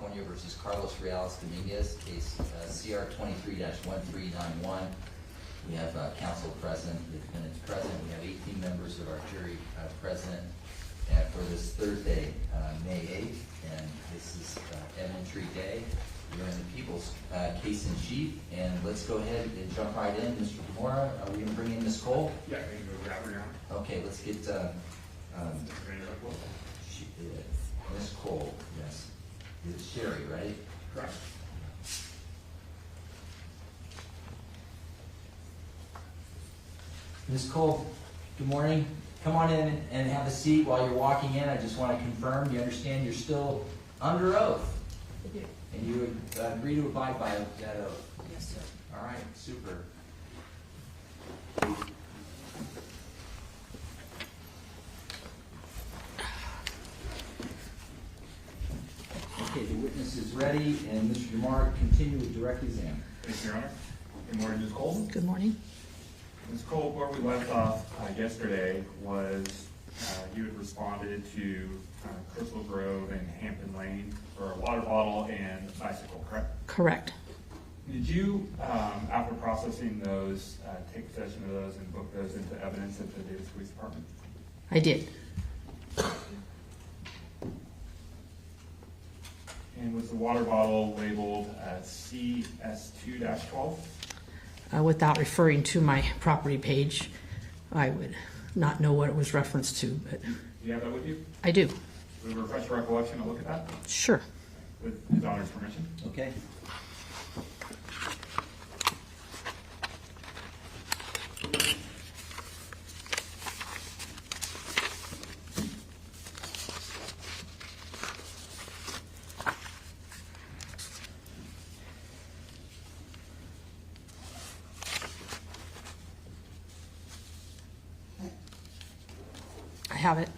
California versus Carlos Reales Dominguez, case CR 23-1391. We have counsel present, the defendants present. We have 18 members of our jury present for this Thursday, May 8th, and this is evidentiary day. We're in the people's case in chief, and let's go ahead and jump right in. Mr. Gamora, are we going to bring in Ms. Cole? Yeah, I can go grab her now. Okay, let's get Ms. Cole, yes. It's Sherry, right? Correct. Ms. Cole, good morning. Come on in and have a seat while you're walking in. I just want to confirm you understand you're still under oath. I do. And you would agree to abide by that oath. Yes, sir. All right, super. Okay, the witness is ready, and Mr. Gamora, continue with direct exam. Thank you, Your Honor. Good morning, Ms. Cole. Good morning. Ms. Cole, where we left off yesterday was you had responded to Crystal Grove and Hampton Lane for a water bottle and a bicycle, correct? Correct. Did you, after processing those, take possession of those and book those into evidence at the Davis Police Department? I did. And was the water bottle labeled CS2-12? Without referring to my property page, I would not know what it was referenced to, but Do you have that with you? I do. Would you refresh your recollection to look at that? Sure. With His Honor's permission? Okay. I have it.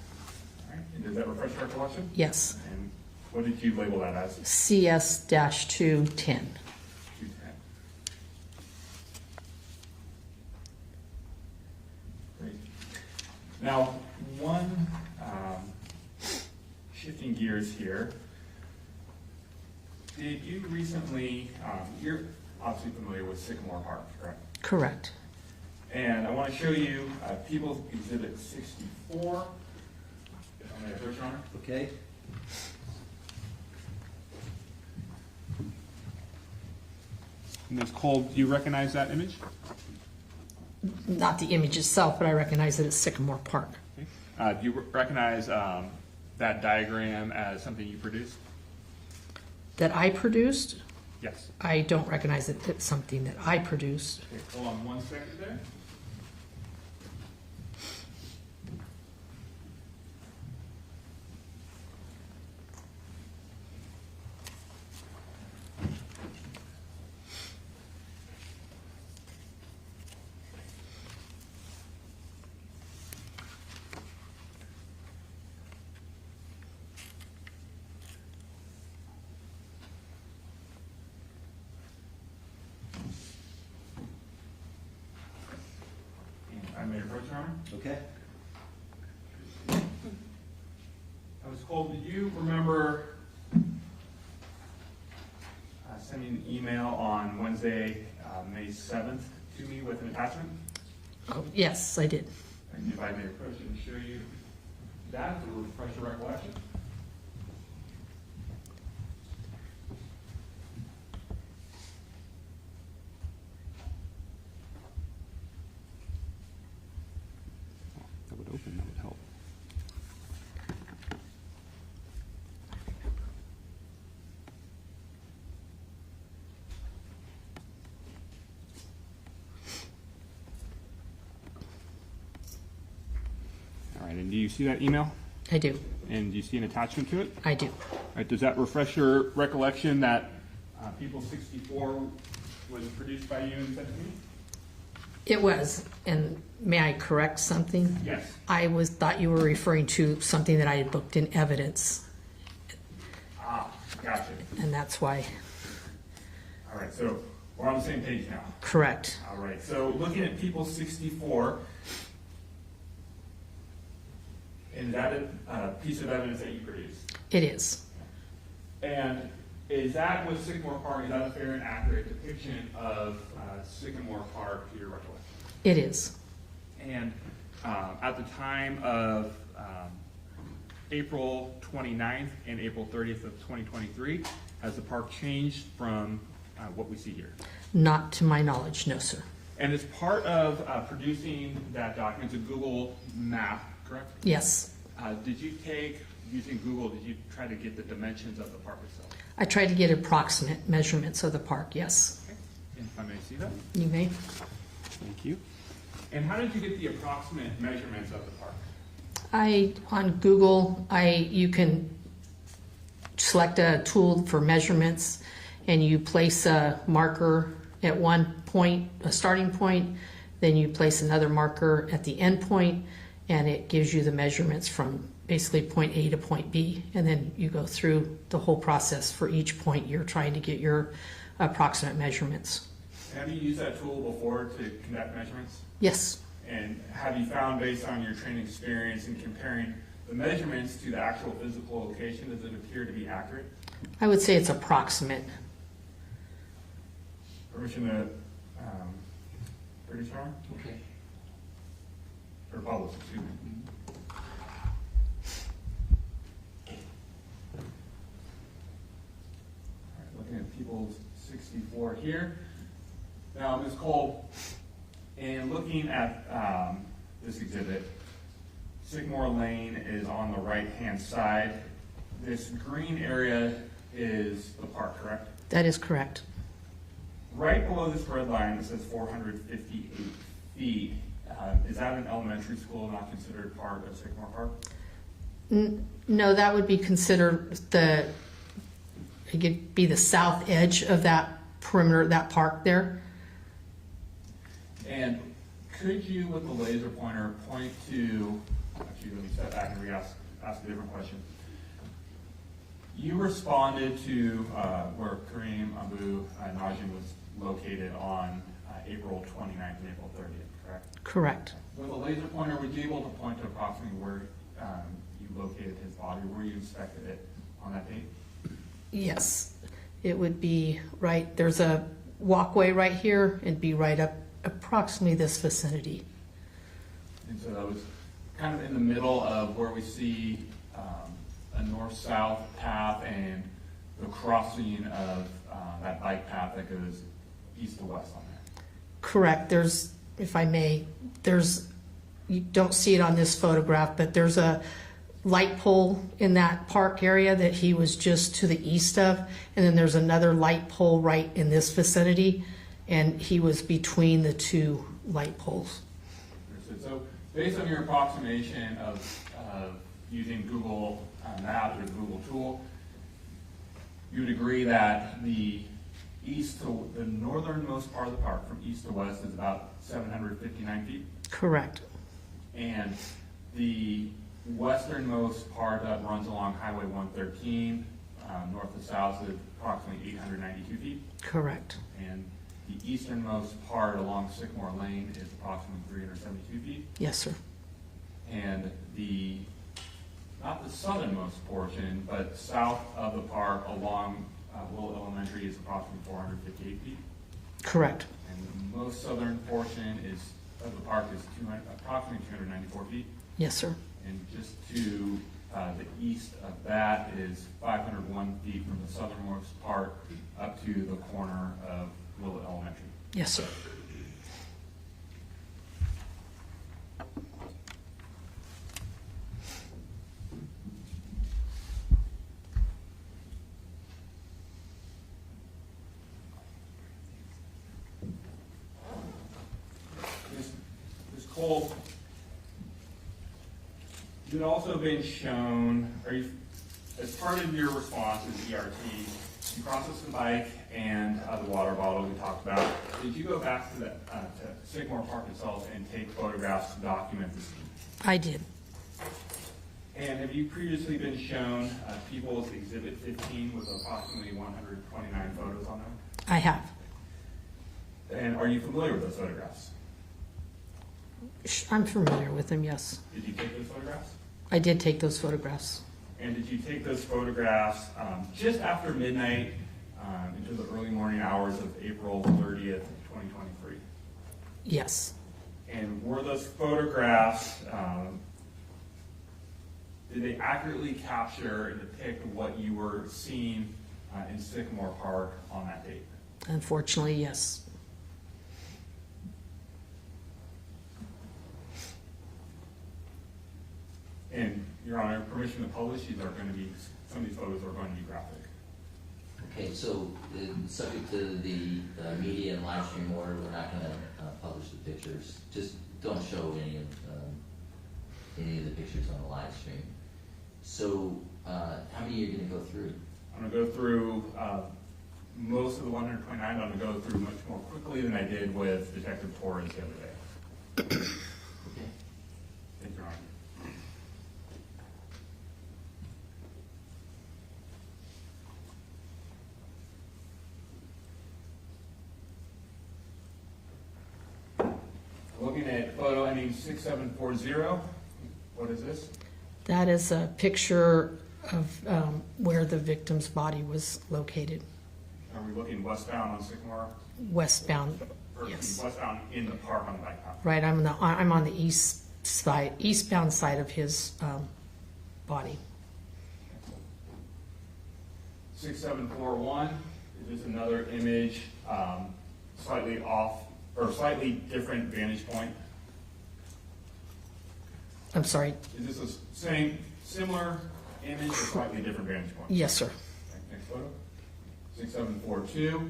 All right. And does that refresh your recollection? Yes. And what did you label that as? CS-210. 210. Great. Now, one shifting gears here. Did you recently, you're obviously familiar with Sycamore Park, correct? Correct. And I want to show you People's Exhibit 64. If I may approach, Your Honor. Okay. Ms. Cole, do you recognize that image? Not the image itself, but I recognize that it's Sycamore Park. Do you recognize that diagram as something you produced? That I produced? Yes. I don't recognize that it's something that I produced. Okay, hold on 1 second there. I may approach, Your Honor. Okay. Ms. Cole, did you remember sending an email on Wednesday, May 7th to me with an attachment? Oh, yes, I did. And if I may approach and show you that to refresh your recollection. That would open, that would help. All right, and do you see that email? I do. And do you see an attachment to it? I do. All right, does that refresh your recollection that People 64 was produced by you and sent to me? It was, and may I correct something? Yes. I thought you were referring to something that I had booked in evidence, Ah, gotcha. and that's why. All right, so we're on the same page now. Correct. All right, so looking at People 64, is that a piece of evidence that you produced? It is. And Is that with Sycamore Park, is that a fair and accurate depiction of Sycamore Park to your recollection? It is. And at the time of April 29th and April 30th of 2023, has the park changed from what we see here? Not to my knowledge, no, sir. And as part of producing that document, it's a Google map, correct? Yes. Did you take, using Google, did you try to get the dimensions of the park itself? I tried to get approximate measurements of the park, yes. Okay. And if I may see that? You may. Thank you. And how did you get the approximate measurements of the park? On Google, you can select a tool for measurements, and you place a marker at one point, a starting point, then you place another marker at the end point, and it gives you the measurements from basically point A to point B, and then you go through the whole process for each point you're trying to get your approximate measurements. Have you used that tool before to conduct measurements? Yes. And have you found, based on your training experience in comparing the measurements to the actual physical location, does it appear to be accurate? I would say it's approximate. Permission to produce harm? Okay. Or publish, excuse me. All right, looking at People's 64 here. Now, Ms. Cole, in looking at this exhibit, Sycamore Lane is on the right-hand side. This green area is the park, correct? That is correct. Right below this red line, it says 458 feet. Is that an elementary school not considered part of Sycamore Park? No, that would be considered it could be the south edge of that perimeter, that park there. And could you, with the laser pointer, point to, actually, let me step back and ask a different question. You responded to where Karim Abu Najm was located on April 29th and April 30th, correct? Correct. With a laser pointer, were you able to point to approximately where you located his body, where you inspected it on that date? Yes, it would be right, there's a walkway right here, it'd be right up approximately this vicinity. And so that was kind of in the middle of where we see a north-south path and the crossing of that bike path that goes east to west on there. Correct, there's, if I may, you don't see it on this photograph, but there's a light pole in that park area that he was just to the east of, and then there's another light pole right in this vicinity, and he was between the two light poles. So based on your approximation of using Google Maps or Google tool, you would agree that the northernmost part of the park from east to west is about 759 feet? Correct. And the westernmost part that runs along Highway 113, north to south, is approximately 892 feet. Correct. And the easternmost part along Sycamore Lane is approximately 372 feet. Yes, sir. And not the southernmost portion, but south of the park along Willow Elementary is approximately 458 feet. Correct. And the most southern portion of the park is approximately 294 feet. Yes, sir. And just to the east of that is 501 feet from the southernmost part up to the corner of Willow Elementary. Yes, sir. Ms. Cole, you've also been shown, as part of your response to ERT, you processed the bike and the water bottle we talked about. Did you go back to Sycamore Park itself and take photographs to document this? I did. And have you previously been shown People's Exhibit 15 with approximately 129 photos on them? I have. And are you familiar with those photographs? I'm familiar with them, yes. Did you take those photographs? I did take those photographs. And did you take those photographs just after midnight into the early morning hours of April 30th, 2023? Yes, And were those photographs, did they accurately capture and depict what you were seeing in Sycamore Park on that date? unfortunately, yes. And, Your Honor, permission to publish, these are going to be, some of these photos are going to be graphic. Okay, so subject to the media and live stream order, we're not going to publish the pictures. Just don't show any of the pictures on the live stream. So how many are you going to go through? I'm going to go through most of the 129. I'm going to go through much more quickly than I did with Detective Torres the other day. Okay. Thank you, Your Honor. Looking at photo ending 6740, what is this? That is a picture of where the victim's body was located, Are we looking westbound on Sycamore? westbound. Or Yes. westbound in the park on the bike path? Right, I'm on the eastbound side of his body. 6741 is just another image, slightly off, or slightly different vantage point. I'm sorry, Is this the same, similar image or slightly different vantage point? yes, sir. Okay, next photo. 6742,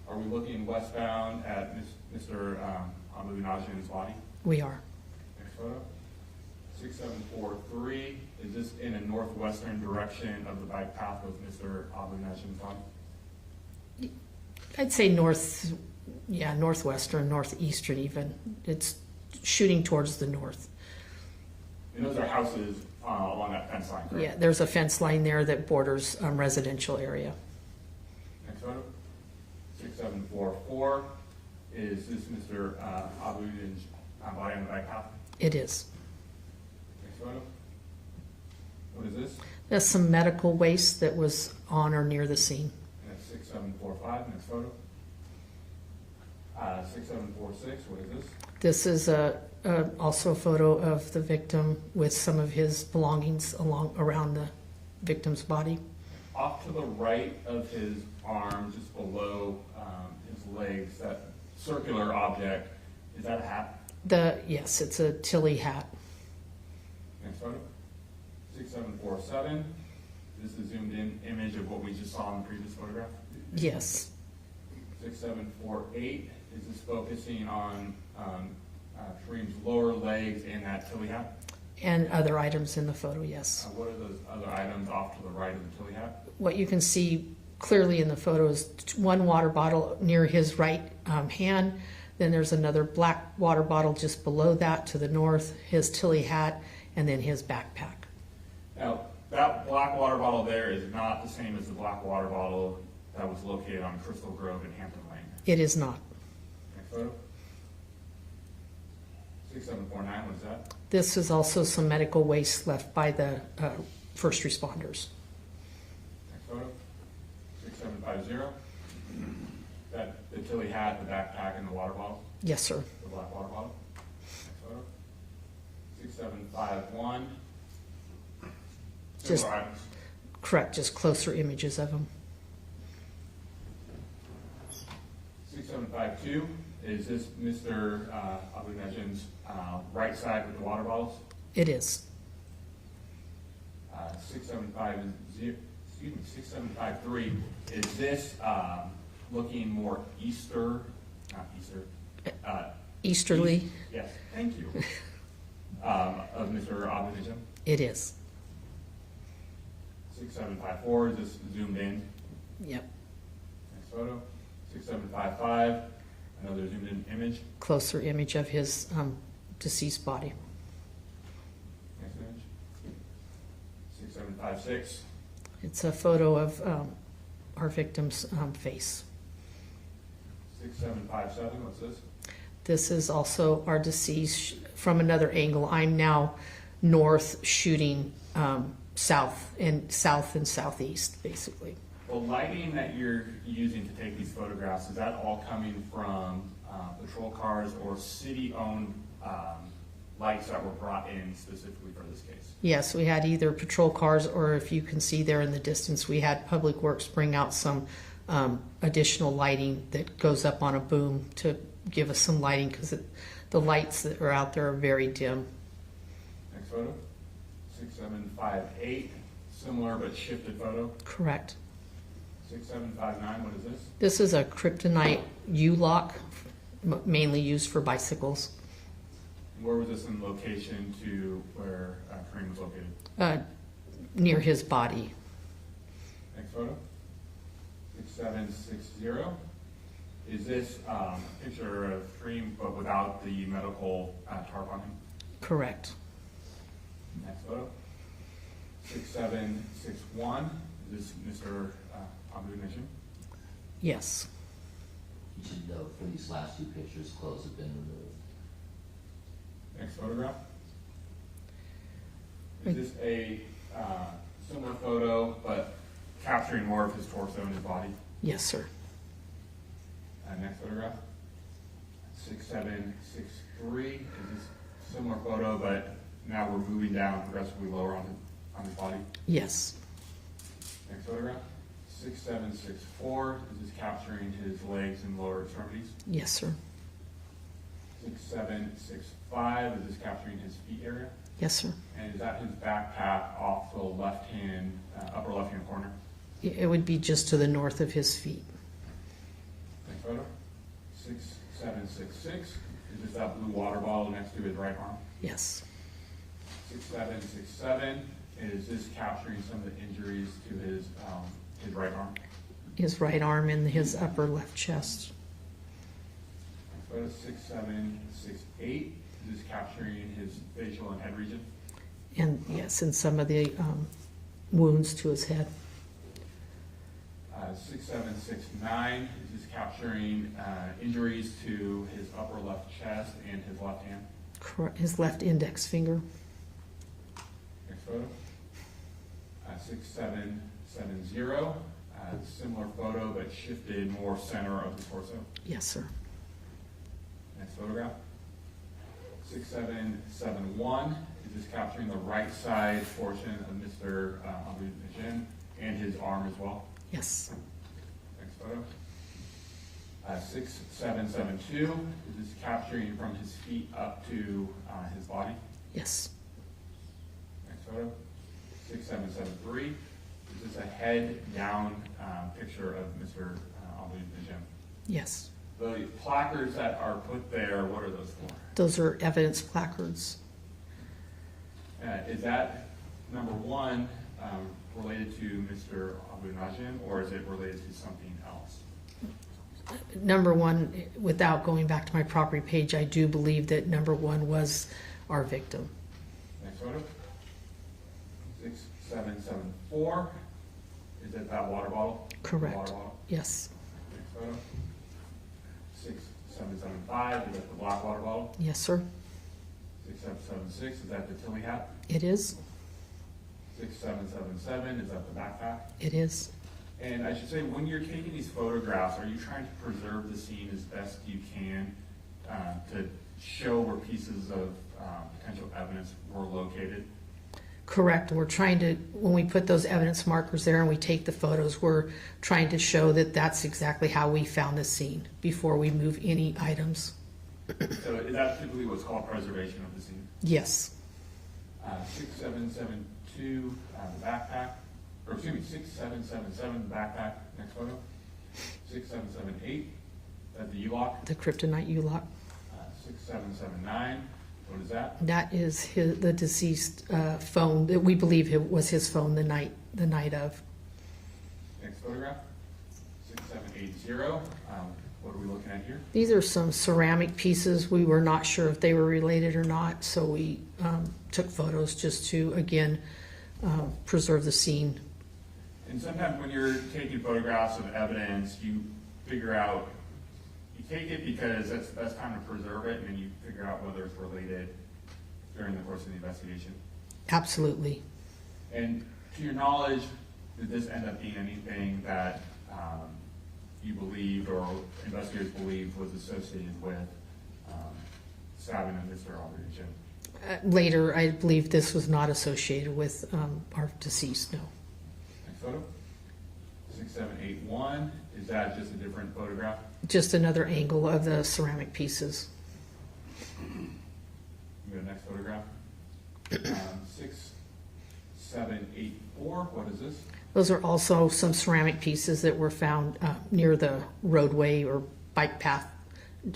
are we looking westbound at Mr. Najm's body? We are. Next photo. 6743, is this in a northwestern direction of the bike path of Mr. Najm's body? I'd say northwestern, northeastern even. It's shooting towards the north. And those are houses along that fence line, correct? Yeah, there's a fence line there that borders residential area. Next photo. 6744, is this Mr. Abu's body on the bike path? It is. Next photo. What is this? That's some medical waste that was on or near the scene. And that's 6745, next photo. 6746, what is this? This is also a photo of the victim with some of his belongings around the victim's body. Off to the right of his arm, just below his legs, that circular object, is that a hat? Yes, it's a Tilly hat. Next photo. 6747, this is a zoomed in image of what we just saw in the previous photograph. Yes, 6748, is this focusing on Karim's lower legs and that Tilly hat? and other items in the photo, yes. What are those other items off to the right of the Tilly hat? What you can see clearly in the photo is one water bottle near his right hand. Then there's another black water bottle just below that to the north, his Tilly hat, and then his backpack. Now, that black water bottle there is not the same as the black water bottle that was located on Crystal Grove in Hampton Lane. It is not. Next photo. 6749, what is that? This is also some medical waste left by the first responders. Next photo. 6750. That the Tilly hat, the backpack, and the water bottle, Yes, sir. the black water bottle. Next photo. 6751. Just- Similar items. Correct, just closer images of him. 6752, is this Mr. Abu Najm's right side with the water bottles? It is. 6753, is this looking more Easterly, yes, thank you, of Mr. Abu Najm? it is. 6754, is this zoomed in? Yep, Next photo. 6755, another zoomed in image. closer image of his deceased body. Next image. 6756, It's a photo of our victim's face. 6757, what's this? This is also our deceased from another angle. I'm now north shooting south and southeast, basically. The lighting that you're using to take these photographs, is that all coming from patrol cars or city-owned lights that were brought in specifically for this case? Yes, we had either patrol cars, or if you can see there in the distance, we had Public Works bring out some additional lighting that goes up on a boom to give us some lighting, because the lights that are out there are very dim. Next photo, 6758, similar but shifted photo. Correct. 6759, what is this? This is a kryptonite U-lock, mainly used for bicycles, Where was this in location to where Karim was located? near his body. Next photo, 6760. Is this a picture of Karim but without the medical tarp on him? Correct. Next photo, 6761. Is this Mr. Abu Najm? Yes. You should note for these last two pictures, clothes have been removed. Next photograph. Is this a similar photo but capturing more of his torso and his body? Yes, sir. Next photograph. 6763. Is this similar photo but now we're moving down progressively lower on his body? Yes. Next photograph. 6764. Is this capturing his legs and lower extremities? Yes, sir. 6765. Is this capturing his feet area? Yes, sir. And is that his backpack off the left hand, upper left hand corner? It would be just to the north of his feet. Next photo. 6766. Is this that blue water bottle next to his right arm? Yes. 6767. Is this capturing some of the injuries to his right arm? His right arm and his upper left chest. Next photo. 6768. Is this capturing his facial and head region? And yes, and some of the wounds to his head. 6769. Is this capturing injuries to his upper left chest and his left hand? Correct. His left index finger. Next photo. 6770. Similar photo, but shifted more center of the torso. Yes, sir. Next photograph. 6771. Is this capturing the right side portion of Mr. Abu Najm and his arm as well? Yes. Next photo. 6772. Is this capturing from his feet up to his body? Yes. Next photo. 6773. Is this a head down picture of Mr. Abu Najm? Yes. The placards that are put there, what are those for? Those are evidence placards. Is that, number one, related to Mr. Abu Najm, or is it related to something else? Number one, without going back to my property page, I do believe that number one was our victim. Next photo. 6774. Is it that water bottle? Correct. Water bottle. Yes. Next photo. 6775. Is that the black water bottle? Yes, sir. 6776. Is that the Tilly hat? It is. 6777. Is that the backpack? It is. And I should say, when you're taking these photographs, are you trying to preserve the scene as best you can to show where pieces of potential evidence were located? Correct. We're trying to, when we put those evidence markers there and we take the photos, we're trying to show that that's exactly how we found the scene before we move any items. So is that typically what's called preservation of the scene? Yes. 6772, the backpack, or excuse me, 6777, the backpack. Next photo. 6778, that's the U-lock. The kryptonite U-lock. 6779, what is that? That is the deceased phone that we believe it was his phone the night of. Next photograph. 6780, what are we looking at here? These are some ceramic pieces. We were not sure if they were related or not, so we took photos just to, again, preserve the scene. And sometimes when you're taking photographs of evidence, you figure out, you take it because that's the best time to preserve it, and then you figure out whether it's related during the course of the investigation. Absolutely. And to your knowledge, did this end up being anything that you believed or investigators believed was associated with stabbing of Mr. Aldridge? Later, I believe this was not associated with our deceased, no. Next photo. 6781. Is that just a different photograph? Just another angle of the ceramic pieces. We go next photograph. 6784. What is this? Those are also some ceramic pieces that were found near the roadway or bike path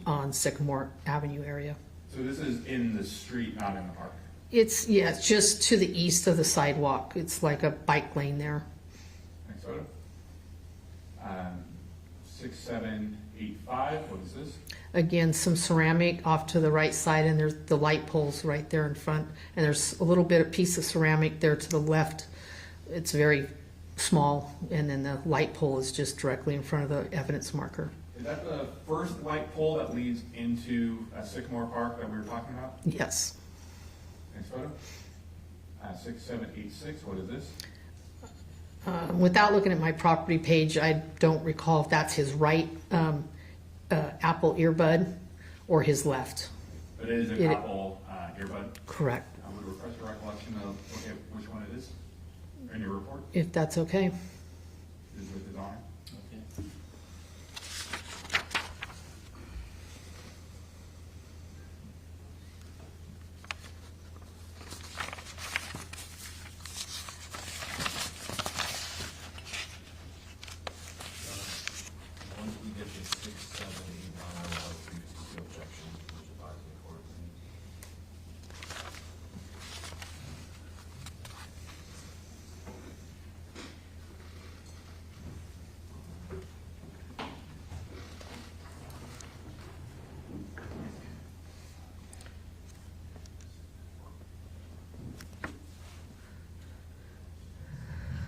on Sycamore Avenue area. So this is in the street, not in the park. It's just to the east of the sidewalk. It's like a bike lane there. Next photo. 6785. What is this? Again, some ceramic off to the right side, and there's the light poles right there in front. And there's a little bit of piece of ceramic there to the left. It's very small, and then the light pole is just directly in front of the evidence marker. Is that the first light pole that leads into Sycamore Park that we were talking about? Yes. Next photo. 6786. What is this? Without looking at my property page, I don't recall if that's his right Apple earbud or his left. It is an Apple earbud. Correct. I would refresh your recollection of which one it is in your report. If that's okay. It is with his honor. Okay. Once we get to 678, I'll introduce the objections, which are by the court.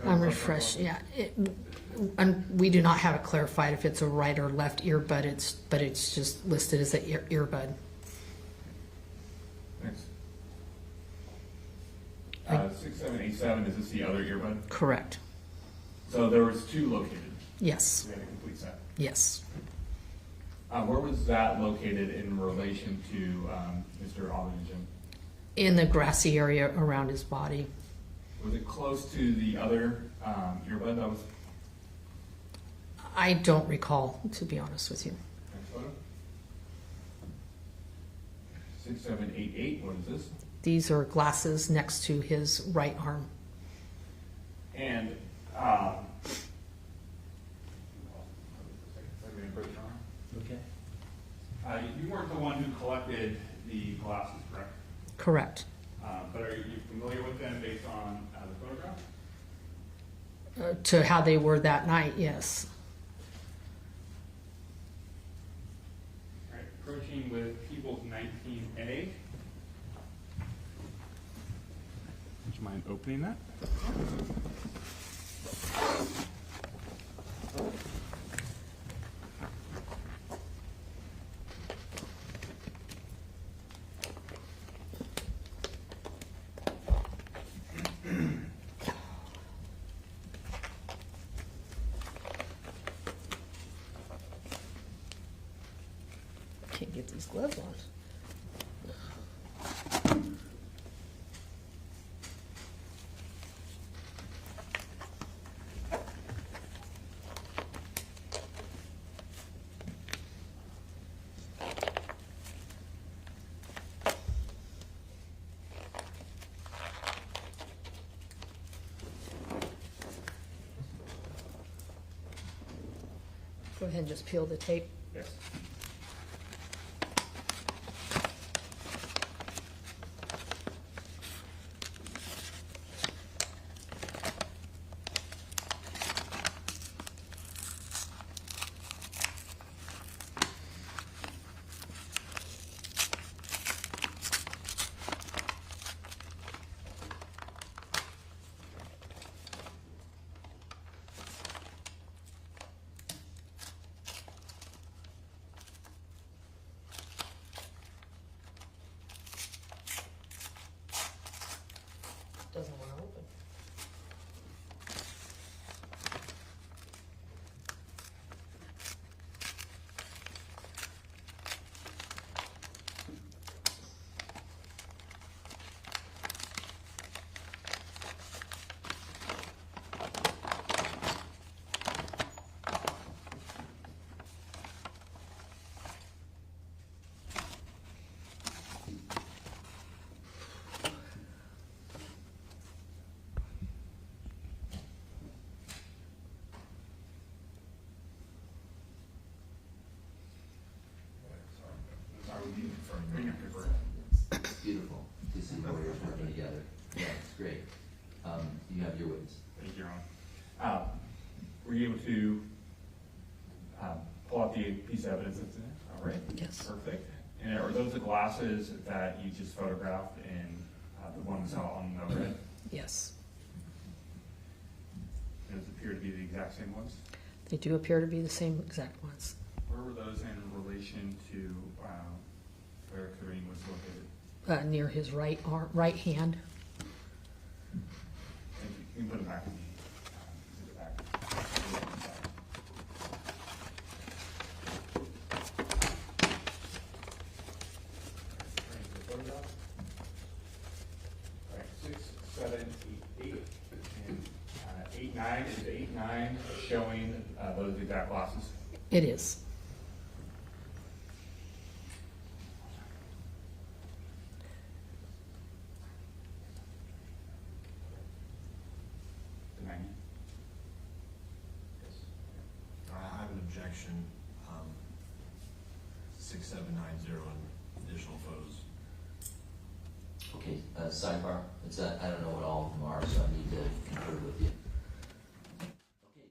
I'm refreshed. Yeah. We do not have it clarified if it's a right or left earbud. But it's just listed as an earbud. Next. 6787. Is this the other earbud? Correct. So there was two located. Yes. We had a complete set. Yes. Where was that located in relation to Mr. Aldridge? In the grassy area around his body. Was it close to the other earbud that was? I don't recall, to be honest with you. Next photo. 6788. What is this? These are glasses next to his right arm. And Okay. you weren't the one who collected the glasses, correct? Correct. But are you familiar with them based on the photograph? To how they were that night, yes. All right, approaching with People's 19A. Would you mind opening that? Can't get these gloves on. Go ahead and just peel the tape. Yes. You have your witness. Thank you, Your Honor. Were you able to pull out the piece of evidence that's in there? All right. Yes. Perfect. And are those the glasses that you just photographed and the ones on the overhead? Yes. Those appear to be the exact same ones? They do appear to be the same exact ones. Where were those in relation to where Karim was located? Near his right hand. Thank you. You can put them back in the back. All right, 6, 7, 8, 8, and 8, 9. Is 8, 9 showing those exact glasses? It is. The 90? I have an objection, 6790 on additional photos. Okay, sidebar, I don't know what all of them are, so I need to confer with you. Okay,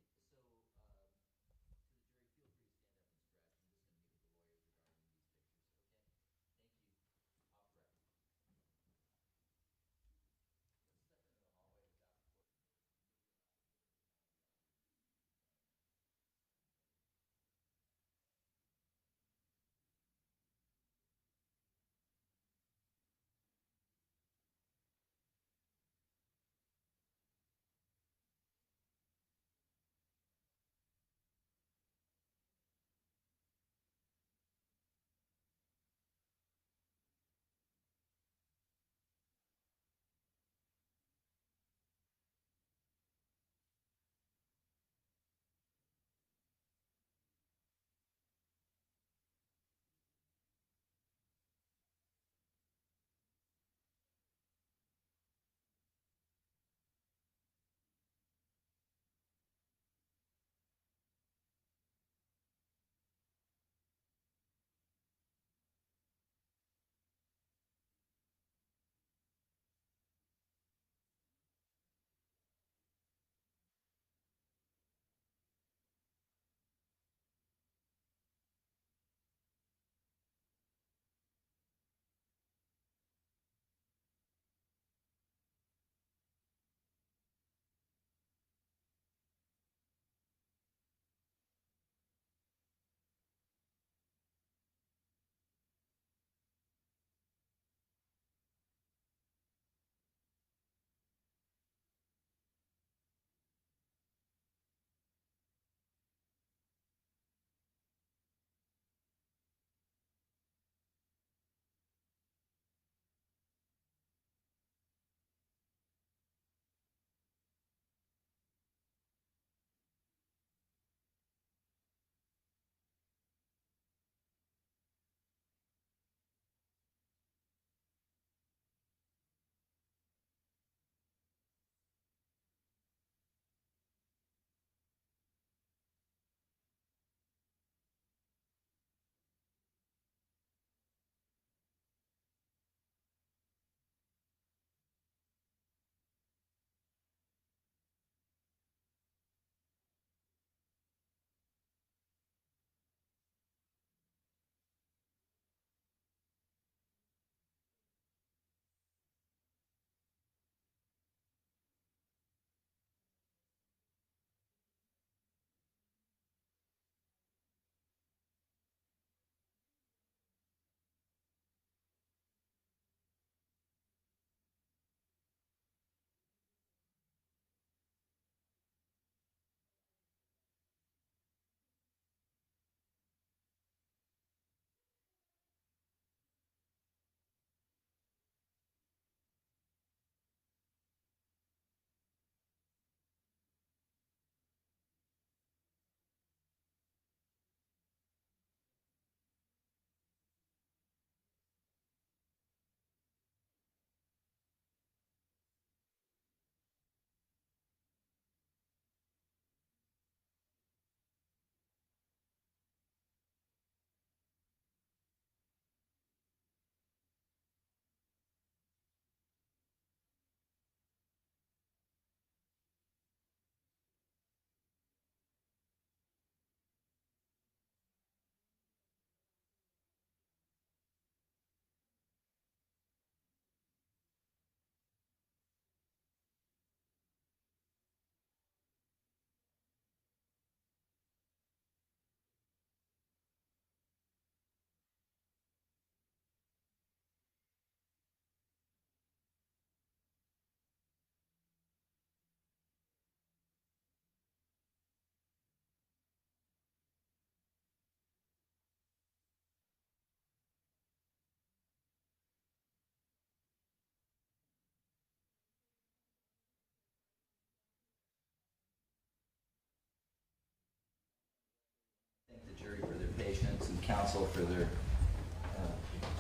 counsel for their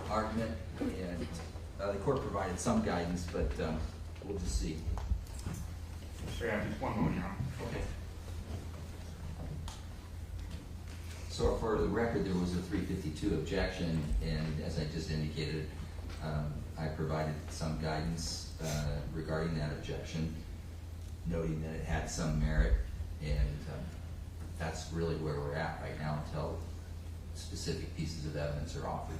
argument, and the court provided some guidance, but we'll just see. Sure, yeah, just one moment, Your Honor. Okay. So for the record, there was a 352 objection, and as I just indicated, I provided some guidance regarding that objection, noting that it had some merit, and that's really where we're at right now until specific pieces of evidence are offered.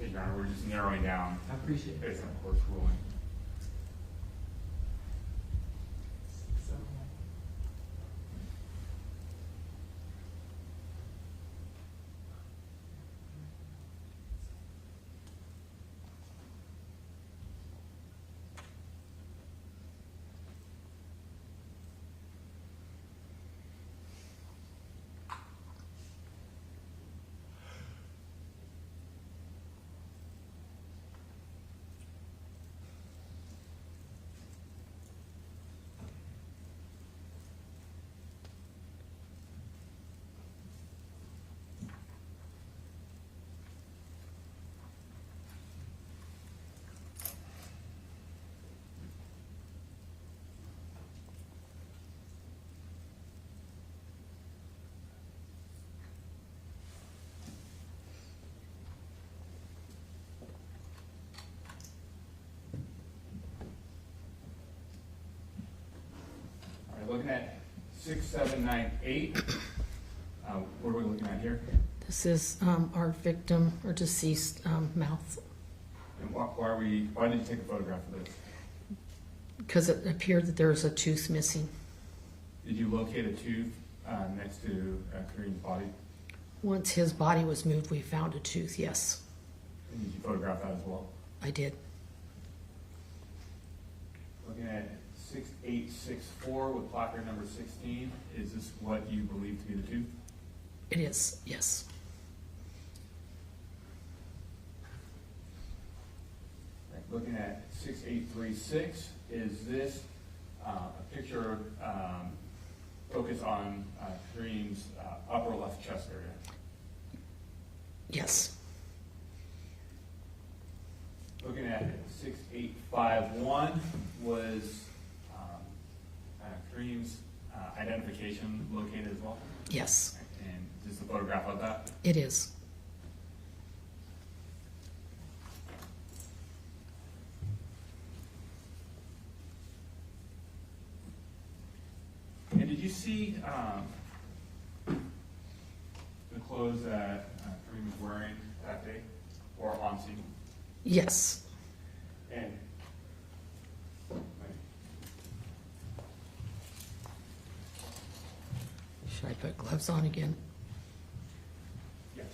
Your Honor, we're just narrowing down I appreciate it. based on the court's ruling. All right, looking at 6798, what are we looking at here? This is our victim or deceased mouth, And why did you take a photograph of this? because it appeared that there was a tooth missing. Did you locate a tooth next to Karim's body? Once his body was moved, we found a tooth, yes, And did you photograph that as well? I did. Looking at 6864 with placard number 16, is this what you believe to be the tooth? It is, yes. Looking at 6836, is this a picture focused on Karim's upper left chest area? Yes, Looking at 6851, was Karim's identification located as well? yes, And just a photograph of that? it is. And did you see the clothes that Karim was wearing that day, or on scene? Yes, And should I put gloves on again? yes.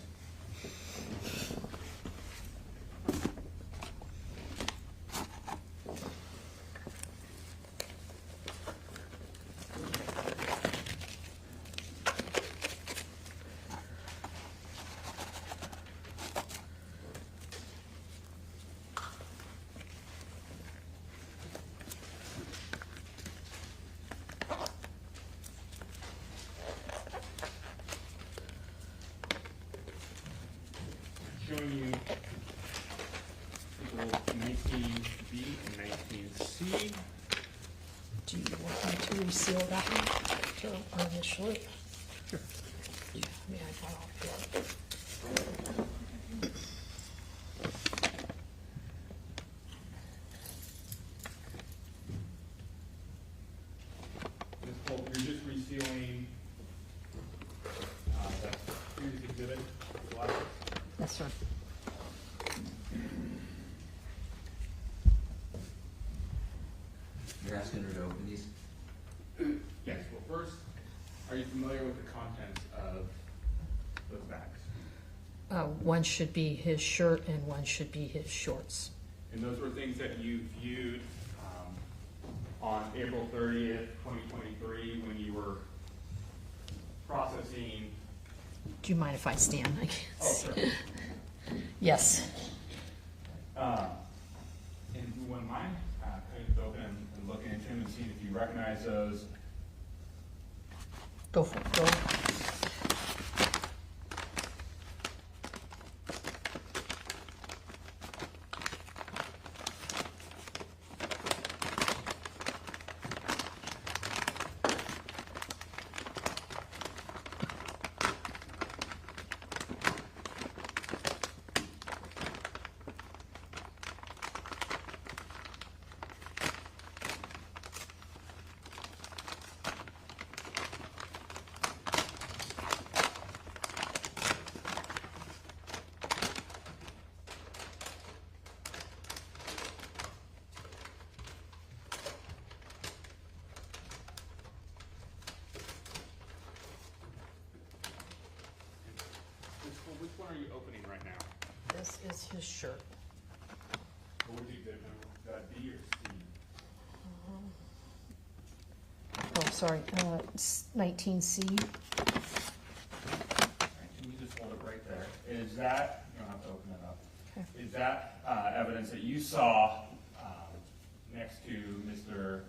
Showing you people 19B and 19C. Do you want me to reseal that one or initially? Sure. Yeah, I mean, I got off here. You're just resealing that previous exhibit, glasses. Yes, sir. One should be his shirt and one should be his shorts. And those were things that you viewed on April 30th, 2023, when you were processing. Do you mind if I stand? I can't Oh, see. sure. Yes. And if you wouldn't mind, cutting it open and looking into them and seeing if you recognize those. Go for it. Go. Which one are you opening right now? This is his shirt. Or would you exhibit number B or C? Oh, sorry. 19C. Can you just hold it right there? Is that, you don't have to open it up. Okay. Is that evidence that you saw next to Mr.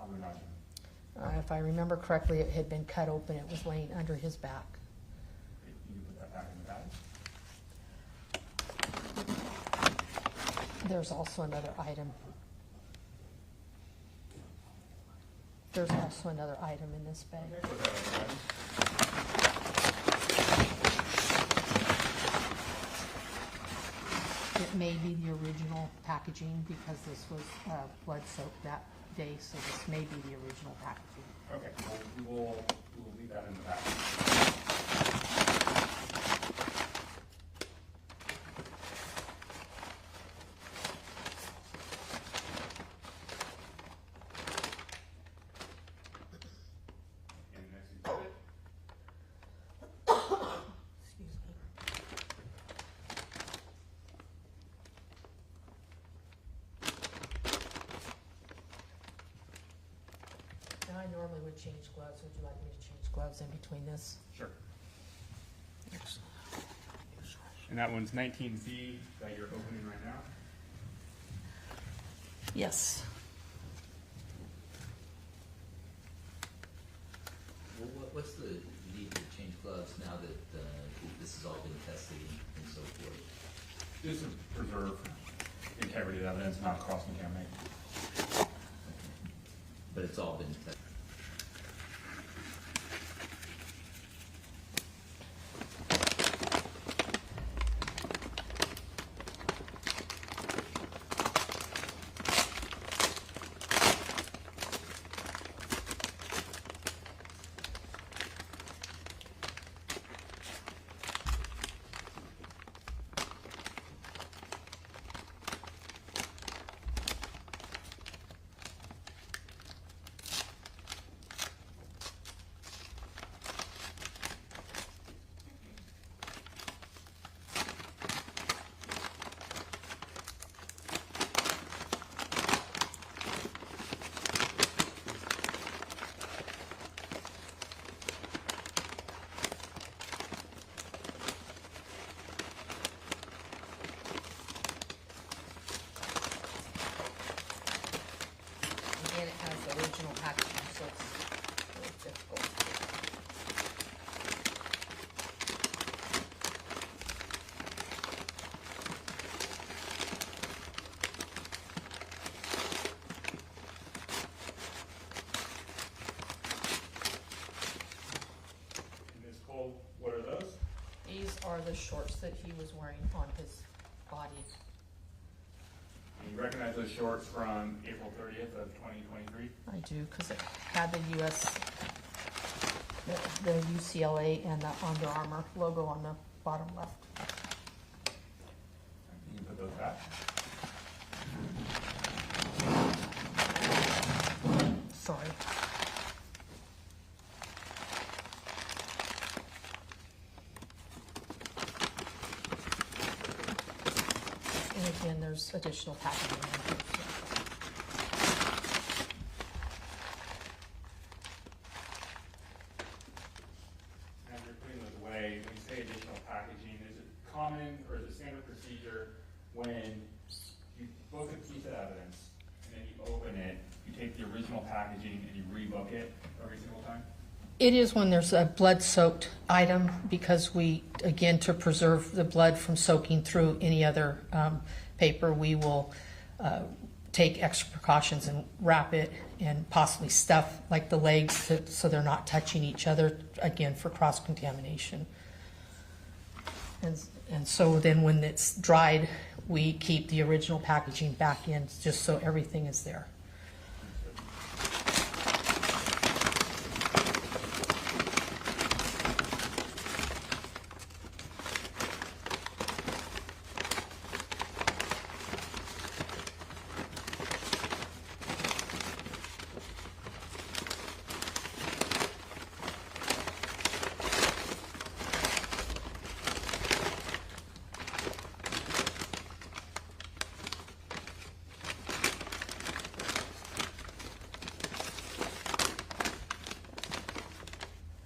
Abu Najm? If I remember correctly, it had been cut open. It was laying under his back. You can put that back in the bag. There's also another item. There's also another item in this bag. Okay, put that in the bag. It may be the original packaging because this was blood soaked that day, so this may be the original packaging. Okay, well, we will leave that in the bag. And next exhibit. Excuse me. Now, I normally would change gloves. Would you like me to change gloves in between this? Sure. And that one's 19B that you're opening right now? Yes. Well, what's the need to change gloves now that this has all been tested and so forth? Just to preserve integrity of evidence, not cross-contaminate. But it's all been tested. Again, it has the original packaging, so it's really difficult. And Ms. Cole, what are those? These are the shorts that he was wearing on his body. And you recognize those shorts from April 30th of 2023? I do, because it had the the UCLA and the Under Armour logo on the bottom left. You can put those back. Sorry. and there's additional packaging in here. As you're putting those away, when you say additional packaging, is it common or is it standard procedure when you book a piece of evidence and then you open it, you take the original packaging and you rebook it every single time? It is when there's a blood-soaked item, because we, again, to preserve the blood from soaking through any other paper, we will take extra precautions and wrap it and possibly stuff like the legs so they're not touching each other, again, for cross-contamination. And so then when it's dried, we keep the original packaging back in just so everything is there.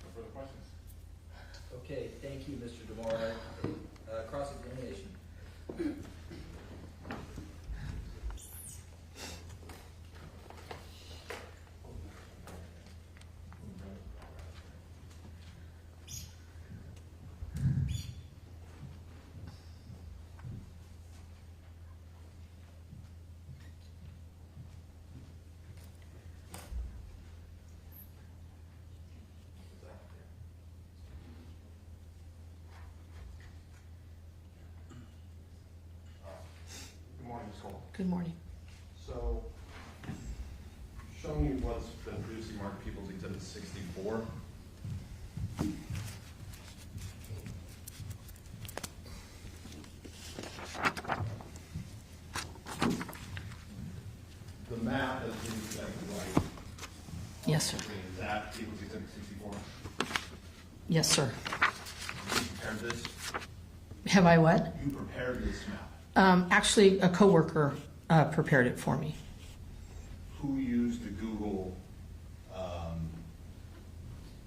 No further questions? Okay, thank you, Mr. DeMora. Cross-examination. Good morning, Ms. Cole. Good morning. So, show me what's been previously marked People's Exhibit 64. The map has been exactly right. Yes, sir. Is that People's Exhibit 64? Yes, sir. You prepared this? Have I what? You prepared this map. Actually, a coworker prepared it for me. Who used the Google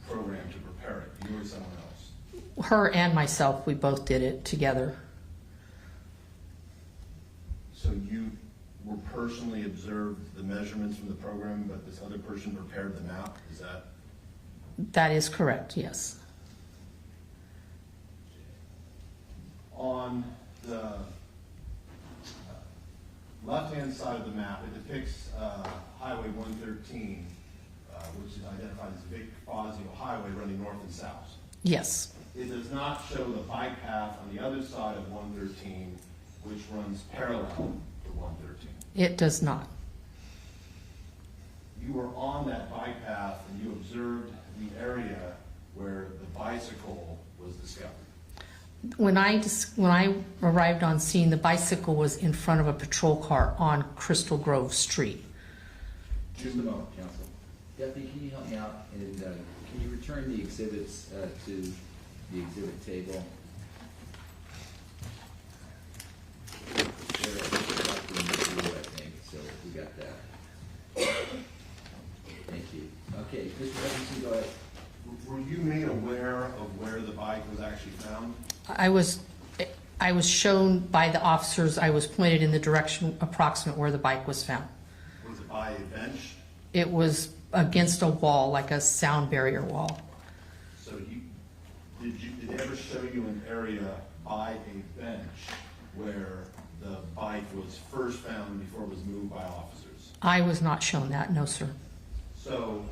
program to prepare it? You or someone else? Her and myself, we both did it together. So you were personally observed the measurements from the program, but this other person prepared the map? Is that? That is correct, yes. On the left-hand side of the map, it depicts Highway 113, which is identified as Vic Fazio Highway running north and south. Yes, It does not show the bike path on the other side of 113, which runs parallel to 113. it does not. You were on that bike path and you observed the area where the bicycle was discovered. When I arrived on scene, the bicycle was in front of a patrol car on Crystal Grove Street. Just a moment, counsel. Deputy, can you help me out? And can you return the exhibits to the exhibit table? They're in the blue, I think, so we got that. Thank you. Okay, Mr. Hutchinson, go ahead. Were you made aware of where the bike was actually found? I was shown by the officers, I was pointed in the direction approximate where the bike was found. Was it by a bench? It was against a wall, like a sound barrier wall. So did they ever show you an area by a bench where the bike was first found before it was moved by officers? I was not shown that, no, sir. So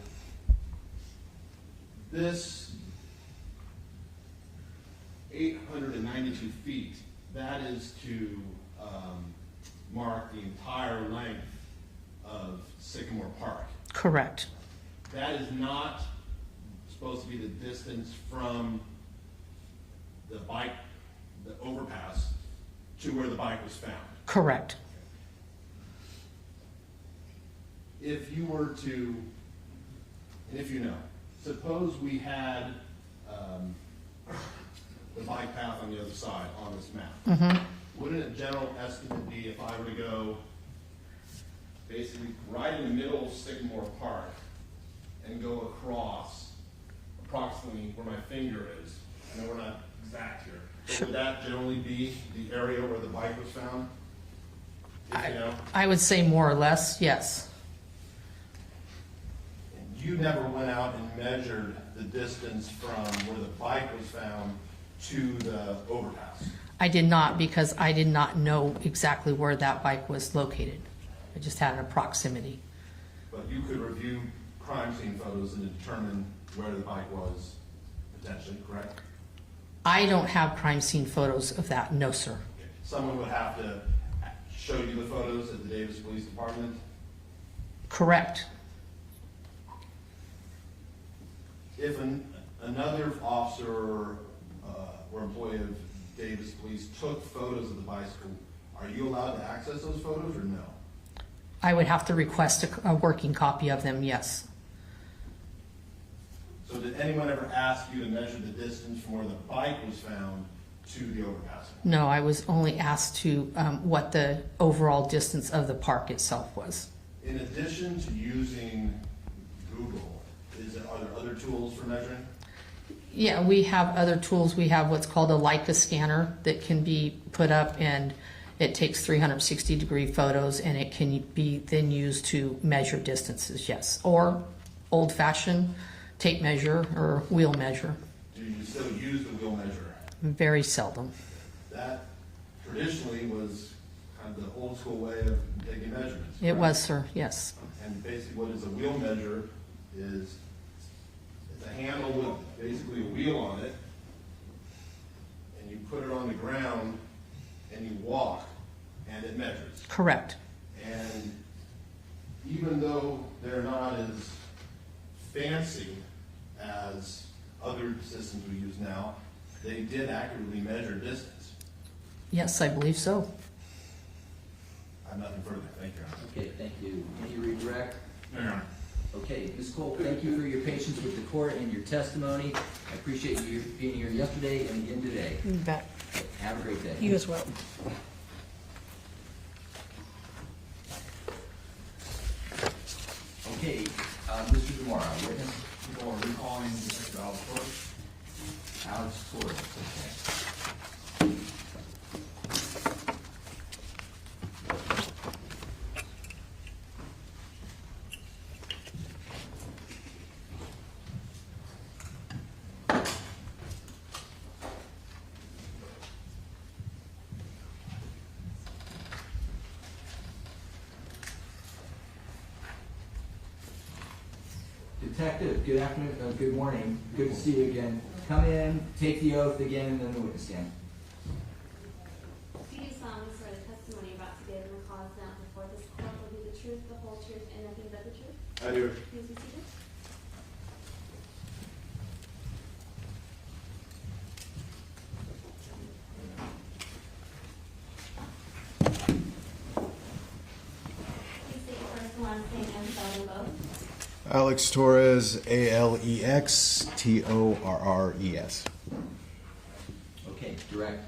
this 892 feet, that is to mark the entire length of Sycamore Park. Correct. That is not supposed to be the distance from the bike, the overpass, to where the bike was found. Correct. If you were to, and if you know, suppose we had the bike path on the other side on this map. Wouldn't a general estimate be if I were to go basically right in the middle of Sycamore Park and go across approximately where my finger is? I know we're not exact here, but would that generally be the area where the bike was found? If you know? I would say more or less, yes. You never went out and measured the distance from where the bike was found to the overpass? I did not, because I did not know exactly where that bike was located. I just had a proximity. But you could review crime scene photos and determine where the bike was potentially, correct? I don't have crime scene photos of that, no, sir. Someone would have to show you the photos at the Davis Police Department? Correct. If another officer or employee of Davis Police took photos of the bicycle, are you allowed to access those photos or no? I would have to request a working copy of them, yes. So did anyone ever ask you to measure the distance from where the bike was found to the overpass? No, I was only asked to, what the overall distance of the park itself was. In addition to using Google, are there other tools for measuring? Yeah, we have other tools. We have what's called a Leica scanner that can be put up, and it takes 360-degree photos, and it can be then used to measure distances, yes. Or old-fashioned tape measure or wheel measure. Do you still use the wheel measure? Very seldom. That traditionally was kind of the old school way of taking measurements. It correct? was, sir, yes. And basically what is a wheel measure is it's a handle with basically a wheel on it, and you put it on the ground and you walk and it measures. Correct. And even though they're not as fancy as other systems we use now, they did accurately measure distance. Yes, I believe so. I have nothing further. Thank you, Your Honor. Okay, thank you. Any redirect? No, Your Honor. Okay, Ms. Cole, thank you for your patience with the court and your testimony. I appreciate you being here yesterday and again today. You bet. Have a great day. You as well. Okay, Mr. Demora, witness People are recalling Detective Alex Torres. Alex Torres, okay. Detective, good afternoon, good morning, good to see you again. Come in, take the oath again, and then the witness stand. Do you solemnly swear the testimony you're about to give in the cause now before this court will be the truth, the whole truth, and nothing but the truth? I do. Please be seated. Please state your first and last name and spell them both. Alex Torres, AlexTorres. Okay, direct.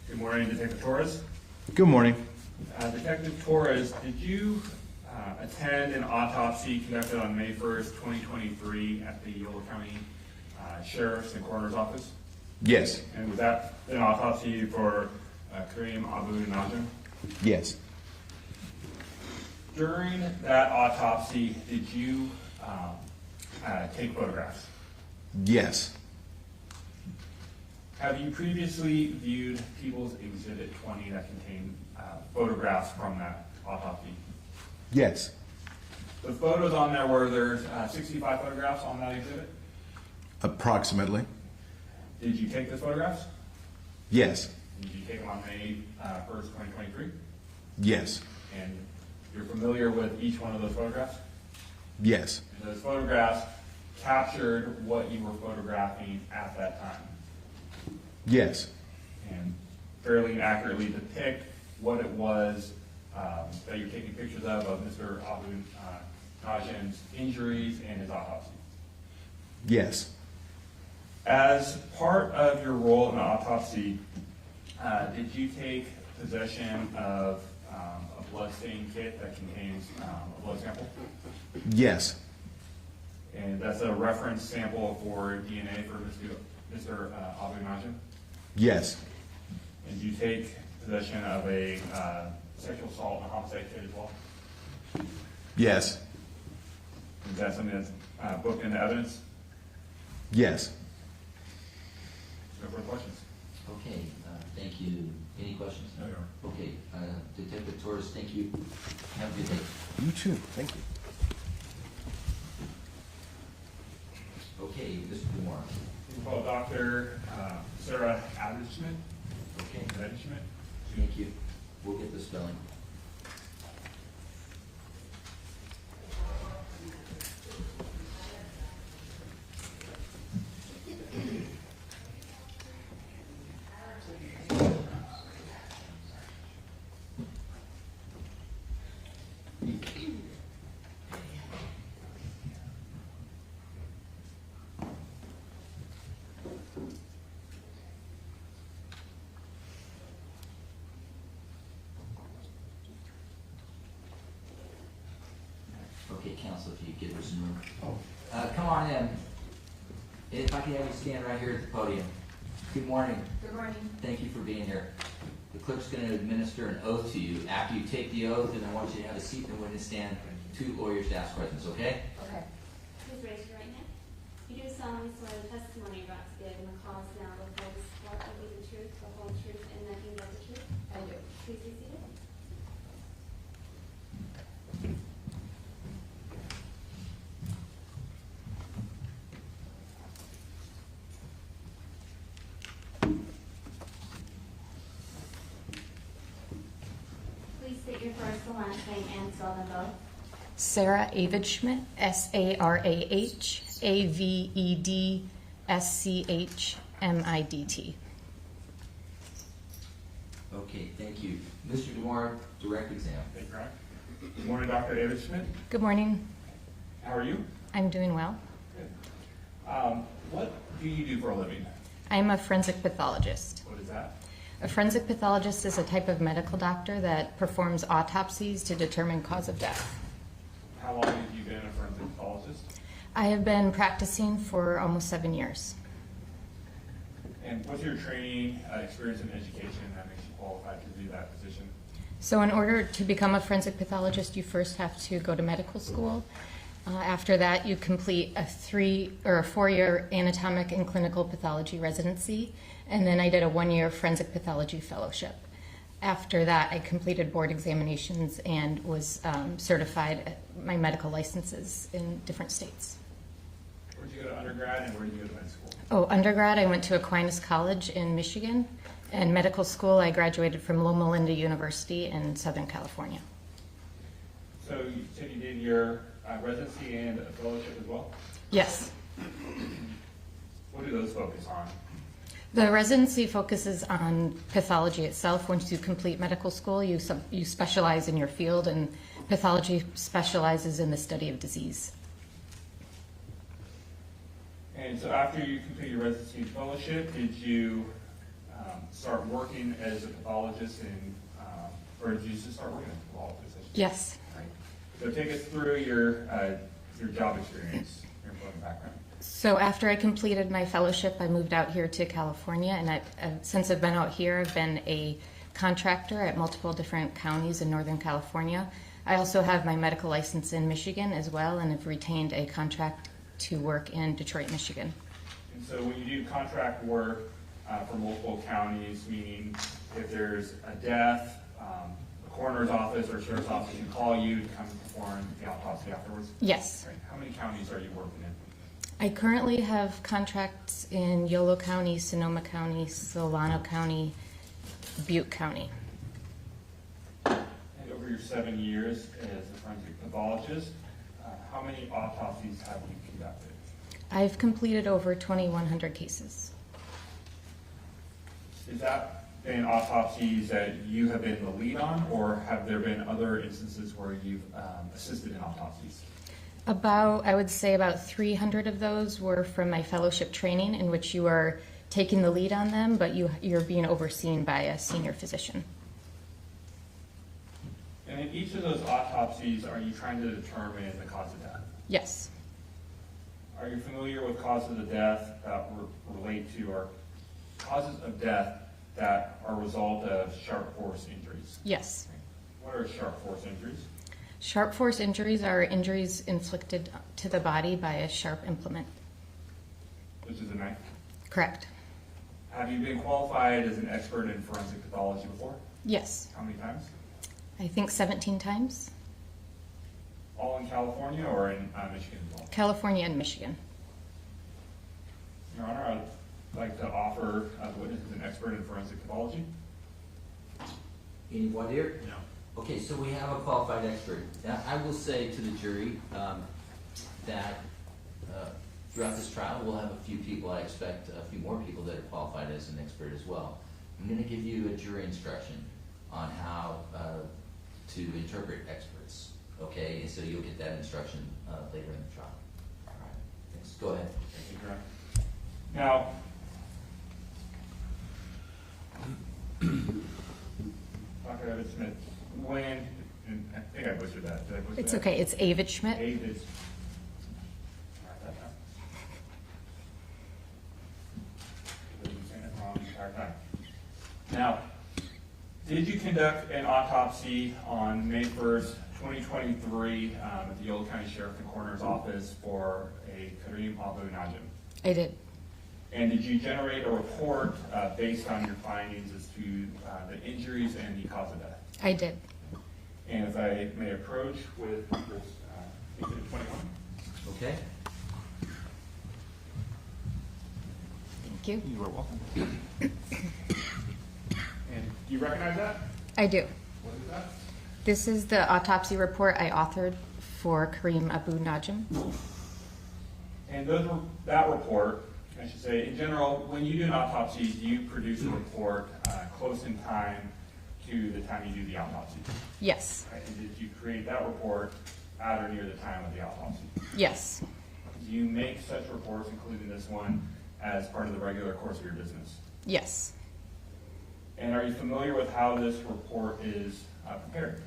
Good morning, Detective Torres. Good morning. Detective Torres, did you attend an autopsy conducted on May 1st, 2023 at the Yolo County Sheriff's and Coroner's Office? Yes. And was that an autopsy for Karim Abu Najm? Yes. During that autopsy, did you take photographs? Yes. Have you previously viewed People's Exhibit 20 that contained photographs from that autopsy? Yes. The photos on there, were there 65 photographs on that exhibit? Approximately. Did you take those photographs? Yes. Did you take them on May 1st, 2023? Yes. And you're familiar with each one of those photographs? Yes. And those photographs captured what you were photographing at that time, Yes. and fairly accurately depict what it was that you're taking pictures of Mr. Abu Najm's injuries and his autopsy. Yes. As part of your role in the autopsy, did you take possession of a blood stain kit that contains a blood sample? Yes. And that's a reference sample for DNA for Mr. Najm? Yes. And you take possession of a sexual assault and homicide kit as well? Yes. Is that something that's booked into evidence? Yes. No further questions? Okay, thank you. Any questions? No, Your Honor. Okay, Detective Torres, thank you. Have a good day. You too. Thank you. Okay, Mr. Dumore. We'll call Dr. Sarah Adishman. Okay, Adishman. thank you. We'll get the spelling. Okay, counsel, if you give her some room. Come on in. If I can have you stand right here at the podium. Good morning. Good morning. Thank you for being here. The clerk's going to administer an oath to you. After you take the oath, and I want you to have a seat in the witness stand, 2 lawyers to ask questions, okay? Okay. Please raise your right hand. You do solemnly swear the testimony you're about to give in the cause now before this court will be the truth, the whole truth, and nothing but the truth? I do. Please be seated. Please state your first and last name and spell them both. Sarah Avedschmidt, Saaravedschmidt. Okay, thank you. Mr. Dumore, direct exam. Thank you, Your Honor. Good morning, Dr. David Schmidt. Good morning. How are you? I'm doing well. Good. What do you do for a living? I'm a forensic pathologist. What is that? A forensic pathologist is a type of medical doctor that performs autopsies to determine cause of death. How long have you been a forensic pathologist? I have been practicing for almost 7 years. And what's your training, experience, and education that makes you qualified to do that position? So in order to become a forensic pathologist, you first have to go to medical school. After that, you complete a 4-year anatomic and clinical pathology residency, and then I did a 1-year forensic pathology fellowship. After that, I completed board examinations and was certified at my medical licenses in different states. Where did you go to undergrad and where did you go to med school? Oh, undergrad, I went to Aquinas College in Michigan, and medical school, I graduated from Loma Linda University in Southern California. So you said you did your residency and a fellowship as well? Yes. What do those focus on? The residency focuses on pathology itself. Once you complete medical school, you specialize in your field, and pathology specializes in the study of disease. And so after you complete your residency and fellowship, did you start working as a pathologist or did you just start working as a pathologist? Yes. Right. So take us through your job experience, your employment background. So after I completed my fellowship, I moved out here to California, and since I've been out here, I've been a contractor at multiple different counties in Northern California. I also have my medical license in Michigan as well, and have retained a contract to work in Detroit, Michigan. And so when you do contract work for multiple counties, meaning if there's a death, the coroner's office or sheriff's office can call you to come perform the autopsy afterwards? Yes. Right. How many counties are you working in? I currently have contracts in Yolo County, Sonoma County, Solano County, Butte County. And over your 7 years as a forensic pathologist, how many autopsies have you conducted? I've completed over 2,100 cases. Is that been autopsies that you have been the lead on, or have there been other instances where you've assisted in autopsies? I would say about 300 of those were from my fellowship training, in which you are taking the lead on them, but you're being overseen by a senior physician. And in each of those autopsies, are you trying to determine the cause of death? Yes. Are you familiar with causes of death that relate to, or causes of death that are a result of sharp force injuries? Yes. What are sharp force injuries? Sharp force injuries are injuries inflicted to the body by a sharp implement. Which is a knife. Correct. Have you been qualified as an expert in forensic pathology before? Yes. How many times? I think 17 times. All in California or in Michigan as well? California and Michigan. Your Honor, I'd like to offer the witness as an expert in forensic pathology. Anyone here? No. Okay, so we have a qualified expert. Now, I will say to the jury that throughout this trial, we'll have a few people, I expect a few more people that are qualified as an expert as well. I'm going to give you a jury instruction on how to interpret experts, okay? And so you'll get that instruction later in the trial. All right, thanks. Go ahead. Thank you, Your Honor. Now, Dr. Evan Smith, when, and I think I butchered that. Did I butcher It's that? okay. It's Avid Schmidt. David's. Write that down. I've been saying it wrong the entire time. Now, did you conduct an autopsy on May 1st, 2023 at the Old County Sheriff and Coroner's Office for a Karim Abu Najm? I did. And did you generate a report based on your findings as to the injuries and the cause of death? I did. And if I may approach with Exhibit 21. Okay. Thank you. You are welcome. And do you recognize that? I do. What is that? This is the autopsy report I authored for Karim Abu Najm. And that report, I should say, in general, when you do an autopsy, you produce a report close in time to the time you do the autopsy. Yes. Right? And did you create that report at or near the time of the autopsy? Yes. Do you make such reports, including this one, as part of the regular course of your business? Yes. And are you familiar with how this report is prepared?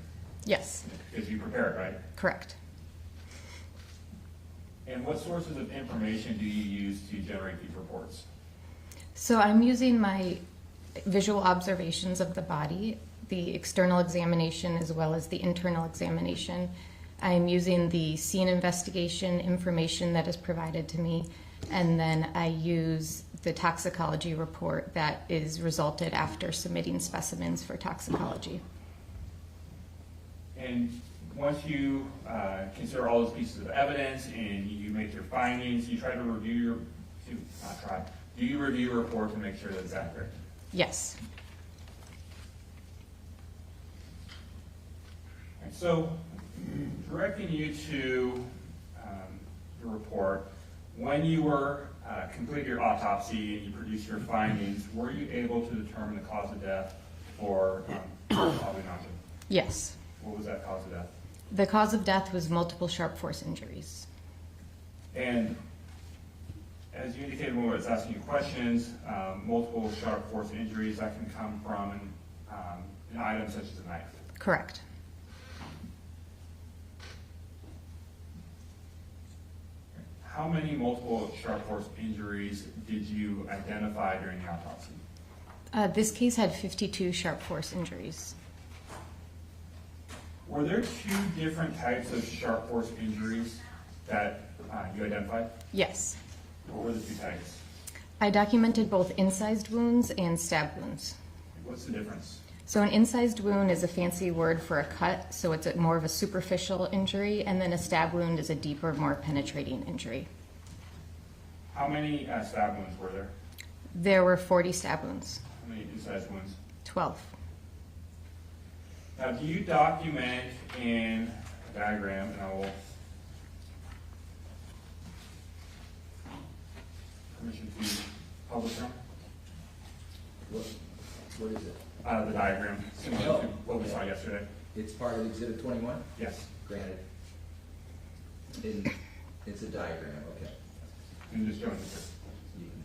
Yes. Because you prepare it, right? Correct. And what sources of information do you use to generate these reports? So I'm using my visual observations of the body, the external examination as well as the internal examination. I'm using the scene investigation information that is provided to me, and then I use the toxicology report that is resulted after submitting specimens for toxicology. And once you consider all those pieces of evidence and you make your findings, you try to review your, do you review your report to make sure that it's accurate? Yes. And so, directing you to the report, when you were completed your autopsy and you produced your findings, were you able to determine the cause of death for Abu Najm? Yes. What was that cause of death? The cause of death was multiple sharp force injuries. And as you indicated when I was asking you questions, multiple sharp force injuries that can come from an item such as a knife. Correct. How many multiple sharp force injuries did you identify during the autopsy? This case had 52 sharp force injuries. Were there two different types of sharp force injuries that you identified? Yes. What were the two types? I documented both incised wounds and stab wounds. What's the difference? So an incised wound is a fancy word for a cut, so it's more of a superficial injury, and then a stab wound is a deeper, more penetrating injury. How many stab wounds were there? There were 40 stab wounds. How many incised wounds? 12. Now, do you document in a diagram, and I will permission to publish them? What is it? The diagram, similar to what we saw yesterday. It's part of Exhibit 21? Yes. Granted. It's a diagram, okay. And just showing this. You can-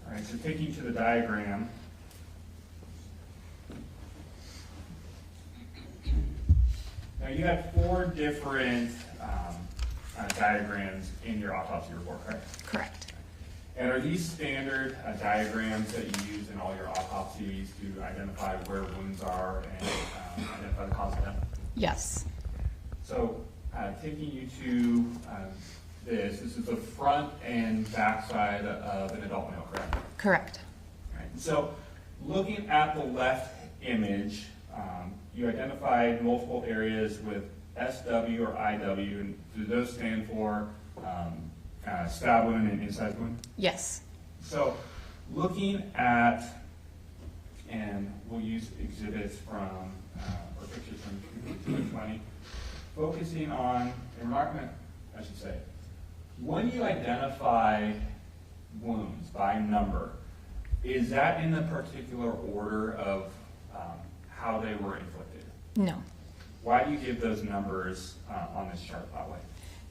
All right, so taking you to the diagram. Now you have 4 different diagrams in your autopsy report, correct? Correct. And are these standard diagrams that you use in all your autopsies to identify where wounds are and identify the cause of death? Yes. So taking you to this is the front and back side of an adult male, correct? Correct. Right. So looking at the left image, you identified multiple areas with SW or IW, and do those stand for stab wound and incise wound? Yes. So looking at, and we'll use exhibits from, or pictures from 2020, focusing on, and we're not going to, I should say, when you identify wounds by number, is that in the particular order of how they were inflicted? No. Why do you give those numbers on this chart that way?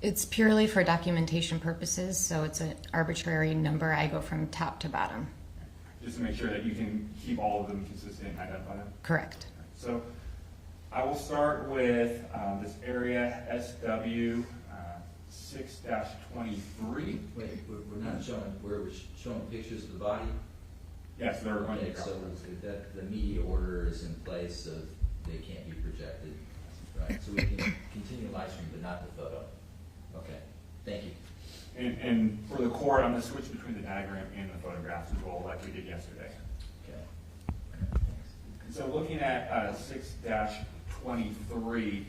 It's purely for documentation purposes, so it's an arbitrary number. I go from top to bottom. Just to make sure that you can keep all of them consistent and identify them? Correct. So I will start with this area SW 6-23. Wait, we're not showing, we're showing pictures of the body? Yes, they're on Okay, your so graph. that, the media order is in place, so they can't be projected, right? So we can continue live stream, but not the photo. Okay, thank you. And for the court, I'm going to switch between the diagram and the photographs as well, like we did yesterday. Okay. So looking at 6-23,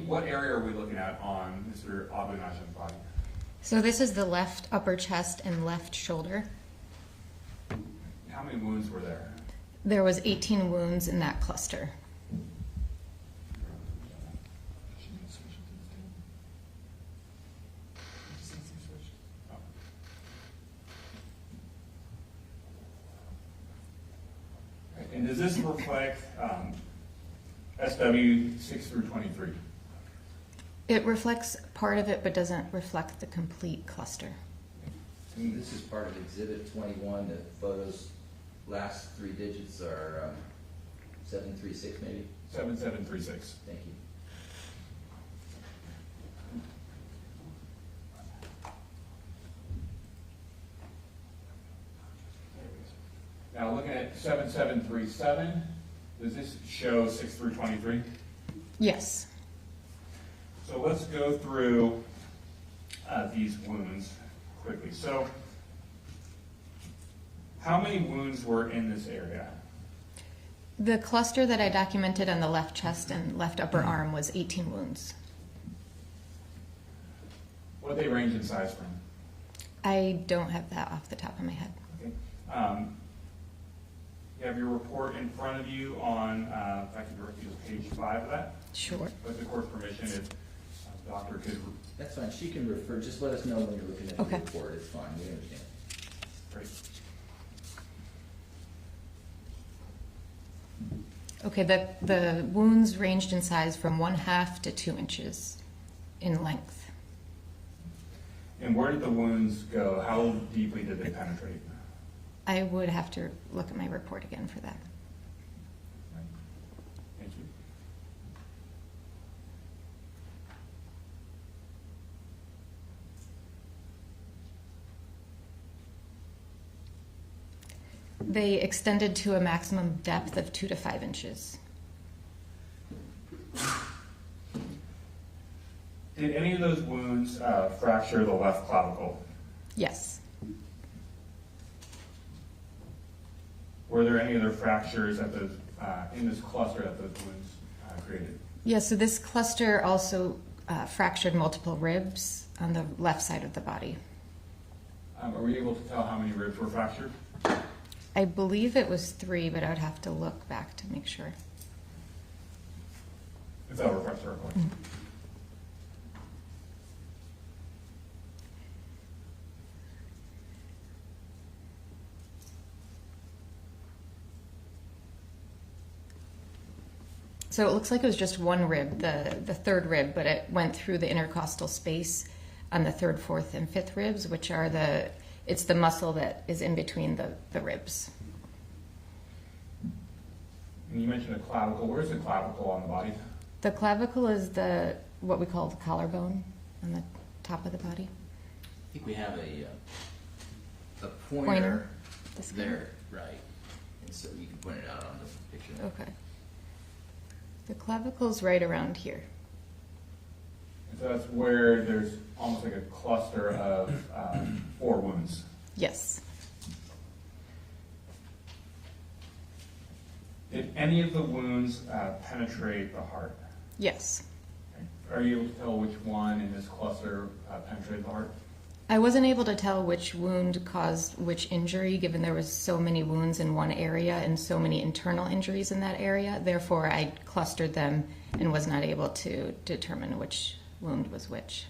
what area are we looking at on Mr. Abu Najm's body? So this is the left upper chest and left shoulder. How many wounds were there? There was 18 wounds in that cluster. And does this reflect SW 6-23? It reflects part of it, but doesn't reflect the complete cluster. And this is part of Exhibit 21, the photos, last 3 digits are 736 maybe? 7736. Thank you. Now looking at 7737, does this show 6-23? Yes. So let's go through these wounds quickly. So how many wounds were in this area? The cluster that I documented on the left chest and left upper arm was 18 wounds. What they range in size from? I don't have that off the top of my head. Okay. You have your report in front of you on, if I can direct you to page 5 of that. Sure. With the court's permission, if the doctor could. That's fine, she can refer, just let us know when you're looking at the Okay. report, it's fine, we understand. Great. Okay, the wounds ranged in size from 1/2 to 2 inches in length. And where did the wounds go? How deeply did they penetrate? I would have to look at my report again for that. Thank you. They extended to a maximum depth of 2 to 5 inches. Did any of those wounds fracture the left clavicle? Yes. Were there any other fractures at those, in this cluster that those wounds created? Yeah, so this cluster also fractured multiple ribs on the left side of the body. Are we able to tell how many ribs were fractured? I believe it was 3, but I would have to look back to make sure. If that were fractured. So it looks like it was just one rib, the third rib, but it went through the intercostal space on the third, fourth, and fifth ribs, which are it's the muscle that is in between the ribs. And you mentioned a clavicle. Where's the clavicle on the body? The clavicle is what we call the collarbone on the top of the body. I think we have a Pointer. pointer This guy? there, right? And so you can point it out on the picture. Okay. The clavicle's right around here. And so that's where there's almost like a cluster of 4 wounds. Yes. Did any of the wounds penetrate the heart? Yes. Are you able to tell which one in this cluster penetrated the heart? I wasn't able to tell which wound caused which injury, given there was so many wounds in one area and so many internal injuries in that area. Therefore, I clustered them and was not able to determine which wound was which.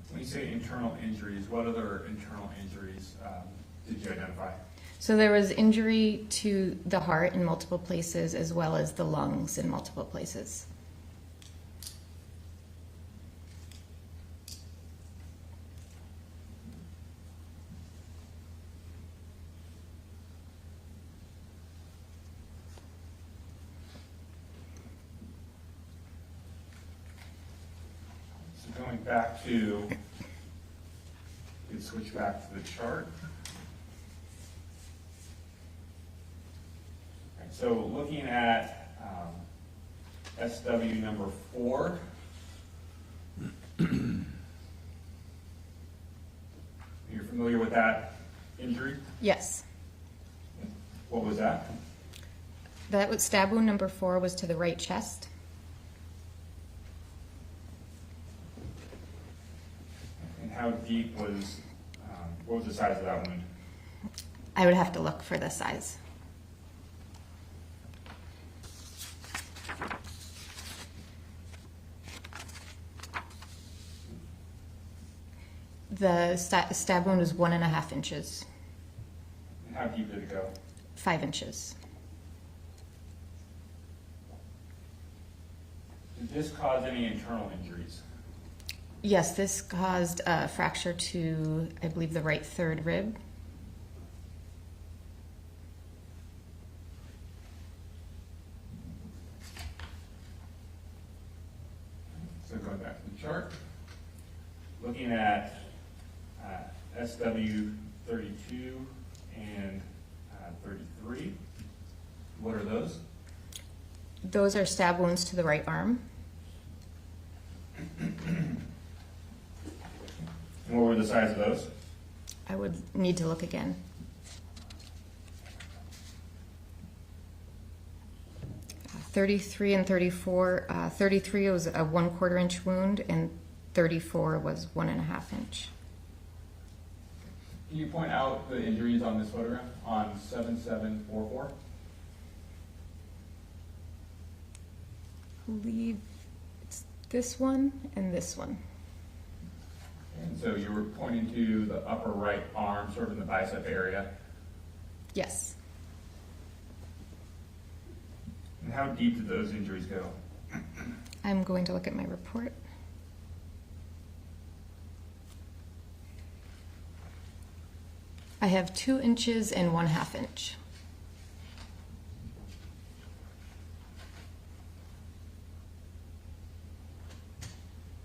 When you say internal injuries, what other internal injuries did you identify? So there was injury to the heart in multiple places, as well as the lungs in multiple places. So going back to, we can switch back to the chart. Okay, so looking at SW number 4, you're familiar with that injury? Yes. What was that? That was stab wound number 4 was to the right chest. And how deep was, what was the size of that wound? I would have to look for the size. The stab wound was 1.5 inches, And how deep did it go? 5 inches. Did this cause any internal injuries? Yes, this caused a fracture to, I believe, the right third rib. So going back to the chart, looking at SW 32 and 33, what are those? Those are stab wounds to the right arm. And what were the size of those? I would need to look again. Uh, 33 and 34. 33 was a 1/4 inch wound, and 34 was 1.5 inch. Can you point out the injuries on this photograph on 7744? I believe it's this one and this one. And so you were pointing to the upper right arm, sort of in the bicep area. Yes. And how deep did those injuries go? I'm going to look at my report. I have 2 inches and 1/2 inch.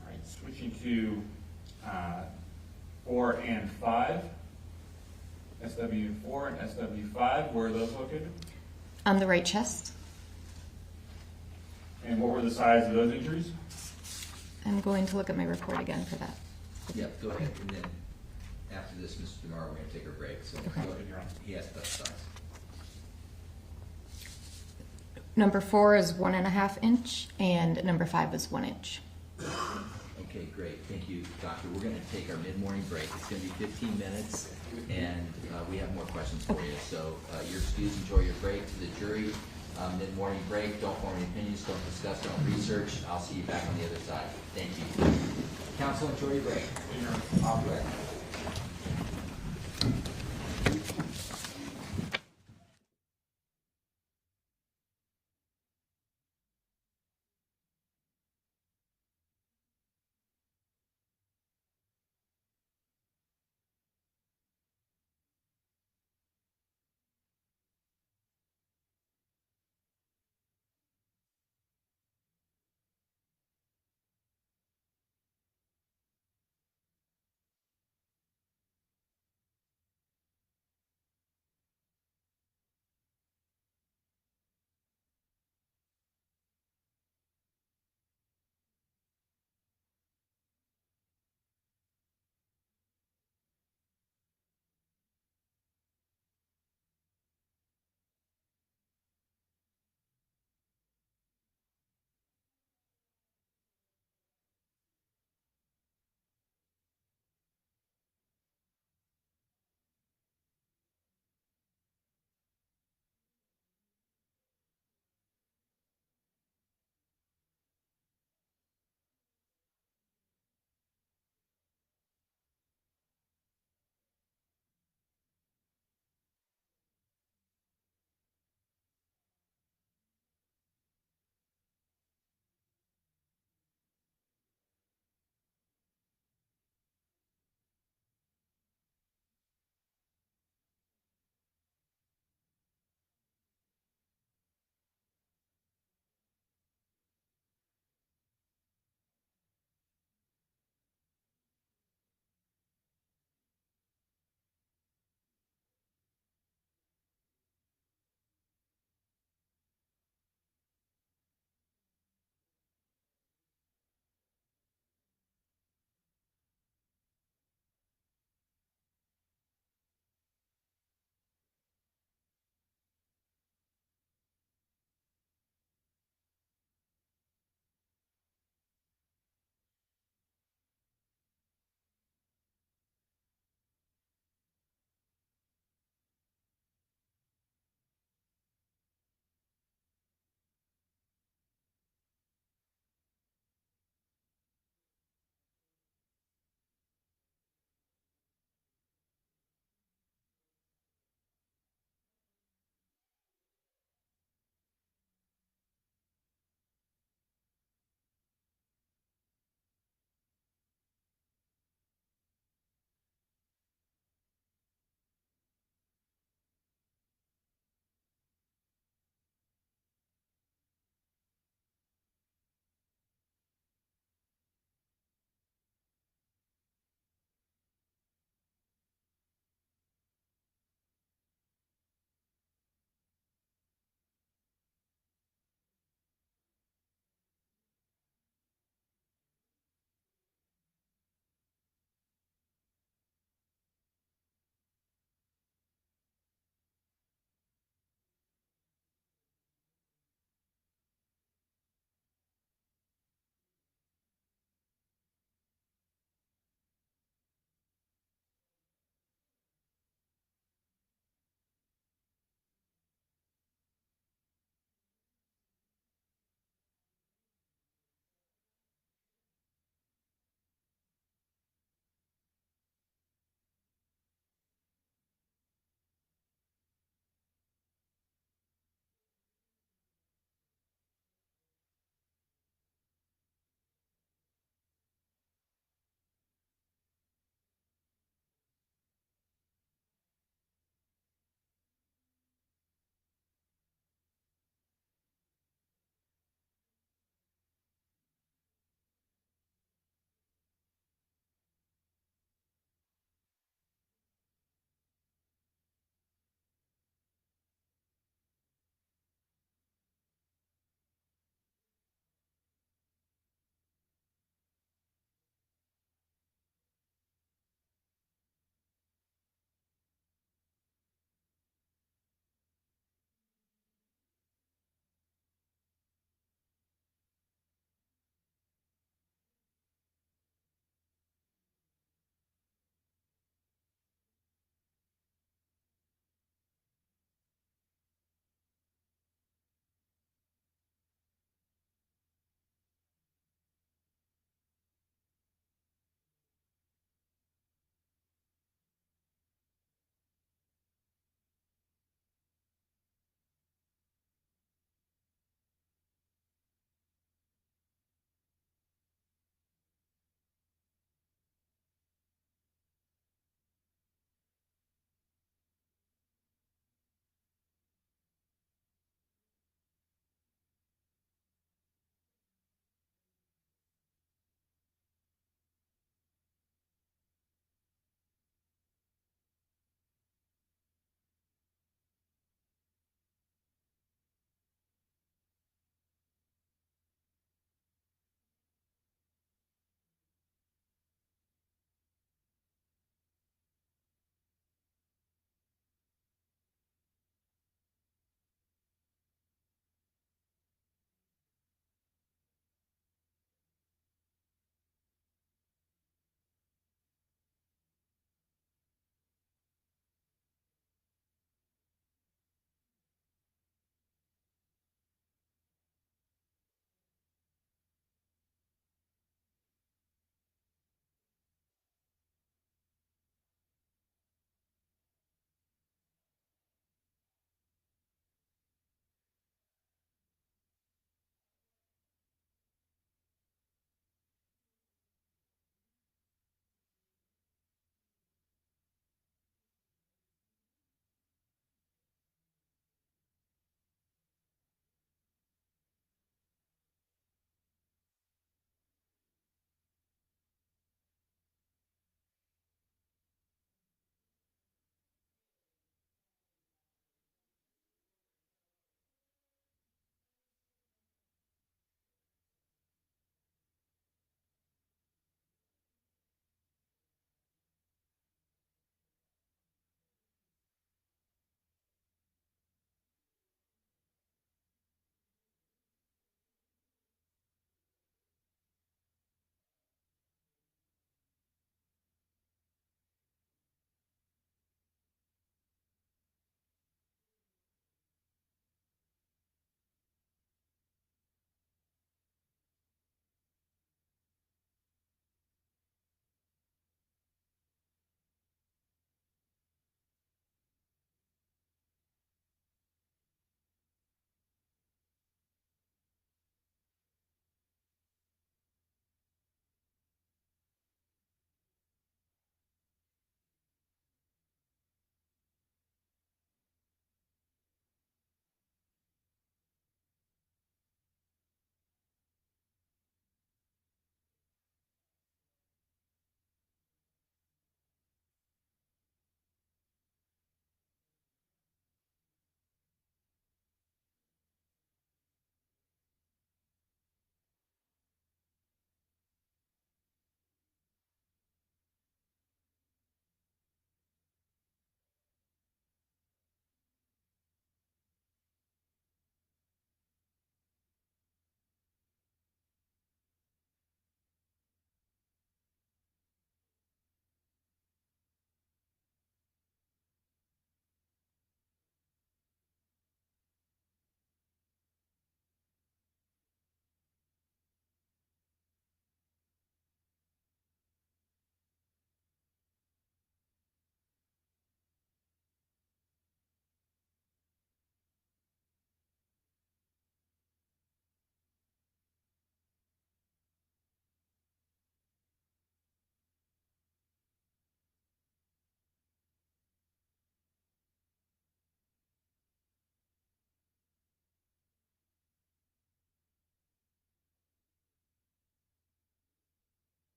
All right, switching to 4 and 5. SW4 and SW5, where are those located? On the right chest. And what were the size of those injuries? I'm going to look at my report again for that. Yep, go ahead, and then after this, Mr. DeMar, we're gonna take our break, so Okay. go ahead, he has that size. Number 4 is 1.5 inch, and number 5 is 1 inch. Okay, great, thank you, doctor. We're gonna take our mid-morning break. It's gonna be 15 minutes, and we have more questions for you. So you're excused, enjoy your break. To the jury, mid-morning break, don't form any opinions, don't discuss, don't research. I'll see you back on the other side. Thank you. Counsel, enjoy your break. Off break.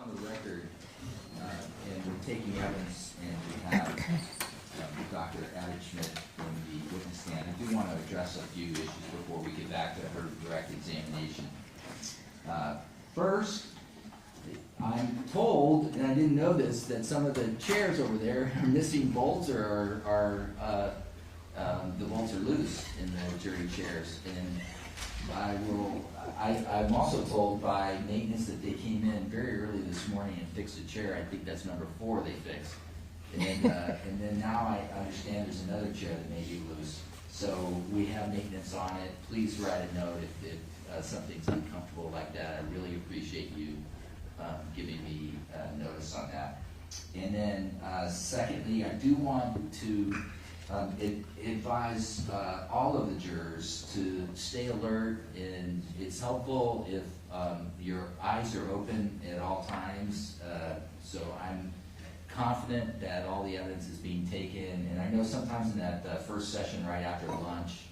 on the record, and we're taking evidence, and we have Dr. Schmidt from the witness stand. I do want to address a few issues before we get back to her direct examination. First, I'm told, and I didn't know this, that some of the chairs over there are missing bolts, or the bolts are loose in the jury chairs. And I'm also told by maintenance that they came in very early this morning and fixed a chair. I think that's number 4 they fixed. And then now I understand there's another chair that may be loose. So we have maintenance on it. Please write a note if something's uncomfortable like that. I really appreciate you giving me notice on that. And then secondly, I do want to advise all of the jurors to stay alert, and it's helpful if your eyes are open at all times. So I'm confident that all the evidence is being taken, and I know sometimes in that first session right after lunch,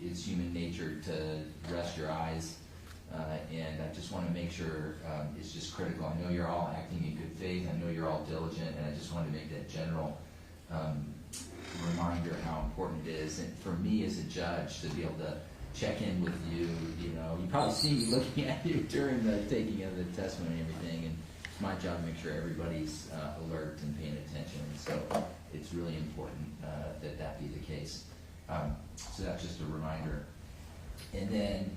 it's human nature to rest your eyes, and I just want to make sure it's just critical. I know you're all acting in good faith. I know you're all diligent, and I just wanted to make that general reminder how important it is, and for me as a judge to be able to check in with you. You probably see me looking at you during the taking of the testimony and everything, and it's my job to make sure everybody's alert and paying attention. And so it's really important that be the case. So that's just a reminder. And then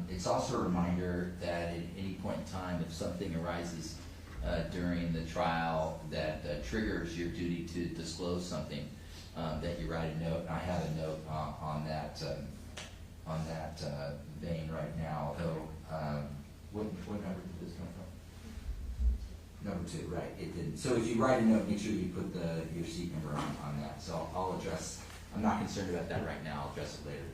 it's also a reminder that at any point in time, if something arises during the trial that triggers your duty to disclose something, that you write a note. I have a note on that vein right now. Although, what number did this come from? Number 2, right? It didn't. So if you write a note, make sure you put your seat number on that. So I'll address. I'm not concerned about that right now. I'll address it later.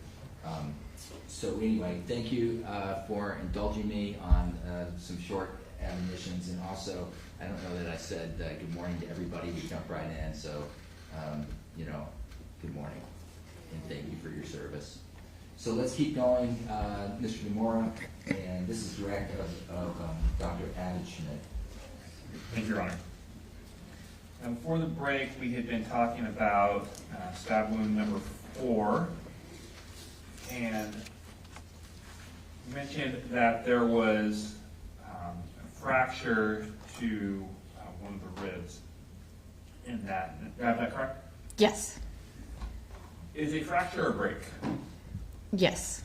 So anyway, thank you for indulging me on some short admonitions, and also I don't know that I said good morning to everybody who jumped right in. So good morning, and thank you for your service. So let's keep going, Mr. Demora, and this is direct of Dr. Schmidt. Thank you, Your Honor. Before the break, we had been talking about stab wound number 4, and you mentioned that there was a fracture to one of the ribs in that. Do I have that correct? Yes. Is a fracture a break? Yes.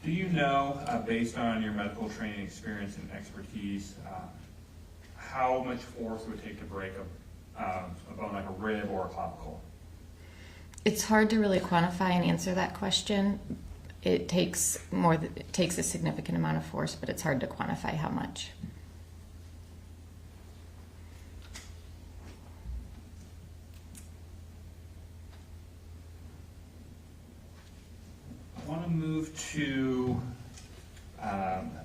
Do you know, based on your medical training, experience, and expertise, how much force it would take to break a bone like a rib or a clavicle? It's hard to really quantify and answer that question. It takes a significant amount of force, but it's hard to quantify how much. I want to move to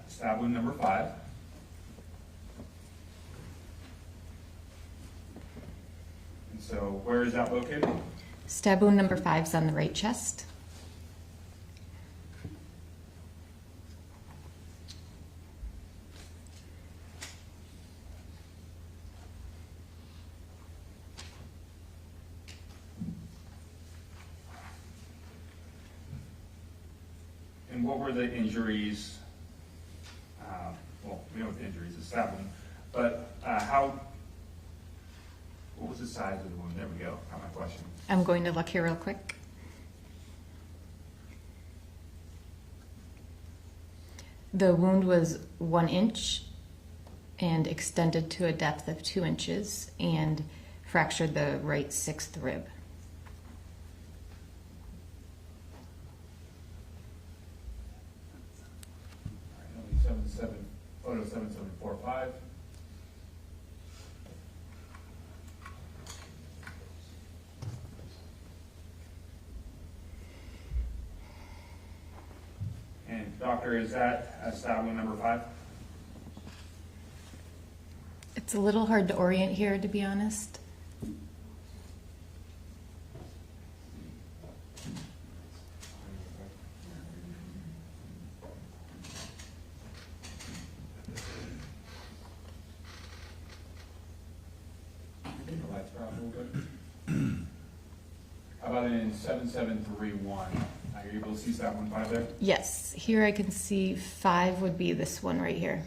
stab wound number 5. And so where is that located? Stab wound number 5 is on the right chest. And what were the injuries? We know what the injuries, the stab wound, but what was the size of the wound? There we go, got my question. I'm going to look here real quick. The wound was 1 inch and extended to a depth of 2 inches and fractured the right 6th rib. Photo 7745. And doctor, is that stab wound number 5? It's a little hard to orient here, to be honest. out in 7731. Are you able to see stab wound 5 there? Yes, here I can see 5 would be this one right here.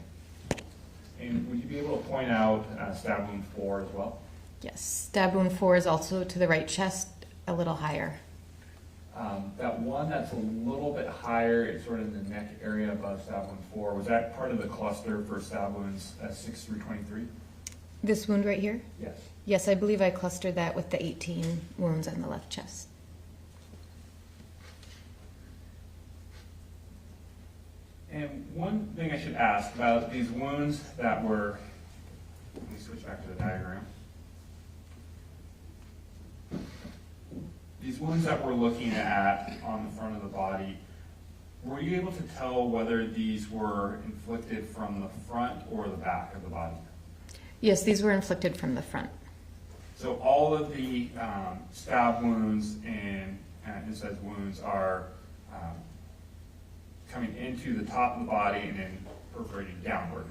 And would you be able to point out stab wound 4 as well? Yes, stab wound 4 is also to the right chest, a little higher. That one that's a little bit higher, it's sort of in the neck area above stab wound 4. Was that part of the cluster for stab wounds 6 through 23? This wound right here? Yes. Yes, I believe I clustered that with the 18 wounds on the left chest. And one thing I should ask about these wounds that were, let me switch back to the diagram. These wounds that we're looking at on the front of the body, were you able to tell whether these were inflicted from the front or the back of the body? Yes, these were inflicted from the front. So all of the stab wounds and incised wounds are coming into the top of the body and then perforating downward.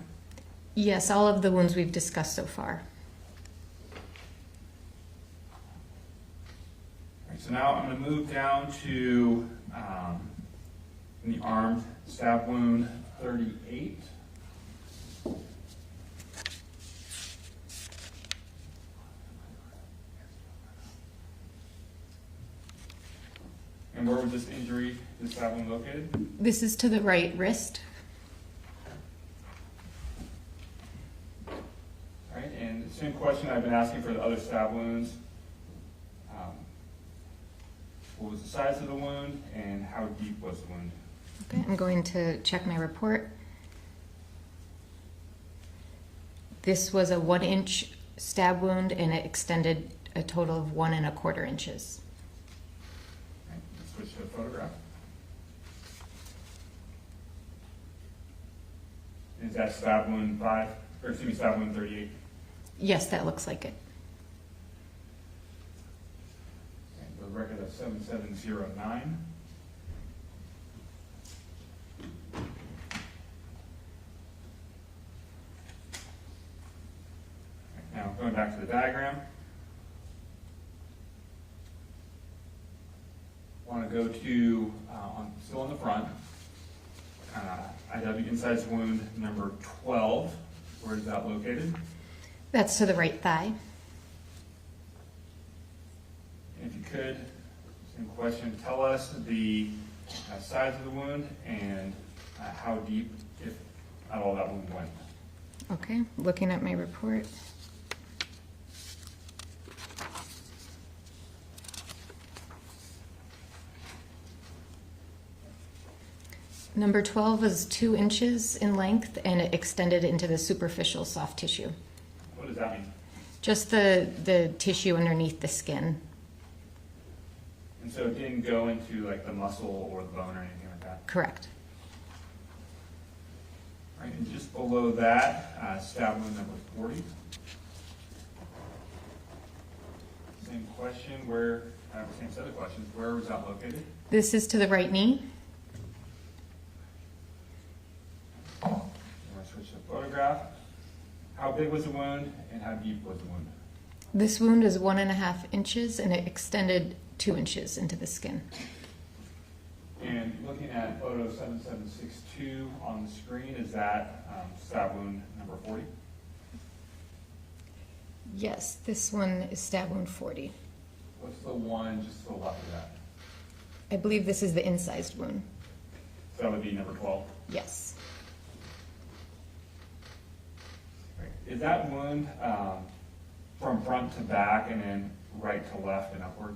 Yes, all of the wounds we've discussed so far. All right, so now I'm going to move down to in the arm, stab wound 38. And where was this injury, this stab wound located? This is to the right wrist. All right, and the same question I've been asking for the other stab wounds. What was the size of the wound and how deep was the wound? Okay, I'm going to check my report. This was a 1-inch stab wound and it extended a total of 1 1/4 inches. Okay, let's switch to a photograph. Is that stab wound 5, or excuse me, stab wound 38? Yes, that looks like it. Okay, the record of 7709. Now, going back to the diagram. Want to go to, still on the front, IW incised wound number 12. Where is that located? That's to the right thigh. And if you could, same question, tell us the size of the wound and how deep, if at all, that wound went. Okay, looking at my report. Number 12 was 2 inches in length and it extended into the superficial soft tissue. What does that mean? Just the tissue underneath the skin. And so it didn't go into like the muscle or the bone or anything like that? Correct. All right, and just below that, stab wound number 40. Same question, same set of questions, where was that located? This is to the right knee. I'm going to switch to photograph. How big was the wound and how deep was the wound? This wound is 1 1/2 inches and it extended 2 inches into the skin. And looking at photo 7762 on the screen, is that stab wound number 40? Yes, this one is stab wound 40. What's the one just to the left of that? I believe this is the incised wound. So that would be number 12. Yes. Right. Is that wound from front to back and then right to left and upward?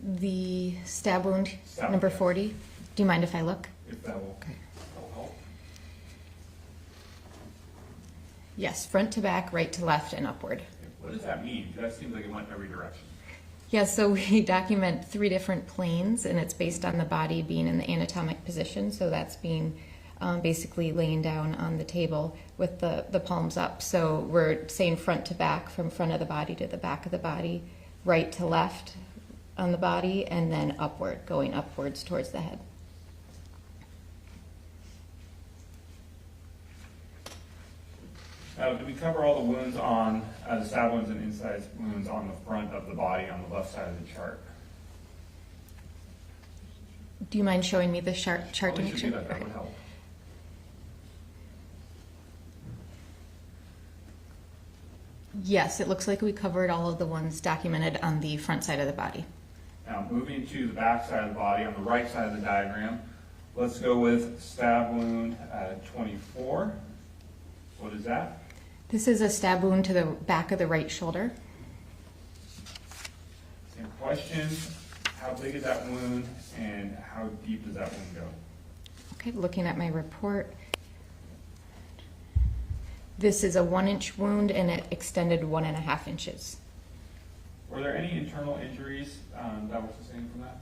The stab wound, Stab number wound. 40. Do you mind if I look? If that will, Okay. that will help. Yes, front to back, right to left, and upward. What does that mean? That seems like it went every direction. Yeah, so we document 3 different planes, and it's based on the body being in the anatomic position. So that's being basically laying down on the table with the palms up. So we're saying front to back, from front of the body to the back of the body, right to left on the body, and then upward, going upwards towards the head. Now, do we cover all the wounds on, the stab wounds and inside wounds on the front of the body on the left side of the chart? Do you mind showing me the chart to Probably make should sure? do that would help. Yes, it looks like we covered all of the ones documented on the front side of the body. Now, moving to the back side of the body, on the right side of the diagram, let's go with stab wound 24. What is that? This is a stab wound to the back of the right shoulder. Same question. How big is that wound and how deep does that wound go? Okay, looking at my report. This is a 1-inch wound and it extended 1.5 inches. Were there any internal injuries that were sustained from that?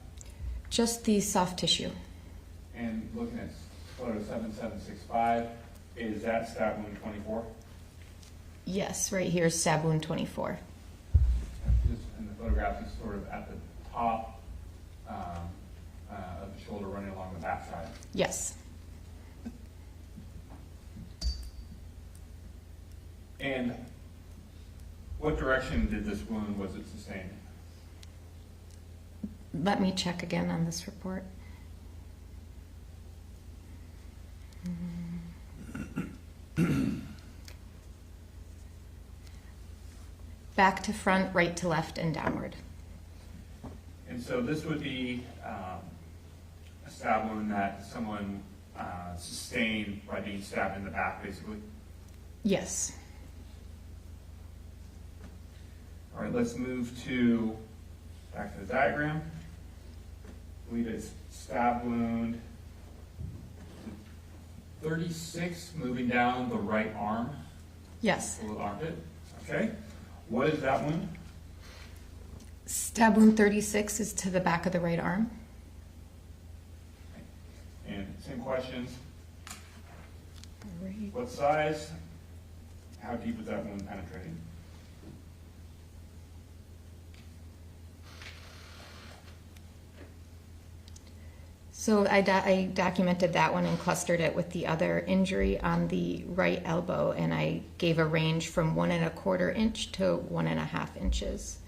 Just the soft tissue. And looking at photo 7765, is that stab wound 24? Yes, right here is stab wound 24. And the photograph is sort of at the top of the shoulder running along the back side. Yes. And what direction did this wound, was it sustained? Let me check again on this report. Back to front, right to left, and downward. And so this would be a stab wound that someone sustained by being stabbed in the back, basically. Yes. All right, let's move to, back to the diagram. I believe it's stab wound 36, moving down the right arm, Yes. the little armpit. Okay, what is that wound? Stab wound 36 is to the back of the right arm. And same questions. Right. What size? How deep was that wound penetrating? So I documented that one and clustered it with the other injury on the right elbow, and I gave a range from 1.25 inch to 1.5 inches,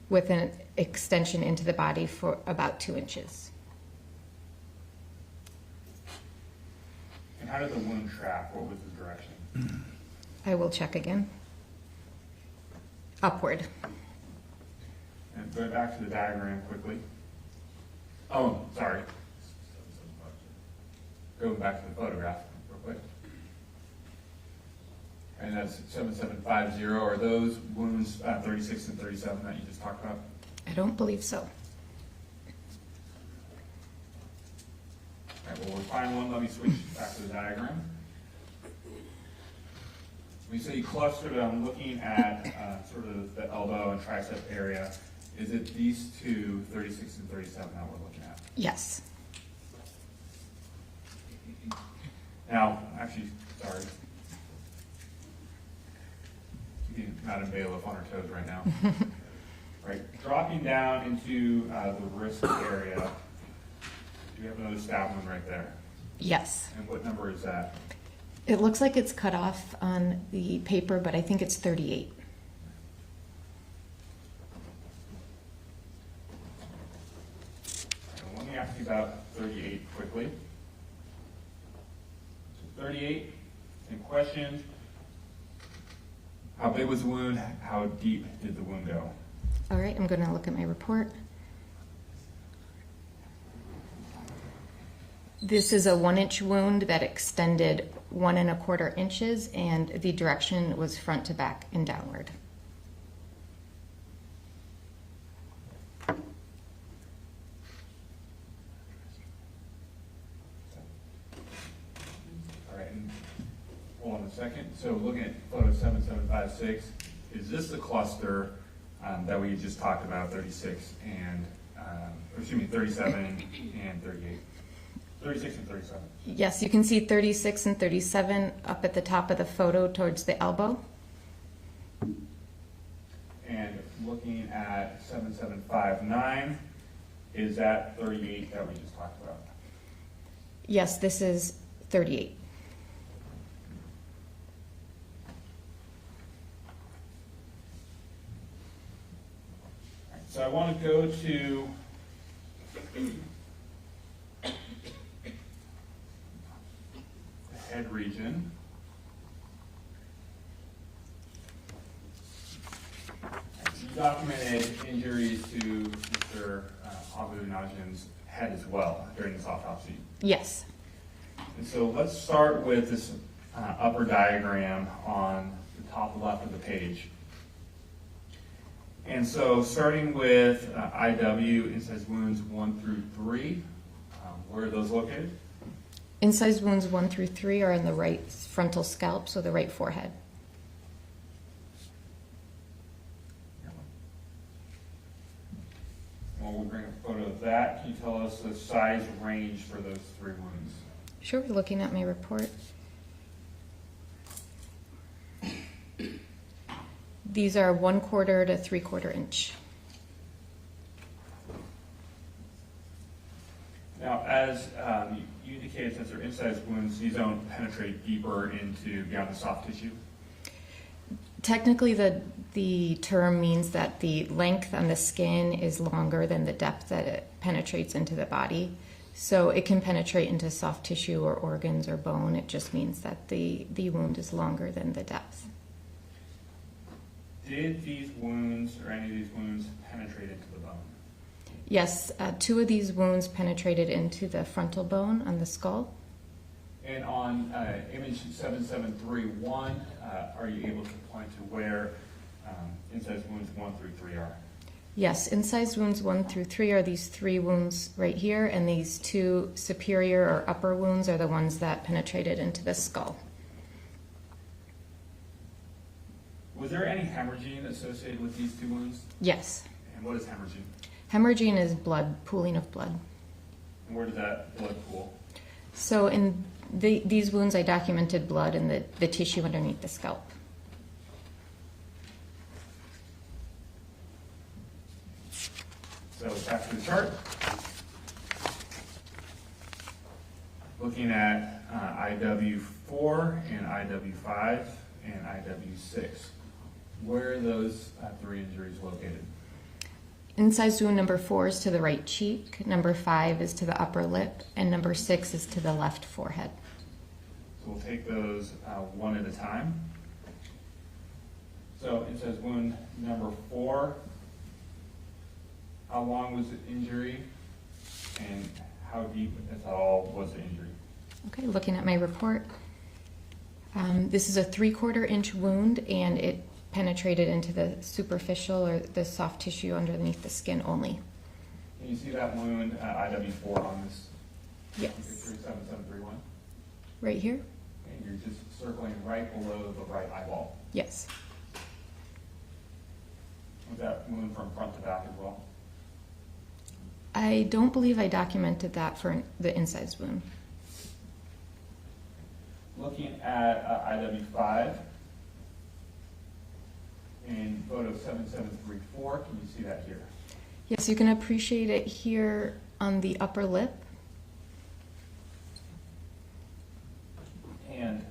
with an extension into the body for about 2 inches. And how did the wound track? What was the direction? I will check again. Upward. And going back to the diagram quickly. Oh, sorry. Going back to the photograph real quick. And that's 7750. Are those wounds 36 and 37 that you just talked about? I don't believe so. All right, well, we'll find one. Let me switch back to the diagram. When you say you clustered, I'm looking at sort of the elbow and tricep area. Is it these two, 36 and 37, that we're looking at? Yes. Now, actually, sorry. Keeping Madam Bailiff on her toes right now. Right, dropping down into the wrist area, do we have another stab wound right there? Yes. And what number is that? It looks like it's cut off on the paper, but I think it's 38. Let me ask you about 38 quickly. So 38, same question. How big was the wound? How deep did the wound go? All right, I'm going to look at my report. This is a 1-inch wound that extended 1.25 inches, and the direction was front to back and downward. All right, and hold on a second. So looking at photo 7756, is this the cluster that we just talked about, 36 and, or excuse me, 37 and 38? 36 and 37. Yes, you can see 36 and 37 up at the top of the photo towards the elbow. And looking at 7759, is that 38 that we just talked about? Yes, this is 38. So I want to go to the head region. You documented injuries to Mr. Abu Najm's head as well during this autopsy. Yes. And so let's start with this upper diagram on the top left of the page. And so starting with IW, incised wounds 1 through 3, where are those located? Incised wounds 1 through 3 are in the right frontal scalp, so the right forehead. Well, we'll bring a photo of that. Can you tell us the size range for those 3 wounds? Sure, looking at my report. These are 1/4 to 3/4 inch. Now, as you indicated, since they're incised wounds, these don't penetrate deeper into beyond the soft tissue. Technically, the term means that the length on the skin is longer than the depth that it penetrates into the body. So it can penetrate into soft tissue or organs or bone. It just means that the wound is longer than the depth. Did these wounds, or any of these wounds, penetrate into the bone? Yes, 2 of these wounds penetrated into the frontal bone on the skull. And on image 7731, are you able to point to where incised wounds 1 through 3 are? Yes, incised wounds 1 through 3 are these 3 wounds right here, and these 2 superior or upper wounds are the ones that penetrated into the skull. Was there any hemorrhaging associated with these 2 wounds? Yes. And what is hemorrhaging? Hemorrhaging is blood, pooling of blood. And where did that blood pool? So in these wounds, I documented blood in the tissue underneath the scalp. So back to the chart. Looking at IW4 and IW5 and IW6. Where are those 3 injuries located? Incised wound number 4 is to the right cheek, number 5 is to the upper lip, and number 6 is to the left forehead. So we'll take those one at a time. So incised wound number 4, how long was the injury and how deep, if at all, was the injury? Okay, looking at my report. This is a 3/4 inch wound, and it penetrated into the superficial or the soft tissue underneath the skin only. Can you see that wound IW4 on this Yes. picture 7731? Right here? And you're just circling right below the right eyeball. Yes. Was that wound from front to back as well? I don't believe I documented that for the incised wound. Looking at IW5 in photo 7734, can you see that here? Yes, you can appreciate it here on the upper lip. And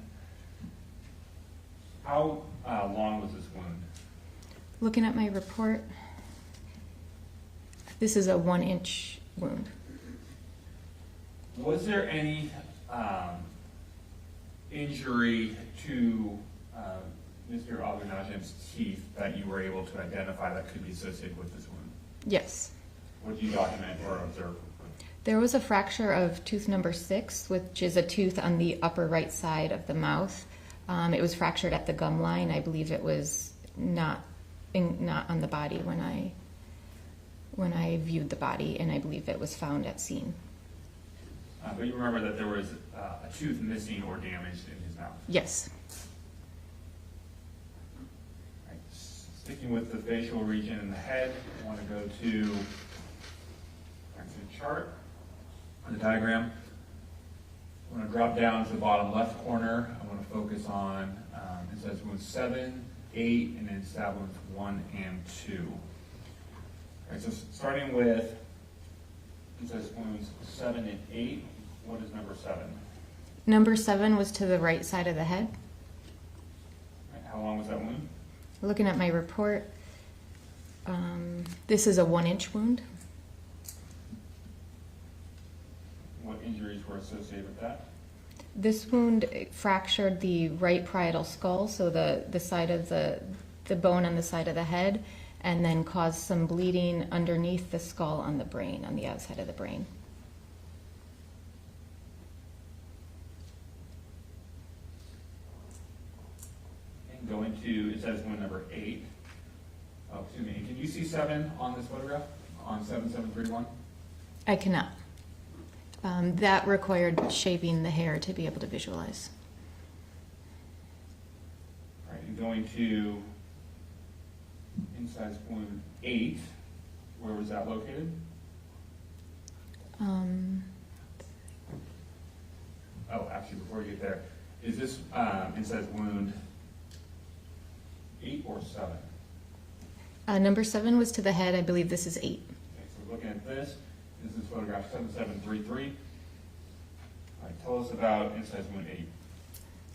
how long was this wound? Looking at my report, this is a 1-inch wound. Was there any injury to Mr. Abu Najm's teeth that you were able to identify that could be associated with this wound? Yes. What did you document or observe? There was a fracture of tooth number 6, which is a tooth on the upper right side of the mouth. It was fractured at the gum line. I believe it was not on the body when I viewed the body, and I believe it was found at scene. But you remember that there was a tooth missing or damaged in his mouth? Yes. Right. Sticking with the facial region in the head, I want to go to the chart, on the diagram. I want to drop down to the bottom left corner. I want to focus on incised wounds 7, 8, and then stab wounds 1 and 2. All right, so starting with incised wounds 7 and 8, what is number 7? Number 7 was to the right side of the head. Right, how long was that wound? Looking at my report, This is a 1-inch wound. What injuries were associated with that? This wound fractured the right parietal skull, so the side of the bone on the side of the head, and then caused some bleeding underneath the skull on the brain, on the outside of the brain. And going to, it says wound number 8. Oh, excuse me, can you see 7 on this photograph, on 7731? I cannot. That required shaving the hair to be able to visualize. All right, and going to incise wound 8, where was that located? Oh, actually, before you get there, is this incise wound 8 or 7? Number 7 was to the head. I believe this is 8. Okay, so looking at this is photograph 7733. All right, tell us about incise wound 8.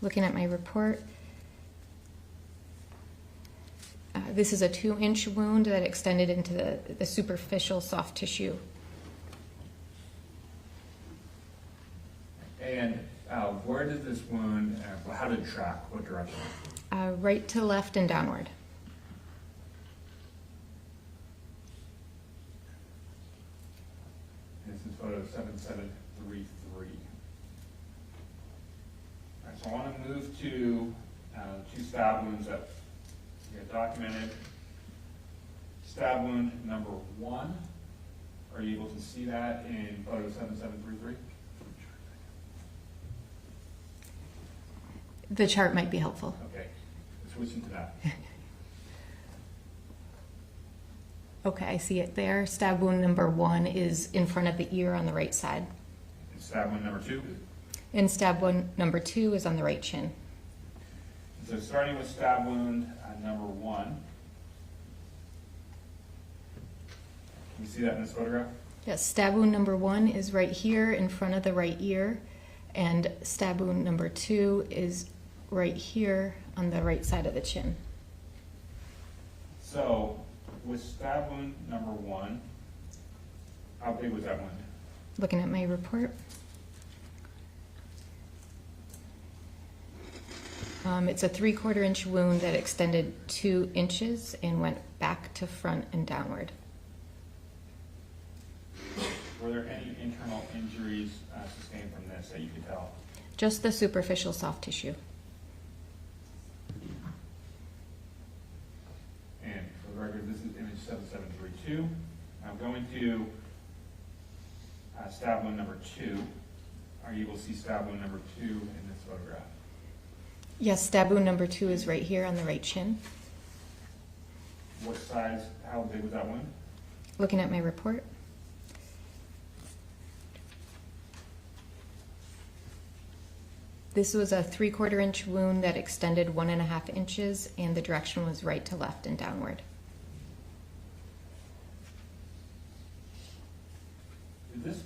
Looking at my report, this is a 2-inch wound that extended into the superficial soft tissue. And where did this wound, how did it track? What direction? Right to left and downward. This is photo 7733. All right, so I want to move to 2 stab wounds that we have documented. Stab wound number 1. Are you able to see that in photo 7733? The chart might be helpful. Okay, switching to that. Okay, I see it there. Stab wound number 1 is in front of the ear on the right side. And stab wound number 2. And stab wound number 2 is on the right chin. So starting with stab wound number 1. Can you see that in this photograph? Yes, stab wound number 1 is right here in front of the right ear, and stab wound number 2 is right here on the right side of the chin. So with stab wound number 1, how big was that wound? Looking at my report. It's a 3/4 inch wound that extended 2 inches and went back to front and downward. Were there any internal injuries sustained from this that you could tell? Just the superficial soft tissue. And for the record, this is image 7732. I'm going to stab wound number 2. Are you able to see stab wound number 2 in this photograph? Yes, stab wound number 2 is right here on the right chin. What size, how big was that wound? Looking at my report. This was a 3/4 inch wound that extended 1.5 inches, and the direction was right to left and downward. Did this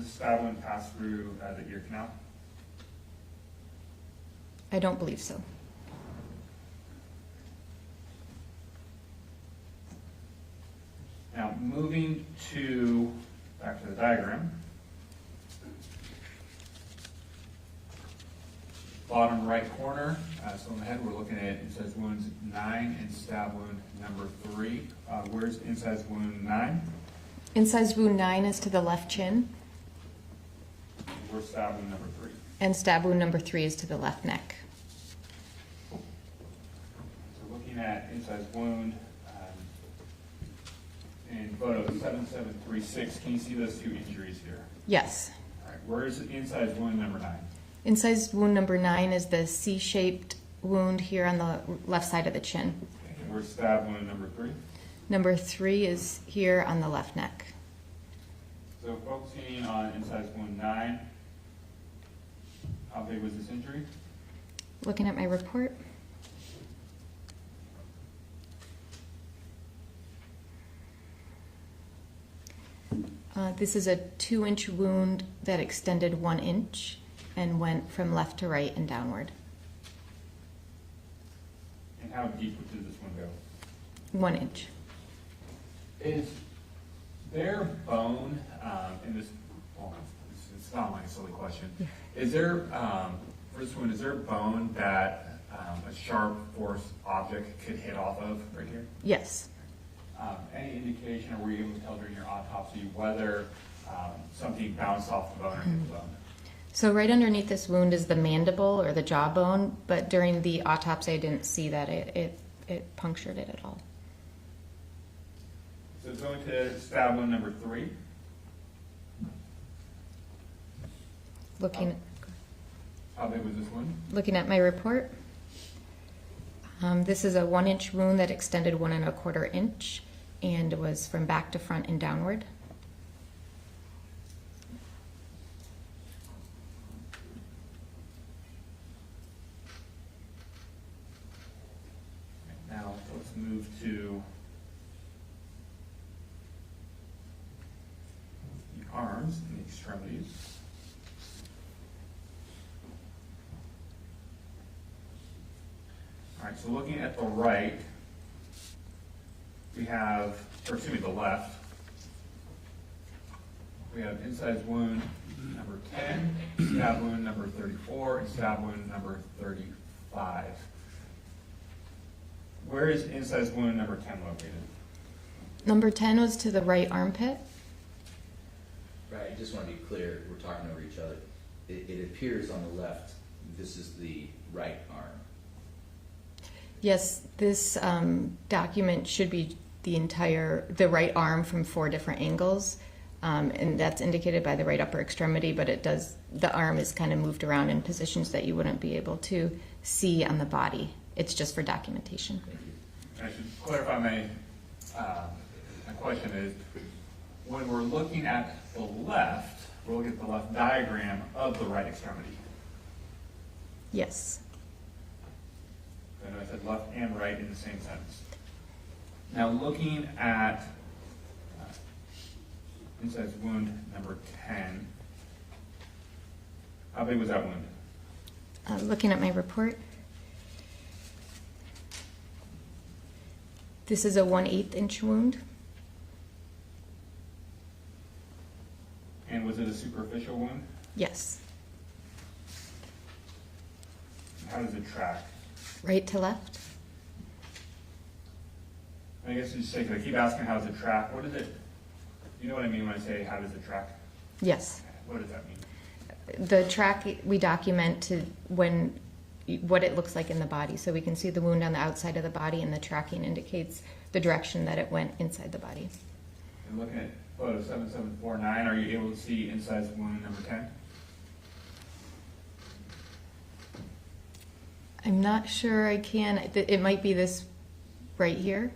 stab wound pass through the ear canal? I don't believe so. Now, moving back to the diagram. Bottom right corner, so on the head, we're looking at incise wounds 9 and stab wound number 3. Where's incise wound 9? Incise wound 9 is to the left chin, Where's stab wound number 3? and stab wound number 3 is to the left neck. So looking at incise wound in photo 7736, can you see those 2 injuries here? Yes. All right, where's incise wound number 9? Incise wound number 9 is the C-shaped wound here on the left side of the chin. Okay, and where's stab wound number 3? Number 3 is here on the left neck. So focusing on incise wound 9, how big was this injury? Looking at my report. This is a 2-inch wound that extended 1 inch and went from left to right and downward. And how deep did this one go? 1 inch. Is there bone in this, well, it's not like a silly question. Is there, for this one, is there bone that a sharp force object could hit off of right here? Yes. Any indication, or were you able to tell during your autopsy whether something bounced off the bone or hit the bone? So right underneath this wound is the mandible or the jawbone, but during the autopsy I didn't see that it punctured it at all. So it's going to stab wound number 3. Looking How big was this wound? looking at my report, this is a 1-inch wound that extended 1 1/4 inch and was from back to front and downward. Now let's move to the arms and the extremities. All right, so looking at the right, we have, or excuse me, the left, we have incised wound number 10, stab wound number 34, and stab wound number 35. Where is incised wound number 10 located? Number 10 was to the right armpit. Right, I just want to be clear, we're talking over each other. It appears on the left, this is the right arm. Yes, this document should be the right arm from 4 different angles, and that's indicated by the right upper extremity, but the arm is kind of moved around in positions that you wouldn't be able to see on the body. It's just for documentation. Thank you. I should clarify my question is, when we're looking at the left, we're looking at the left diagram of the right extremity. Yes. I know I said left and right in the same sentence. Now looking at incised wound number 10, how big was that wound? Looking at my report, this is a 1/8 inch wound. And was it a superficial wound? Yes. How does it track? Right to left. I guess you say, 'cause I keep asking how does it track. What is it? You know what I mean when I say how does it track? Yes. What does that mean? The track we document to what it looks like in the body, so we can see the wound on the outside of the body, and the tracking indicates the direction that it went inside the body. And looking at photo 7749, are you able to see incised wound number 10? I'm not sure I can. It might be this right here,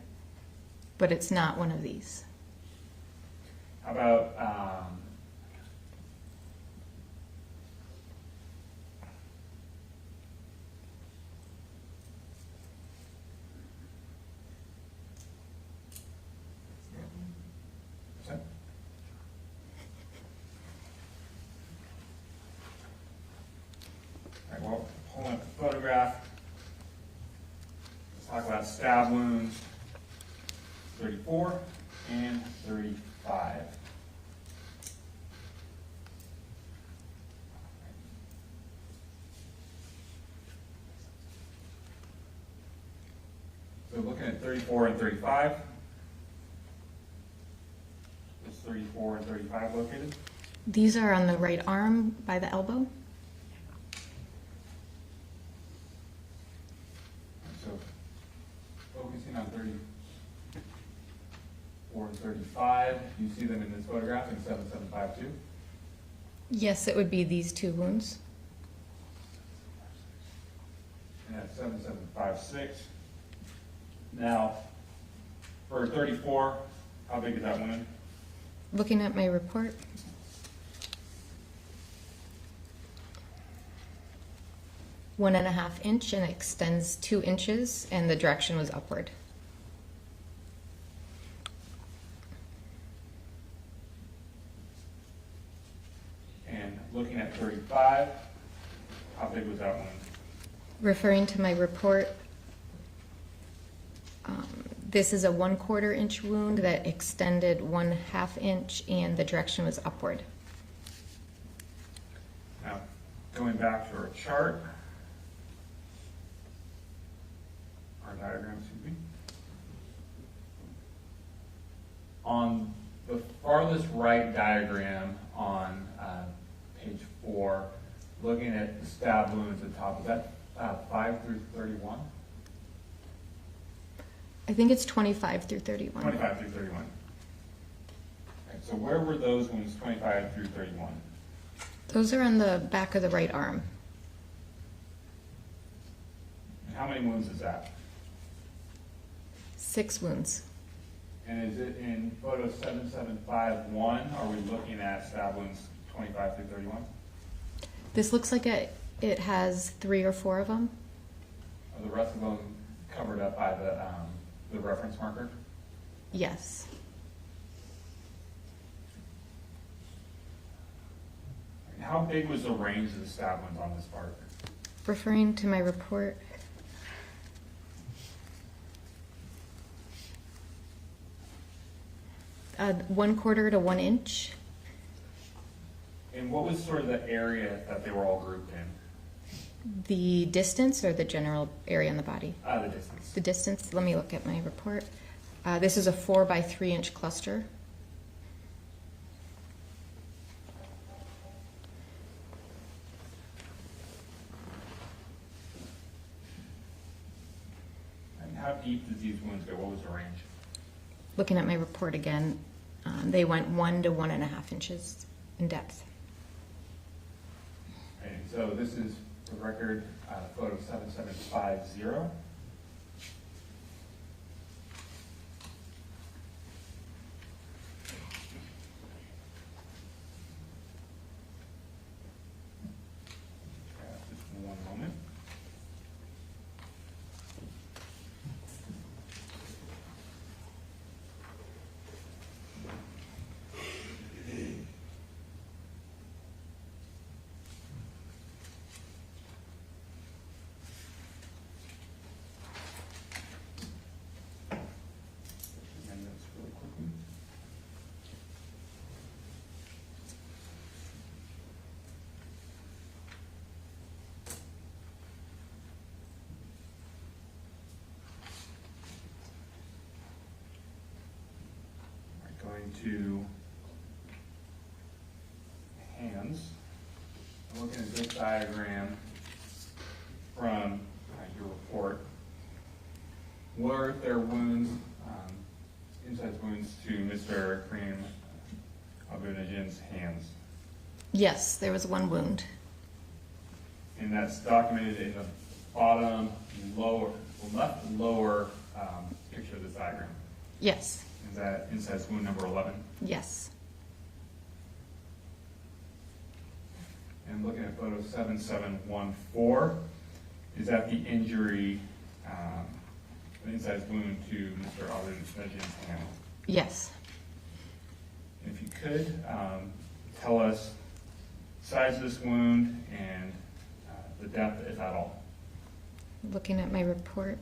but it's not one of these. How about all right, well, pulling up the photograph. Let's talk about stab wounds 34 and 35. So looking at 34 and 35. Is 34 and 35 located? These are on the right arm by the elbow. So focusing on 34 and 35, you see them in this photograph in 7752. Yes, it would be these 2 wounds. And at 7756. Now, for 34, how big is that wound? Looking at my report, one and a half inch, and it extends 2 inches, and the direction was upward. And looking at 35, how big was that wound? Referring to my report, This is a 1/4 inch wound that extended 1/2 inch, and the direction was upward. Now, going back to our chart, our diagram, excuse me. On the farthest right diagram on page 4, looking at the stab wounds at the top, is that 5 through 31? I think it's 25 through 31. 25 through 31. Okay, so where were those wounds, 25 through 31? Those are on the back of the right arm. And how many wounds is that? 6 wounds. And is it in photo 7751? Are we looking at stab wounds 25 through 31? This looks like it has 3 or 4 of them. Are the rest of them covered up by the reference marker? Yes. How big was the range of the stab wounds on this part? Referring to my report, uh, 1/4 to 1 inch. And what was sort of the area that they were all grouped in? The distance or the general area on the body? The distance. The distance, let me look at my report. This is a 4 by 3 inch cluster. And how deep did these wounds go? What was the range? Looking at my report again, they went 1 to 1.5 inches in depth. And so this is the record, photo 7750. Just one moment. And that's really quickly. We're going to hands. I'm looking at this diagram from your report. Were there wounds, inside wounds to Mr. Karim Najm's hands? Yes, there was 1 wound. And that's documented in the bottom lower, left lower picture of this diagram. Yes, Is that inside wound number 11? yes. And looking at photo 7714, is that the injury, the inside wound to Mr. Najm's hand? Yes. If you could, tell us size of this wound and the depth, if at all. Looking at my report.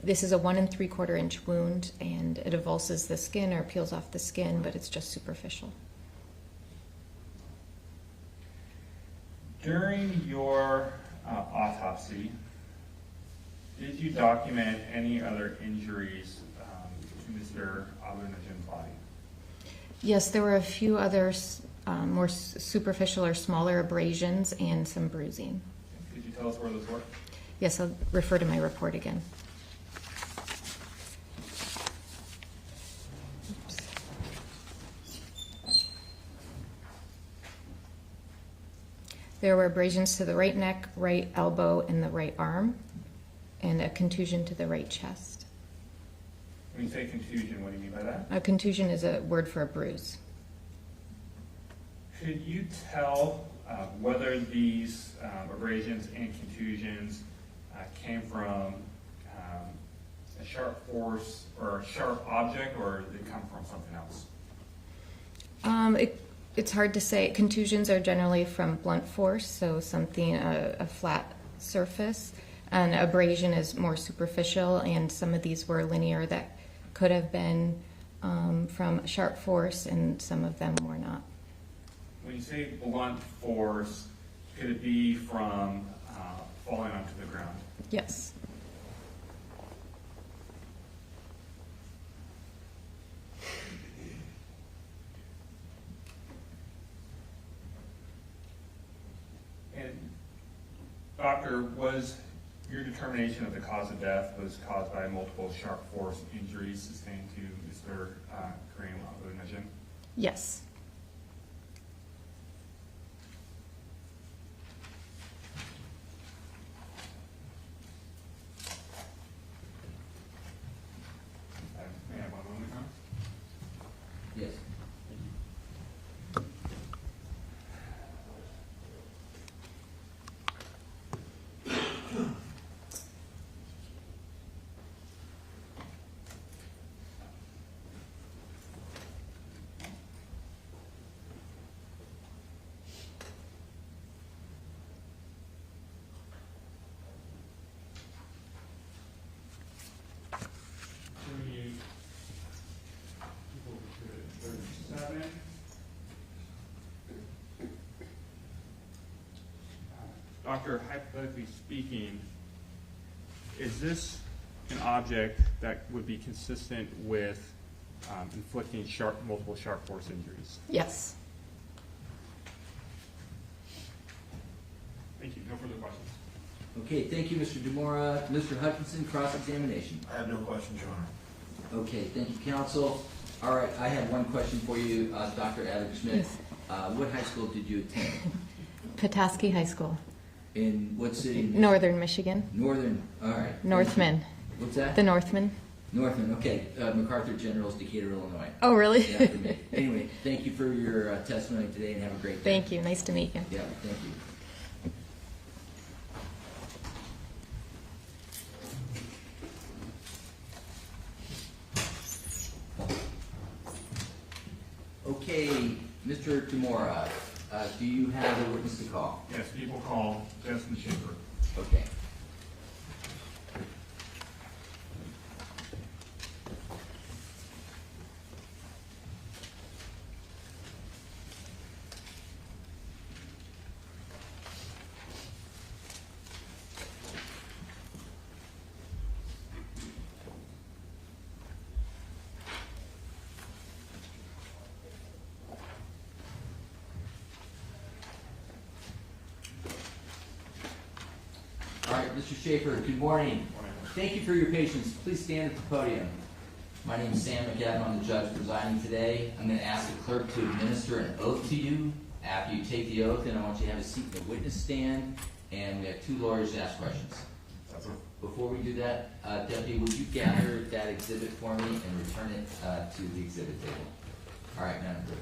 This is a 1 3/4 inch wound, and it avulses the skin or peels off the skin, but it's just superficial. During your autopsy, did you document any other injuries to Mr. Najm's body? Yes, there were a few others, more superficial or smaller abrasions and some bruising. Could you tell us where those were? Yes, I'll refer to my report again. Oops. There were abrasions to the right neck, right elbow, and the right arm, and a contusion to the right chest. When you say contusion, what do you mean by that? A contusion is a word for a bruise. Could you tell whether these abrasions and contusions came from a sharp force or a sharp object, or did they come from something else? It's hard to say. Contusions are generally from blunt force, so something, a flat surface. And abrasion is more superficial, and some of these were linear that could have been from sharp force, and some of them were not. When you say blunt force, could it be from falling onto the ground? Yes. And doctor, was your determination of the cause of death was caused by multiple sharp force injuries sustained to Mr. Karim Najm? Yes. May I have one moment, Tom? Yes. Doctor, hypothetically speaking, is this an object that would be consistent with inflicting multiple sharp force injuries? Yes. Thank you. No further questions. Okay, thank you, Mr. Demora. Mr. Hutchinson, cross-examination. I have no questions, Your Honor. Okay, thank you, counsel. All right, I have one question for you, Dr. Adam-Schmidt. Yes. What high school did you attend? Petoskey High School, In what city? Northern Michigan. Northern, all right. Northman. What's that? The Northman. Northman, okay. MacArthur General's, Decatur, Illinois. Oh, really? Yeah, for me. Anyway, thank you for your testimony today and have a great day. Thank you. Nice to meet you. Yeah, thank you. Okay, Mr. Demora, do you have a witness to call? Yes, people call Justin Schaefer. Okay. All right, Mr. Schaefer, good morning. Thank you for your patience. Please stand at the podium. My name is Sam McAdam. I'm the judge presiding today. I'm going to ask the clerk to administer an oath to you. After you take the oath, then I want you to have a seat in the witness stand, and we have two lawyers to ask questions. Before we do that, Deputy, would you gather that exhibit for me and return it to the exhibit table? All right, Madam Clerk.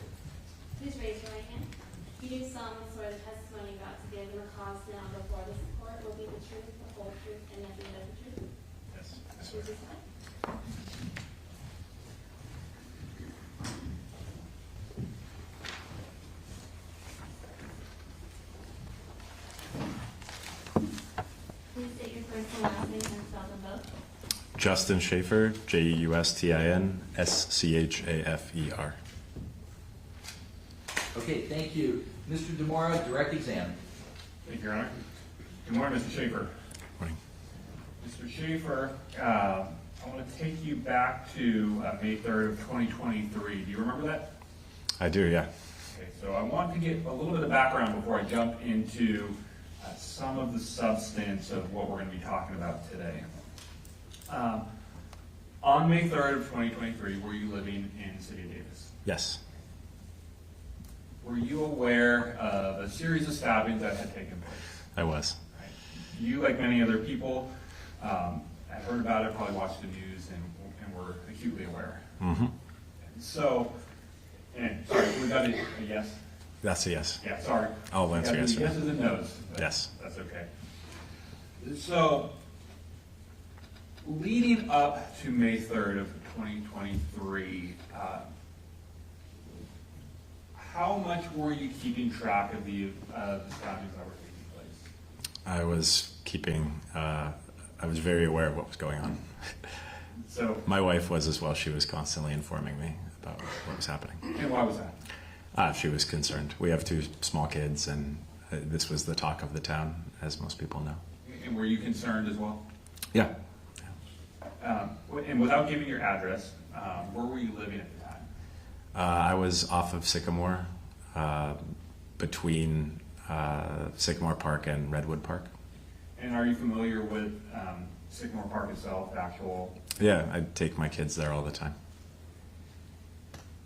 Please raise your right hand. You do solemnly swear the testimony you're about to give in the cause now before this court will be the truth, the whole truth, and nothing but the truth? Yes. Choose your side. Please state your first and last name and spell them both. Justin Schaefer, Justin-Schafer. Okay, thank you. Mr. Demora, direct exam. Thank you, Your Honor. Good morning, Mr. Schaefer. Morning. Mr. Schaefer, I want to take you back to May 3rd of 2023. Do you remember that? I do, yeah. Okay, so I want to get a little bit of background before I jump into some of the substance of what we're going to be talking about today. On May 3rd of 2023, were you living in the city of Davis? Yes. Were you aware of a series of stabbings that had taken place? I was. Right? You, like many other people, had heard about it, probably watched the news, and were acutely aware. Mm-hmm. So, and sorry, we got a yes? That's a yes. Yeah, sorry. I'll answer Yeah, yes or no. Yeses and nos. but Yes. That's okay. So, leading up to May 3rd of 2023, how much were you keeping track of the stabbings that were taking place? I was keeping, I was very aware of what was going on. So, My wife was as well. She was constantly informing me about what was happening. and why was that? She was concerned. We have 2 small kids, and this was the talk of the town, as most people know. And were you concerned as well? Yeah. And without giving your address, where were you living at the time? I was off of Sycamore, between Sycamore Park and Redwood Park. And are you familiar with Sycamore Park itself, the actual? Yeah, I take my kids there all the time.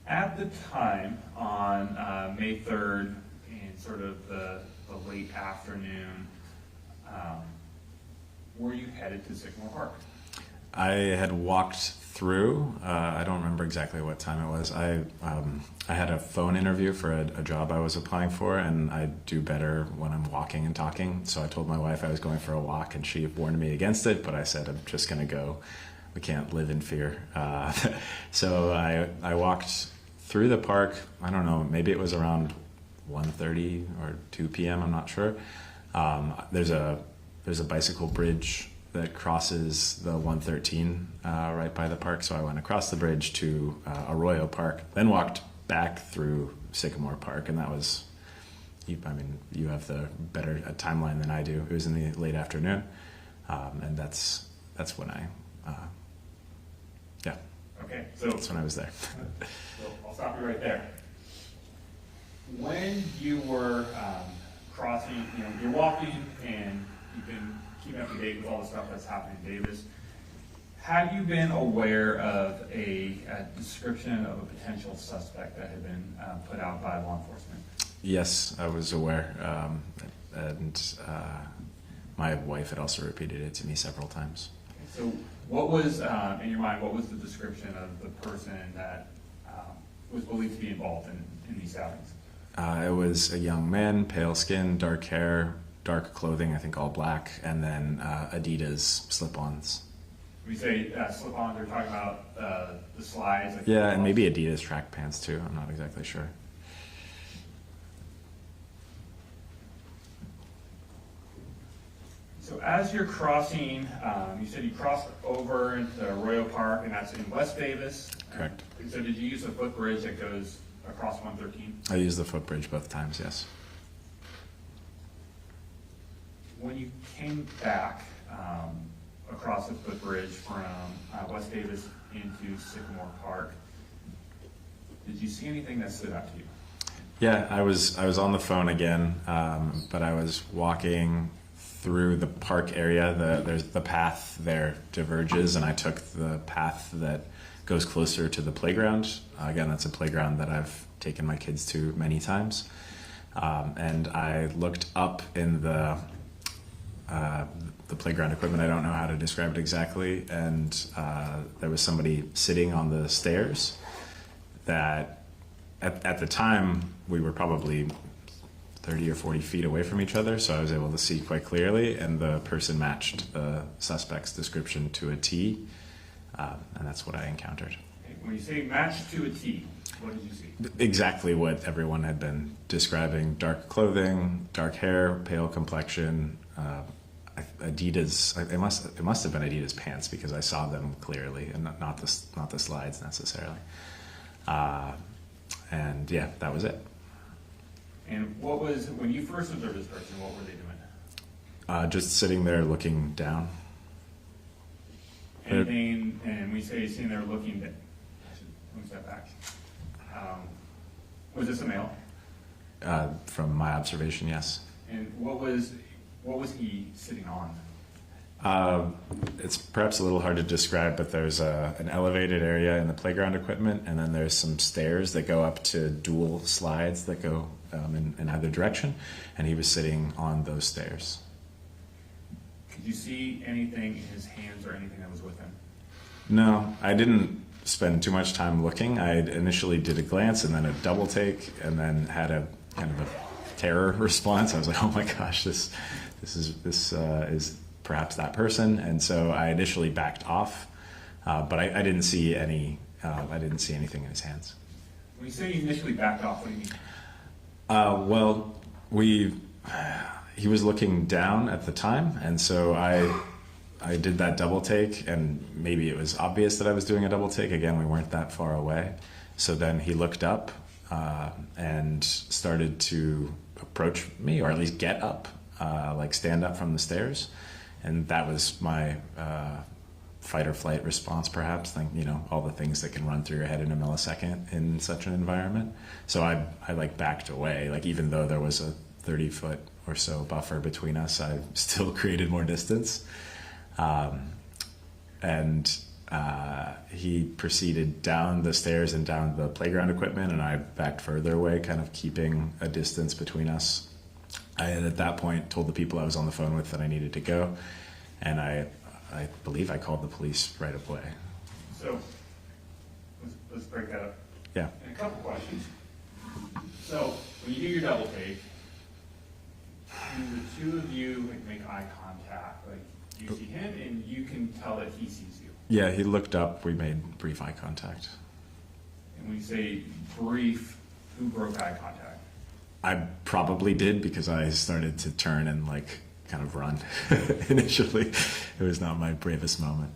At the time, on May 3rd, in sort of the late afternoon, were you headed to Sycamore Park? I had walked through. I don't remember exactly what time it was. I had a phone interview for a job I was applying for, and I do better when I'm walking and talking. So I told my wife I was going for a walk, and she warned me against it. But I said I'm just going to go. We can't live in fear. So I walked through the park. I don't know. Maybe it was around 1:30 or 2 p.m. I'm not sure. There's a bicycle bridge that crosses the 113 right by the park. So I went across the bridge to Arroyo Park, then walked back through Sycamore Park, and that was, I mean, you have the better timeline than I do. It was in the late afternoon, and that's when I, yeah, Okay, so that's when I was there. So I'll stop you right there. When you were crossing, you're walking and you've been keeping up to date with all the stuff that's happening in Davis, have you been aware of a description of a potential suspect that had been put out by law enforcement? Yes, I was aware, and my wife had also repeated it to me several times. So what was, in your mind, what was the description of the person that was believed to be involved in these stabbings? It was a young man, pale skin, dark hair, dark clothing, I think all black, and then Adidas slip-ons. When you say slip-ons, they're talking about the slides? Like Yeah, and maybe Adidas track pants too, I'm not exactly sure. So as you're crossing, you said you crossed over into Arroyo Park, and that's in West Davis. Correct. And so did you use the footbridge that goes across 113? I used the footbridge both times, yes. When you came back across the footbridge from West Davis into Sycamore Park, did you see anything that stood out to you? Yeah, I was on the phone again, but I was walking through the park area. There's the path there diverges, and I took the path that goes closer to the playground. Again, that's a playground that I've taken my kids to many times. And I looked up in the playground equipment. I don't know how to describe it exactly. And there was somebody sitting on the stairs that at the time we were probably 30 or 40 feet away from each other, so I was able to see quite clearly, and the person matched the suspect's description to a T, and that's what I encountered. When you say matched to a T, what did you see? Exactly what everyone had been describing: dark clothing, dark hair, pale complexion, Adidas. It must have been Adidas pants, because I saw them clearly, and not the slides necessarily. And yeah, that was it. And what was, when you first observed this person, what were they doing? Just sitting there looking down. Anything, and when you say sitting there looking, let me step back. Was this a male? From my observation, yes. And what was he sitting on? It's perhaps a little hard to describe, but there's an elevated area in the playground equipment, and then there's some stairs that go up to dual slides that go in either direction, and he was sitting on those stairs. Could you see anything in his hands or anything that was with him? No, I didn't spend too much time looking. I initially did a glance and then a double take, and then had a kind of a terror response. I was like, oh my gosh, this is perhaps that person, and so I initially backed off, but I didn't see any. I didn't see anything in his hands. When you say you initially backed off, what do you mean? Well, he was looking down at the time, and so I did that double take, and maybe it was obvious that I was doing a double take. Again, we weren't that far away. So then he looked up and started to approach me, or at least get up, like stand up from the stairs. And that was my fight or flight response, perhaps, all the things that can run through your head in a millisecond in such an environment. So I like backed away, like even though there was a 30-foot or so buffer between us, I still created more distance. He proceeded down the stairs and down the playground equipment, and I backed further away, kind of keeping a distance between us. I had at that point told the people I was on the phone with that I needed to go, and I believe I called the police right away. So, let's break that up. Yeah. And a couple questions. So, when you do your double take, do the two of you make eye contact? Like, you see him and you can tell that he sees you? Yeah, he looked up, we made brief eye contact. And when you say brief, who broke eye contact? I probably did, because I started to turn and kind of run initially. It was not my bravest moment.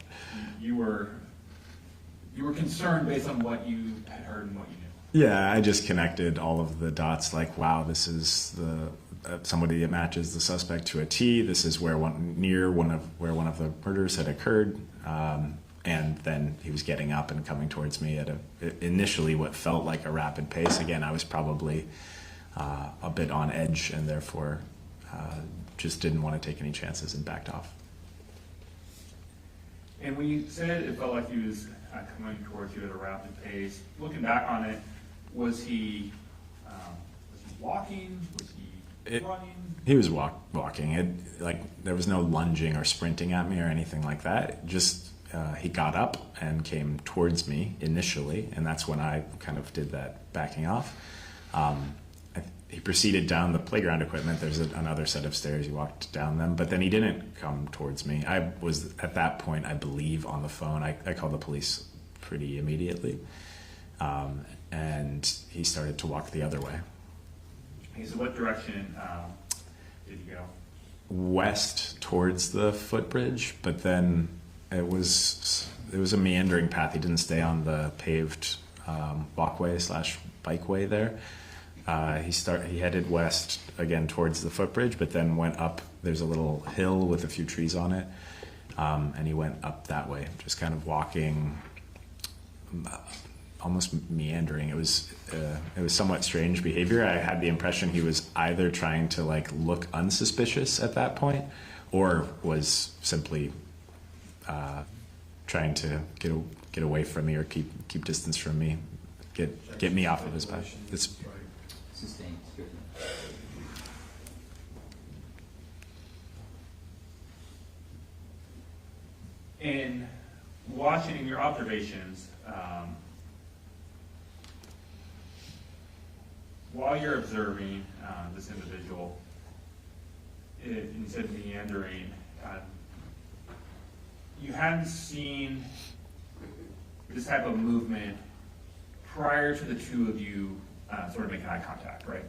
You were concerned based on what you had heard and what you knew? Yeah, I just connected all of the dots, like, wow, this is somebody that matches the suspect to a T. This is where one of the murders had occurred. And then he was getting up and coming towards me at initially what felt like a rapid pace. Again, I was probably a bit on edge, and therefore just didn't want to take any chances and backed off. And when you said it felt like he was coming towards you at a rapid pace, looking back on it, was he walking? Was he running? He was walking. There was no lunging or sprinting at me or anything like that. Just he got up and came towards me initially, and that's when I kind of did that backing off. He proceeded down the playground equipment. There's another set of stairs. He walked down them, but then he didn't come towards me. I was, at that point, I believe, on the phone. I called the police pretty immediately, and he started to walk the other way. Okay, so what direction did he go? West towards the footbridge, but then it was a meandering path. He didn't stay on the paved walkway / bikeway there. He headed west again towards the footbridge, but then went up. There's a little hill with a few trees on it, and he went up that way, just kind of walking, almost meandering. It was somewhat strange behavior. I had the impression he was either trying to look unsuspicious at that point, or was simply trying to get away from me or keep distance from me, get me off of his path. Sustained. In watching, in your observations, while you're observing this individual, and you said meandering, you hadn't seen this type of movement prior to the two of you sort of making eye contact, right?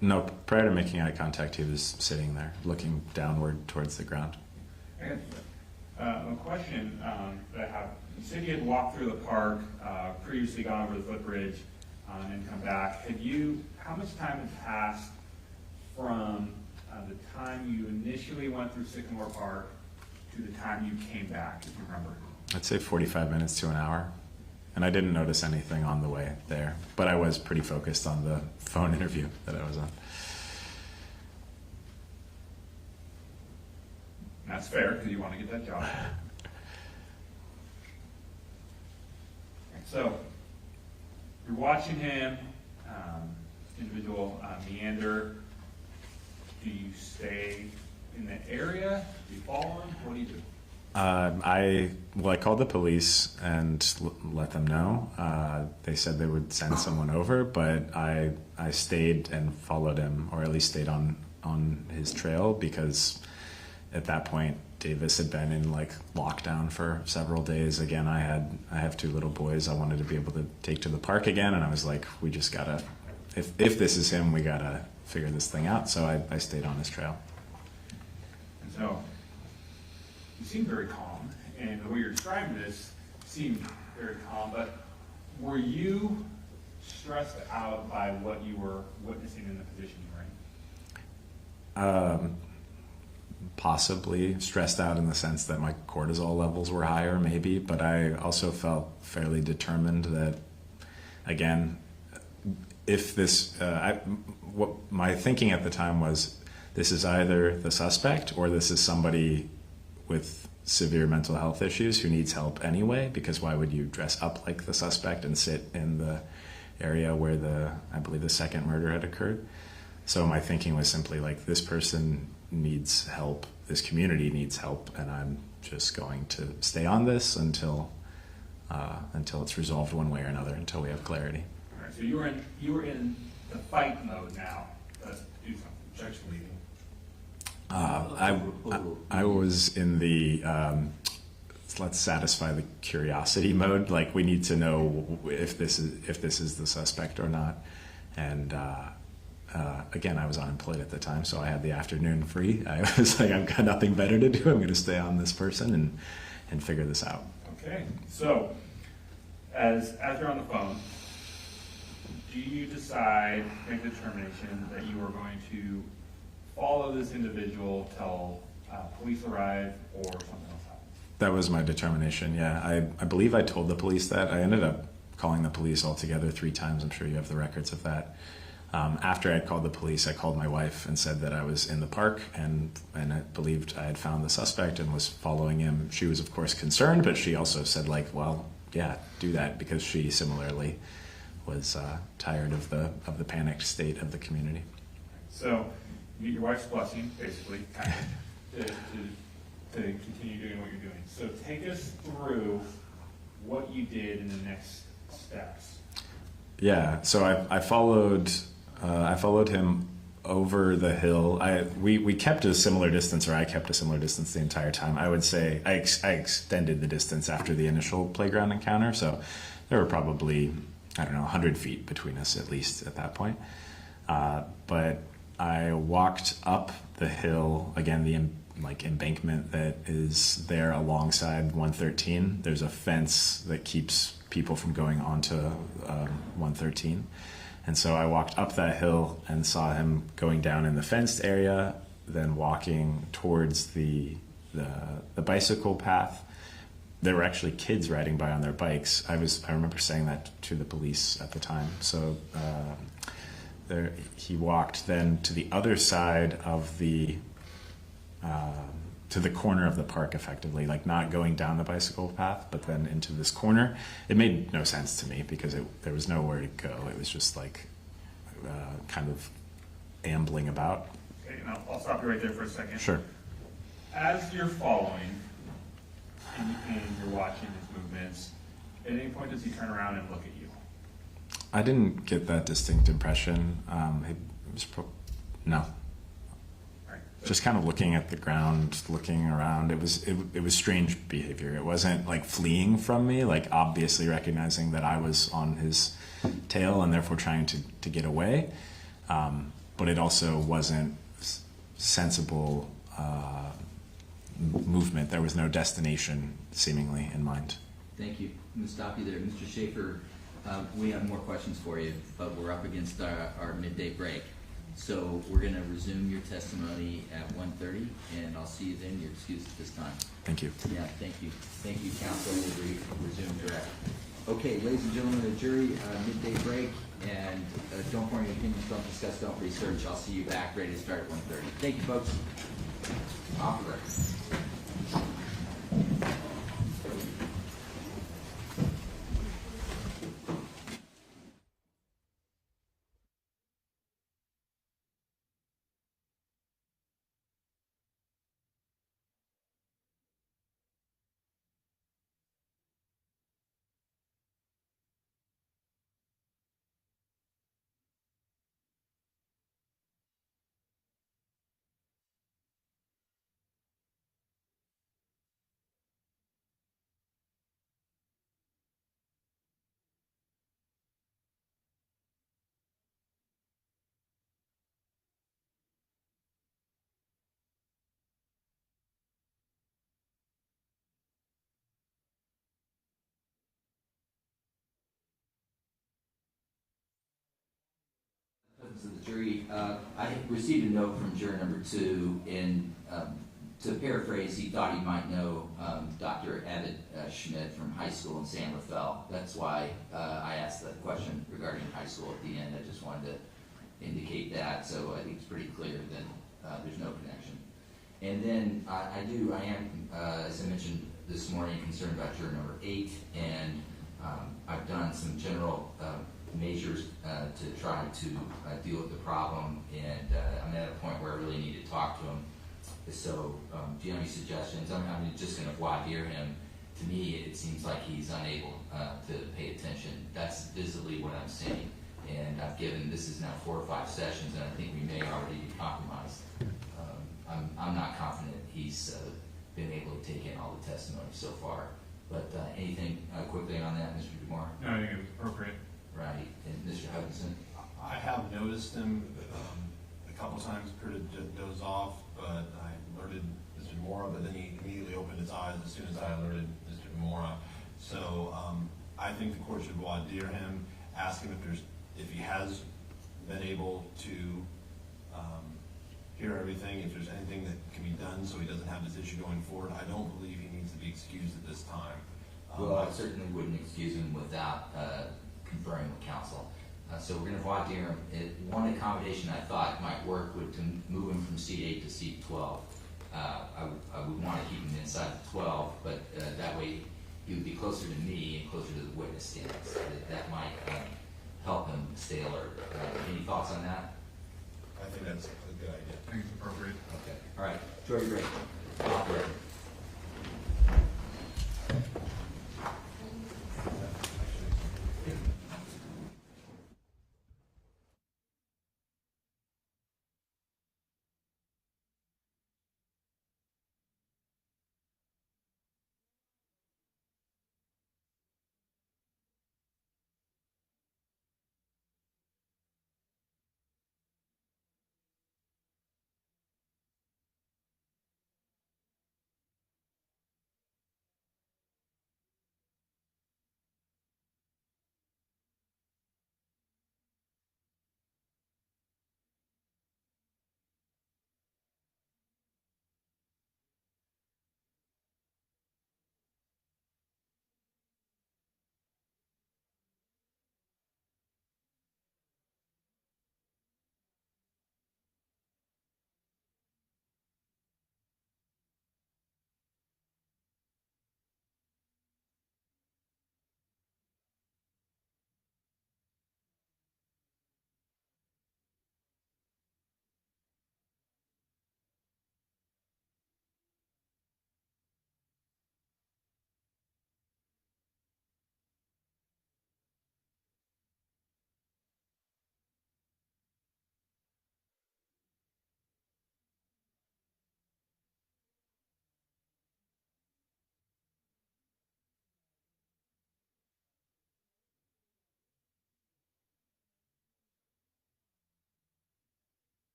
No, prior to making eye contact, he was sitting there, looking downward towards the ground. And a question that I have: you said you had walked through the park, previously gone over the footbridge, and come back. How much time had passed from the time you initially went through Sycamore Park to the time you came back, if you remember? I'd say 45 minutes to an hour. And I didn't notice anything on the way there, but I was pretty focused on the phone interview that I was on. That's fair, because you want to get that job. So, you're watching him, individual meander. Do you stay in the area? Do you follow him? What do you do? I called the police and let them know. They said they would send someone over, but I stayed and followed him, or at least stayed on his trail, because at that point Davis had been in lockdown for several days. Again, I have two little boys I wanted to be able to take to the park again, and I was like, we just gotta if this is him, we gotta figure this thing out. So I stayed on his trail. And so, you seem very calm, and the way you're describing this seemed very calm, but were you stressed out by what you were witnessing in the position you were in? Possibly stressed out in the sense that my cortisol levels were higher, maybe, but I also felt fairly determined that, again, if this, what my thinking at the time was, this is either the suspect or this is somebody with severe mental health issues who needs help anyway, because why would you dress up like the suspect and sit in the area where I believe the second murder had occurred? So my thinking was simply like, this person needs help, this community needs help, and I'm just going to stay on this until it's resolved one way or another, until we have clarity. All right, so you were in the fight mode now. Let's do something. Objection leading. I was in the let's satisfy the curiosity mode. Like, we need to know if this is the suspect or not. And again, I was unemployed at the time, so I had the afternoon free. I was like, I've got nothing better to do. I'm going to stay on this person and figure this out. Okay, so as you're on the phone, do you decide, make the determination that you are going to follow this individual till police arrive or something else happens? That was my determination, yeah. I believe I told the police that. I ended up calling the police altogether 3 times. I'm sure you have the records of that. After I had called the police, I called my wife and said that I was in the park and I believed I had found the suspect and was following him. She was, of course, concerned, but she also said, like, well, yeah, do that, because she similarly was tired of the panicked state of the community. So you get your wife's blessing, basically, kind of, to continue doing what you're doing. So take us through what you did in the next steps. Yeah, so I followed him over the hill. We kept a similar distance, or I kept a similar distance the entire time. I would say I extended the distance after the initial playground encounter, so there were probably, I don't know, 100 feet between us at least at that point. But I walked up the hill, again, the embankment that is there alongside 113. There's a fence that keeps people from going onto 113. And so I walked up that hill and saw him going down in the fenced area, then walking towards the bicycle path. There were actually kids riding by on their bikes. I remember saying that to the police at the time. So he walked then to the other side of to the corner of the park, effectively, like not going down the bicycle path, but then into this corner. It made no sense to me because there was nowhere to go. It was just like kind of ambling about. Okay, now I'll stop you right there for a second. Sure. As you're following and you're watching his movements, at any point does he turn around and look at you? I didn't get that distinct impression. It was no. Just kind of looking at the ground, looking around. It was strange behavior. It wasn't like fleeing from me, like obviously recognizing that I was on his tail and therefore trying to get away. But it also wasn't sensible movement. There was no destination seemingly in mind. Thank you. I'm going to stop you there. Mr. Schaefer, we have more questions for you, but we're up against our midday break. So we're going to resume your testimony at 1:30, and I'll see you then. You're excused at this time. Thank you. Yeah, thank you. Thank you, counsel. We'll resume direct. Okay, ladies and gentlemen of the jury, midday break, and don't form your opinions, don't discuss, don't research. I'll see you back ready to start at 1:30. Thank you, folks. Off the record. Jury, I received a note from juror number 2, and to paraphrase, he thought he might know Dr. Abbott Schmidt from high school in San Rafael. That's why I asked the question regarding high school at the end. I just wanted to indicate that, so I think it's pretty clear that there's no connection. And then I am, as I mentioned this morning, concerned about juror number 8, and I've done some general measures to try to deal with the problem, and I'm at a point where I really need to talk to him. So, do you have any suggestions? I'm just going to voir dire him. To me, it seems like he's unable to pay attention. That's visibly what I'm seeing. And I've given, this is now 4 or 5 sessions, and I think we may already be compromised. I'm not confident he's been able to take in all the testimony so far. But anything quickly on that, Mr. DeMore? No, I think it was appropriate. Right. And Mr. Hutchinson? I have noticed him a couple times appear to doze off, but I alerted Mr. Demora, but then he immediately opened his eyes as soon as I alerted Mr. Demora. So I think the court should voir dire him, ask him if he has been able to hear everything, if there's anything that can be done so he doesn't have this issue going forward. I don't believe he needs to be excused at this time. Well, I certainly wouldn't excuse him without conferring with counsel. So we're going to voir dire him. One accommodation I thought might work would to move him from seat 8 to seat 12. I would want to keep him inside the 12, but that way he would be closer to me and closer to the witness stand. So that might help him stay alert. Any thoughts on that? I think that's a good idea. I think it's appropriate. Okay. All right. Jury break. Operator.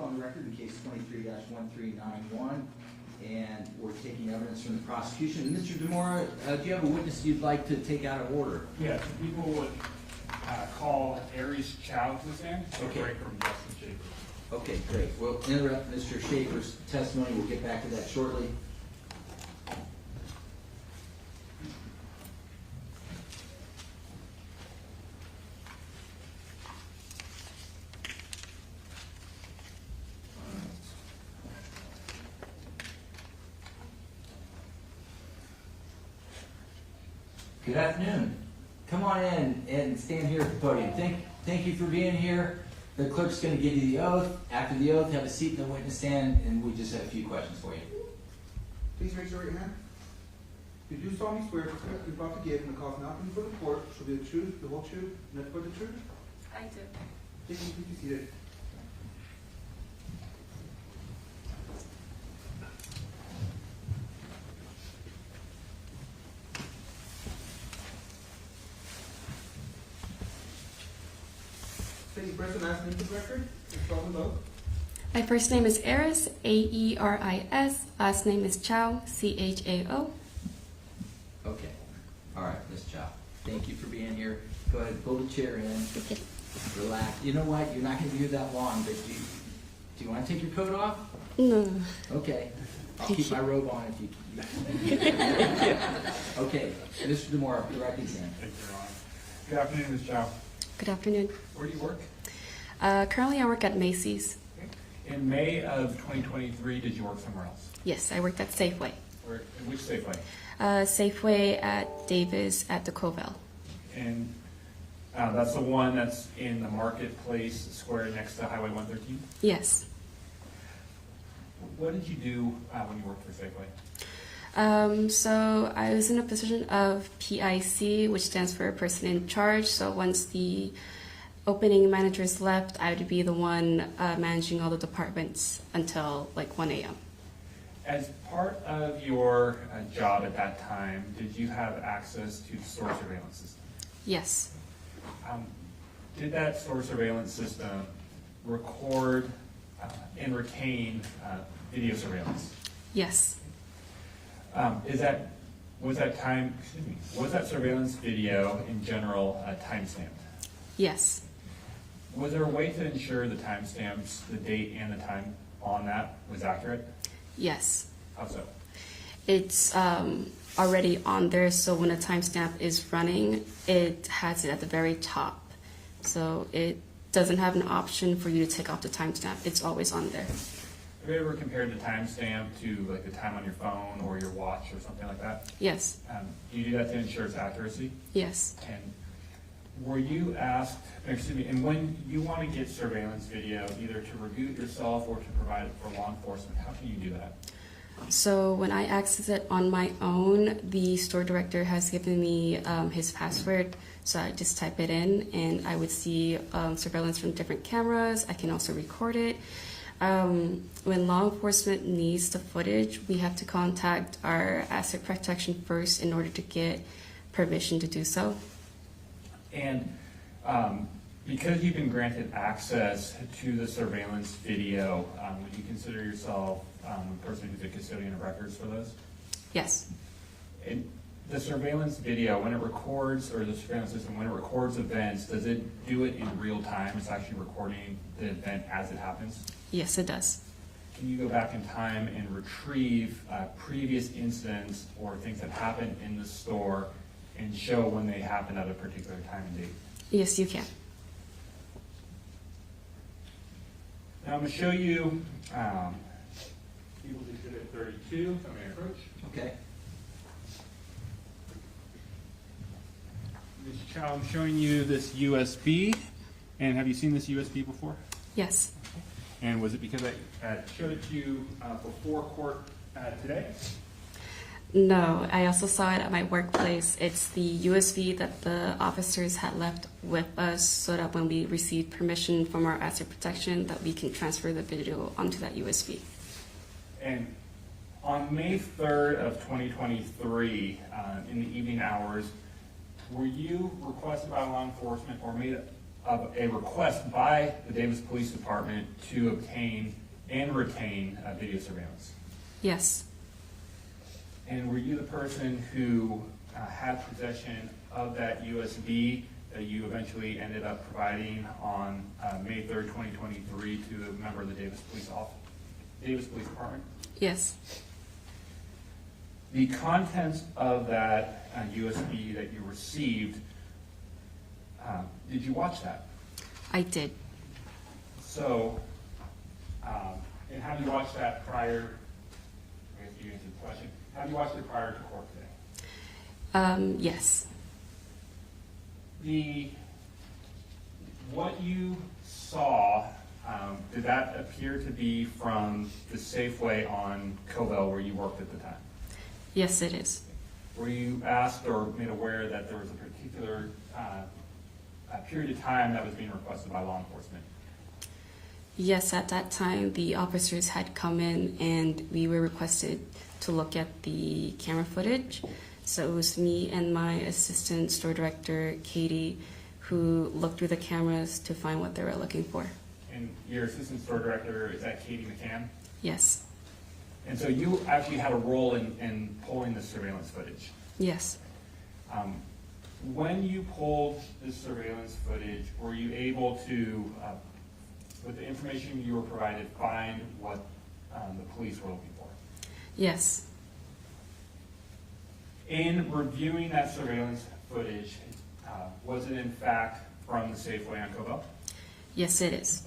call on the record in case 23-1391, and we're taking evidence from the prosecution. Mr. DeMora, do you have a witness you'd like to take out of order? Yeah, so people would call Aries Chow to the stand, so Okay. break from Justin Schaefer. Okay, great. We'll interrupt Mr. Schaefer's testimony. We'll get back to that shortly. Good afternoon. Come on in and stand here at the podium. Thank you for being here. The clerk's going to give you the oath. After the oath, have a seat in the witness stand, and we just have a few questions for you. Please raise your right hand. You do solemnly swear the testimony you're about to give in the cause now before the court shall be the truth, the whole truth, and nothing but the truth? I do. Please be seated. Say your first and last name for the record. Spell them both. My first name is Aris, A-E-R-I-S. Last name is Chow, C-H-A-O. Okay. All right, Ms. Chow. Thank you for being here. Go ahead, pull the chair in. Okay. Relax. You know what? You're not going to be here that long, but do you want to take your coat off? No. Okay. I'll keep my robe on if you. Okay. Mr. DeMora, the record's in. Thank you, Your Honor. Good afternoon, Ms. Chow. Good afternoon. Where do you work? Currently I work at Macy's. In May of 2023, did you work somewhere else? Yes, I worked at Safeway. Where, in which Safeway? Safeway at Davis at the Covell. And that's the one that's in the marketplace square next to Highway 113? Yes. What did you do when you worked for Safeway? So I was in a position of PIC, which stands for person in charge. So once the opening managers left, I would be the one managing all the departments until like 1 a.m. As part of your job at that time, did you have access to the store surveillance system? Yes. Did that store surveillance system record and retain video surveillance? Yes. Was that surveillance video in general timestamped? Yes. Was there a way to ensure the timestamps, the date and the time on that was accurate? Yes. How so? It's already on there, so when a timestamp is running, it has it at the very top. So it doesn't have an option for you to take off the timestamp. It's always on there. Have you ever compared the timestamp to like the time on your phone or your watch or something like that? Yes. Do you do that to ensure its accuracy? Yes. And were you asked, and when you want to get surveillance video, either to review it yourself or to provide it for law enforcement, how can you do that? So when I access it on my own, the store director has given me his password. So I just type it in and I would see surveillance from different cameras. I can also record it. When law enforcement needs the footage, we have to contact our asset protection first in order to get permission to do so. And because you've been granted access to the surveillance video, would you consider yourself a person who's a custodian of records for those? Yes. And the surveillance video, when it records, or the surveillance system, when it records events, does it do it in real time? It's actually recording the event as it happens? Yes, it does. Can you go back in time and retrieve previous incidents or things that happened in the store and show when they happened at a particular time and date? Yes, you can. Now I'm going to show you People's Exhibit 32. So may I approach? Okay. Ms. Chow, I'm showing you this USB. And have you seen this USB before? Yes. And was it because I showed it to you before court today? No, I also saw it at my workplace. It's the USB that the officers had left with us so that when we receive permission from our asset protection that we can transfer the video onto that USB. And on May 3rd of 2023, in the evening hours, were you requested by law enforcement or made of a request by the Davis Police Department to obtain and retain video surveillance. Yes. And were you the person who had possession of that USB that you eventually ended up providing on May 3rd, 2023 to a member of the Davis Police Department? Yes. The contents of that USB that you received, did you watch that? I did. So, and have you watched that prior, I guess you answered the question, have you watched it prior to court today? Yes. What you saw, did that appear to be from the Safeway on Covell where you worked at the time? Yes, it is. Were you asked or made aware that there was a particular period of time that was being requested by law enforcement? Yes, at that time, the officers had come in and we were requested to look at the camera footage. So it was me and my assistant store director, Katie, who looked through the cameras to find what they were looking for. And your assistant store director, is that Katie McCann? Yes. And so you actually had a role in pulling the surveillance footage. Yes. When you pulled the surveillance footage, were you able to, with the information you were provided, find what the police were looking for? Yes. In reviewing that surveillance footage, was it in fact from the Safeway on Covell? Yes, it is.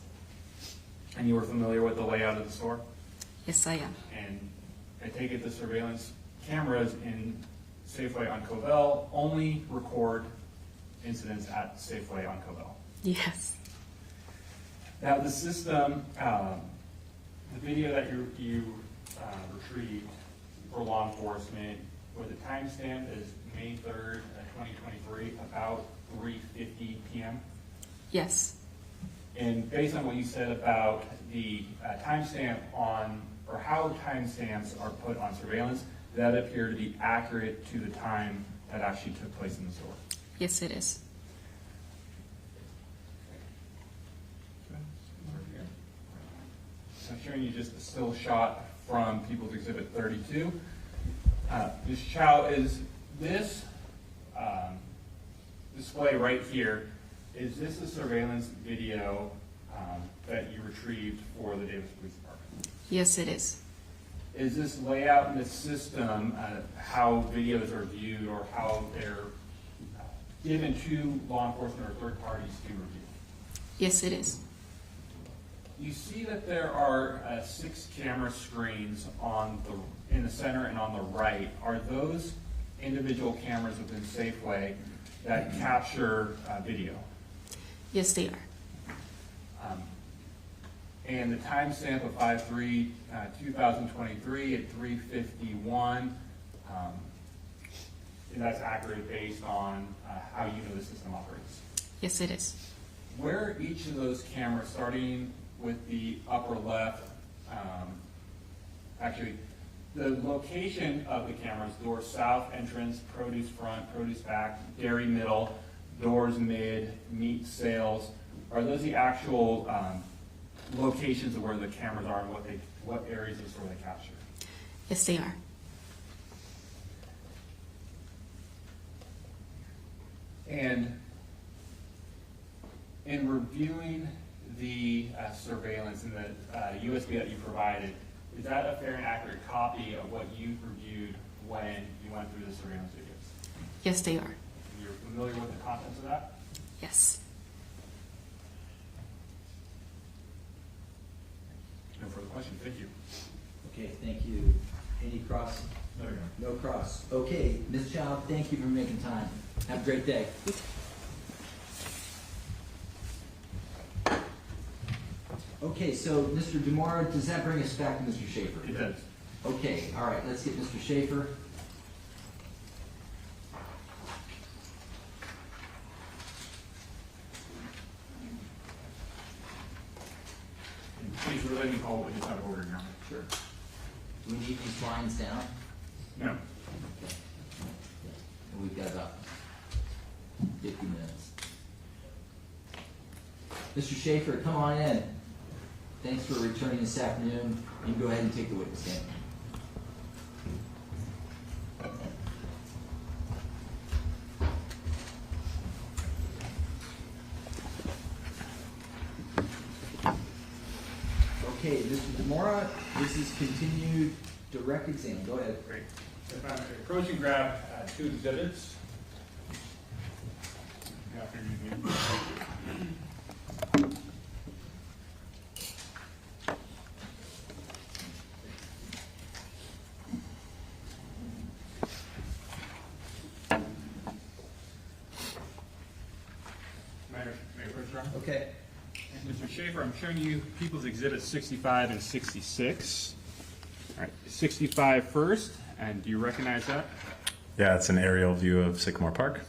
And you were familiar with the layout of the store? Yes, I am. And I take it the surveillance cameras in Safeway on Covell only record incidents at Safeway on Covell. Yes. Now the system, the video that you retrieved for law enforcement, where the timestamp is May 3rd, 2023, about 3:50 p.m. Yes. And based on what you said about the timestamp on, or how timestamps are put on surveillance, that appear to be accurate to the time that actually took place in the store. Yes, it is. I'm showing you just a still shot from People's Exhibit 32. Ms. Chow, is this display right here, is this a surveillance video that you retrieved for the Davis Police Department? Yes, it is. Is this layout in the system how videos are viewed or how they're given to law enforcement or third parties to review? Yes, it is. You see that there are 6 camera screens in the center and on the right. Are those individual cameras within Safeway that capture video? Yes, they are. And the timestamp of 5/3/2023 at 3:51, and that's accurate based on how you know the system operates. Yes, it is. Where are each of those cameras, starting with the upper left, actually, the location of the cameras, door south entrance, produce front, produce back, dairy middle, doors mid, meat sales, are those the actual locations of where the cameras are and what areas of the store they capture? Yes, they are. And in reviewing the surveillance and the USB that you provided, is that a fair and accurate copy of what you reviewed when you went through the surveillance videos? Yes, they are. And you're familiar with the contents of that? Yes. No further questions, thank you. Okay, thank you. Any cross? No cross. Okay, Ms. Chow, thank you for making time. Have a great day. Okay, so Mr. DeMora, does that bring us back to Mr. Schaefer? It does. Okay, all right, let's get Mr. Schaefer. And please let me call what you out of order now. Sure. Do we need these lines down? No. Okay. And we've got about 50 minutes. Mr. Schaefer, come on in. Thanks for returning this afternoon. You can go ahead and take the witness stand. Okay, Mr. Demora, this is continued direct exam. Go ahead. Great. If I approach and grab two exhibits. Good afternoon. May I approach, Your Honor? Okay. Mr. Schaefer, I'm showing you People's Exhibits 65 and 66. All right, 65 first, and do you recognize that? Yeah, it's an aerial view of Sycamore Park.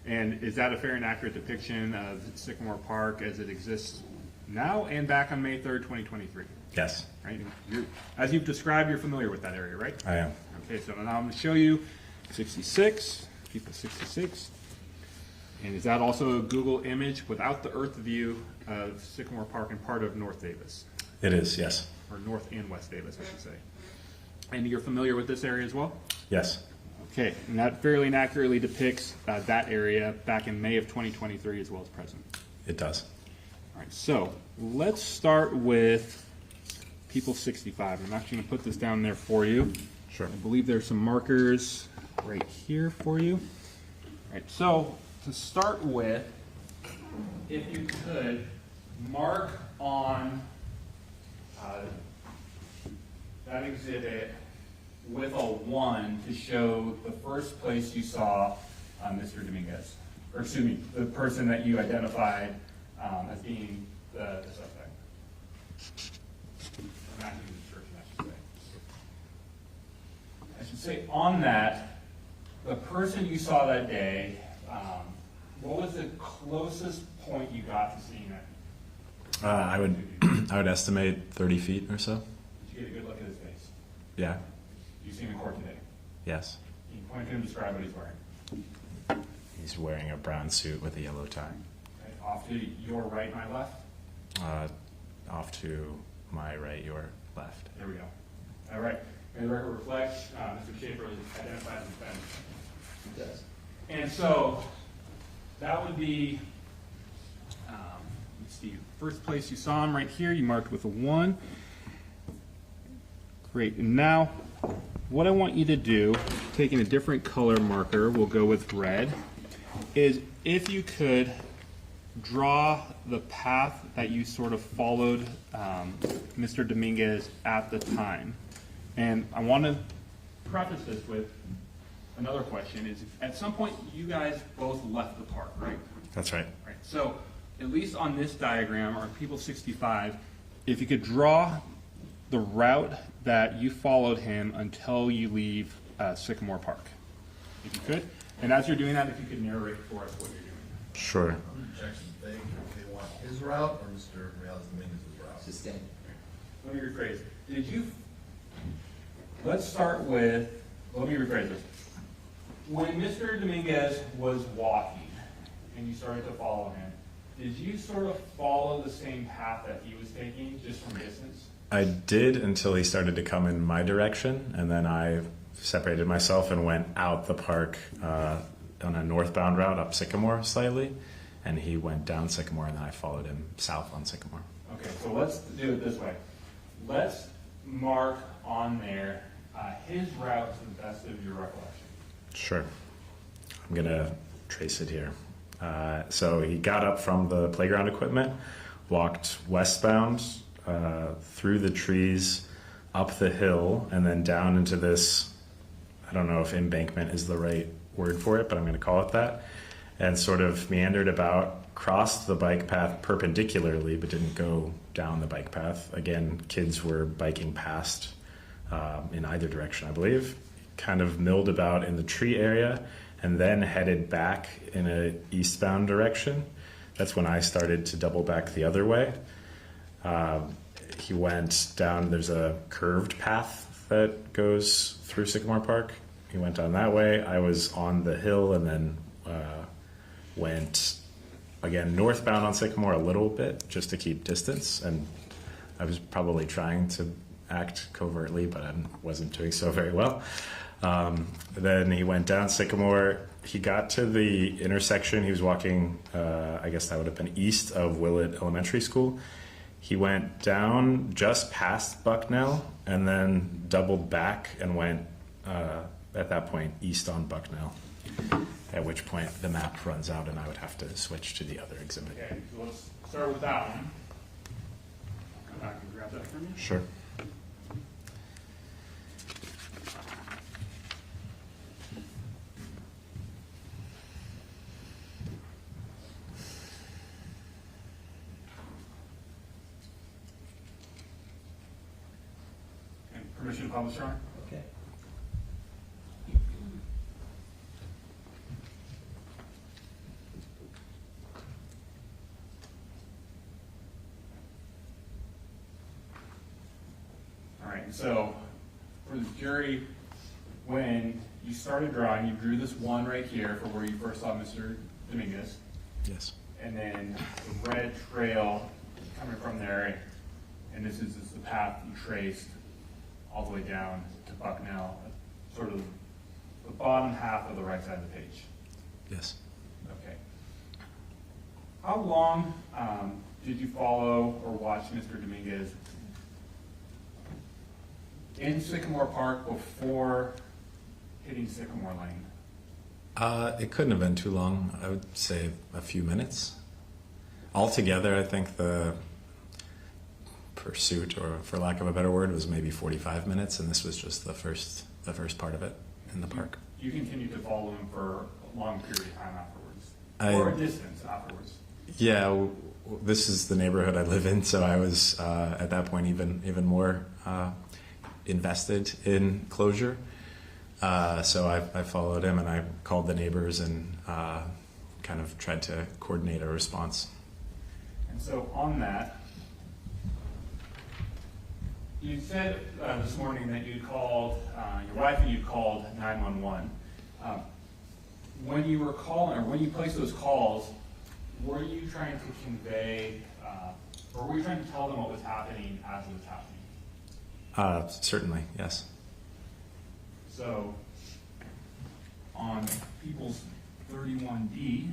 And is that a fair and accurate depiction of Sycamore Park as it exists now and back on May 3rd, 2023? Yes, Right? And as you've described, you're familiar with that area, right? I am. Okay, so now I'm going to show you 66, People 66. And is that also a Google image without the Earth view of Sycamore Park and part of North Davis? It is, yes. Or North and West Davis, I should say. And you're familiar with this area as well? Yes. Okay, and that fairly and accurately depicts that area back in May of 2023 as well as present. It does. All right, so let's start with People 65. I'm actually going to put this down there for you. Sure. I believe there's some markers right here for you. All right, so to start with, if you could mark on that exhibit with a 1 to show the first place you saw Mr. Dominguez, or excuse me, the person that you identified as being the suspect. Or not even the person, I should say. On that, the person you saw that day, what was the closest point you got to seeing that? I would estimate 30 feet or so. Did you get a good look at his face? Yeah. You see him in court today? Yes. Can you point to him and describe what he's wearing? He's wearing a brown suit with a yellow tie. Okay, off to your right, my left? Off to my right, your left. There we go. All right. May the record reflect, Mr. Schaefer is identified as the defendant. It does. And so that would be, let's see, first place you saw him right here, you marked with a 1. Great. And now, what I want you to do, taking a different color marker, we'll go with red, is if you could draw the path that you sort of followed Mr. Dominguez at the time. And I want to preface this with another question, is at some point you guys both left the park, right? That's right. Right. So at least on this diagram, or People 65, if you could draw the route that you followed him until you leave Sycamore Park, if you could. And as you're doing that, if you could narrate for us what you're doing. Sure. Objection, they want his route or Mr. Reales Dominguez's route? Sustained. Let me rephrase. Let's start with, let me rephrase this. When Mr. Dominguez was walking and you started to follow him, did you sort of follow the same path that he was taking, just from distance? I did until he started to come in my direction, and then I separated myself and went out the park on a northbound route up Sycamore slightly, and he went down Sycamore, and then I followed him south on Sycamore. Okay, so let's do it this way. Let's mark on there his route to the best of your recollection. Sure. I'm going to trace it here. So he got up from the playground equipment, walked westbound through the trees, up the hill, and then down into this, I don't know if embankment is the right word for it, but I'm going to call it that, and sort of meandered about, crossed the bike path perpendicularly, but didn't go down the bike path. Again, kids were biking past in either direction, I believe. Kind of milled about in the tree area, and then headed back in a eastbound direction. That's when I started to double back the other way. He went down, there's a curved path that goes through Sycamore Park. He went down that way. I was on the hill and then went again, northbound on Sycamore a little bit just to keep distance. And I was probably trying to act covertly, but I wasn't doing so very well. Then he went down Sycamore. He got to the intersection. He was walking, I guess that would have been east of Willett Elementary School. He went down just past Bucknell and then doubled back and went, at that point, east on Bucknell, at which point the map runs out and I would have to switch to the other exhibit. Okay, so let's start with that one. Come back and grab that from you. Sure. And permission to publish, Ron? Okay. All right, so for the jury, when you started drawing, you drew this one right here for where you first saw Mr. Dominguez, Yes. and then the red trail coming from there, and this is the path you traced all the way down to Bucknell, sort of the bottom half of the right side of the page. Yes. Okay. How long did you follow or watch Mr. Dominguez in Sycamore Park before hitting Sycamore Lane? It couldn't have been too long. I would say a few minutes. Altogether, I think the pursuit, or for lack of a better word, was maybe 45 minutes, and this was just the first part of it in the park. You continued to follow him for a long period of time afterwards, I- or a distance afterwards. Yeah, this is the neighborhood I live in, so I was at that point even more invested in closure. So I followed him and I called the neighbors and kind of tried to coordinate a response. And so on that, you said this morning that you'd called your wife and you called 911. When you were calling, or when you placed those calls, were you trying to convey, or were you trying to tell them what was happening as it was happening? Certainly, yes. So on People's 31D,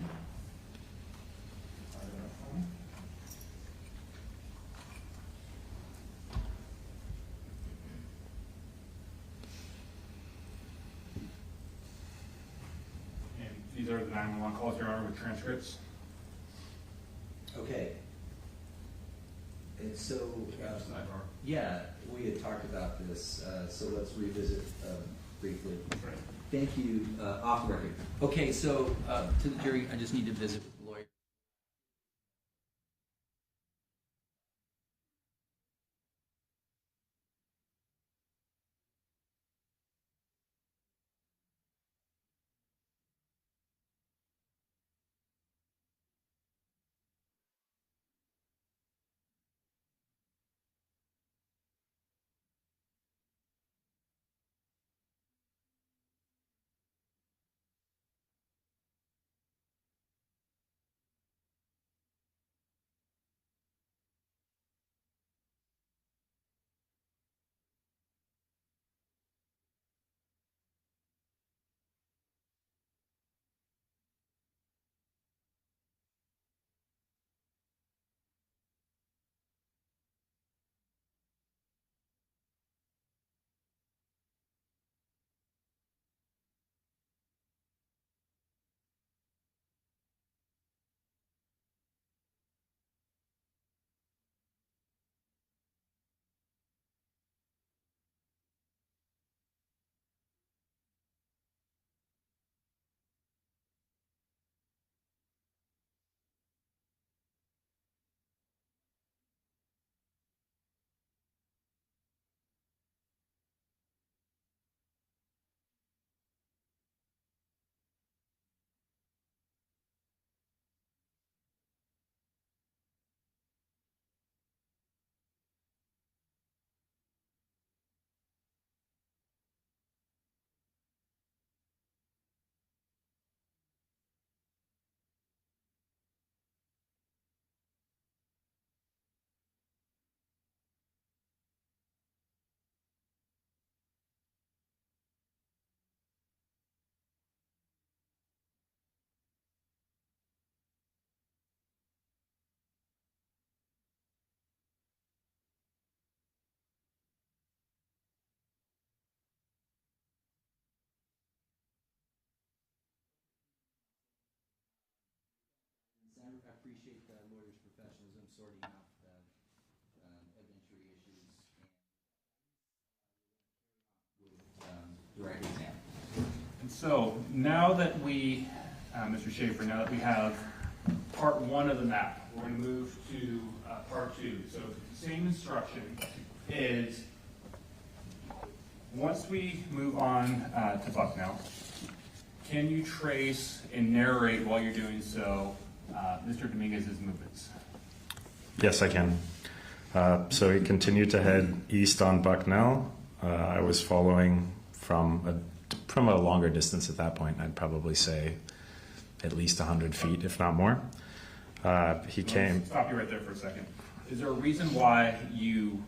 and these are the 911 calls, Your Honor, with transcripts. Okay. And so, yeah, we had talked about this, so let's revisit briefly. Right. Thank you, off the record. Okay, so to the jury, I just need to visit with the lawyer. appreciate the lawyer's professionalism sorting out evidentiary issues and direct exam. And so now that we, Mr. Schaefer, now that we have part one of the map, we're going to move to part two. So the same instruction is, once we move on to Bucknell, can you trace and narrate while you're doing so Mr. Dominguez's movements? Yes, I can. So he continued to head east on Bucknell. I was following from a longer distance at that point. I'd probably say at least 100 feet, if not more. He came. Stop you right there for a second. Is there a reason why you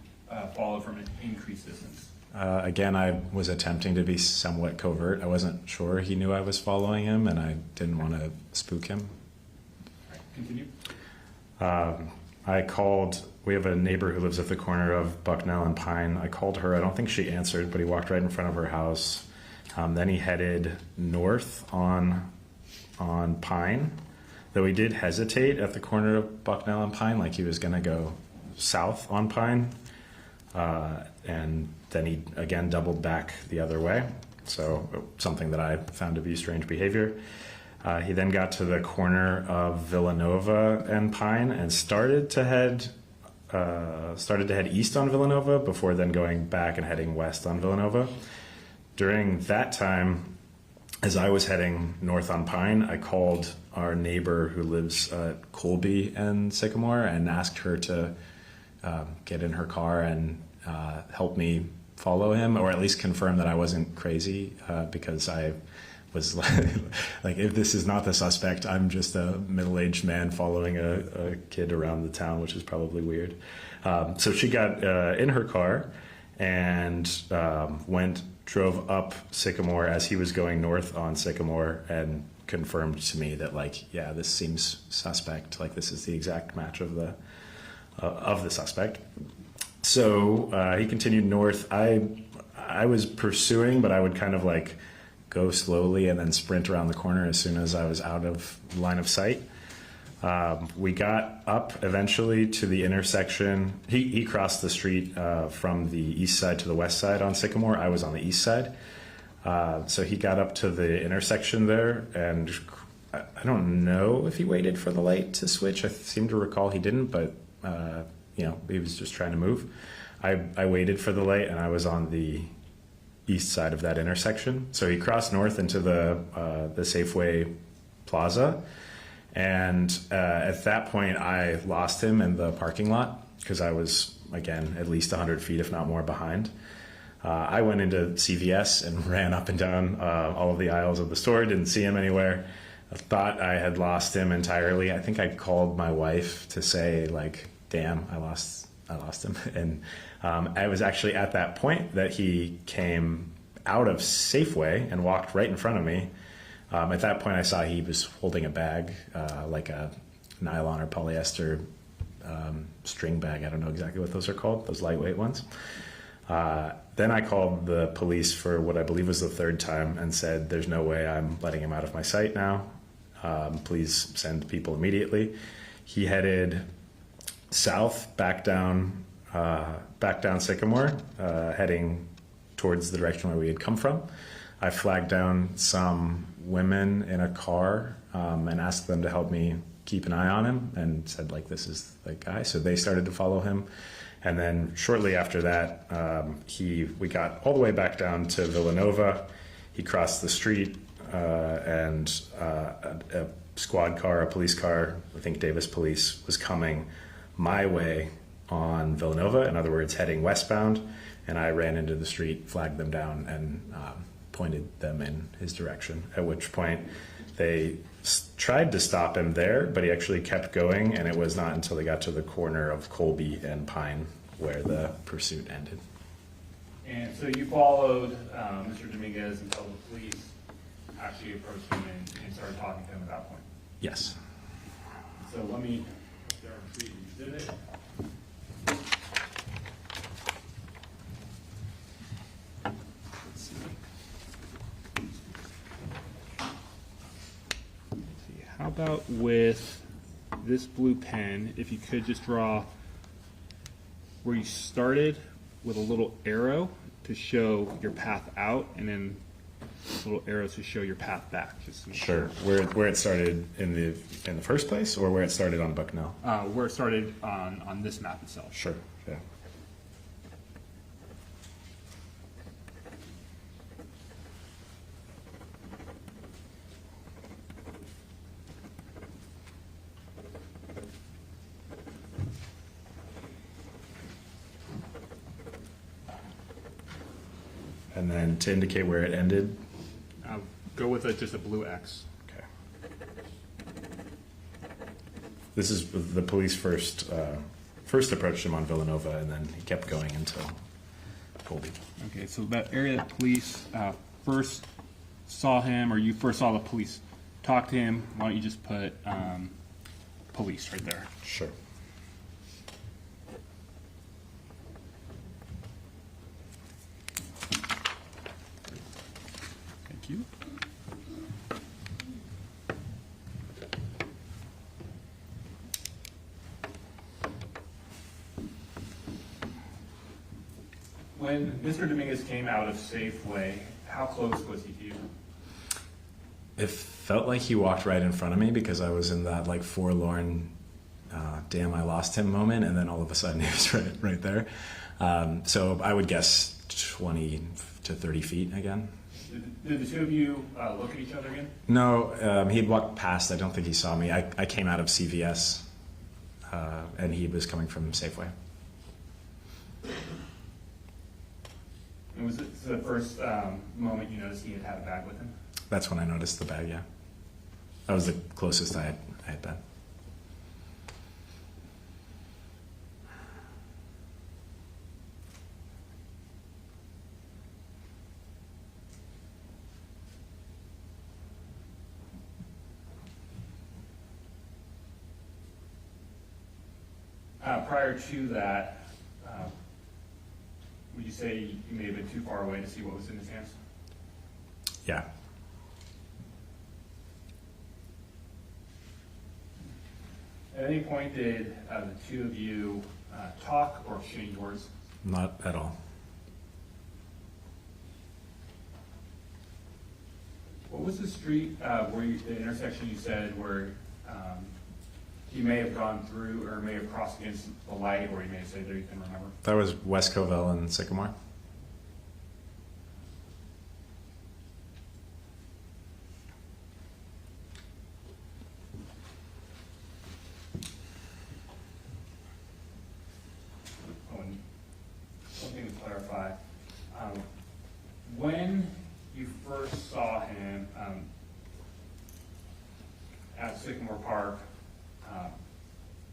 followed from an increased distance? Again, I was attempting to be somewhat covert. I wasn't sure he knew I was following him, and I didn't want to spook him. All right, continue. I called. We have a neighbor who lives at the corner of Bucknell and Pine. I called her. I don't think she answered, but he walked right in front of her house. Then he headed north on Pine, though he did hesitate at the corner of Bucknell and Pine, like he was going to go south on Pine. And then he again doubled back the other way. So something that I found to be strange behavior. He then got to the corner of Villanova and Pine and started to head east on Villanova before then going back and heading west on Villanova. During that time, as I was heading north on Pine, I called our neighbor who lives at Colby and Sycamore and asked her to get in her car and help me follow him, or at least confirm that I wasn't crazy, because I was like, if this is not the suspect, I'm just a middle-aged man following a kid around the town, which is probably weird. So she got in her car and drove up Sycamore as he was going north on Sycamore, and confirmed to me that, like, yeah, this seems suspect. Like, this is the exact match of the suspect. So he continued north. I was pursuing, but I would kind of like go slowly and then sprint around the corner as soon as I was out of line of sight. We got up eventually to the intersection. He crossed the street from the east side to the west side on Sycamore. I was on the east side. So he got up to the intersection there, and I don't know if he waited for the light to switch. I seem to recall he didn't, but he was just trying to move. I waited for the light, and I was on the east side of that intersection. So he crossed north into the Safeway Plaza, and at that point I lost him in the parking lot because I was, again, at least 100 feet, if not more, behind. I went into CVS and ran up and down all of the aisles of the store, didn't see him anywhere. I thought I had lost him entirely. I think I called my wife to say, like, damn, I lost him. And I was actually at that point that he came out of Safeway and walked right in front of me. At that point, I saw he was holding a bag, like a nylon or polyester string bag. I don't know exactly what those are called, those lightweight ones. Then I called the police for what I believe was the third time and said, there's no way I'm letting him out of my sight now. Please send people immediately. He headed south, back down Sycamore, heading towards the direction where we had come from. I flagged down some women in a car and asked them to help me keep an eye on him, and said, like, this is the guy. So they started to follow him. And then shortly after that, we got all the way back down to Villanova. He crossed the street, and a squad car, a police car, I think Davis Police, was coming my way on Villanova, in other words, heading westbound, and I ran into the street, flagged them down, and pointed them in his direction, at which point they tried to stop him there, but he actually kept going, and it was not until they got to the corner of Colby and Pine where the pursuit ended. And so you followed Mr. Dominguez until the police actually approached him and started talking to him at that point? Yes. So let me see if you did it. How about with this blue pen, if you could just draw where you started with a little arrow to show your path out, and then little arrows to show your path back. Just to make Sure. Where it started in the first place, or where it started on Bucknell? Where it started on this map itself. Sure. Yeah. And then to indicate where it ended. Go with just a blue X. Okay. This is the police first approached him on Villanova, and then he kept going until Colby. Okay, so that area that police first saw him, or you first saw the police talk to him, why don't you just put police right there? Sure. Thank you. When Mr. Dominguez came out of Safeway, how close was he to you? It felt like he walked right in front of me because I was in that like forlorn, damn, I lost him moment, and then all of a sudden he was right there. So I would guess 20 to 30 feet again. Did the two of you look at each other again? No, he'd walked past. I don't think he saw me. I came out of CVS, and he was coming from Safeway. And was it the first moment you noticed he had a bag with him? That's when I noticed the bag, yeah. That was the closest I had been. Prior to that, would you say you may have been too far away to see what was in his hands? Yeah. At any point did the two of you talk or exchange words? Not at all. What was the street the intersection you said where you may have gone through or may have crossed against the light, or you may have said there you can remember? That was West Covell and Sycamore. And something to clarify, when you first saw him at Sycamore Park,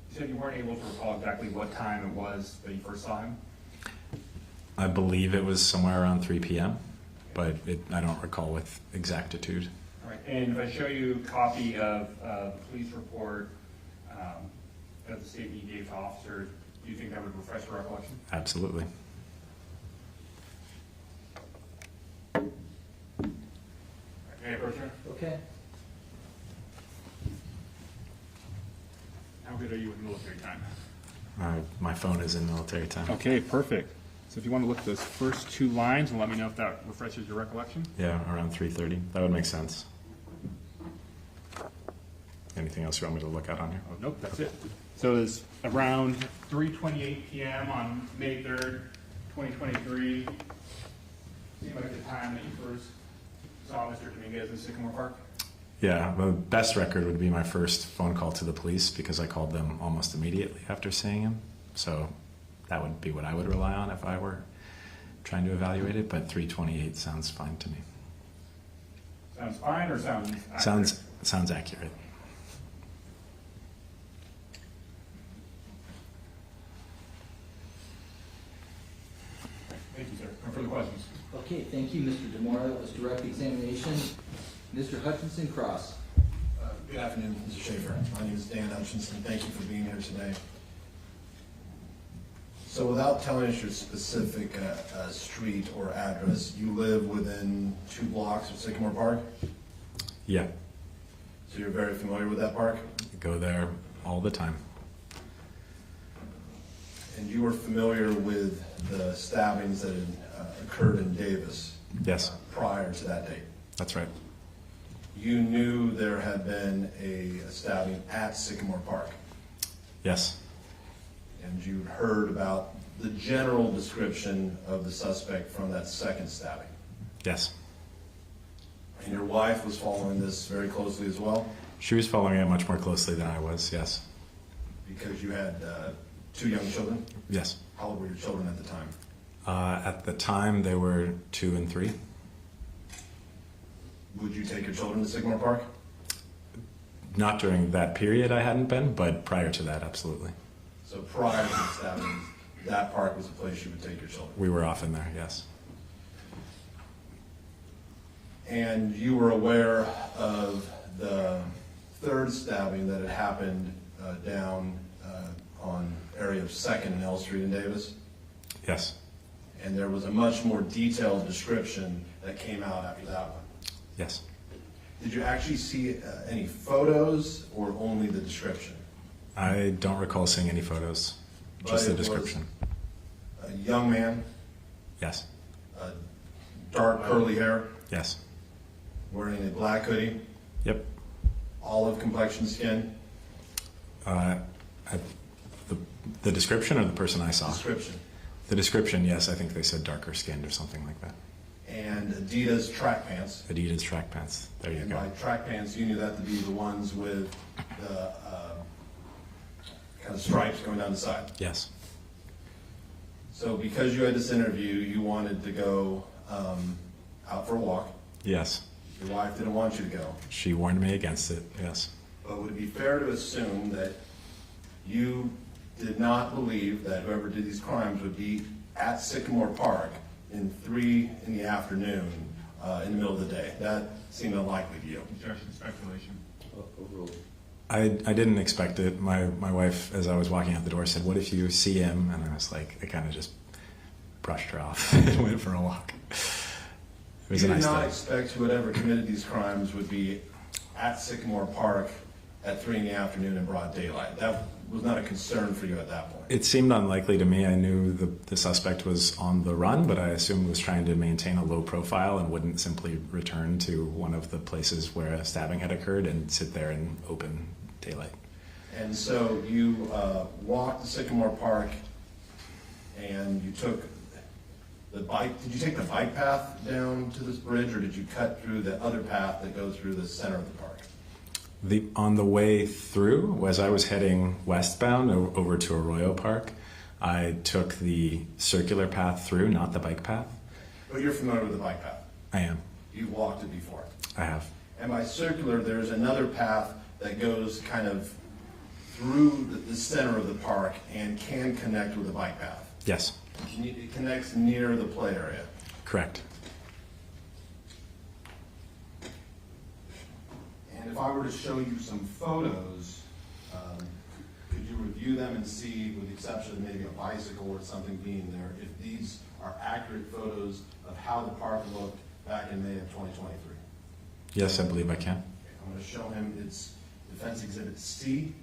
you said you weren't able to recall exactly what time it was that you first saw him? I believe it was somewhere around 3 p.m., but I don't recall with exactitude. All right, and if I show you a copy of the police report of the statement you gave to officers, do you think that would refresh your recollection? Absolutely. May I approach her? Okay. How good are you with military time? My phone is in military time. Okay, perfect. So if you want to look at those first two lines and let me know if that refreshes your recollection. Yeah, around 3:30. That would make sense. Anything else you want me to look at on here? Oh, nope, that's it. So it's around 3:28 p.m. on May 3rd, 2023. Seemed like the time that you first saw Mr. Dominguez in Sycamore Park? Yeah, the best record would be my first phone call to the police because I called them almost immediately after seeing him. So that would be what I would rely on if I were trying to evaluate it, but 3:28 sounds fine to me. Sounds fine or sounds accurate? Sounds accurate. Thank you, sir. No further questions? Okay, thank you, Mr. DeMora. That was direct examination. Mr. Hutchinson Cross. Good afternoon, Mr. Schaefer. My name is Dan Hutchinson. Thank you for being here today. So without telling us your specific street or address, you live within 2 blocks of Sycamore Park? Yeah, So you're very familiar with that park? go there all the time. And you were familiar with the stabbings that had occurred in Davis? Yes, Prior to that date? that's right. You knew there had been a stabbing at Sycamore Park? Yes, And you heard about the general description of the suspect from that second stabbing? yes. And your wife was following this very closely as well? She was following it much more closely than I was, yes. Because you had 2 young children? Yes. How old were your children at the time? At the time, they were 2 and 3. Would you take your children to Sycamore Park? Not during that period I hadn't been, but prior to that, absolutely. So prior to the stabbing, that park was a place you would take your children? We were often there, yes. And you were aware of the third stabbing that had happened down on area of 2nd and L Street in Davis? Yes, And there was a much more detailed description that came out after that one. yes. Did you actually see any photos or only the description? I don't recall seeing any photos, just the But it was description. A young man, Yes, dark curly hair, yes. wearing a black hoodie, Yep. olive complexion skin, The description or the person I saw? description, The description, yes, I think they said darker skinned or something like that. and Adidas track pants. Adidas track pants. There you And go. by track pants, you knew that to be the ones with the kind of stripes going down the side. Yes, So because you had this interview, you wanted to go out for a walk. yes. Your wife didn't want you to go. She warned me against it, yes. But would it be fair to assume that you did not believe that whoever did these crimes would be at Sycamore Park in 3 in the afternoon in the middle of the day? That seemed unlikely to you. Objection, speculation. I didn't expect it. My wife, as I was walking out the door, said, "What if you see him?" And I was like, I kind of just brushed her off and went for a walk. It was You a did nice not day. expect whoever committed these crimes would be at Sycamore Park at 3 in the afternoon in broad daylight. That was not a concern for you at that point. It seemed unlikely to me. I knew the suspect was on the run, but I assumed was trying to maintain a low profile and wouldn't simply return to one of the places where a stabbing had occurred and sit there in open daylight. And so you walked to Sycamore Park and you took the bike. Did you take the bike path down to this bridge, or did you cut through the other path that goes through the center of the park? On the way through, as I was heading westbound over to Arroyo Park, I took the circular path through, not the bike path. But you're familiar with the bike path. I am. You've walked it before. I have. And by circular, there's another path that goes kind of through the center of the park and can connect with the bike path. Yes, It connects near the play area. correct. And if I were to show you some photos, could you review them and see, with the exception of maybe a bicycle or something being there, if these are accurate photos of how the park looked back in May of 2023? Yes, I believe I can. I'm going to show him its Defense Exhibit C.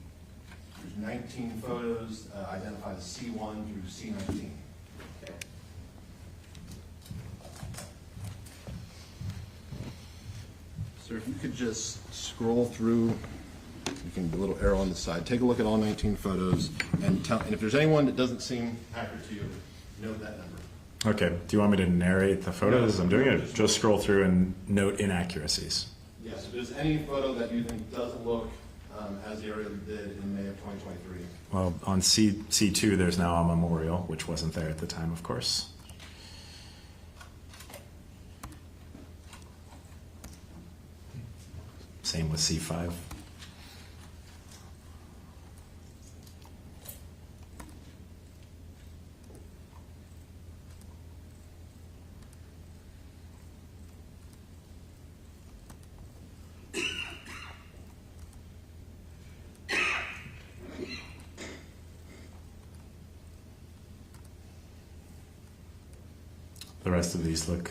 There's 19 photos identified as C1 through C19. Sir, if you could just scroll through, you can do a little arrow on the side. Take a look at all 19 photos and if there's anyone that doesn't seem accurate to you, note that number. Okay, do you want me to narrate the photos? No, I'm doing it. just- Just scroll through and note inaccuracies. Yes, if there's any photo that you think doesn't look as the area did in May of 2023. Well, on C2, there's now a memorial, which wasn't there at the time, of course. Same with C5. The rest of these look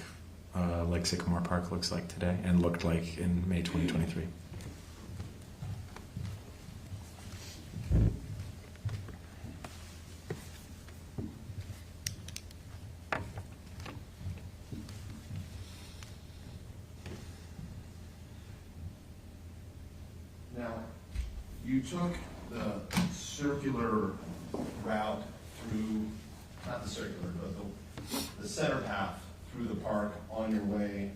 like Sycamore Park looks like today and looked like in May 2023. took the circular route through, not the circular, but the center path through the park on your way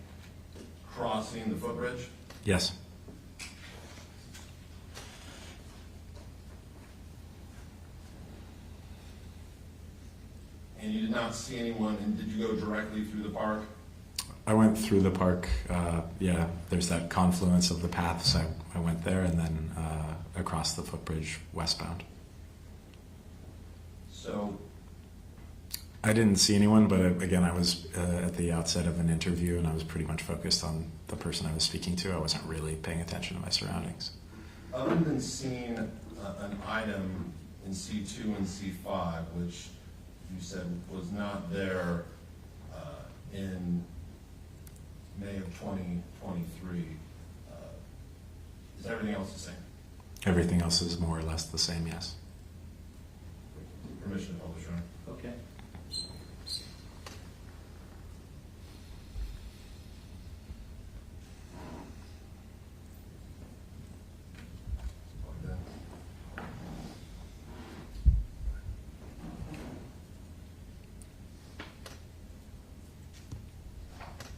crossing the footbridge. Yes. And you did not see anyone, and did you go directly through the park? I went through the park. Yeah, there's that confluence of the paths. I went there and then across the footbridge westbound. So, I didn't see anyone, but again, I was at the outset of an interview and I was pretty much focused on the person I was speaking to. I wasn't really paying attention to my surroundings. other than seeing an item in C2 and C5, which you said was not there in May of 2023, is everything else the same? Everything else is more or less the same, yes. Permission to publish, Your Honor. Okay.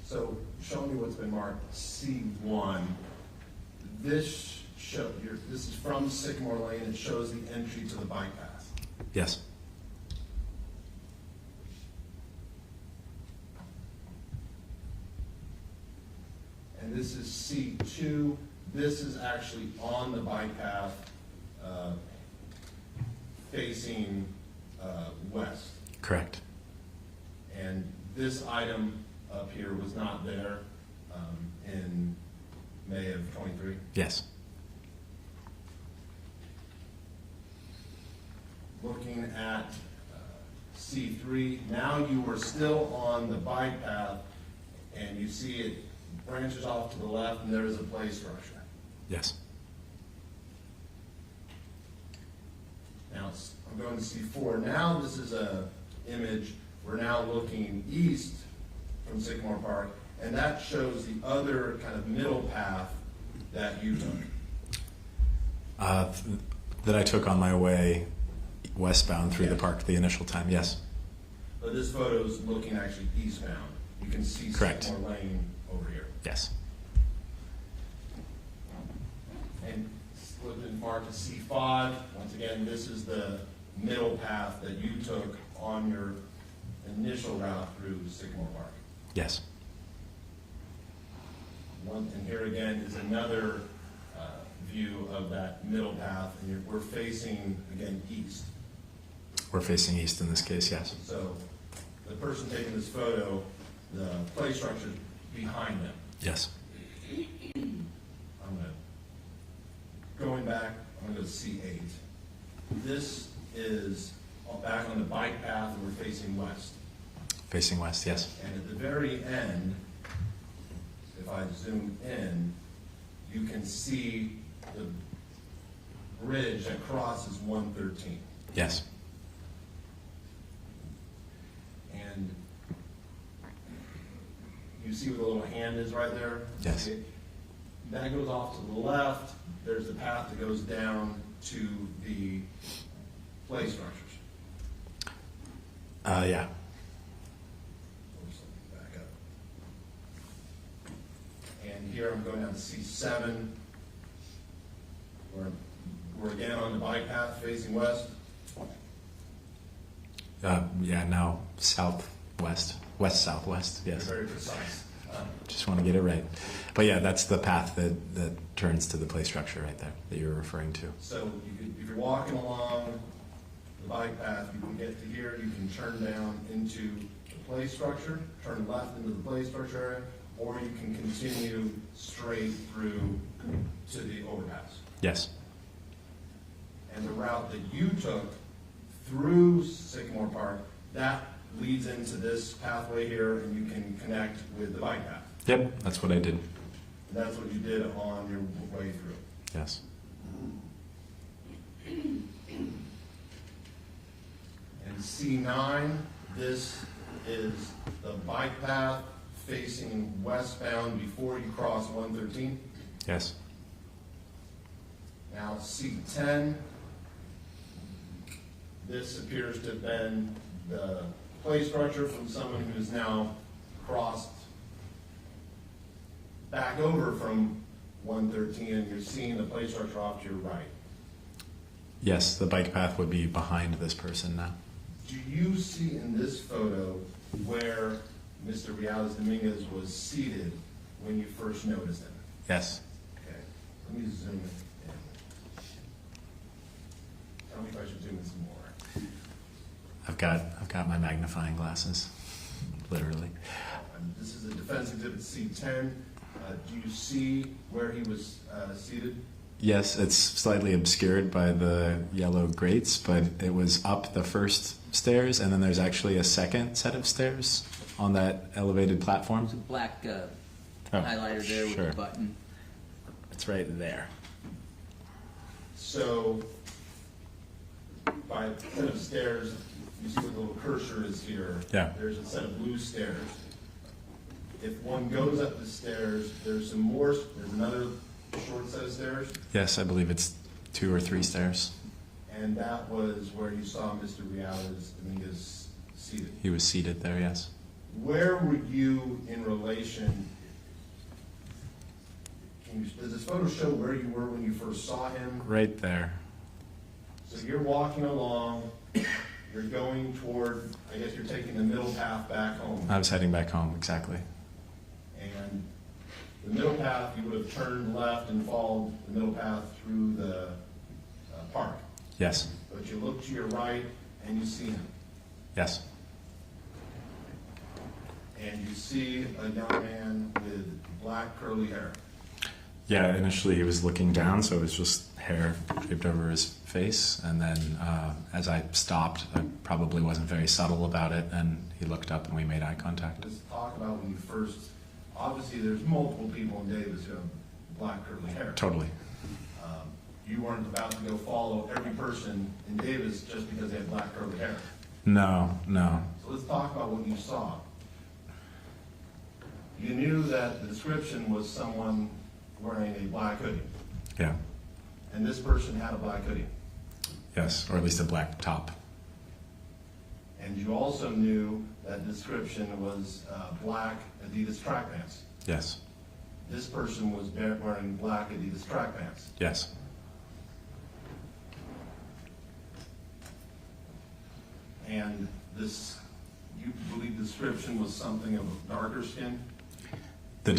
So, show me what's been marked C1. This is from Sycamore Lane. It shows the entry to the bike path. Yes. And this is C2. This is actually on the bike path facing west. Correct. And this item up here was not there in May of 23? Yes. Looking at C3, now you are still on the bike path and you see it branches off to the left and there is a play structure. Yes. Now I'm going to C4. Now this is a image. We're now looking east from Sycamore Park, and that shows the other kind of middle path that you took. That I took on my way westbound through the park the initial time, yes. But this photo is looking actually eastbound. You can see Correct. Sycamore Lane over here. Yes. And looked and marked as C5. Once again, this is the middle path that you took on your initial route through Sycamore Park. Yes. And here again is another view of that middle path, and we're facing, again, east. We're facing east in this case, yes. So the person taking this photo, the play structure is behind them. Yes. Going back, I'm going to C8. This is back on the bike path, and we're facing west. Facing west, yes. And at the very end, if I zoom in, you can see the bridge that crosses 113. Yes. And you see where the little hand is right there? Yes. That goes off to the left. There's the path that goes down to the play structures. Yeah. Back up. And here I'm going down to C7. We're again on the bike path facing west. Yeah, now southwest, west-southwest, yes. Very precise. Just want to get it right. But yeah, that's the path that turns to the play structure right there that you're referring to. So if you're walking along the bike path, you can get to here, you can turn down into the play structure, turn left into the play structure area, or you can continue straight through to the overpass. Yes. And the route that you took through Sycamore Park, that leads into this pathway here, and you can connect with the bike path. Yep, that's what I did. And that's what you did on your way through. Yes. And C9, this is the bike path facing westbound before you cross 113. Yes. Now, C10, this appears to have been the play structure from someone who is now crossed back over from 113, and you're seeing the play structure off to your right. Yes, the bike path would be behind this person now. Do you see in this photo where Mr. Reales Dominguez was seated when you first noticed him? Yes. Okay, let me zoom in. Tell me if I should zoom in some more. I've got my magnifying glasses, literally. This is a defense exhibit C10. Do you see where he was seated? Yes, it's slightly obscured by the yellow grates, but it was up the first stairs, and then there's actually a second set of stairs on that elevated platform. There's a black Oh, highlighter there with sure. the button. It's right there. So, by a set of stairs, you see what the little cursor is here. Yeah. There's a set of blue stairs. If one goes up the stairs, there's another short set of stairs, Yes, I believe it's 2 or 3 stairs. and that was where you saw Mr. Reales Dominguez seated. He was seated there, yes. Where were you in relation? Does this photo show where you were when you first saw him? Right there. So you're walking along, you're going toward, I guess you're taking the middle path back home. I was heading back home, exactly. And the middle path, you would have turned left and followed the middle path through the park. Yes, But you look to your right and you see him. yes, And you see a young man with black curly hair. yeah. Initially, he was looking down, so it was just hair draped over his face. And then, as I stopped, I probably wasn't very subtle about it, and he looked up, and we made eye contact. Let's talk about when you first, obviously there's multiple people in Davis who have black curly hair. Totally. You weren't about to go follow every person in Davis just because they had black curly hair. No, no. So let's talk about what you saw. You knew that the description was someone wearing a black hoodie, Yeah. and this person had a black hoodie. Yes, or at least a black top. And you also knew that the description was black Adidas track pants. Yes, This person was wearing black Adidas track pants. yes. And this, you believe the description was something of a darker skin? The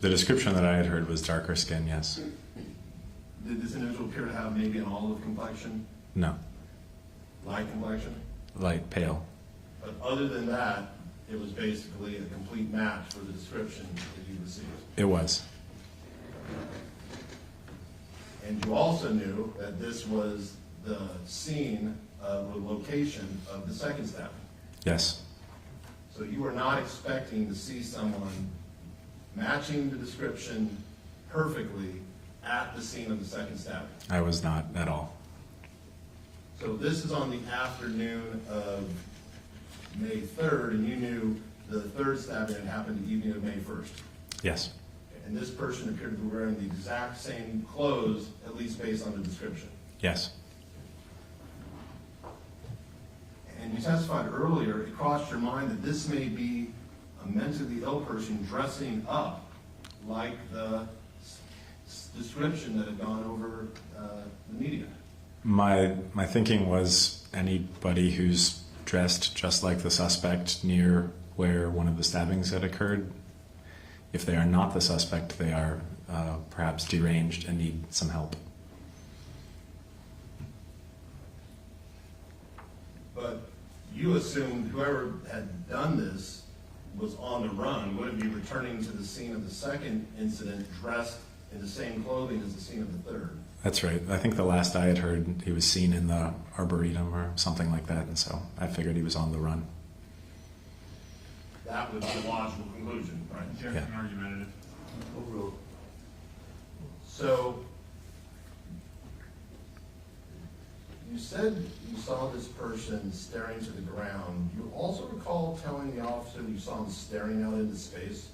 description that I had heard was darker skin, yes. Did this individual appear to have maybe an olive complexion, No, light complexion? light pale. But other than that, it was basically a complete match for the description that you received. It was. And you also knew that this was the scene of the location of the second stabbing. Yes, So you were not expecting to see someone matching the description perfectly at the scene of the second stabbing. I was not at all. So this is on the afternoon of May 3rd, and you knew the third stabbing had happened the evening of May 1st. Yes, And this person appeared to be wearing the exact same clothes, at least based on the description. yes. And you testified earlier, it crossed your mind that this may be a mentally ill person dressing up like the description that had gone over the media. My thinking was anybody who's dressed just like the suspect near where one of the stabbings had occurred, if they are not the suspect, they are perhaps deranged and need some help. But you assumed whoever had done this was on the run, wouldn't be returning to the scene of the second incident dressed in the same clothing as the scene of the third. That's right. I think the last I had heard, he was seen in the Arboretum or something like that, and so I figured he was on the run. That would be a logical conclusion, right? Objection argumentative. Overruled. So, you said you saw this person staring to the ground. You also recall telling the officer that you saw him staring out into space?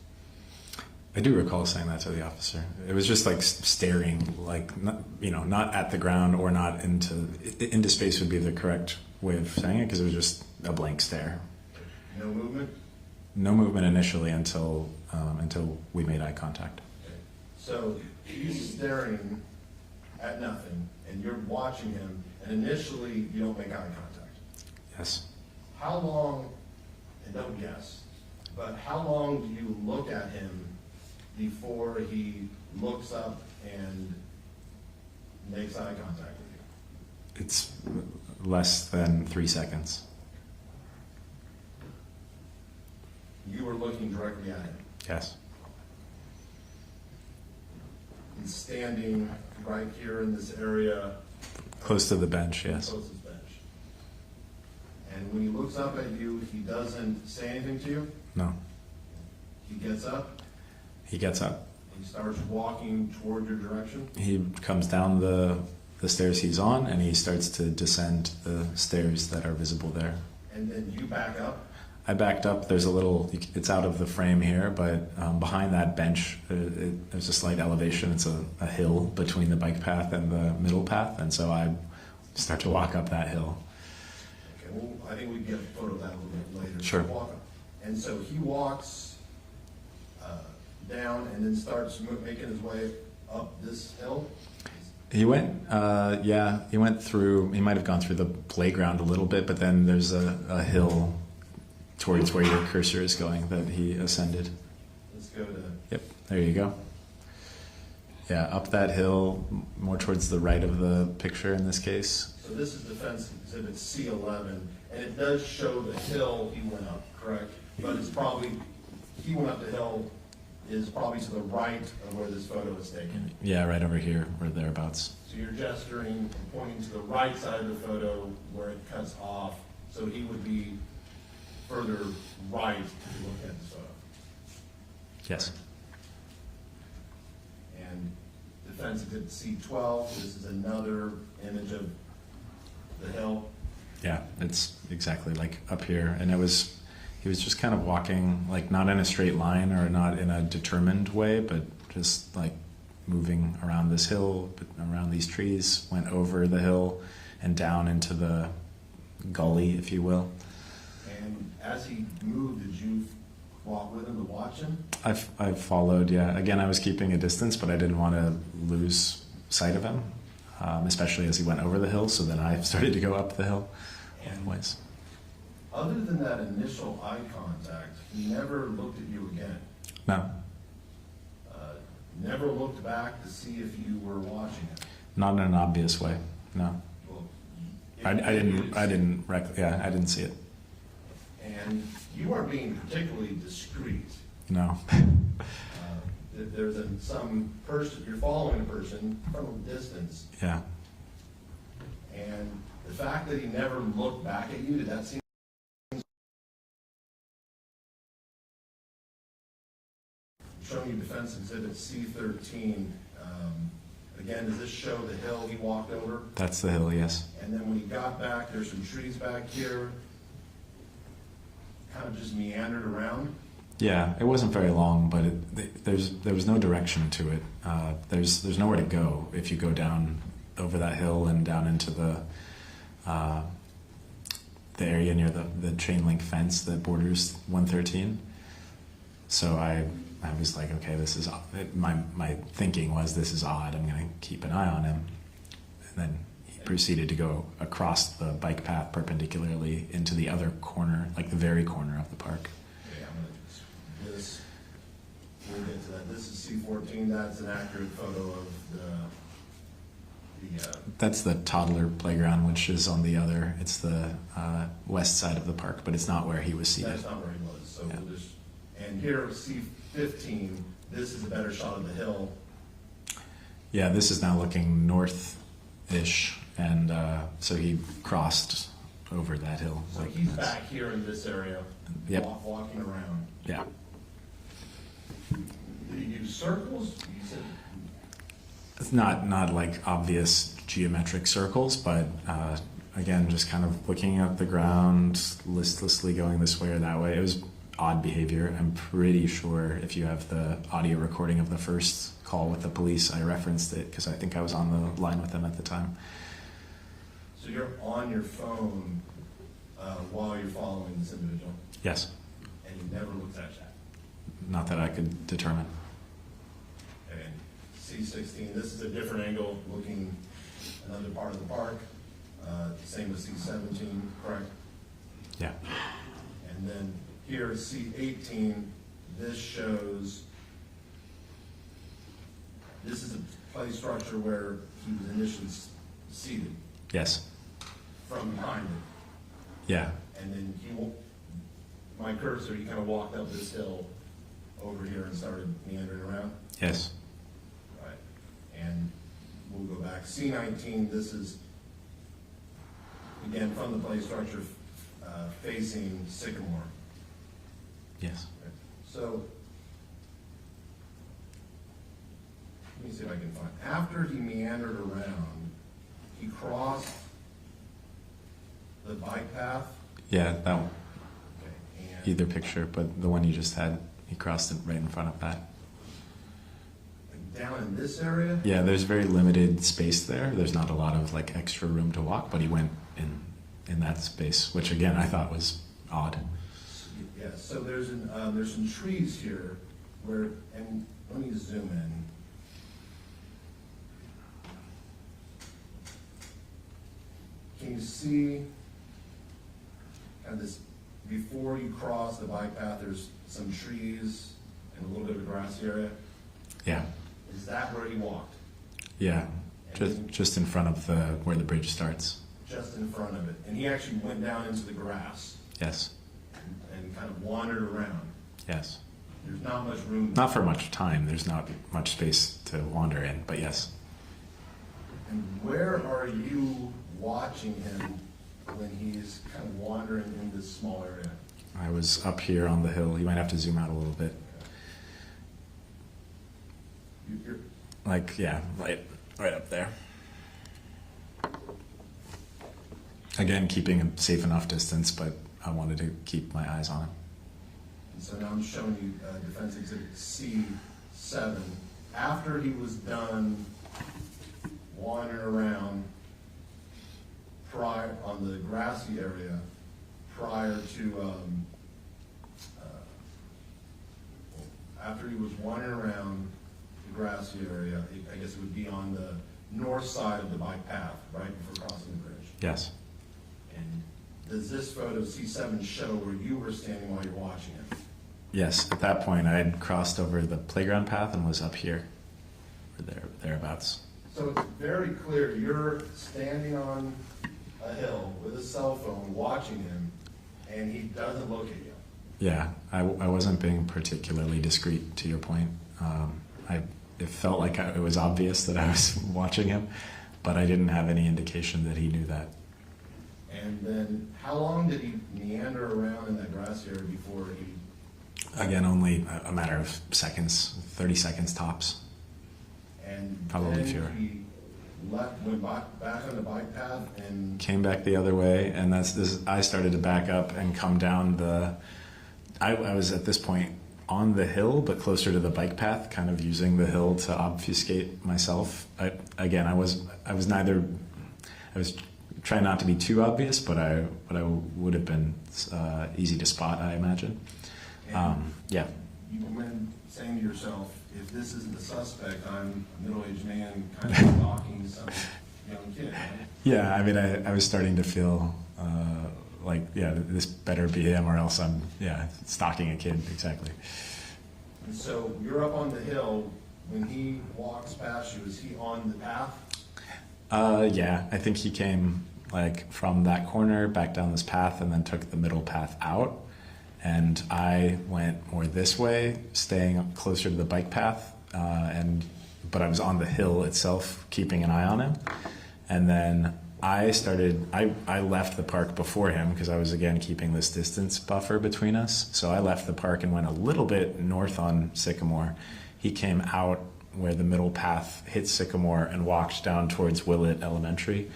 I do recall saying that to the officer. It was just like staring, like not at the ground or not into space would be the correct way of saying it, because it was just a blank stare. No movement? No movement initially until we made eye contact. Okay. So he's staring at nothing, and you're watching him, and initially you don't make eye contact. Yes. How long, and don't guess, but how long do you look at him before he looks up and makes eye contact with you? It's less than 3 seconds. You were looking directly at him. Yes. He's standing right here in this area, Close to the bench, yes. close to his bench. And when he looks up at you, he doesn't say anything to you? No. He gets up, He gets up. he starts walking toward your direction. He comes down the stairs he's on, and he starts to descend the stairs that are visible there. And then you back up. I backed up. There's a little, it's out of the frame here, but behind that bench, there's a slight elevation. It's a hill between the bike path and the middle path, and so I start to walk up that hill. Okay, well, I think we can get a photo of that a little bit later. Sure. Walk up. And so he walks down and then starts making his way up this hill. He went, he went through, he might have gone through the playground a little bit, but then there's a hill towards where your cursor is going that he ascended. Let's go to, Yep, there you go. Yeah, up that hill, more towards the right of the picture in this case. so this is Defense Exhibit C11, and it does show the hill he went up, correct? But it's probably, he went up the hill is probably to the right of where this photo is taken. Yeah, right over here or thereabouts. So you're gesturing and pointing to the right side of the photo where it cuts off, so he would be further right if you look at this photo. Yes. And Defense Exhibit C12, this is another image of the hill. Yeah, it's exactly like up here. And he was just kind of walking, like not in a straight line or not in a determined way, but just like moving around this hill, around these trees, went over the hill and down into the gully, if you will. And as he moved, did you walk with him to watch him? I followed, yeah. Again, I was keeping a distance, but I didn't want to lose sight of him, especially as he went over the hill. So then I started to go up the hill. Anyways. Other than that initial eye contact, he never looked at you again. No, Never looked back to see if you were watching him. not in an obvious way. No, Well, I didn't see it. And you are being particularly discreet. No. If there's some person, you're following a person from a distance, Yeah. and the fact that he never looked back at you, did that seem? Showing you Defense Exhibit C13. Again, does this show the hill he walked over? That's the hill, yes. And then when he got back, there's some trees back here, kind of just meandered around. Yeah, it wasn't very long, but there was no direction to it. There's nowhere to go if you go down over that hill and down into the area near the chain link fence that borders 113. So I was like, okay, this is my thinking was this is odd. I'm going to keep an eye on him, and then he proceeded to go across the bike path perpendicularly into the other corner, like the very corner of the park. Okay, I'm gonna just, we'll get to that. This is C14, that's an accurate photo of the That's the toddler playground, which is on the other. It's the west side of the park, but it's not where he was seated. that's not where he was, so Yeah. we'll just, and here, C15, this is a better shot of the hill. Yeah, this is now looking north-ish, and so he crossed over that hill. So he's back here in this area, Yep. walking around. Yeah. Did he use circles? You said, It's not like obvious geometric circles, but again, just kind of looking at the ground, listlessly going this way or that way. It was odd behavior. I'm pretty sure if you have the audio recording of the first call with the police, I referenced it because I think I was on the line with them at the time. So you're on your phone while you're following this individual, Yes, and you never looked at chat. not that I could determine. And C16, this is a different angle looking another part of the park. Same with C17, correct? Yeah, And then here, C18, this shows, this is a play structure where he was initially seated yes, from behind it. yeah, And then my cursor, he kind of walked up this hill over here and started meandering around. yes, Right. And we'll go back. C19, this is, again, from the play structure facing Sycamore. yes. So, let me see if I can find, after he meandered around, he crossed the bike path. Yeah, that one. Okay, and Either picture, but the one you just had, he crossed it right in front of that. down in this area, Yeah, there's very limited space there. There's not a lot of like extra room to walk, but he went in that space, which again I thought was odd. yeah, so there's some trees here where, and let me zoom in. Can you see kind of this, before you cross the bike path, there's some trees and a little bit of a grassy area? Yeah, Is that where he walked? yeah, just in front of where the bridge starts. Just in front of it? And he actually went down into the grass Yes, and kind of wandered around? yes. There's not much room. Not for much time. There's not much space to wander in, but yes. And where are you watching him when he's kind of wandering in this small area? I was up here on the hill. You might have to zoom out a little bit. You're, Like, yeah, right up there. Again, keeping a safe enough distance, but I wanted to keep my eyes on him. and so now I'm showing you Defense Exhibit C7. After he was done wandering around prior on the grassy area, prior to after he was wandering around the grassy area, I guess it would be on the north side of the bike path, right before crossing the bridge. Yes, And does this photo C7 show where you were standing while you're watching it? yes. At that point, I had crossed over the playground path and was up here, or thereabouts. So it's very clear you're standing on a hill with a cell phone watching him, and he doesn't look at you. Yeah, I wasn't being particularly discreet, to your point. It felt like it was obvious that I was watching him, but I didn't have any indication that he knew that. And then how long did he meander around in that grassy area before he, Again, only a matter of seconds, 30 seconds tops. and Probably then fewer. he went back on the bike path and, Came back the other way, and I started to back up and come down I was at this point on the hill, but closer to the bike path, kind of using the hill to obfuscate myself. I was trying not to be too obvious, but I would have been easy to spot, I imagine. Yeah. you went saying to yourself, if this isn't the suspect, I'm a middle-aged man kind of stalking some young kid, right? Yeah, I mean, I was starting to feel like, yeah, this better be him, or else I'm, stalking a kid, exactly. And so you're up on the hill, when he walks past you, is he on the path? Yeah, I think he came like from that corner back down this path and then took the middle path out. And I went more this way, staying up closer to the bike path, but I was on the hill itself, keeping an eye on him. And then I left the park before him because I was again keeping this distance buffer between us. So I left the park and went a little bit north on Sycamore. He came out where the middle path hit Sycamore and walked down towards Willett Elementary.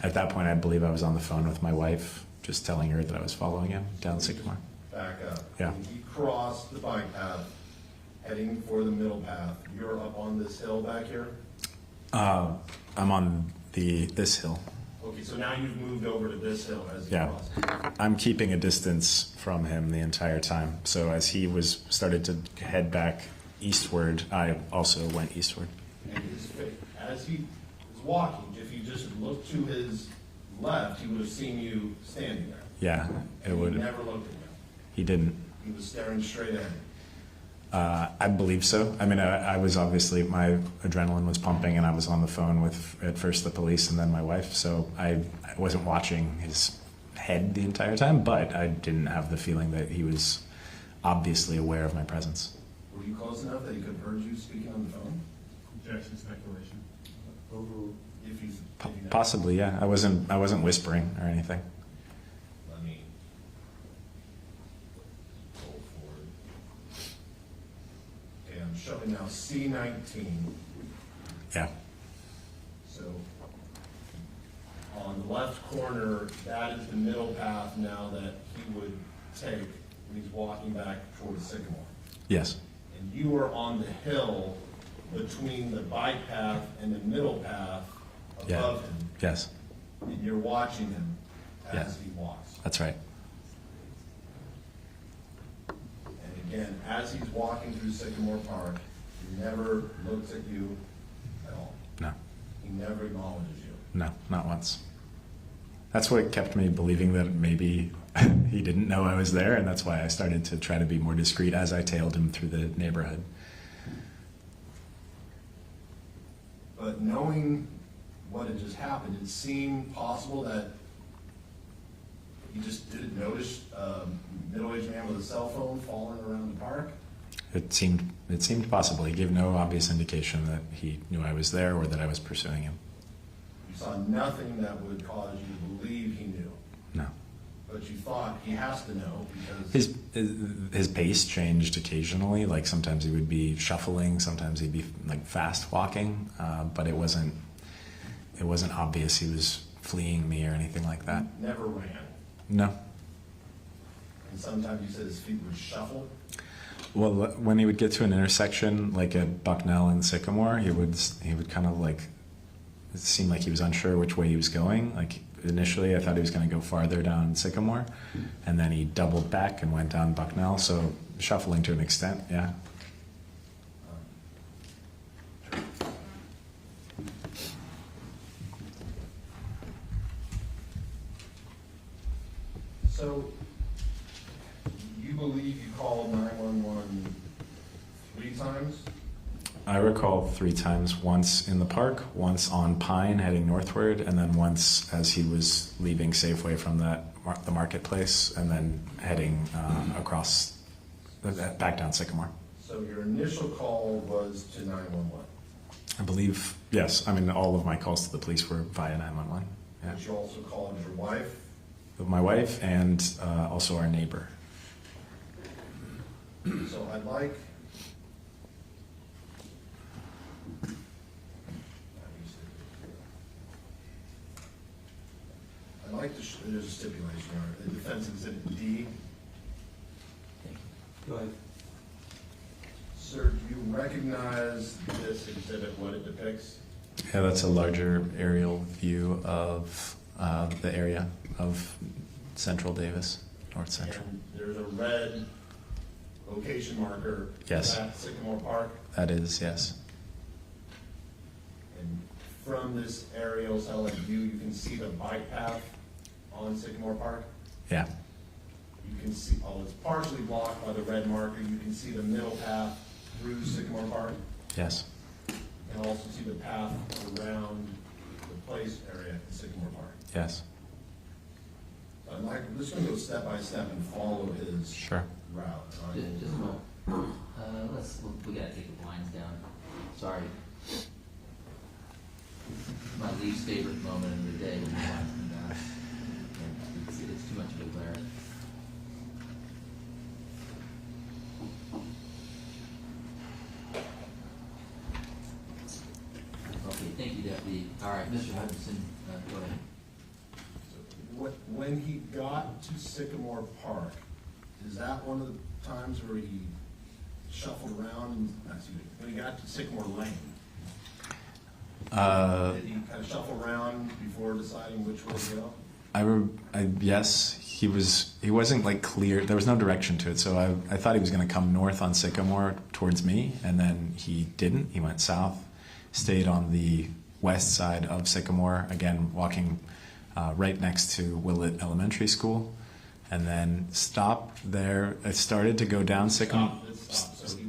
At that point, I believe I was on the phone with my wife, just telling her that I was following him down Sycamore. back up. Yeah. When he crossed the bike path, heading for the middle path, you're up on this hill back here? I'm on this hill. Okay, so now you've moved over to this hill as you Yeah. cross. I'm keeping a distance from him the entire time. So as he started to head back eastward, I also went eastward. And his face, as he was walking, if you just looked to his left, he would have seen you standing there. Yeah, it And would. He never looked at you. He didn't. He was staring straight at you. I believe so. I mean, I was obviously, my adrenaline was pumping, and I was on the phone with at first the police and then my wife. So I wasn't watching his head the entire time, but I didn't have the feeling that he was obviously aware of my presence. Were you close enough that he could have heard you speaking on the phone? Objection, speculation. If you know. Possibly, yeah. I wasn't whispering or anything. Let me go forward. Okay, I'm showing now C19. Yeah. So on the left corner, that is the middle path now that he would take when he's walking back towards Sycamore. Yes. And you are on the hill between the bike path and the middle path above him. Yes. And you're watching him as Yeah. he walks. That's right. And again, as he's walking through Sycamore Park, he never looks at you at all. No. He never acknowledges you. No, not once. That's what kept me believing that maybe he didn't know I was there, and that's why I started to try to be more discreet as I tailed him through the neighborhood. But knowing what had just happened, it seemed possible that you just didn't notice a middle-aged man with a cell phone falling around the park. It seemed possible. He gave no obvious indication that he knew I was there or that I was pursuing him. You saw nothing that would cause you to believe he knew. No. But you thought he has to know because His pace changed occasionally. Like sometimes he would be shuffling, sometimes he'd be like fast walking, but it wasn't obvious he was fleeing me or anything like that. he never ran. No. And sometimes you said his feet would shuffle. Well, when he would get to an intersection, like at Bucknell and Sycamore, he would kind of like, it seemed like he was unsure which way he was going. Like initially, I thought he was going to go farther down Sycamore, and then he doubled back and went down Bucknell. So shuffling to an extent, yeah. So you believe you called 911 3 times? I recall 3 times, once in the park, once on Pine heading northward, and then once as he was leaving Safeway from the marketplace, and then heading across, back down Sycamore. So your initial call was to 911, I believe, yes. I mean, all of my calls to the police were via 911. Yeah. but you also called your wife. My wife and also our neighbor. So I'd like to, there's a stipulation, the defense exhibit D. Go ahead. Sir, do you recognize this exhibit, what it depicts? Yeah, that's a larger aerial view of the area of Central Davis, North Central. And there's a red location marker. Yes. At Sycamore Park. That is, yes. And from this aerial satellite view, you can see the bike path on Sycamore Park. Yeah, You can see, it's partially blocked by the red marker. You can see the middle path through Sycamore Park. yes. And also see the path around the place area in Sycamore Park. Yes. I'm just going to go step by step and follow his Sure. route. Just a moment. We gotta take the blinds down. Sorry. My least favorite moment of the day when the blinds come down. It's too much of a glare. Okay, thank you, Deputy. All right, Mr. Hutchinson, go ahead. When he got to Sycamore Park, is that one of the times where he shuffled around, when he got to Sycamore Lane? Did he kind of shuffle around before deciding which way to go? Yes, he wasn't like clear. There was no direction to it, so I thought he was going to come north on Sycamore towards me, and then he didn't. He went south, stayed on the west side of Sycamore, again walking right next to Willett Elementary School, and then stopped there. It started to go down Sycamore. Stop. So he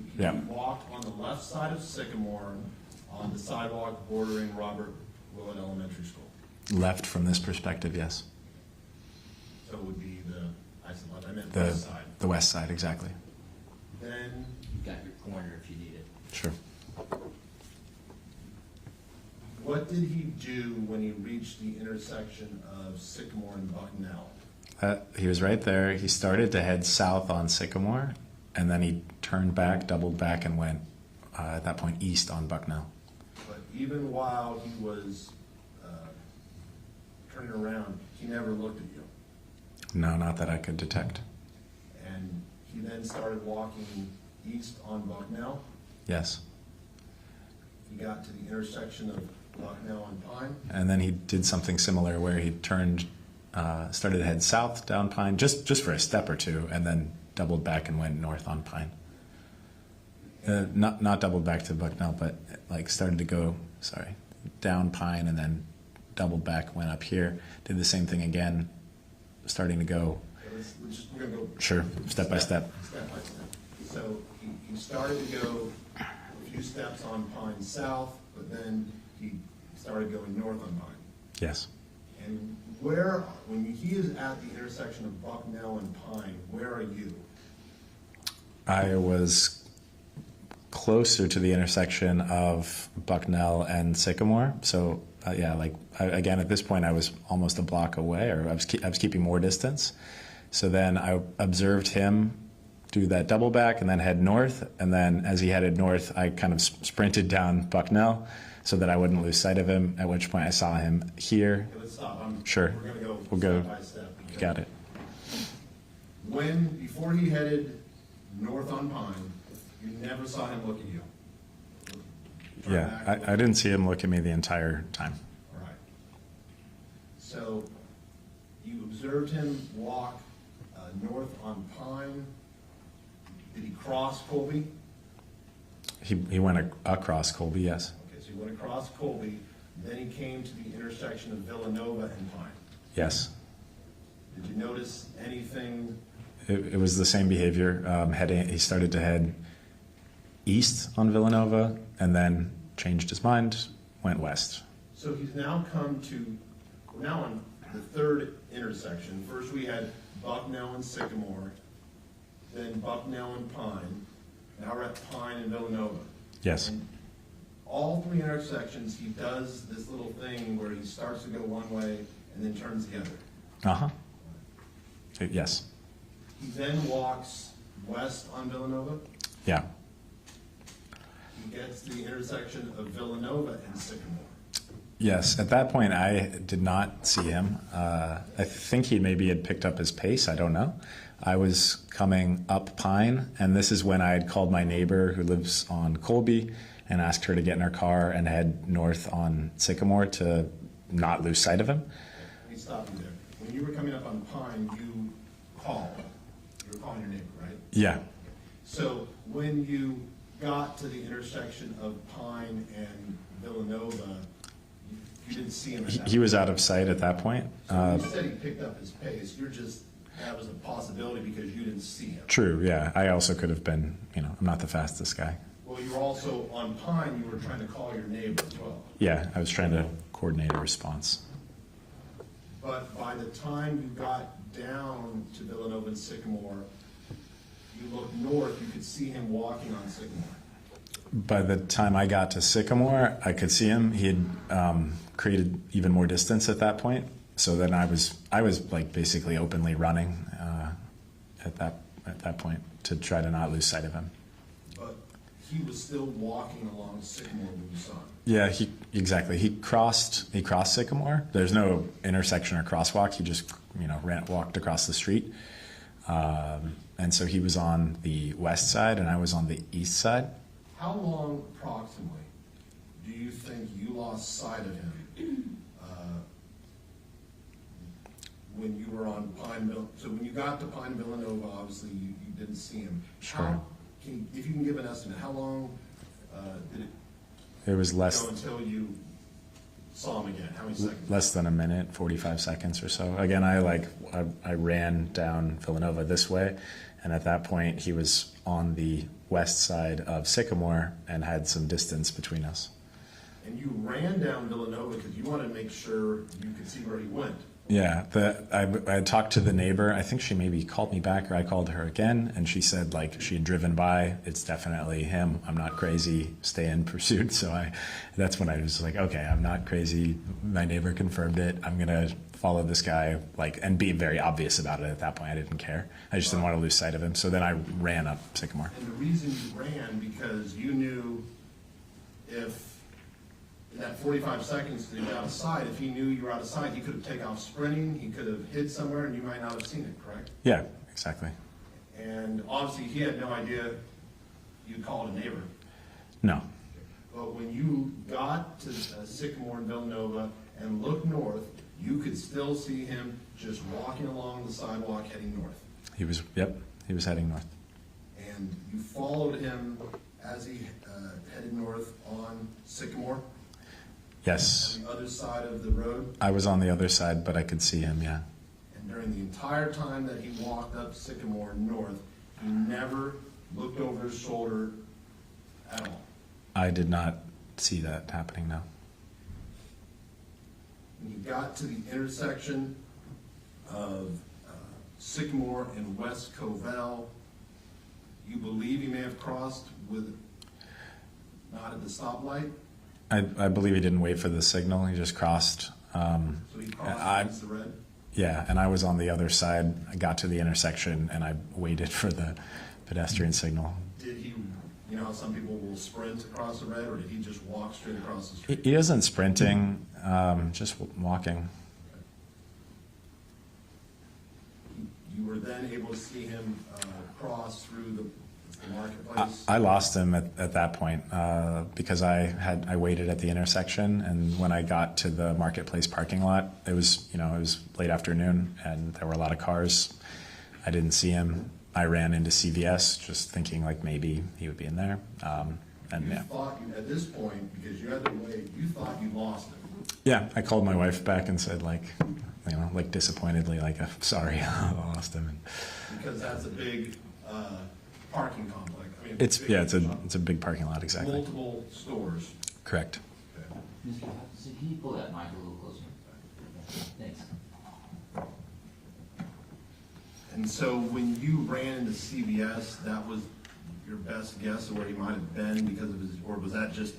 walked on the left side of Sycamore on the sidewalk bordering Robert Willett Elementary School. Left from this perspective, yes. So it would be I meant The west side. The west side, exactly. Then, You've got your corner if you need it. Sure. what did he do when he reached the intersection of Sycamore and Bucknell? He was right there. He started to head south on Sycamore, and then he turned back, doubled back, and went, at that point, east on Bucknell. But even while he was turning around, he never looked at you. No, not that I could detect. And he then started walking east on Bucknell. Yes. He got to the intersection of Bucknell and Pine. And then he did something similar where he turned, started to head south down Pine, just for a step or two, and then doubled back and went north on Pine. Not doubled back to Bucknell, but like started to go, down Pine and then doubled back, went up here, did the same thing again, starting to go. We're going to go Sure, step by step. Step by step. So he started to go a few steps on Pine South, but then he started going north on Pine. Yes. And when he is at the intersection of Bucknell and Pine, where are you? I was closer to the intersection of Bucknell and Sycamore. So again, at this point, I was almost a block away, or I was keeping more distance. So then I observed him do that double back and then head north. And then as he headed north, I kind of sprinted down Bucknell so that I wouldn't lose sight of him, at which point I saw him here. Okay, let's stop. Sure. We're going to go We'll go. step by step. You got it. Before he headed north on Pine, you never saw him look at you? Turn Yeah, back, I didn't see him look at me the entire time. All right. So you observed him walk north on Pine. Did he cross Colby? He went across Colby, yes. Okay, so he went across Colby, then he came to the intersection of Villanova and Pine. Yes. Did you notice anything? It was the same behavior. He started to head east on Villanova and then changed his mind, went west. So he's now we're now on the third intersection. First we had Bucknell and Sycamore, then Bucknell and Pine. Now we're at Pine and Villanova. Yes. And all three intersections, he does this little thing where he starts to go one way and then turns the other. Uh-huh. Yes. He then walks west on Villanova. Yeah. He gets to the intersection of Villanova and Sycamore. Yes. At that point, I did not see him. I think he maybe had picked up his pace. I don't know. I was coming up Pine, and this is when I had called my neighbor who lives on Colby and asked her to get in her car and head north on Sycamore to not lose sight of him. Let me stop you there. When you were coming up on Pine, you called. You were calling your neighbor, right? Yeah. So when you got to the intersection of Pine and Villanova, you didn't see him at that He was out of sight at that point. So you said he picked up his pace. That was a possibility because you didn't see him. True, yeah. I also could have been, I'm not the fastest guy. Well, you were also on Pine, you were trying to call your neighbor as well. Yeah, I was trying to coordinate a response. But by the time you got down to Villanova and Sycamore, you looked north, you could see him walking on Sycamore. By the time I got to Sycamore, I could see him. He had created even more distance at that point. So then I was like basically openly running at that point to try to not lose sight of him. But he was still walking along Sycamore when you saw him. Yeah, exactly. He crossed Sycamore. There's no intersection or crosswalk. He just walked across the street. And so he was on the west side and I was on the east side. How long approximately do you think you lost sight of him when you were on Pineville? So when you got to Pine Villanova, obviously you didn't see him. Sure. If you can give an estimate, how long did it It was less go until you saw him again? How many seconds? less than a minute, 45 seconds or so. Again, I ran down Villanova this way, and at that point he was on the west side of Sycamore and had some distance between us. And you ran down Villanova because you wanted to make sure you could see where he went. Yeah, I had talked to the neighbor. I think she maybe called me back or I called her again, and she said like she had driven by. It's definitely him. I'm not crazy. Stay in pursuit. So that's when I was like, okay, I'm not crazy. My neighbor confirmed it. I'm gonna follow this guy, like, and be very obvious about it. At that point, I didn't care. I just didn't want to lose sight of him. So then I ran up Sycamore. And the reason you ran because you knew if in that 45 seconds to get out of sight, if he knew you were out of sight, he could have taken off sprinting, he could have hid somewhere, and you might not have seen it, correct? Yeah, exactly. And obviously, he had no idea you called a neighbor. No. But when you got to Sycamore and Villanova and looked north, you could still see him just walking along the sidewalk heading north. He was heading north. And you followed him as he headed north on Sycamore? Yes. On the other side of the road? I was on the other side, but I could see him, yeah. And during the entire time that he walked up Sycamore north, he never looked over his shoulder at all. I did not see that happening, no. When you got to the intersection of Sycamore and West Covell, you believe he may have crossed with, not at the stoplight? I believe he didn't wait for the signal. He just crossed. So he crossed against the red? Yeah, and I was on the other side. I got to the intersection and I waited for the pedestrian signal. Did he, you know how some people will sprint across the red, or did he just walk straight across the street? He isn't sprinting, just walking. You were then able to see him cross through the marketplace? I lost him at that point because I waited at the intersection, and when I got to the marketplace parking lot, it was late afternoon and there were a lot of cars. I didn't see him. I ran into CVS just thinking like maybe he would be in there. Thought you, at this point, because you had to wait, you thought you lost him. Yeah, I called my wife back and said like disappointedly, like, sorry, I lost him. Because that's a big parking complex. I mean, It's a big parking lot, exactly. Multiple stores. Correct. Okay. Mr. Hutchinson, can you pull that mic a little closer? Thanks. And so when you ran into CVS, that was your best guess of where he might have been because of his, or was that just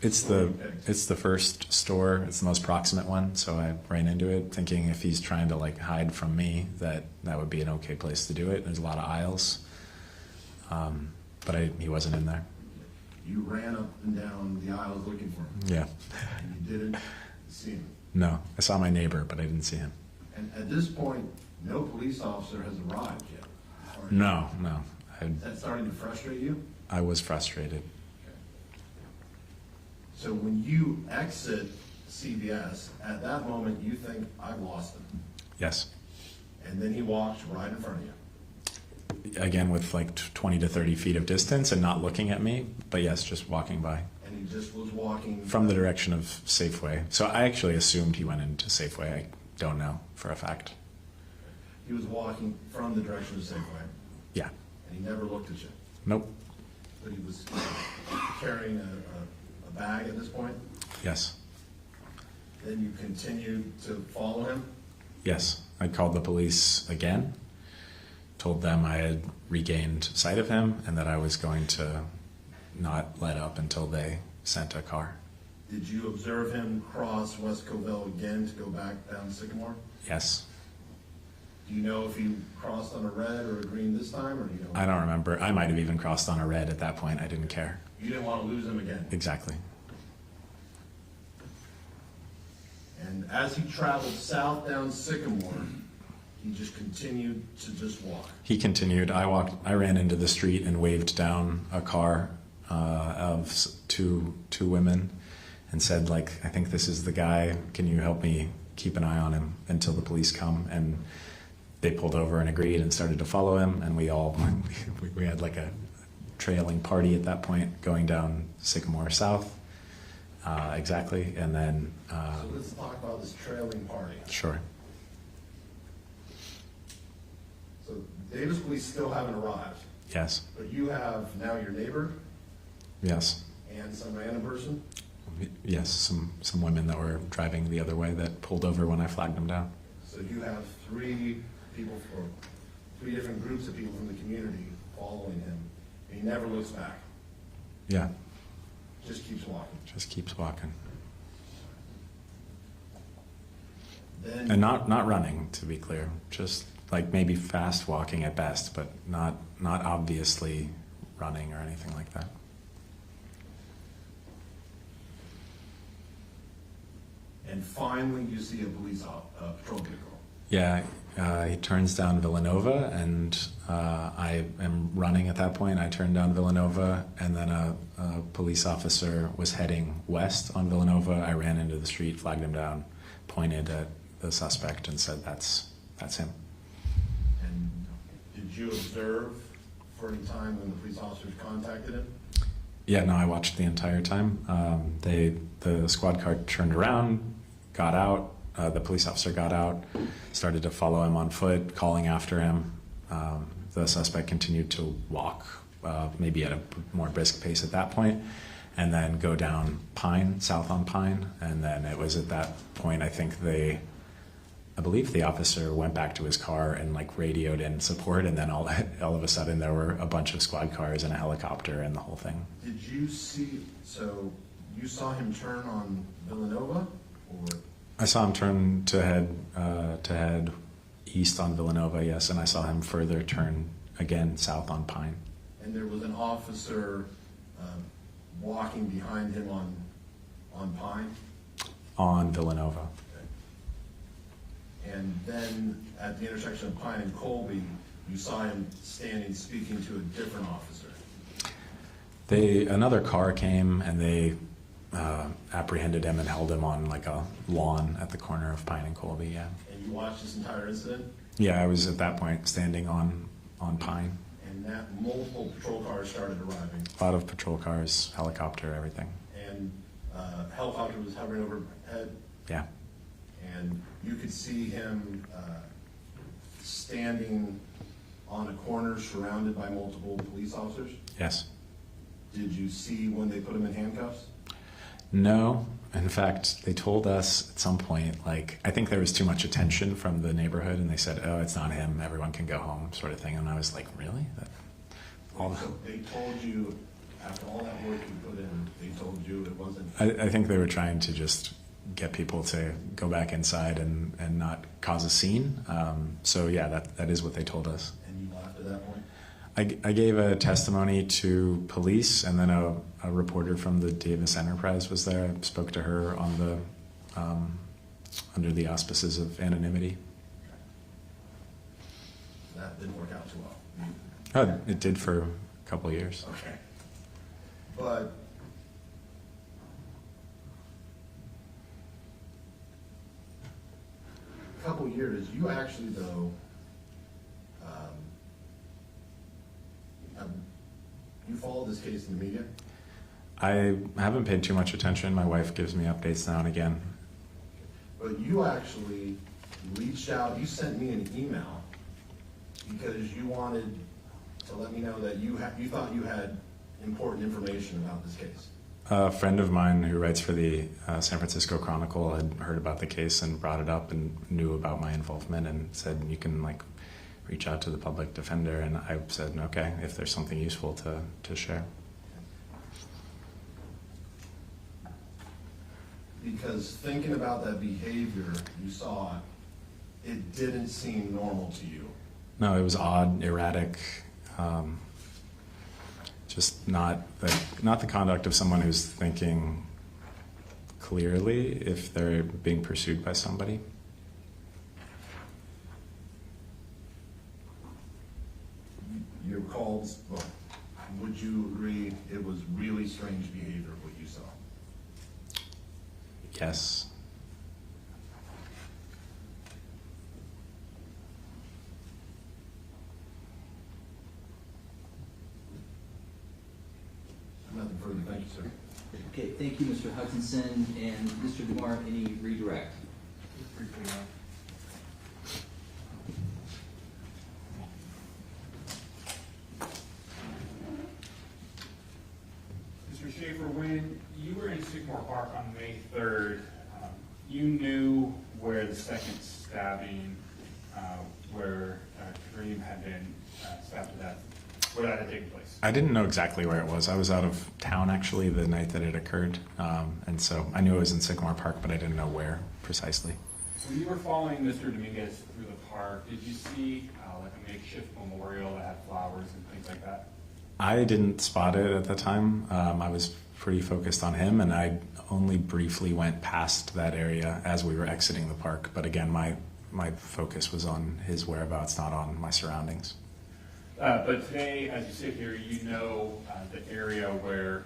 It's the first store. It's the most proximate one, so I ran into it thinking if he's trying to like hide from me, that would be an okay place to do it. There's a lot of aisles, but he wasn't in there. You ran up and down the aisles looking for him. Yeah. And you didn't see him. No, I saw my neighbor, but I didn't see him. And at this point, no police officer has arrived yet. No. Is that starting to frustrate you? I was frustrated. So when you exit CVS, at that moment you think, I've lost him. Yes. And then he walks right in front of you. Again, with like 20 to 30 feet of distance and not looking at me, but yes, just walking by. And he just was walking. From the direction of Safeway. So I actually assumed he went into Safeway. I don't know for a fact. He was walking from the direction of Safeway. Yeah. And he never looked at you. Nope. But he was carrying a bag at this point. Yes. Then you continued to follow him. Yes. I called the police again, told them I had regained sight of him and that I was going to not let up until they sent a car. Did you observe him cross West Covell again to go back down Sycamore? Yes. Do you know if he crossed on a red or a green this time, or you don't? I don't remember. I might have even crossed on a red at that point. I didn't care. You didn't want to lose him again. Exactly. And as he traveled south down Sycamore, he just continued to just walk. He continued. I ran into the street and waved down a car of two women and said, like, I think this is the guy. Can you help me keep an eye on him until the police come? And they pulled over and agreed and started to follow him. And we all, we had like a trailing party at that point going down Sycamore South. Exactly. And then... So let's talk about this trailing party. Sure. So Davis police still haven't arrived, Yes. but you have now your neighbor Yes. and some random person? Yes, some women that were driving the other way that pulled over when I flagged them down. So you have three people, or three different groups of people from the community following him, and he never looks back, Yeah, just keeps walking. just keeps walking. Then, And not running, to be clear. Just like maybe fast walking at best, but not obviously running or anything like that. and finally you see a patrol vehicle. Yeah, he turns down Villanova, and I am running at that point. I turned down Villanova, and then a police officer was heading west on Villanova. I ran into the street, flagged him down, pointed at the suspect, and said, "That's him." And did you observe for any time when the police officers contacted him? Yeah, no, I watched the entire time. The squad car turned around, got out. The police officer got out, started to follow him on foot, calling after him. The suspect continued to walk, maybe at a more brisk pace at that point, and then go down Pine, south on Pine. And then it was at that point, I believe the officer went back to his car and like radioed in support, and then all of a sudden there were a bunch of squad cars and a helicopter and the whole thing. Did you see, so you saw him turn on Villanova, or? I saw him turn to head east on Villanova, yes, and I saw him further turn again south on Pine. And there was an officer walking behind him on Pine? On Villanova. Okay. And then at the intersection of Pine and Colby, you saw him standing speaking to a different officer. Another car came and they apprehended him and held him on like a lawn at the corner of Pine and Colby, yeah. And you watched this entire incident? Yeah, I was at that point standing on Pine. And that multiple patrol cars started arriving. A lot of patrol cars, helicopter, everything. And helicopter was hovering overhead. Yeah. And you could see him standing on a corner surrounded by multiple police officers. Yes. Did you see when they put him in handcuffs? No. In fact, they told us at some point, like, I think there was too much attention from the neighborhood, and they said, "Oh, it's not him, everyone can go home," sort of thing. And I was like, really? So they told you, after all that work you put in, they told you it wasn't? I think they were trying to just get people to go back inside and not cause a scene. So yeah, that is what they told us. And you laughed at that point? I gave a testimony to police, and then a reporter from the Davis Enterprise was there. I spoke to her on the under the auspices of anonymity. That didn't work out too well. It did for a couple of years. Okay. But a couple of years, you actually, though, you followed this case in the media? I haven't paid too much attention. My wife gives me updates now and again. But you actually reached out, you sent me an email because you wanted to let me know that you thought you had important information about this case. A friend of mine who writes for the San Francisco Chronicle had heard about the case and brought it up and knew about my involvement and said, you can like reach out to the public defender. And I said, okay, if there's something useful to share. Because thinking about that behavior you saw, it didn't seem normal to you. No, it was odd, erratic, just not the conduct of someone who's thinking clearly if they're being pursued by somebody. results, well, would you agree it was really strange behavior what you saw? Yes. Nothing further, thank you, sir. Okay, thank you, Mr. Hutchinson, and Mr. DeMora, any redirect? Mr. Schaefer, when you were in Sycamore Park on May 3rd, you knew where the second stabbing, where Karim had been stabbed to death, where that had taken place. I didn't know exactly where it was. I was out of town actually the night that it occurred, and so I knew it was in Sycamore Park, but I didn't know where precisely. So when you were following Mr. Dominguez through the park, did you see like a makeshift memorial that had flowers and things like that? I didn't spot it at the time. I was pretty focused on him, and I only briefly went past that area as we were exiting the park. But again, my focus was on his whereabouts, not on my surroundings. But today, as you sit here, you know the area where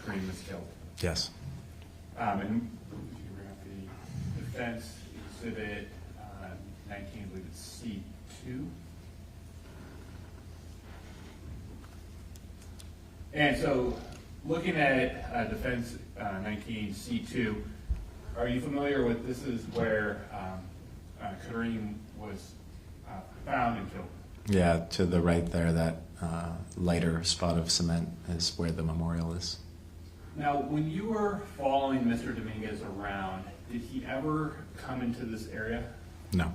Karim was killed. Yes. And if you bring up the defense exhibit 19, I believe it's C2. And so, looking at defense 19 C2, are you familiar with this is where Karim was found and killed? Yeah, to the right there, that lighter spot of cement is where the memorial is. Now, when you were following Mr. Dominguez around, did he ever come into this area? No.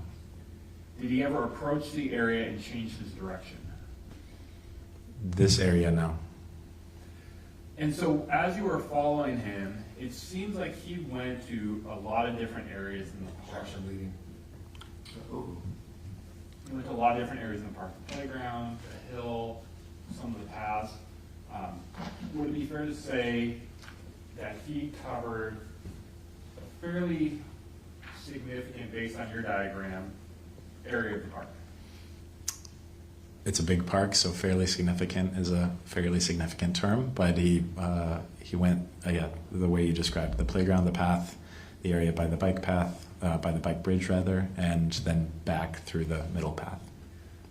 Did he ever approach the area and change his direction? This area, no. And so, as you were following him, it seems like he went to a lot of different areas in the park. Leading. He went to a lot of different areas in the park, the playground, the hill, some of the paths. Would it be fair to say that he covered a fairly significant, based on your diagram, area of the park? It's a big park, so fairly significant is a fairly significant term, but he went, the way you described, the playground, the path, the area by the bike path, by the bike bridge rather, and then back through the middle path.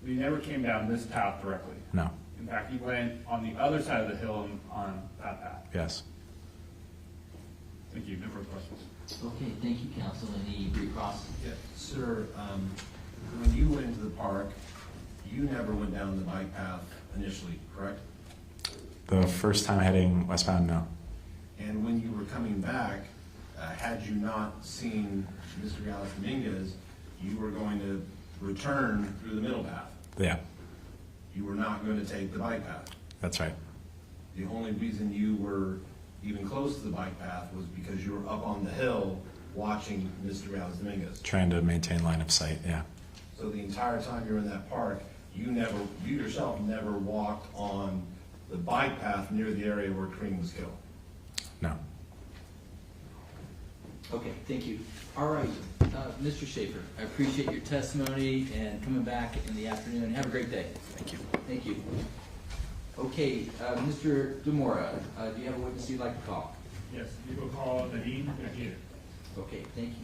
He never came down this path directly. No. In fact, he went on the other side of the hill on that path. Yes. Thank you. No further questions. Okay, thank you, counsel. Any recross? Yeah, sir, when you went into the park, you never went down the bike path initially, correct? The first time heading westbound, no. And when you were coming back, had you not seen Mr. Reales Dominguez, you were going to return through the middle path. Yeah, You were not going to take the bike path. that's right. The only reason you were even close to the bike path was because you were up on the hill watching Mr. Reales Dominguez. Trying to maintain line of sight, yeah. So the entire time you were in that park, you yourself never walked on the bike path near the area where Karim was killed. No. Okay, thank you. All right, Mr. Schaefer, I appreciate your testimony and coming back in the afternoon. Have a great day. Thank you. Thank you. Okay, Mr. DeMora, do you have a witness you'd like to call? Yes, you will call Najm. Okay, thank you.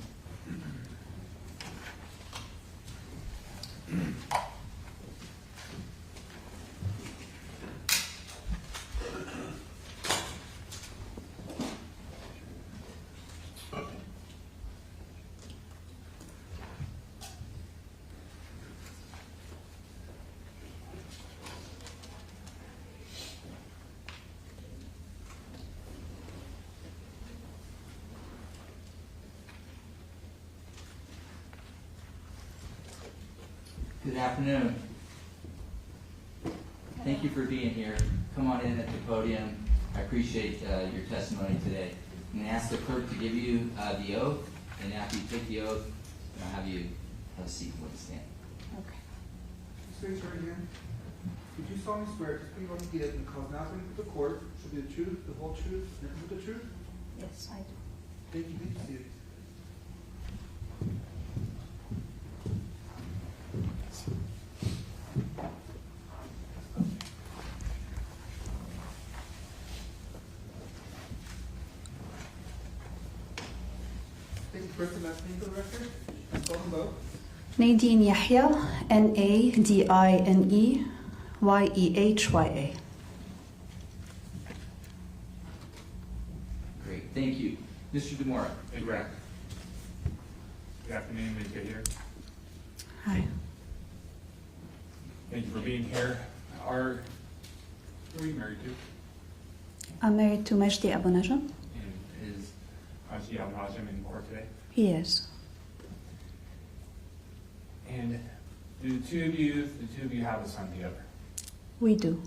Good afternoon. Thank you for being here. Come on in at the podium. I appreciate your testimony today. I'm going to ask the clerk to give you the oath, and after you take the oath, I'll have you have a seat and witness stand. Okay. Please raise your right hand. Did you solemnly swear to speak what you give and cause nothing to the court shall be the truth, the whole truth, and nothing but the truth? Yes, I do. Thank you. Please be seated. your first and last name for the record, and spell them both. Nadine Yahya, Nadine Yehyaya. Great, thank you. Mr. Demora. Thank you. Good afternoon, Ms. Guillory. Hi. Thank you for being here. Who are you married to? I'm married to Majdi Abu Najm. And is Najm in court today? He is. And do the two of you have a son together? We do.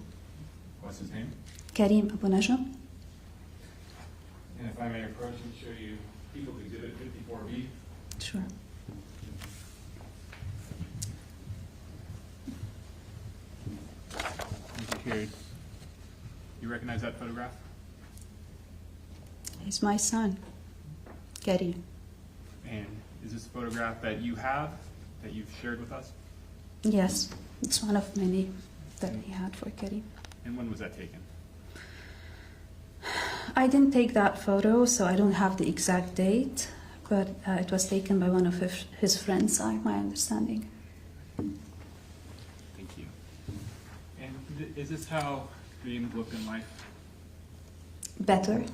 What's his name? Karim Abu Najm. And if I may approach and show you People's Exhibit 54B. Sure. Mr. Carey, you recognize that photograph? He's my son, Karim. And is this a photograph that you have, that you've shared with us? Yes, it's one of many that he had for Karim. And when was that taken? I didn't take that photo, so I don't have the exact date, but it was taken by one of his friends, my understanding. Thank you. And is this how Karim looked in life? Better.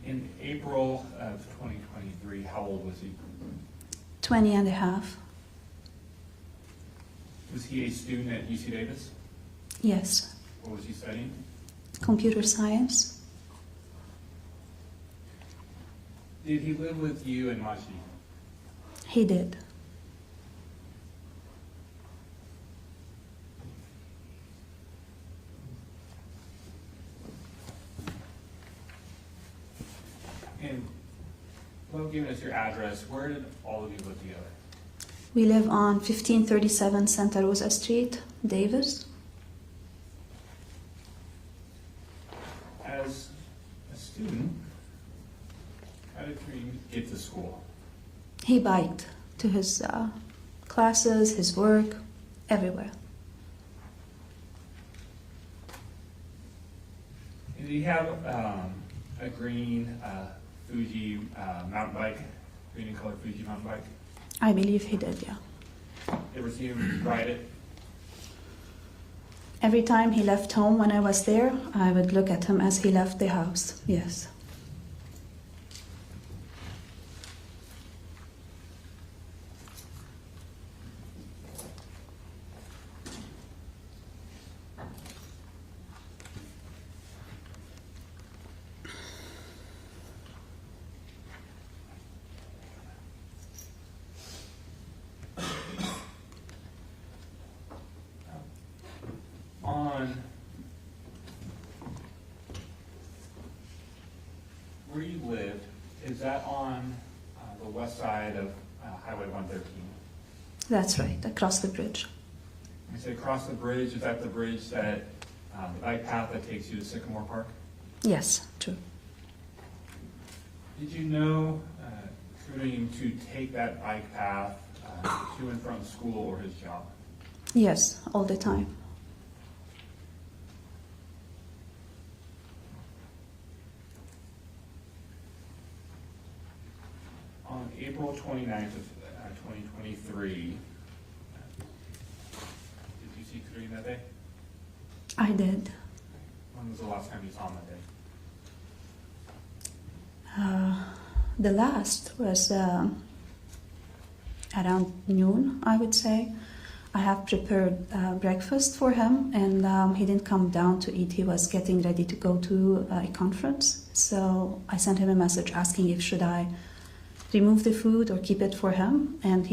In April of 2023, how old was he? 20 and a half. Was he a student at UC Davis? Yes. What was he studying? Computer science. Did he live with you and Najm? He did. And without giving us your address, where did all of you live together? We live on 1537 Santa Rosa Street, Davis. As a student, how did Karim get to school? He biked to his classes, his work, everywhere. Did he have a green Fuji mountain bike, green and colored Fuji mountain bike? I believe he did, yeah. Ever see him ride it? Every time he left home when I was there, I would look at him as he left the house, yes. On where you live, is that on the west side of Highway 113? That's right, across the bridge. I say across the bridge, is that the bridge that, the bike path that takes you to Sycamore Park? Yes, true. Did you know Karim to take that bike path to and from school or his job? Yes, all the time. On April 29th of 2023, did you see Karim that day? I did. When was the last time you saw him that day? The last was around noon, I would say. I have prepared breakfast for him, and he didn't come down to eat. He was getting ready to go to a conference. So I sent him a message asking if should I remove the food or keep it for him. And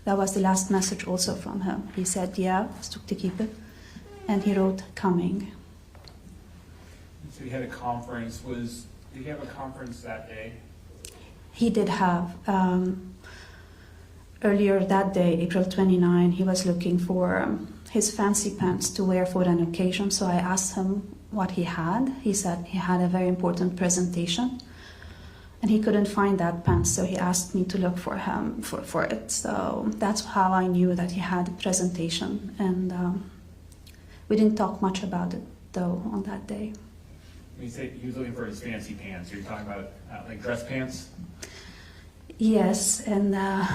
that was the last message also from him. He said, yeah, to keep it. And he wrote, coming. So he had a conference. Did he have a conference that day? He did have. Earlier that day, April 29, he was looking for his fancy pants to wear for an occasion. So I asked him what he had. He said he had a very important presentation. And he couldn't find that pants, so he asked me to look for him for it. So that's how I knew that he had a presentation. And we didn't talk much about it, though, on that day. When you say he was looking for his fancy pants, you're talking about like dress pants? Yes, and I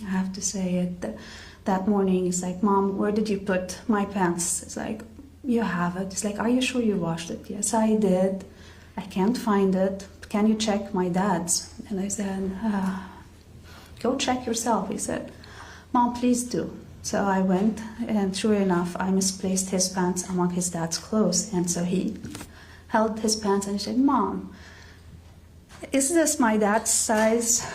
have to say it. That morning, it's like, Mom, where did you put my pants? It's like, you have it. It's like, are you sure you washed it? Yes, I did. I can't find it. Can you check my dad's? And I said, go check yourself. He said, Mom, please do. So I went, and sure enough, I misplaced his pants among his dad's clothes. And so he held his pants and he said, Mom, is this my dad's size?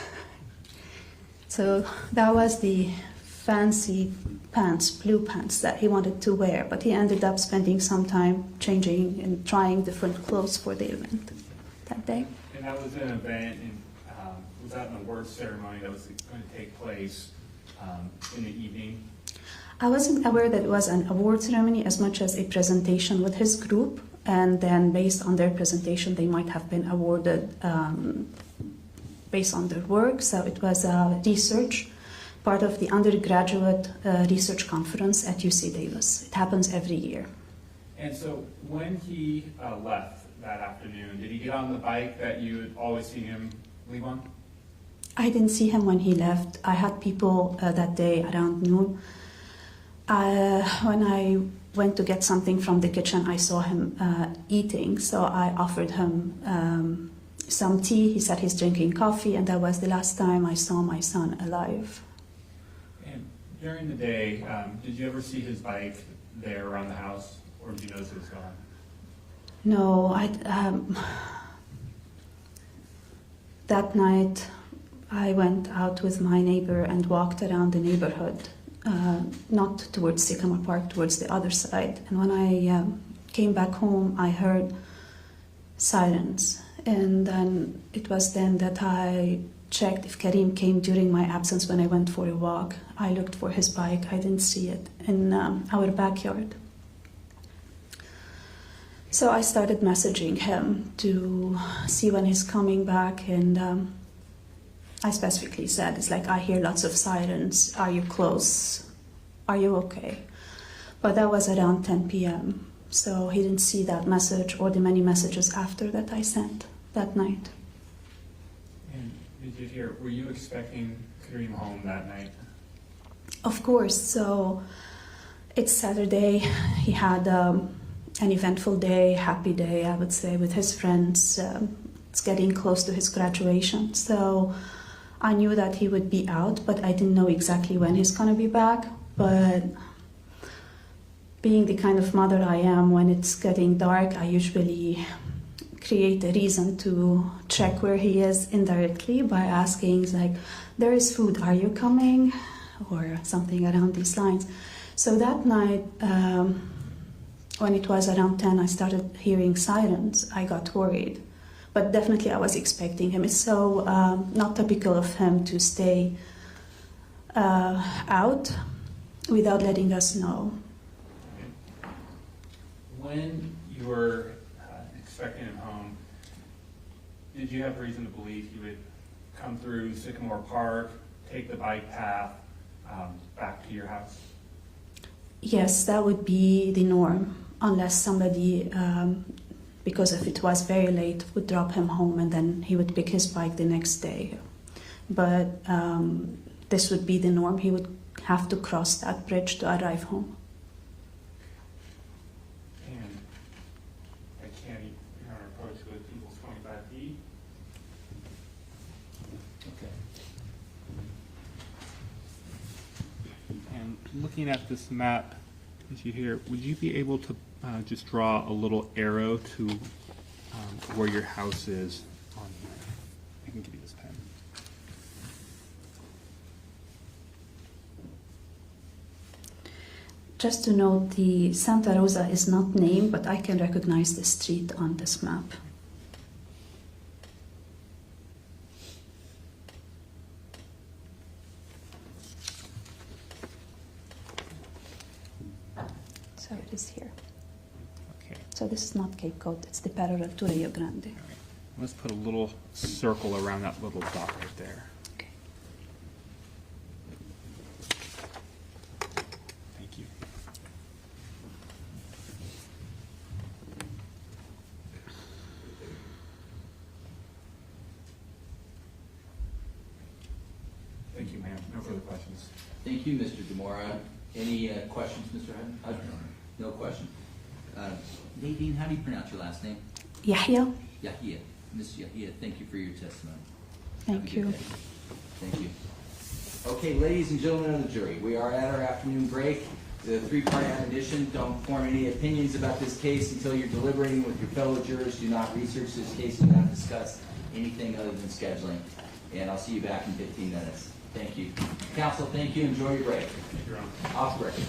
So that was the fancy pants, blue pants that he wanted to wear, but he ended up spending some time changing and trying different clothes for the event that day. And that was an event, and was that an awards ceremony that was going to take place in the evening? I wasn't aware that it was an award ceremony as much as a presentation with his group, and then based on their presentation, they might have been awarded based on their work. So it was research, part of the undergraduate research conference at UC Davis. It happens every year. And so when he left that afternoon, did he get on the bike that you had always seen him leave on? I didn't see him when he left. I had people that day around noon. When I went to get something from the kitchen, I saw him eating, so I offered him some tea. He said he's drinking coffee, and that was the last time I saw my son alive. And during the day, did you ever see his bike there around the house, or did you notice it was gone? No, that night I went out with my neighbor and walked around the neighborhood, not towards Sycamore Park, towards the other side. And when I came back home, I heard sirens. And then it was then that I checked if Karim came during my absence when I went for a walk. I looked for his bike. I didn't see it in our backyard. So I started messaging him to see when he's coming back, and I specifically said, it's like, I hear lots of sirens. Are you close? Are you okay? But that was around 10 p.m. So he didn't see that message or the many messages after that I sent that night. And did you hear, were you expecting Karim home that night? Of course. So it's Saturday. He had an eventful day, happy day, I would say, with his friends. It's getting close to his graduation. So I knew that he would be out, but I didn't know exactly when he's going to be back. But being the kind of mother I am, when it's getting dark, I usually create a reason to check where he is indirectly by asking, like, there is food, are you coming? Or something around these lines. So that night, when it was around 10, I started hearing sirens. I got worried. But definitely I was expecting him. It's so not typical of him to stay out without letting us know. When you were expecting him home, did you have reason to believe he would come through Sycamore Park, take the bike path back to your house? Yes, that would be the norm, unless somebody, because if it was very late, would drop him home and then he would pick his bike the next day. But this would be the norm. He would have to cross that bridge to arrive home. And I can't even approach with equals 25 feet. Okay. And looking at this map, as you hear, would you be able to just draw a little arrow to where your house is on here? I can give you this pen. Just to note, the Santa Rosa is not named, but I can recognize the street on this map. So it is here. Okay. So this is not Cape Cod, it's the parallel to Rio Grande. Let's put a little circle around that little dot right there. Okay. Thank you. Thank you, ma'am. No further questions. Thank you, Mr. Demora. Any questions, Mr. Hudson? No question. Nadine, how do you pronounce your last name? Yahya, Yahia. Ms. Yahia, thank you for your testimony. Have a thank good you. day. Thank you. Okay, ladies and gentlemen of the jury, we are at our afternoon break. The three-part admonition: don't form any opinions about this case until you're deliberating with your fellow jurors. Do not research this case. Do not discuss anything other than scheduling. And I'll see you back in 15 minutes. Thank you. Counsel, thank you. Enjoy your break. Thank you, Your Honor. Off record.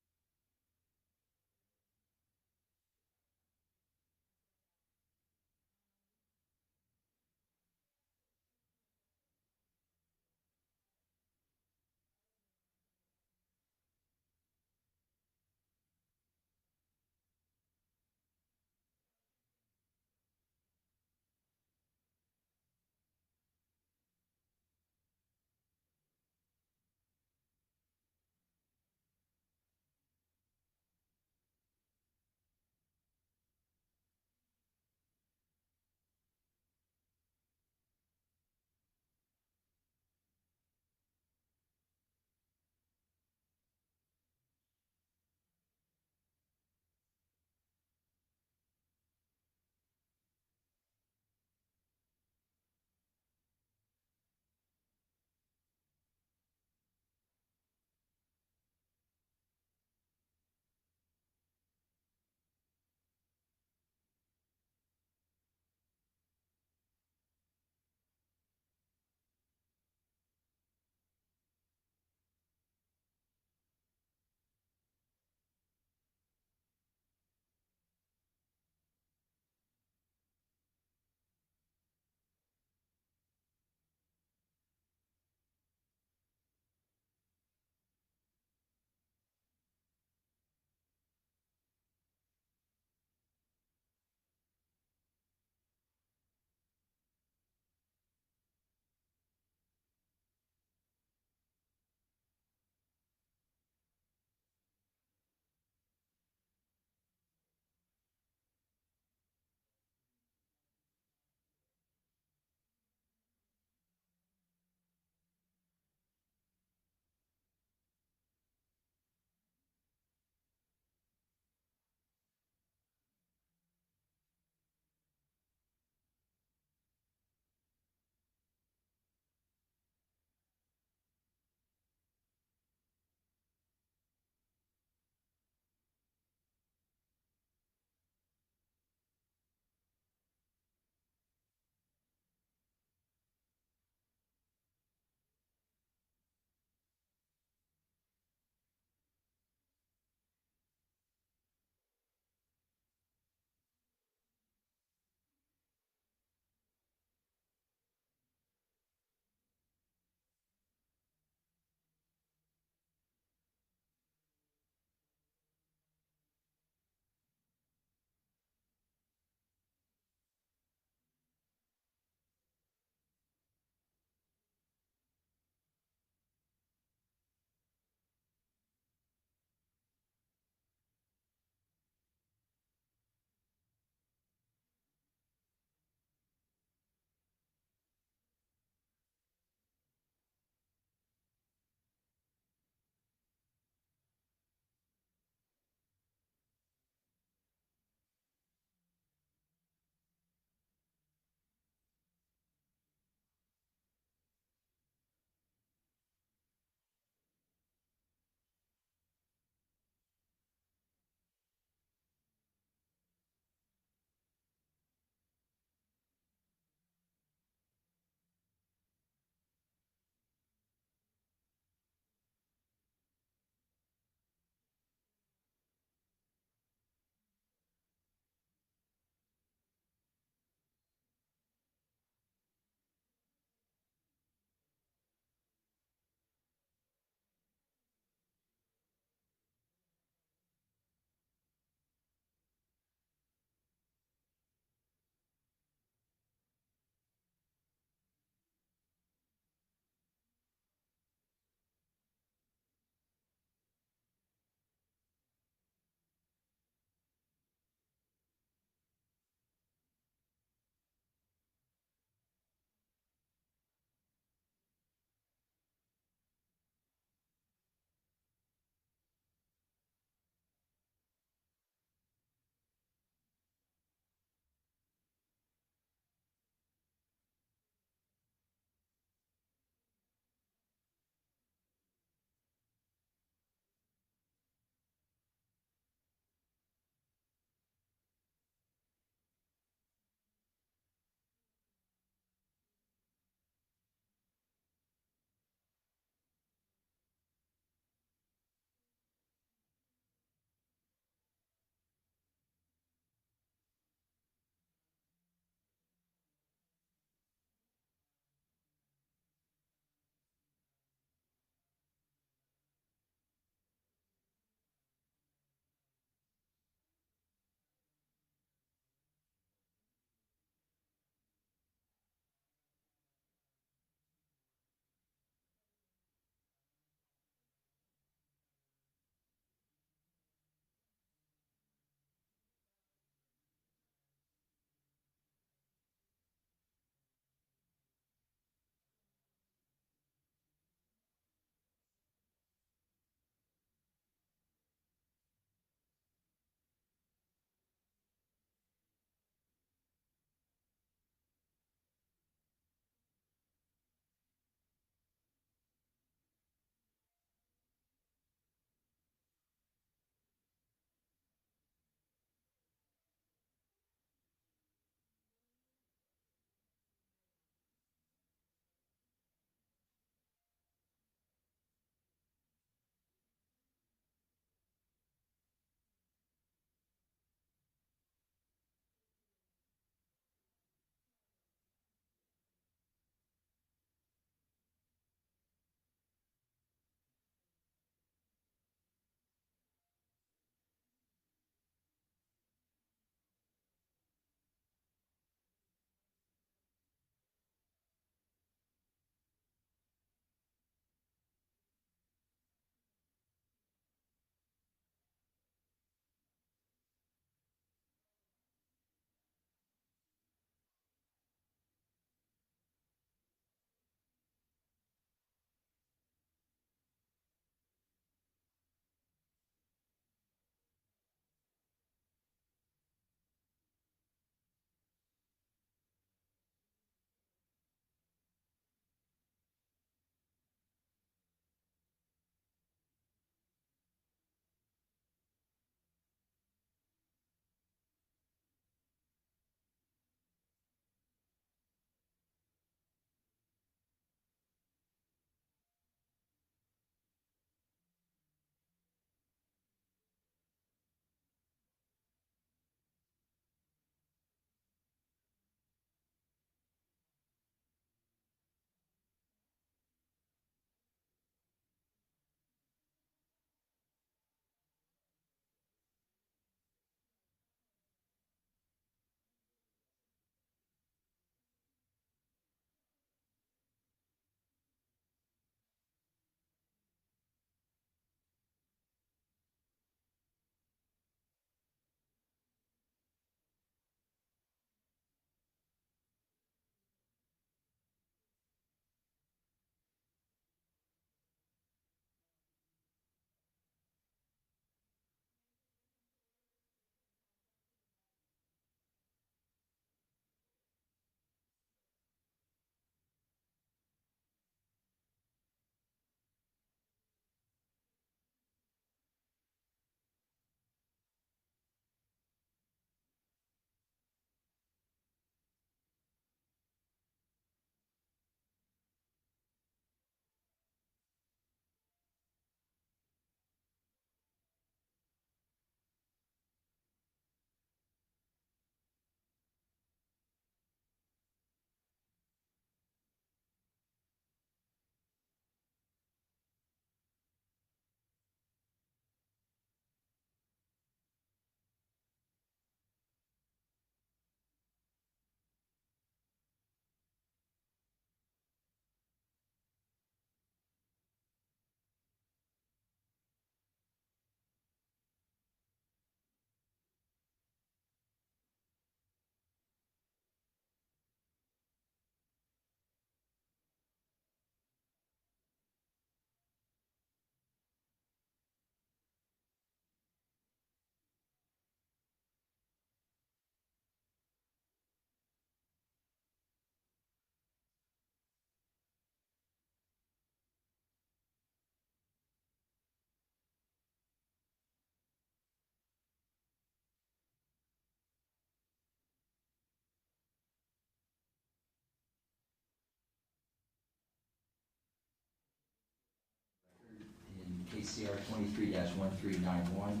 CR23-1391.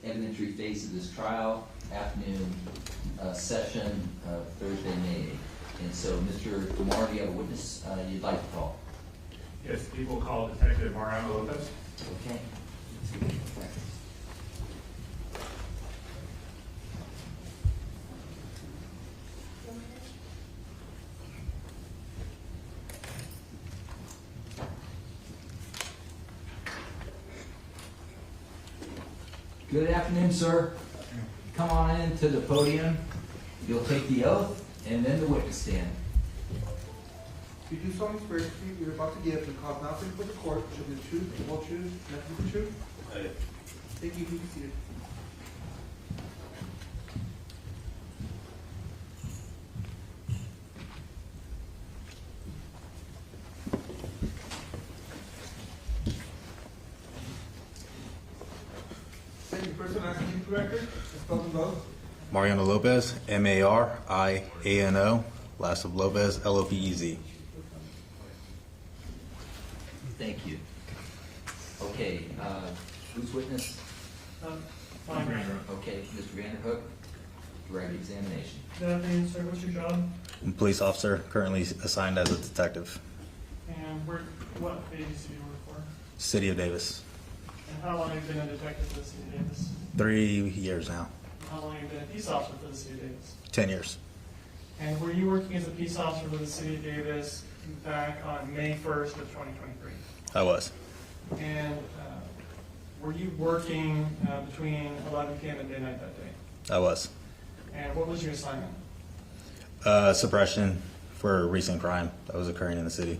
Evidentiary phase of this trial, afternoon session of Thursday, May 8th. And so, Mr. Kumar, do you have a witness you'd like to call? Yes, people call Detective Mariano Lopez. Okay. Good afternoon, sir. Come on in to the podium. You'll take the oath and then the witness stand. You do solemnly swear to speak you're about to give and cause nothing for the court shall be the truth, the whole truth, nothing but the truth? I did. Thank you. You can be seated. Thank you. First and last name for the record. Spell them both. Mariano Lopez, M-A-R-I-A-N-O, last of Lopez, L-O-P-E-Z. Thank you. Okay, who's witness? Fine. Okay, Mr. Vanderhook, direct examination. Good afternoon, sir. What's your job? I'm a police officer, currently assigned as a detective. And what agency do you work for? City of Davis. And how long have you been a detective for the City of Davis? 3 years now. How long have you been a peace officer for the City of Davis? 10 years. And were you working as a peace officer for the City of Davis back on May 1st of 2023? I was. And were you working between 11 p.m. and midnight that day? I was. And what was your assignment? Suppression for a recent crime that was occurring in the city.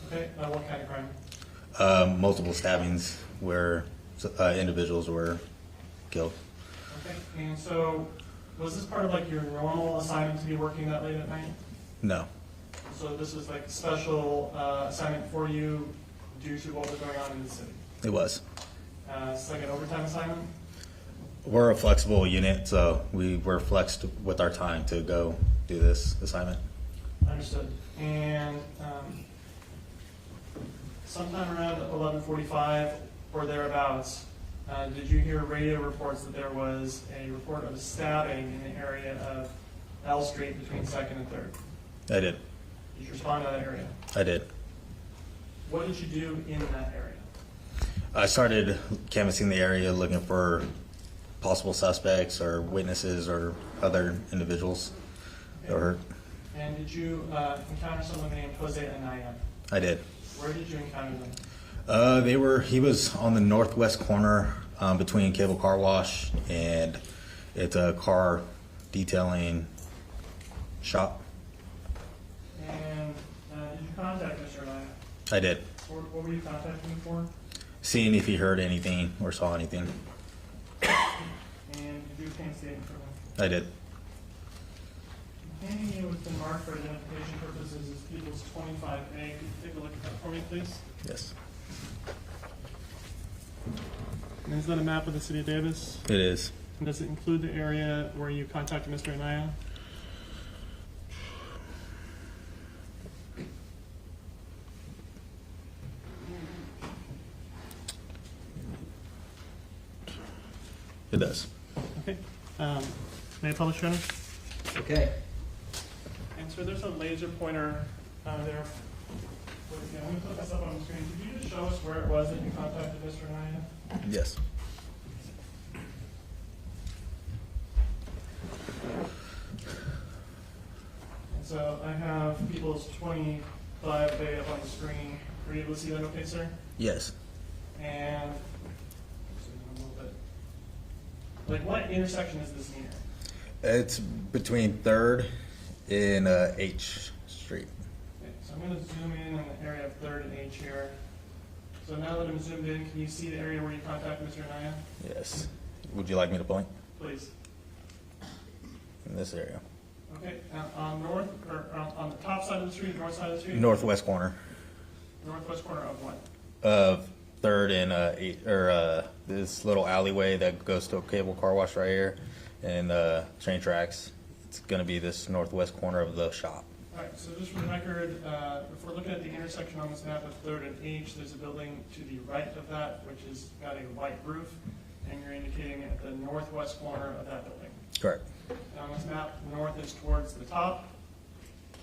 Okay, what kind of crime? Multiple stabbings where individuals were killed. Okay, and so was this part of like your normal assignment to be working that late at night? No. So this was like a special assignment for you due to what was going on in the city? It was. It's like an overtime assignment? We're a flexible unit, so we were flexed with our time to go do this assignment. Understood. And sometime around 11:45 or thereabouts, did you hear radio reports that there was a report of a stabbing in the area of L Street between 2nd and 3rd? I did. Did you respond to that area? I did. What did you do in that area? I started canvassing the area looking for possible suspects or witnesses or other individuals that were hurt. And did you encounter someone named Jose Anaya? I did. Where did you encounter them? He was on the northwest corner between Cable Car Wash and it's a car detailing shop. And did you contact Mr. Anaya? I did. What were you contacting him for? Seeing if he heard anything or saw anything. And did you obtain a statement from him? I did. Handing you what's been marked for identification purposes is People's 25A. Could you take a look at that for me, please? Yes. And is that a map of the City of Davis? It is. And does it include the area where you contacted Mr. Anaya? It does. Okay. May I publish, Your Honor? Okay. And so there's a laser pointer there. I'm going to put this up on the screen. Could you just show us where it was that you contacted Mr. Anaya? Yes. And so I have People's 25A up on the screen. Were you able to see that okay, sir? Yes. And a little bit. Like, what intersection is this near? It's between 3rd and H Street. Okay, so I'm going to zoom in on the area of 3rd and H here. So now that I'm zoomed in, can you see the area where you contacted Mr. Anaya? Yes. Would you like me to point? Please. In this area. Okay, on the top side of the street, north side of the street? Northwest corner Northwest corner of what? of 3rd and this little alleyway that goes to a Cable Car Wash right here and train tracks. It's going to be this northwest corner of the shop. All right, so just for the record, if we're looking at the intersection on this map of 3rd and H, there's a building to the right of that, which has got a white roof, and you're indicating at the northwest corner of that building. Correct. And on this map, north is towards the top,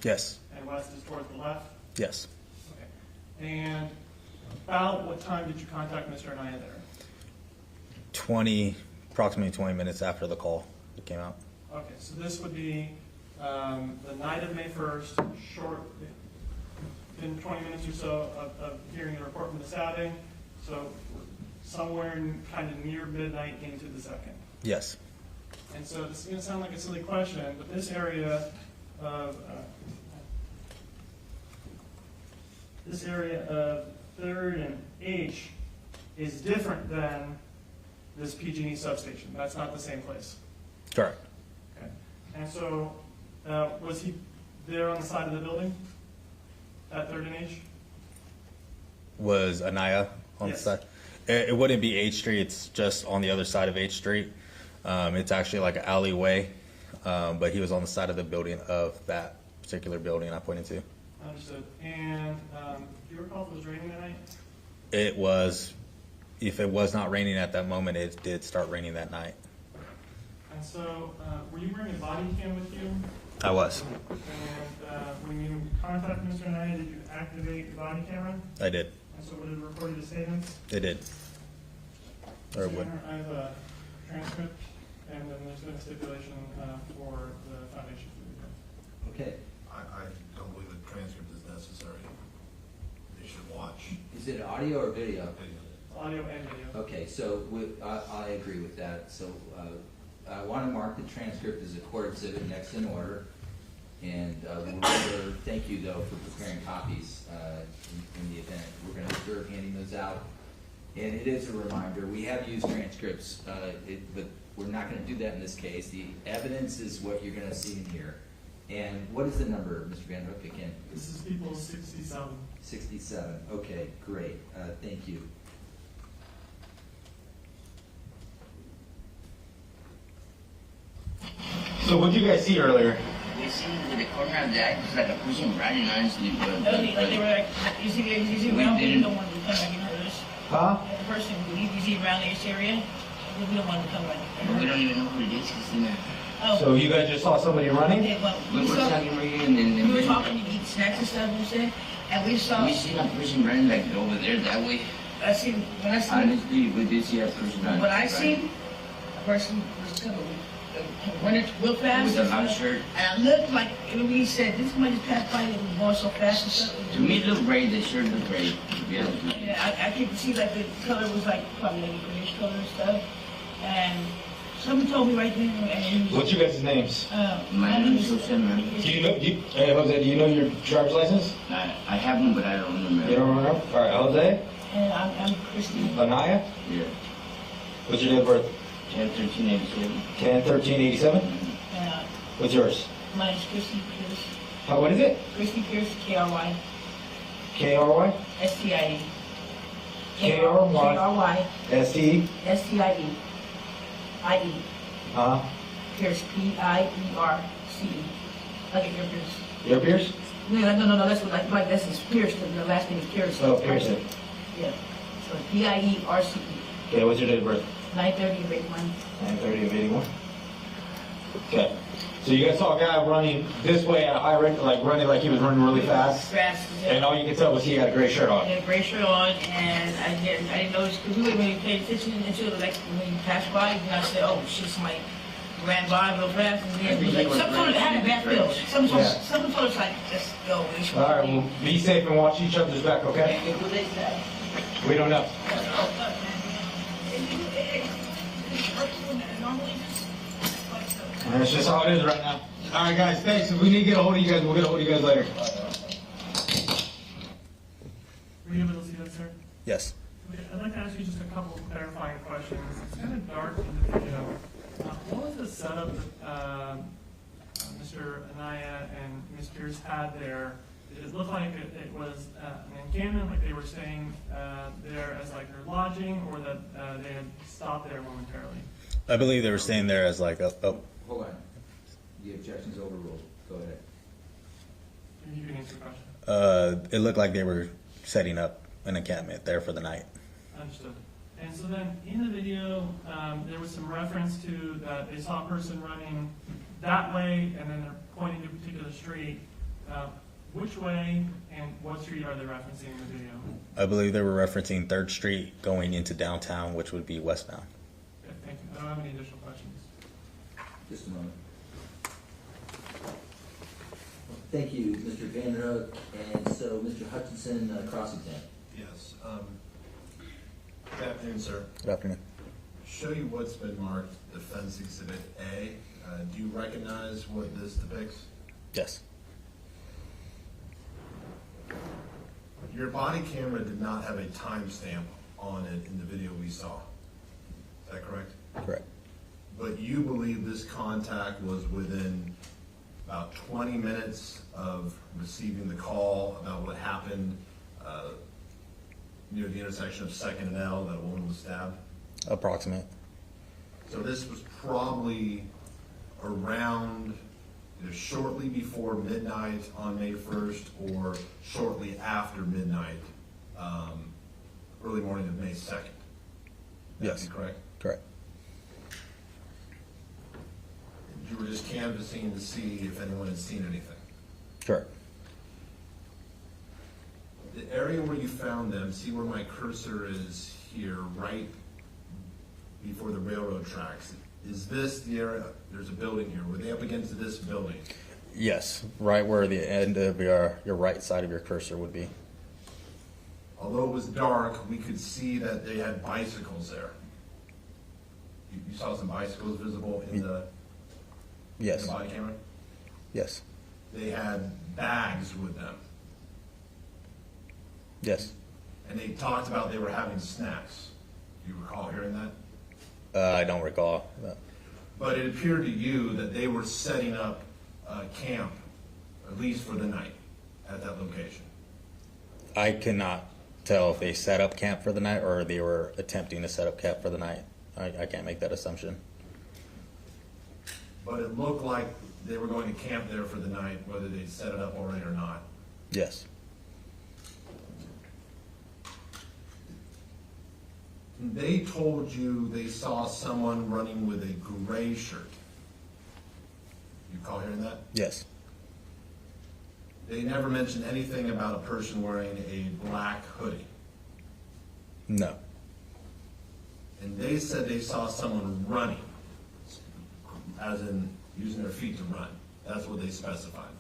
Yes. and west is towards the left. Yes. Okay. And about what time did you contact Mr. Anaya there? Approximately 20 minutes after the call that came out. Okay, so this would be the night of May 1st, within 20 minutes or so of hearing the report from the stabbing, so somewhere kind of near midnight into the second. Yes. And so this is going to sound like a silly question, but this area of 3rd and H is different than this PG&E substation. That's not the same place. Correct. Okay. And so, was he there on the side of the building at 3rd and H? Was Anaya on Yes. the side? It wouldn't be H Street. It's just on the other side of H Street. It's actually like an alleyway, but he was on the side of the building of that particular building I pointed to. Understood. And do you recall if it was raining that night? It was, if it was not raining at that moment, it did start raining that night. And so, were you wearing a body cam with you? I was. And when you contacted Mr. Anaya, did you activate your body camera? I did. And so, would it record your statements? It did. Or So it would. I have a transcript, and then there's been a stipulation for the foundation for the Okay. I don't believe a transcript is necessary. They should watch. Is it audio or video? audio and video. Okay, so I agree with that. So I want to mark the transcript as a court exhibit next in order. And thank you, though, for preparing copies in the event. We're going to reserve handing those out. And it is a reminder, we have used transcripts, but we're not going to do that in this case. The evidence is what you're going to see in here. And what is the number, Mr. Van Hook, again? This is people 67. 67. Okay, great. Thank you. So what did you guys see earlier? We see with the corner of the eye, it's like a person running honestly, but Like they were like, you see around, we don't want to come back in others. Huh? The person, you see around this area, we don't want to come back. we don't even know who it is, Christina. Oh. So you guys just saw somebody running? Okay, well, We were talking right here and then we were talking to eat snacks and stuff, you said, and we saw. we seen a person running like over there that way. I see, when I see. Honestly, we did see a person running. When I see, a person was coming, running real fast. With a long shirt. And I looked like, when he said, this man just passed by and was going so fast and stuff. To me, it looked gray. The shirt looked gray, to be honest with you. Yeah, I could see like the color was like probably like a grayish color and stuff. And someone told me right there, and What's your guys' names? My name is Jose, man. Do you know, hey Jose, do you know your driver's license? I have one, but I don't remember. You don't remember? All right, Jose? And I'm Christy. Anaya? Yeah. What's your date of birth? 10/13/87. 10/13/87? Uh, What's yours? my name's Christy Pierce. What is it? Christy Pierce, K-R-Y. K-R-Y? S-T-I-E. K-R-Y? K-R-Y. S-T? S-T-I-E. I-E. Uh-huh. Pierce, P-I-E-R-C-E. Like an ear pierce. Ear pierce? No, that's what, like this is Pierce, the last name is Pierce. Oh, Pearson. Yeah. So P-I-E-R-C-E. Okay, what's your date of birth? 9:30 of 81. 9:30 of 81. Okay. So you guys saw a guy running this way at a high rate, like running like he was running really fast? Fast, yeah. And all you could tell was he had a gray shirt on. He had a gray shirt on, and I didn't notice, because we when we paid attention until like when you passed by, and I said, oh shit, somebody ran by real fast, and then it was like, someone told us had a bad feel. Someone told us like, just go. All right, well, be safe and watch each other's back, okay? Who they said? We don't know. That's just how it is right now. All right, guys, thanks. If we need to get a hold of you guys, we'll get a hold of you guys later. Were you able to see that, sir? Yes. Okay, I'd like to ask you just a couple of clarifying questions. It's kind of dark in the video. What was the setup that Mr. Anaya and Ms. Pierce had there? Did it look like it was an encampment, like they were staying there as like their lodging, or that they had stopped there momentarily? I believe they were staying there as like a Hold on. The objection's overruled. Go ahead. If you can answer the question. It looked like they were setting up an encampment there for the night. Understood. And so then in the video, there was some reference to that they saw a person running that way and then they're pointing to a particular street. Which way and what street are they referencing in the video? I believe they were referencing 3rd Street going into downtown, which would be westbound. Okay, thank you. I don't have any additional questions. Just a moment. Thank you, Mr. Vanderhook. And so, Mr. Hutchinson, cross-examine. Yes. Good afternoon, sir. Good afternoon. Show you what's been marked Defense Exhibit A. Do you recognize what this depicts? Yes. Your body camera did not have a timestamp on it in the video we saw. Is that correct? Correct. But you believe this contact was within about 20 minutes of receiving the call about what happened near the intersection of 2nd and L, that a woman was stabbed? Approximate. So this was probably around either shortly before midnight on May 1st or shortly after midnight, early morning of May 2nd. Yes. Correct? Correct. You were just canvassing to see if anyone had seen anything. Correct. The area where you found them, see where my cursor is here, right before the railroad tracks. Is this the area? There's a building here. Were they up against this building? Yes, right where the end of your right side of your cursor would be. Although it was dark, we could see that they had bicycles there. You saw some bicycles visible in the, yes. in the body camera? Yes. They had bags with them. Yes. And they talked about they were having snacks. Do you recall hearing that? I don't recall. No. But it appeared to you that they were setting up camp, at least for the night, at that location. I cannot tell if they set up camp for the night or they were attempting to set up camp for the night. I can't make that assumption. But it looked like they were going to camp there for the night, whether they set it up already or not. Yes. They told you they saw someone running with a gray shirt. You recall hearing that? Yes. They never mentioned anything about a person wearing a black hoodie. No. And they said they saw someone running, as in using their feet to run. That's what they specified.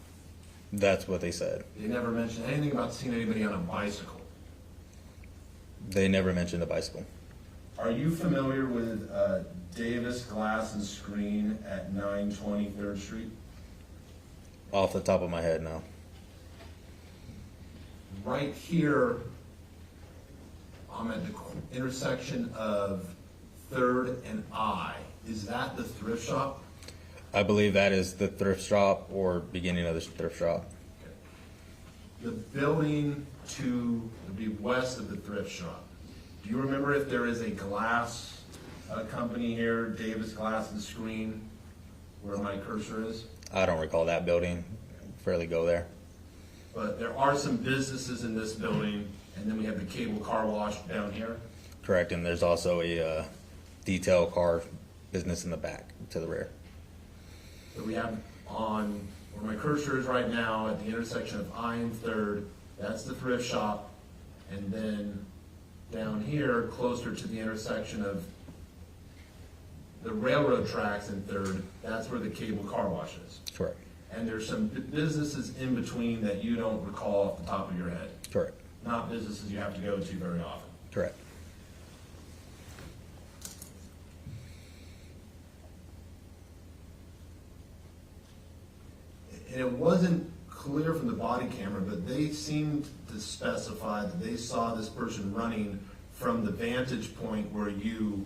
That's what they said. They never mentioned anything about seeing anybody on a bicycle. They never mentioned a bicycle. Are you familiar with Davis Glass and Screen at 920 3rd Street? Off the top of my head, no. Right here, I'm at the intersection of 3rd and I. Is that the thrift shop? I believe that is the thrift shop or beginning of the thrift shop. Okay. The building to the west of the thrift shop. Do you remember if there is a glass company here, Davis Glass and Screen, where my cursor is? I don't recall that building. Fairly go there. But there are some businesses in this building, and then we have the cable car wash down here. Correct, and there's also a detail car business in the back to the rear. So we have on where my cursor is right now at the intersection of I and 3rd, that's the thrift shop, and then down here, closer to the intersection of the railroad tracks in 3rd, that's where the cable car wash is. Correct. And there's some businesses in between that you don't recall off the top of your head. Correct. Not businesses you have to go to very often. Correct. And it wasn't clear from the body camera, but they seemed to specify that they saw this person running from the vantage point where you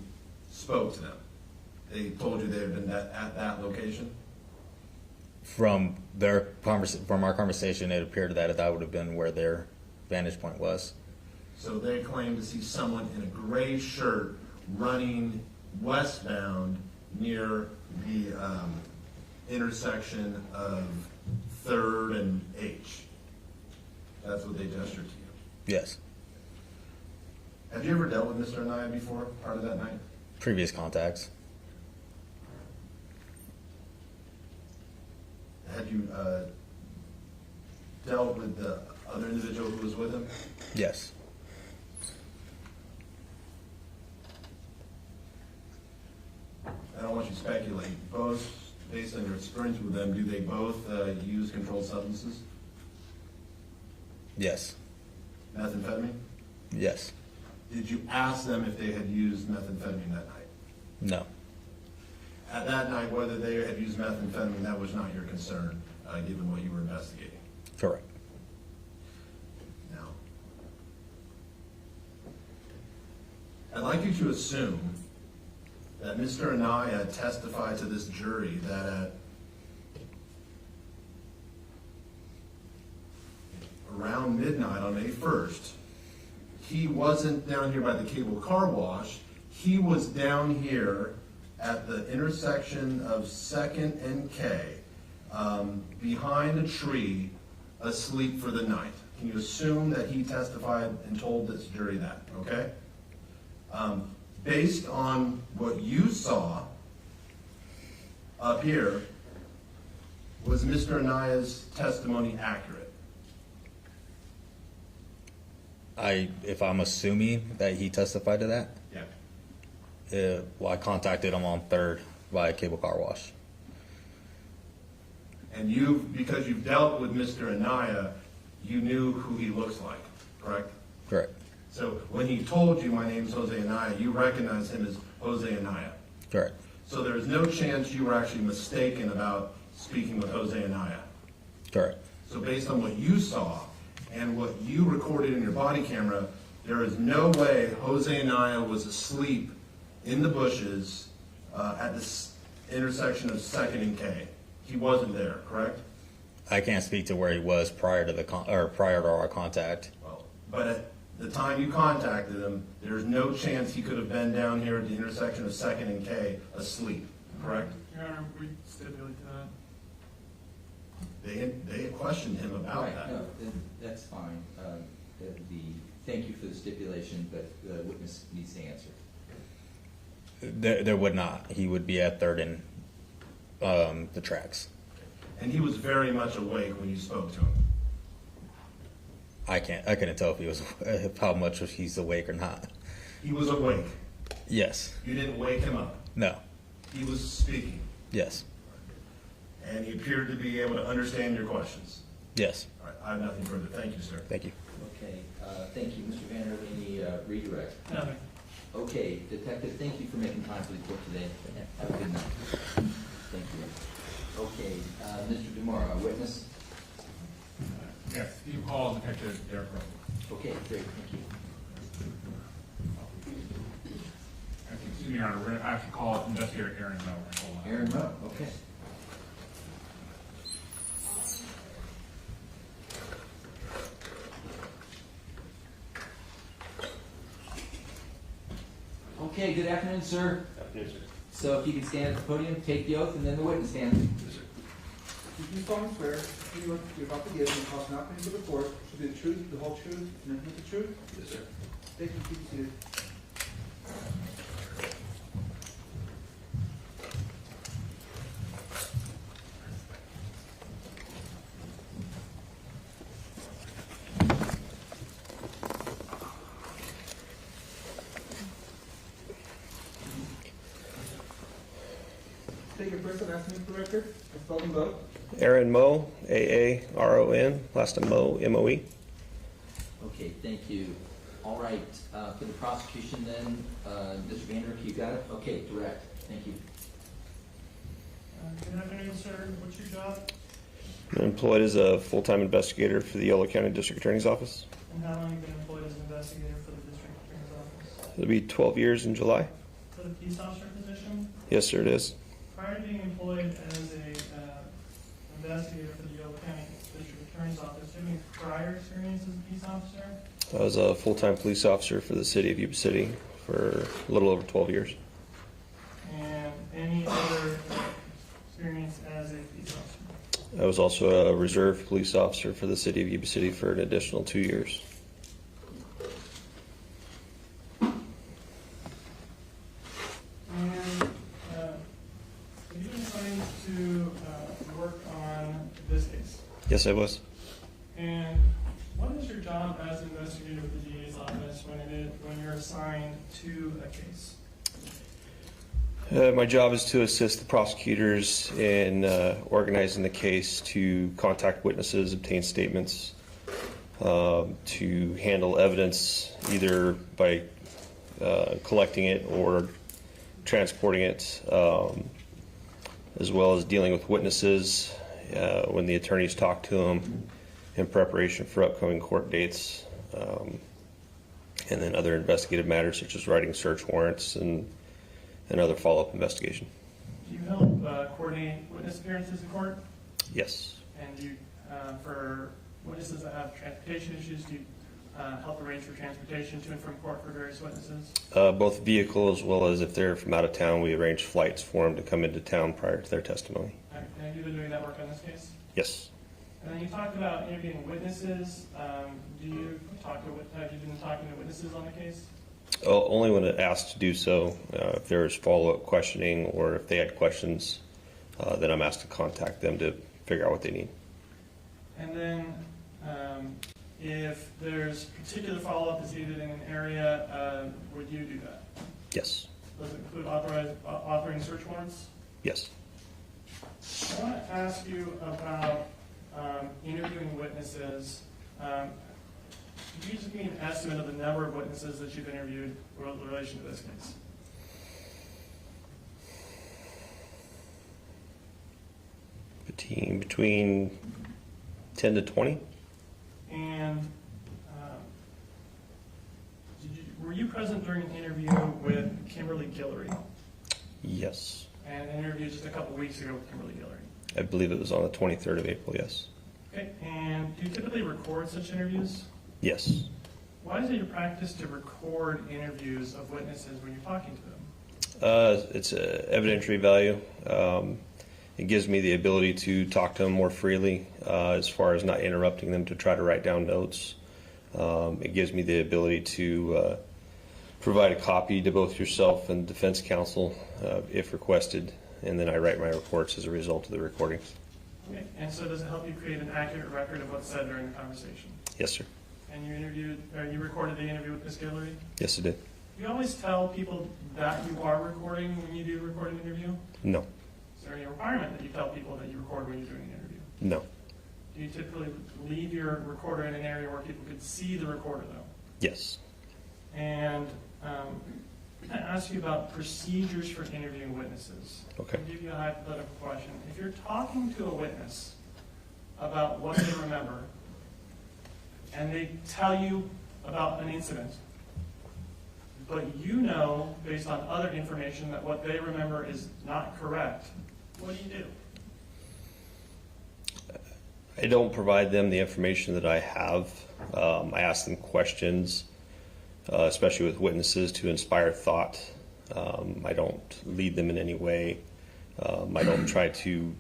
spoke to them. They told you they had been at that location? From our conversation, it appeared that would have been where their vantage point was. So they claim to see someone in a gray shirt running westbound near the intersection of 3rd and H. That's what they gestured to you. Yes. Have you ever dealt with Mr. Anaya before, part of that night? Previous contacts. Had you dealt with the other individual who was with him? Yes. I don't want you to speculate. Both, based on your experience with them, do they both use controlled substances? Yes. Methamphetamine? Yes. Did you ask them if they had used methamphetamine that night? No. At that night, whether they had used methamphetamine, that was not your concern, given what you were investigating? Correct. Now, I'd like you to assume that Mr. Anaya testified to this jury that at around midnight on May 1st, he wasn't down here by the cable car wash, he was down here at the intersection of 2nd and K, behind a tree, asleep for the night. Can you assume that he testified and told this jury that, okay? Based on what you saw up here, was Mr. Anaya's testimony accurate? If I'm assuming that he testified to that? Yeah. Well, I contacted him on 3rd by cable car wash. And because you've dealt with Mr. Anaya, you knew who he looks like, correct? Correct. So when he told you, my name's Jose Anaya, you recognize him as Jose Anaya? Correct. So there's no chance you were actually mistaken about speaking with Jose Anaya? Correct. So based on what you saw and what you recorded in your body camera, there is no way Jose Anaya was asleep in the bushes at this intersection of 2nd and K. He wasn't there, correct? I can't speak to where he was prior to prior to our contact. But at the time you contacted him, there's no chance he could have been down here at the intersection of 2nd and K asleep, correct? Your Honor, we stipulate to that. They questioned him about Right, that. no, that's fine. Thank you for the stipulation, but the witness needs to answer. There would not. He would be at 3rd and the tracks. And he was very much awake when you spoke to him. I couldn't tell if he was how much he's awake or not. He was awake. Yes. You didn't wake him up. No. He was speaking. Yes. And he appeared to be able to understand your questions. Yes. All right, I have nothing further. Thank you, sir. Thank you. Okay, thank you, Mr. Vander. Any redirect? Nothing. Okay, Detective, thank you for making time for the court today. Have a good night. Thank you. Okay, Mr. Demora, witness? Yes, Steve Hall, Detective Derek Rowe. Okay, great, thank you. Excuse me, Your Honor, we're going to actually call Investigator Aaron Moe. Aaron Moe, okay. Okay, good afternoon, sir. Afternoon, sir. So if you can stand at the podium, take the oath, and then the witness stand. Did you solemnly swear that you're about to give and cause nothing to the court shall be the truth, the whole truth, and nothing but the truth? Yes, sir. Thank you. Keep seated. State your first and last name for the record. Spell them both. Aaron Moe, Aaron, last name Moe, Moe. Okay, thank you. All right, for the prosecution then, Mr. Vander, you got it? Okay, direct. Thank you. Good afternoon, sir. What's your job? I'm employed as a full-time investigator for the Yolo County District Attorney's Office. And how long have you been employed as an investigator for the district attorney's office? It'll be 12 years in July. For the peace officer position? Yes, sir, it is. Prior to being employed as a investigator for the Yolo County District Attorney's Office, do you have any prior experience as a peace officer? I was a full-time police officer for the city of Yuba City for a little over 12 years. And any other experience as a peace officer? I was also a reserve police officer for the city of Yuba City for an additional 2 years. And have you been assigned to work on this case? Yes, I was. And what is your job as an investigator with the DA's office when you're assigned to a case? My job is to assist the prosecutors in organizing the case, to contact witnesses, obtain statements, to handle evidence either by collecting it or transporting it, as well as dealing with witnesses when the attorneys talk to them in preparation for upcoming court dates, and then other investigative matters such as writing search warrants and other follow-up investigation. Do you help coordinate witness appearances in court? Yes. And do you, for witnesses that have transportation issues, do you help arrange for transportation to and from court for various witnesses? Both vehicle as well as if they're from out of town, we arrange flights for them to come into town prior to their testimony. And have you been doing that work on this case? Yes. And then you talked about interviewing witnesses. Have you been talking to witnesses on the case? Only when asked to do so. If there's follow-up questioning or if they had questions, then I'm asked to contact them to figure out what they need. And then if there's particular follow-up is needed in an area, would you do that? Yes. Does it include authoring search warrants? Yes. I want to ask you about interviewing witnesses. Could you just give me an estimate of the number of witnesses that you've interviewed in relation to this case? Between 10 to 20. And were you present during an interview with Kimberlee Guillory? Yes. And an interview just a couple weeks ago with Kimberlee Guillory? I believe it was on the 23rd of April, yes. Okay, and do you typically record such interviews? Yes. Why is it your practice to record interviews of witnesses when you're talking to them? It's an evidentiary value. It gives me the ability to talk to them more freely as far as not interrupting them to try to write down notes. It gives me the ability to provide a copy to both yourself and defense counsel if requested, and then I write my reports as a result of the recordings. Okay, and so does it help you create an accurate record of what's said during the conversation? Yes, sir. And you recorded the interview with Ms. Guillory? Yes, I did. Do you always tell people that you are recording when you do record an interview? No. Is there any requirement that you tell people that you record when you're doing an interview? No. Do you typically leave your recorder in an area where people could see the recorder, though? Yes. And I ask you about procedures for interviewing witnesses. Okay. I'll give you a hypothetical question. If you're talking to a witness about what they remember, and they tell you about an incident, but you know, based on other information, that what they remember is not correct, what do you do? I don't provide them the information that I have. I ask them questions, especially with witnesses, to inspire thought. I don't lead them in any way. I don't try to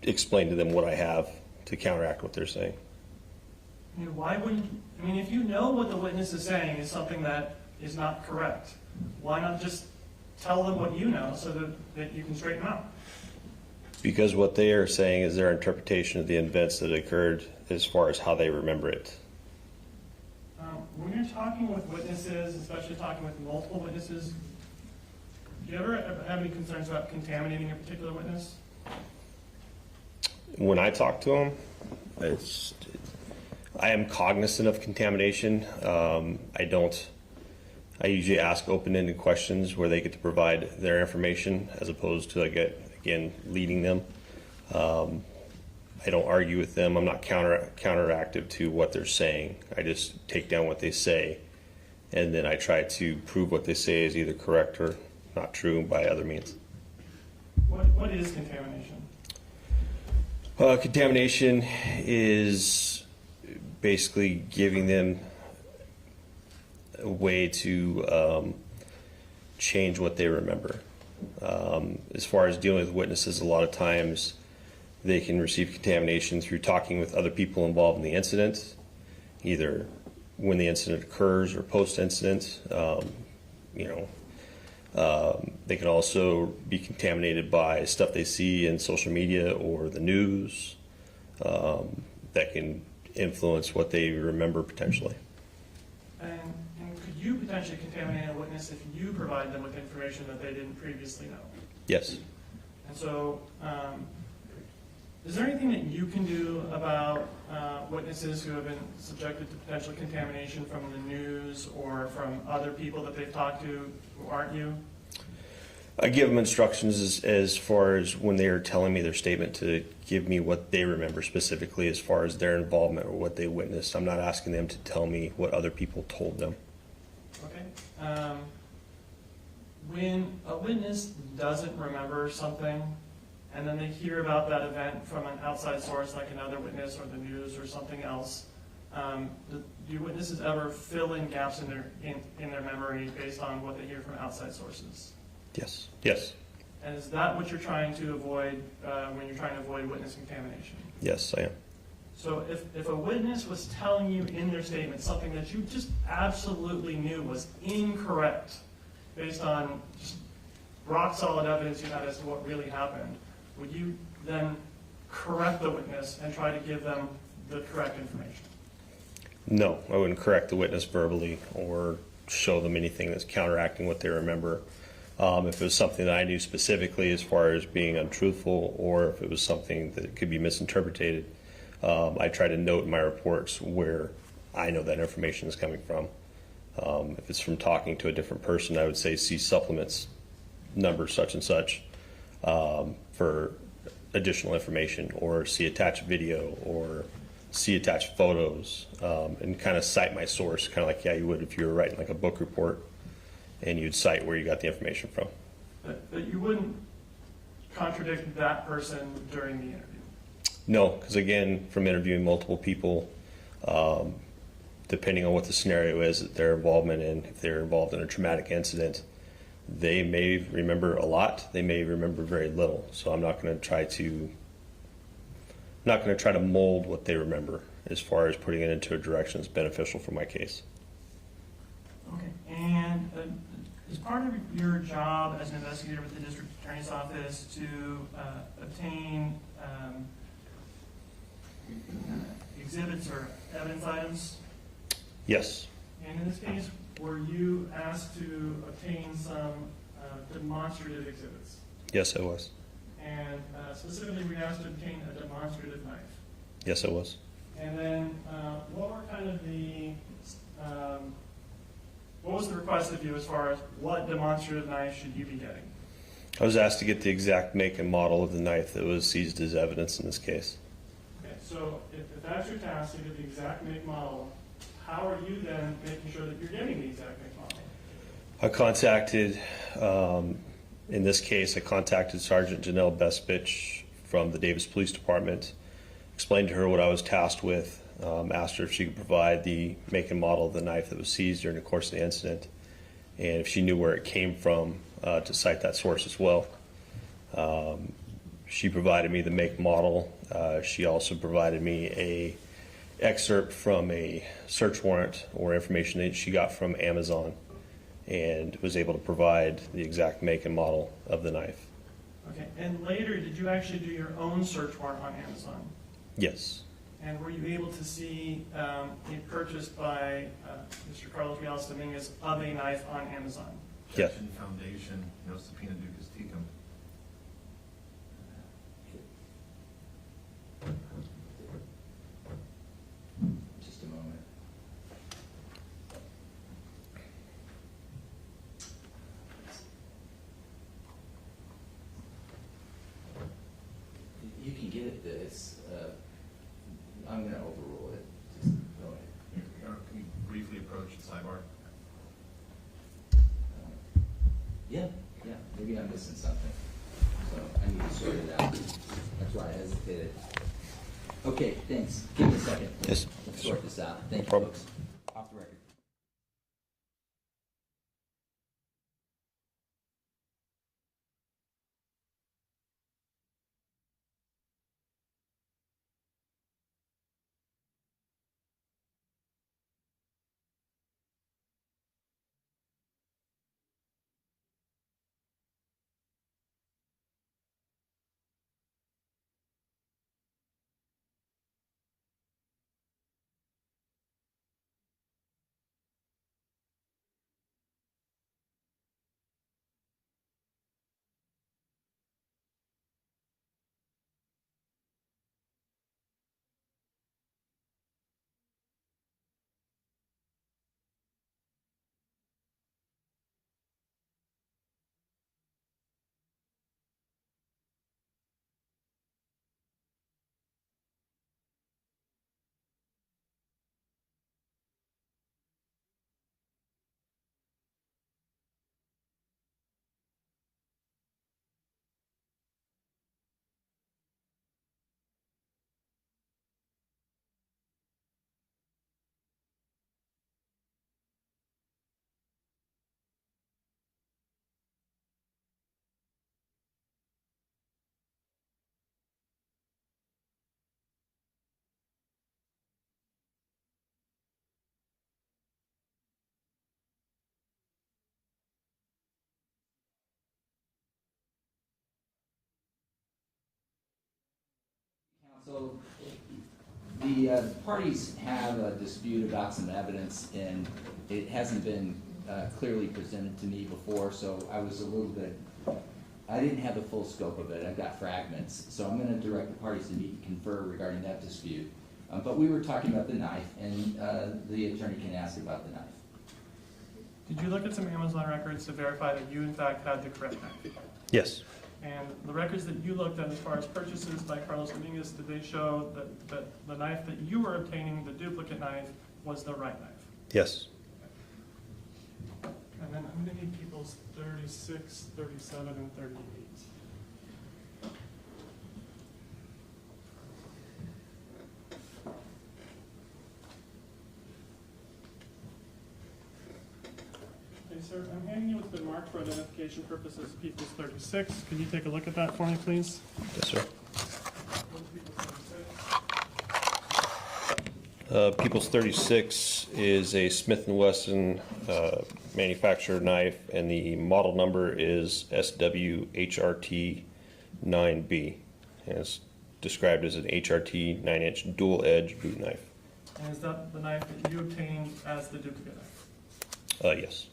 explain to them what I have to counteract what they're saying. I mean, why wouldn't, I mean, if you know what the witness is saying is something that is not correct, why not just tell them what you know so that you can straighten them out? Because what they are saying is their interpretation of the events that occurred as far as how they remember it. When you're talking with witnesses, especially talking with multiple witnesses, do you ever have any concerns about contaminating a particular witness? When I talk to them, I am cognizant of contamination. I usually ask open-ended questions where they get to provide their information as opposed to, again, leading them. I don't argue with them. I'm not counteractive to what they're saying. I just take down what they say, and then I try to prove what they say is either correct or not true by other means. What is contamination? Contamination is basically giving them a way to change what they remember. As far as dealing with witnesses, a lot of times They can receive contamination through talking with other people involved in the incident, either when the incident occurs or post-incident. They can also be contaminated by stuff they see in social media or the news that can influence what they remember potentially. And could you potentially contaminate a witness if you provide them with information that they didn't previously know? Yes. And so, is there anything that you can do about witnesses who have been subjected to potential contamination from the news or from other people that they've talked to who aren't you? I give them instructions as far as when they are telling me their statement to give me what they remember specifically as far as their involvement or what they witnessed. I'm not asking them to tell me what other people told them. Okay. When a witness doesn't remember something and then they hear about that event from an outside source like another witness or the news or something else, do witnesses ever fill in gaps in their memory based on what they hear from outside sources? Yes. Yes. And is that what you're trying to avoid when you're trying to avoid witness contamination? Yes, I am. So if a witness was telling you in their statement something that you just absolutely knew was incorrect based on just rock solid evidence you had as to what really happened, would you then correct the witness and try to give them the correct information? No, I wouldn't correct the witness verbally or show them anything that's counteracting what they remember. If it was something that I knew specifically as far as being untruthful, or if it was something that could be misinterpreted, I try to note in my reports where I know that information is coming from. If it's from talking to a different person, I would say see supplements number such and such for additional information, or see attached video, or see attached photos, and kind of cite my source, kind of like you would if you were writing like a book report, and you'd cite where you got the information from. But you wouldn't contradict that person during the interview? No, because again, from interviewing multiple people, depending on what the scenario is, their involvement in, if they're involved in a traumatic incident, they may remember a lot, they may remember very little. So I'm not going to try to mold what they remember as far as putting it into a direction that's beneficial for my case. Okay, and is part of your job as an investigator with the district attorney's office to obtain exhibits or evidence items? Yes. And in this case, were you asked to obtain some demonstrative exhibits? Yes, I was. And specifically, were you asked to obtain a demonstrative knife? Yes, I was. And then what were kind of the what was the request of you as far as what demonstrative knife should you be getting? I was asked to get the exact make and model of the knife that was seized as evidence in this case. Okay, so if that's your task, to get the exact make model, how are you then making sure that you're getting the exact make model? I contacted, in this case, I contacted Sergeant Janelle Bestbitch from the Davis Police Department, explained to her what I was tasked with, asked her if she could provide the make and model of the knife that was seized during the course of the incident, and if she knew where it came from, to cite that source as well. She provided me the make model. She also provided me a excerpt from a search warrant or information that she got from Amazon, and was able to provide the exact make and model of the knife. Okay, and later, did you actually do your own search warrant on Amazon? Yes. And were you able to see it purchased by Mr. Carlos Reales Dominguez of a knife on Amazon? Yes. Objection Foundation, no subpoena ducus tecum. Just a moment. You can get it, it's, I'm going to overrule it. Just go ahead. Can you briefly approach the sidebar? Yeah, maybe I'm missing something. So I need to sort it out. That's why I hesitated. Okay, thanks. Give me a second. Yes. Let's sort this out. Thank you, problem. folks. Off the record. So the parties have a dispute about some evidence, and it hasn't been clearly presented to me before, so I was a little bit, I didn't have the full scope of it. I got fragments. So I'm going to direct the parties to meet and confer regarding that dispute. But we were talking about the knife, and the attorney can ask about the knife. Did you look at some Amazon records to verify that you in fact had the correct knife? Yes. And the records that you looked at as far as purchases by Carlos Dominguez, did they show that the knife that you were obtaining, the duplicate knife, was the right knife? Yes. And then I'm going to need people's 36, 37, and 38. Okay, sir, I'm handing you what's been marked for identification purposes, People's 36. Could you take a look at that for me, please? Yes, sir. People's 36 is a Smith & Wesson manufactured knife, and the model number is SWHRT 9B. And it's described as an HRT 9-inch dual-edge boot knife. And is that the knife that you obtained as the duplicate knife? Yes.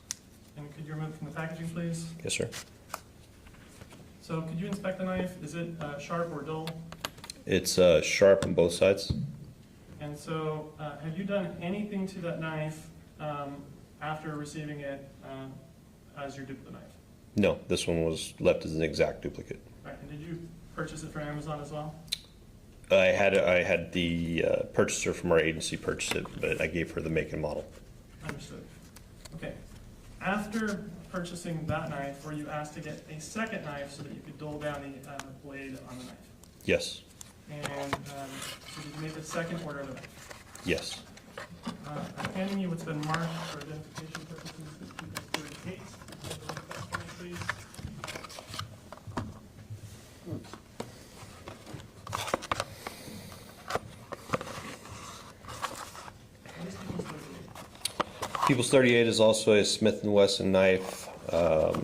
And could you remove it from the packaging, please? Yes, sir. So could you inspect the knife? Is it sharp or dull? It's sharp on both sides. And so have you done anything to that knife after receiving it as your duplicate knife? No, this one was left as an exact duplicate. Right, and did you purchase it from Amazon as well? I had the purchaser from our agency purchase it, but I gave her the make and model. Understood. Okay. After purchasing that knife, were you asked to get a second knife so that you could dull down the blade on the knife? Yes. And so did you make the second order of the knife? Yes. I'm handing you what's been marked for identification purposes. People's 38. Please. People's 38 is also a Smith & Wesson knife.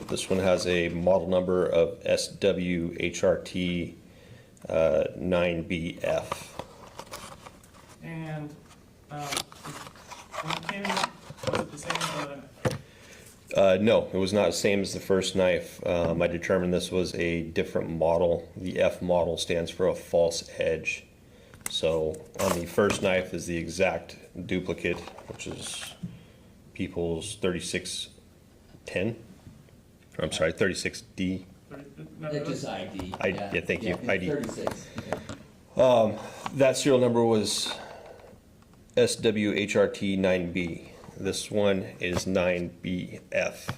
This one has a model number of SWHRT 9BF. And when it came in, was it the same as the other knife? No, it was not the same as the first knife. I determined this was a different model. The F model stands for a false edge. So on the first knife is the exact duplicate, which is People's 3610. I'm sorry, 36D. Just ID. Yeah, thank you. ID. 36. That serial number was SWHRT 9B. This one is 9BF,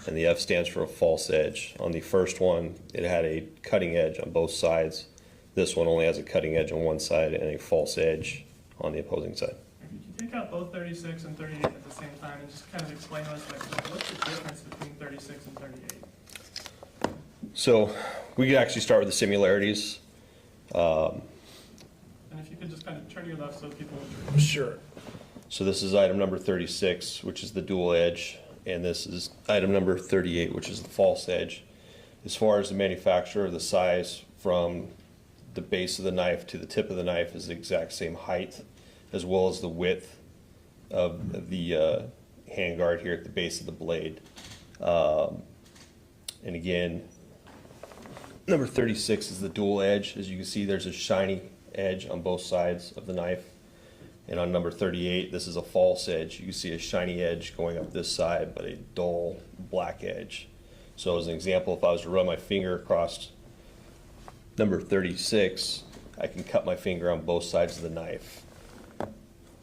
and the F stands for a false edge. On the first one, it had a cutting edge on both sides. This one only has a cutting edge on one side and a false edge on the opposing side. Could you take out both 36 and 38 at the same time and just kind of explain to us, like, what's the difference between 36 and 38? So we could actually start with the similarities. And if you could just kind of turn to your left so people will... Sure. So this is item number 36, which is the dual edge, and this is item number 38, which is the false edge. As far as the manufacturer, the size from the base of the knife to the tip of the knife is the exact same height, as well as the width of the handguard here at the base of the blade. And again, number 36 is the dual edge. As you can see, there's a shiny edge on both sides of the knife. And on number 38, this is a false edge. You can see a shiny edge going up this side, but a dull black edge. So as an example, if I was to run my finger across number 36, I can cut my finger on both sides of the knife.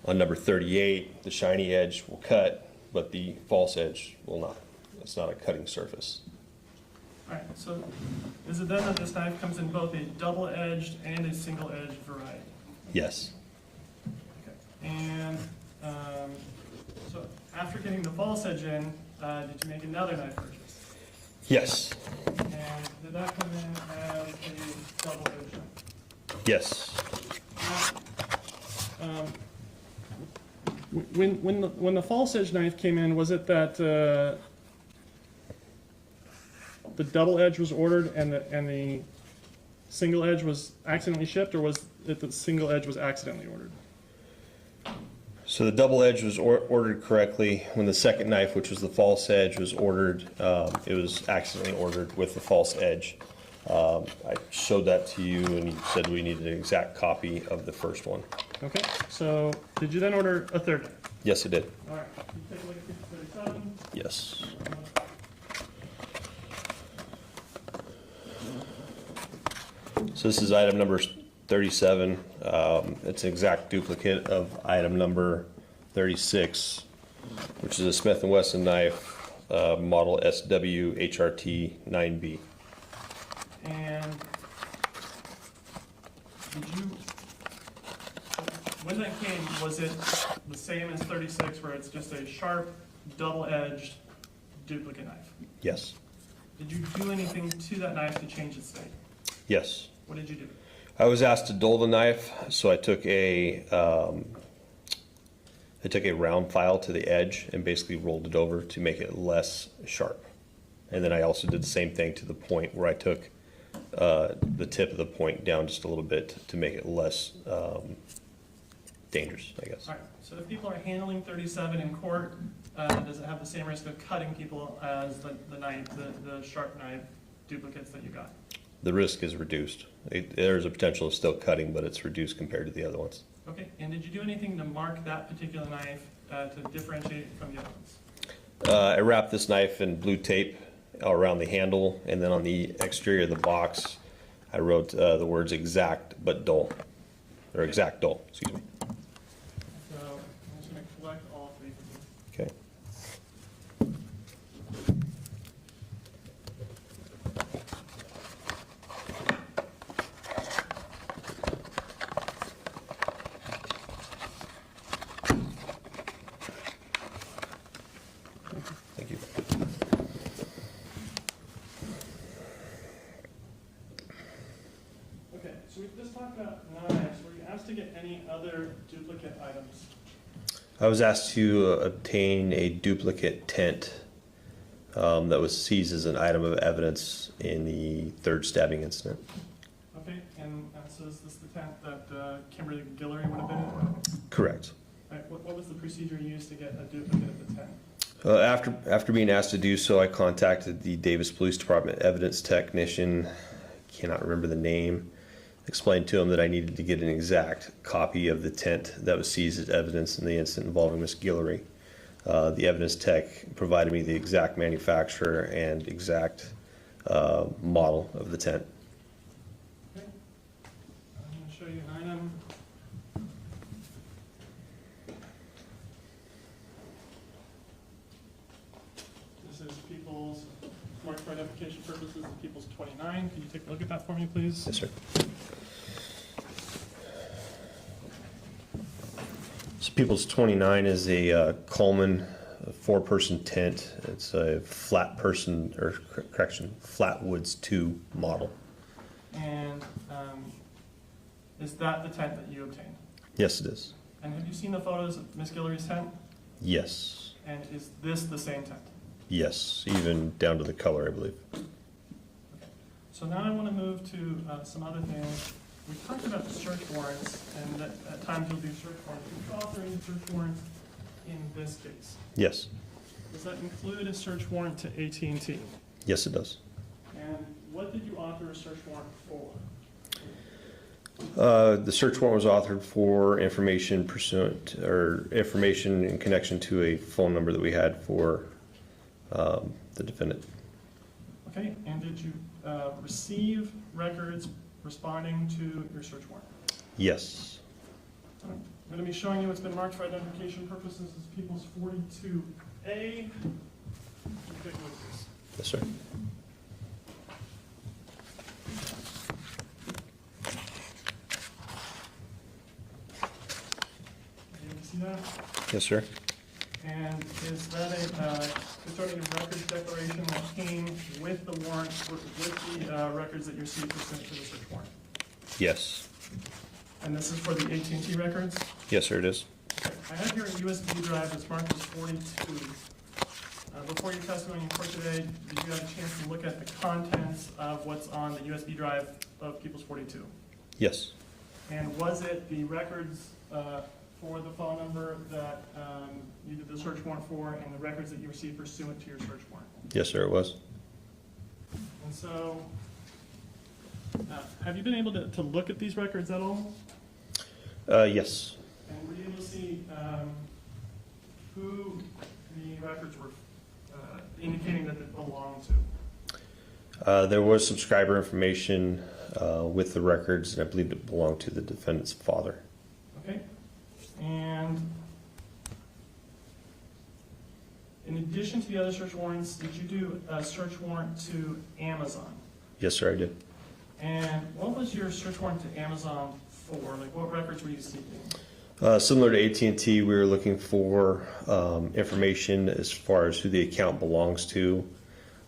On number 38, the shiny edge will cut, but the false edge will not. It's not a cutting surface. All right, so is it then that this knife comes in both a double-edged and a single-edged variety? Yes. And so after getting the false edge in, did you make another knife purchase? Yes. And did that come in as a double edge knife? Yes. When the false edge knife came in, was it that the double edge was ordered and the single edge was accidentally shipped, or was it the single edge was accidentally ordered? So the double edge was ordered correctly. When the second knife, which was the false edge, was ordered, it was accidentally ordered with the false edge. I showed that to you, and you said we needed an exact copy of the first one. Okay, so did you then order a third knife? Yes, it did. All right, can you take a look at piece 37? Yes. So this is item number 37. It's an exact duplicate of item number 36, which is a Smith & Wesson knife, model SW HRT 9B. And did you, when that came, was it the same as 36, where it's just a sharp, double-edged duplicate knife? Yes. Did you do anything to that knife to change its state? Yes. What did you do? I was asked to dull the knife, so I took a round file to the edge and basically rolled it over to make it less sharp. And then I also did the same thing to the point, where I took the tip of the point down just a little bit to make it less dangerous, I guess. All right, so if people are handling 37 in court, does it have the same risk of cutting people as the knife, the sharp knife duplicates that you got? The risk is reduced. There's a potential of still cutting, but it's reduced compared to the other ones. Okay, and did you do anything to mark that particular knife to differentiate it from the other ones? I wrapped this knife in blue tape around the handle, and then on the exterior of the box, I wrote the words exact but dull, or exact dull, excuse me. So I'm just going to collect all three for you. Okay. Thank you. Okay, so we just talked about knives. Were you asked to get any other duplicate items? I was asked to obtain a duplicate tent that was seized as an item of evidence in the third stabbing incident. Okay, and so is this the tent that Kimberlee Guillory would have been in? Correct. All right, what was the procedure used to get a duplicate of the tent? After being asked to do so, I contacted the Davis Police Department evidence technician, cannot remember the name, explained to him that I needed to get an exact copy of the tent that was seized as evidence in the incident involving Ms. Guillory. The evidence tech provided me the exact manufacturer and exact model of the tent. Okay, I'm going to show you an item. This is People's, marked for identification purposes, People's 29. Can you take a look at that for me, please? Yes, sir. So People's 29 is a Coleman 4-person tent. It's a Flatwoods 2 model. And is that the tent that you obtained? Yes, it is. And have you seen the photos of Ms. Guillory's tent? Yes. And is this the same tent? Yes, even down to the color, I believe. So now I want to move to some other things. We talked about the search warrants, and that at times you'll do search warrants. Did you author any search warrants in this case? Yes. Does that include a search warrant to AT&T? Yes, it does. And what did you author a search warrant for? The search warrant was authored for information pursuant, or information in connection to a phone number that we had for the defendant. Okay, and did you receive records responding to your search warrant? Yes. I'm going to be showing you what's been marked for identification purposes as People's 42A. Take a look at this. Yes, sir. You see that? Yes, sir. And is that a custodian records declaration that came with the warrant, with the records that you received pursuant to the search warrant? Yes. And this is for the AT&T records? Yes, sir, it is. Okay. I have here a USB drive that's marked as 42. Before your testimony in court today, did you have a chance to look at the contents of what's on the USB drive of People's 42? Yes. And was it the records for the phone number that you did the search warrant for and the records that you received pursuant to your search warrant? Yes, sir, it was. And so, have you been able to look at these records at all? Yes. And were you able to see who the records were indicating that it belonged to? There was subscriber information with the records, and I believe it belonged to the defendant's father. Okay. And in addition to the other search warrants, did you do a search warrant to Amazon? Yes, sir, I did. And what was your search warrant to Amazon for? Like, what records were you seeking? Similar to AT&T, we were looking for information as far as who the account belongs to,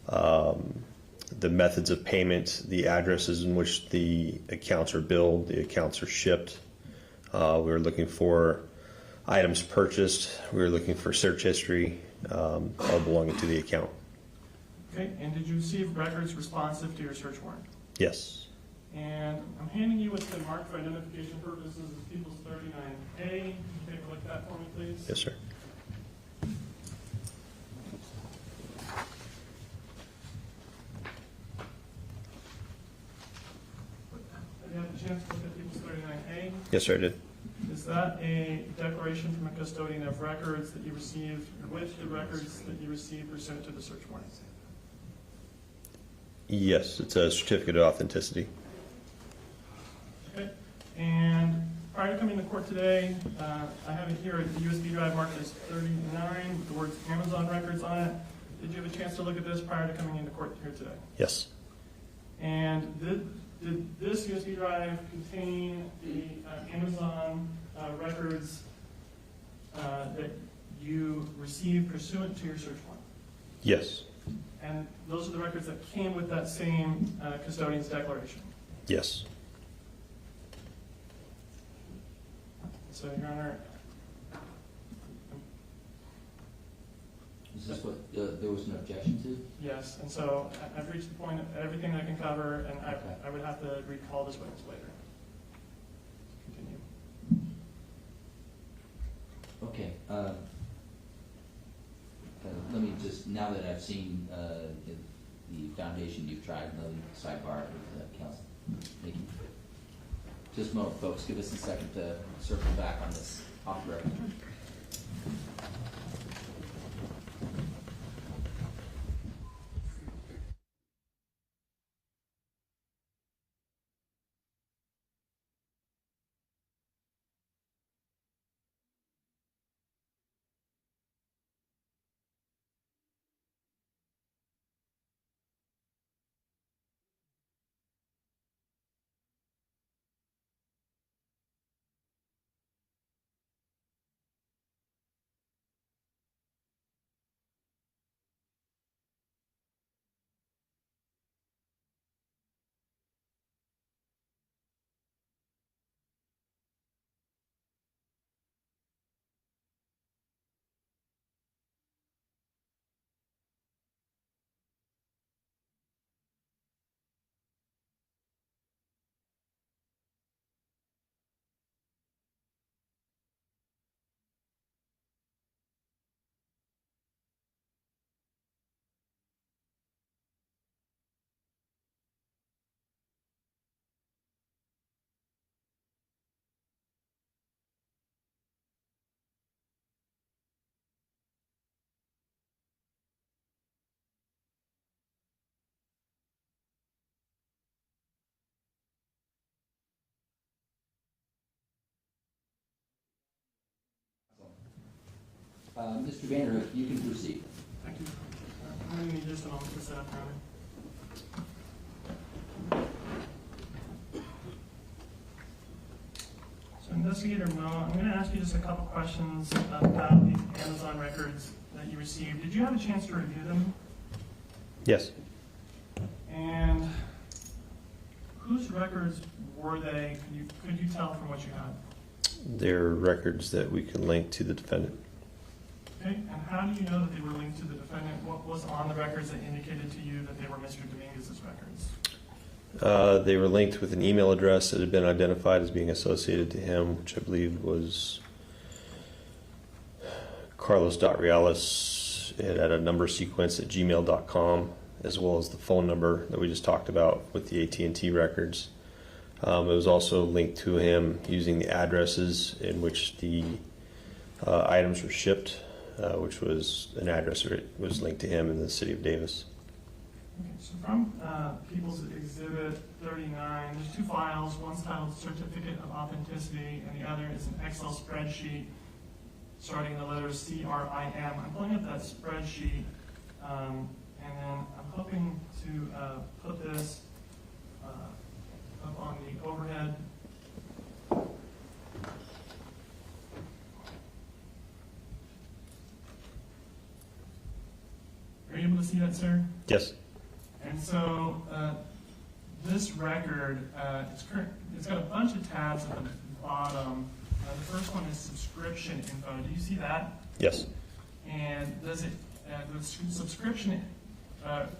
the methods of payment, the addresses in which the accounts are billed, the accounts are shipped. We were looking for items purchased. We were looking for search history, all belonging to the account. Okay, and did you receive records responsive to your search warrant? Yes. And I'm handing you what's been marked for identification purposes as People's 39A. Can you take a look at that for me, please? Yes, sir. Have you had a chance to look at People's 39A? Yes, sir, I did. Is that a declaration from a custodian of records that you received, with the records that you received pursuant to the search warrant? Yes, it's a certificate of authenticity. Okay. And prior to coming to court today, I have it here, a USB drive marked as 39 with the words Amazon records on it. Did you have a chance to look at this prior to coming into court here today? Yes. And did this USB drive contain the Amazon records that you received pursuant to your search warrant? Yes. And those are the records that came with that same custodian's declaration? Yes. So, Your Honor, Is this what there was an objection to? yes, and so I've reached the point of everything I can cover, and I would have to recall this witness later. Continue. Okay. Let me just, now that I've seen the foundation you've tried, let me sidebar with counsel. Thank you. Just a moment, folks. Give us a second to circle back on this off the record. Mr. Vanderhook, you can proceed. Thank you. I'm going to need just a moment to set up, Your Honor. So, Investigator Mo, I'm going to ask you just a couple questions about the Amazon records that you received. Did you have a chance to review them? Yes. And whose records were they? Could you tell from what you had? They're records that we can link to the defendant. Okay, and how do you know that they were linked to the defendant? What was on the records that indicated to you that they were Mr. Dominguez's records? They were linked with an email address that had been identified as being associated to him, which I believe was Carlos.Reales. It had a number sequence at gmail.com, as well as the phone number that we just talked about with the AT&T records. It was also linked to him using the addresses in which the items were shipped, which was an address that was linked to him in the city of Davis. Okay, so from People's Exhibit 39, there's two files. One's titled Certificate of Authenticity, and the other is an Excel spreadsheet starting the letters CRIM. I'm pulling up that spreadsheet, and then I'm hoping to put this up on the overhead. Are you able to see that, sir? Yes. And so this record, it's got a bunch of tabs at the bottom. The first one is subscription info. Do you see that? Yes. And does it, the subscription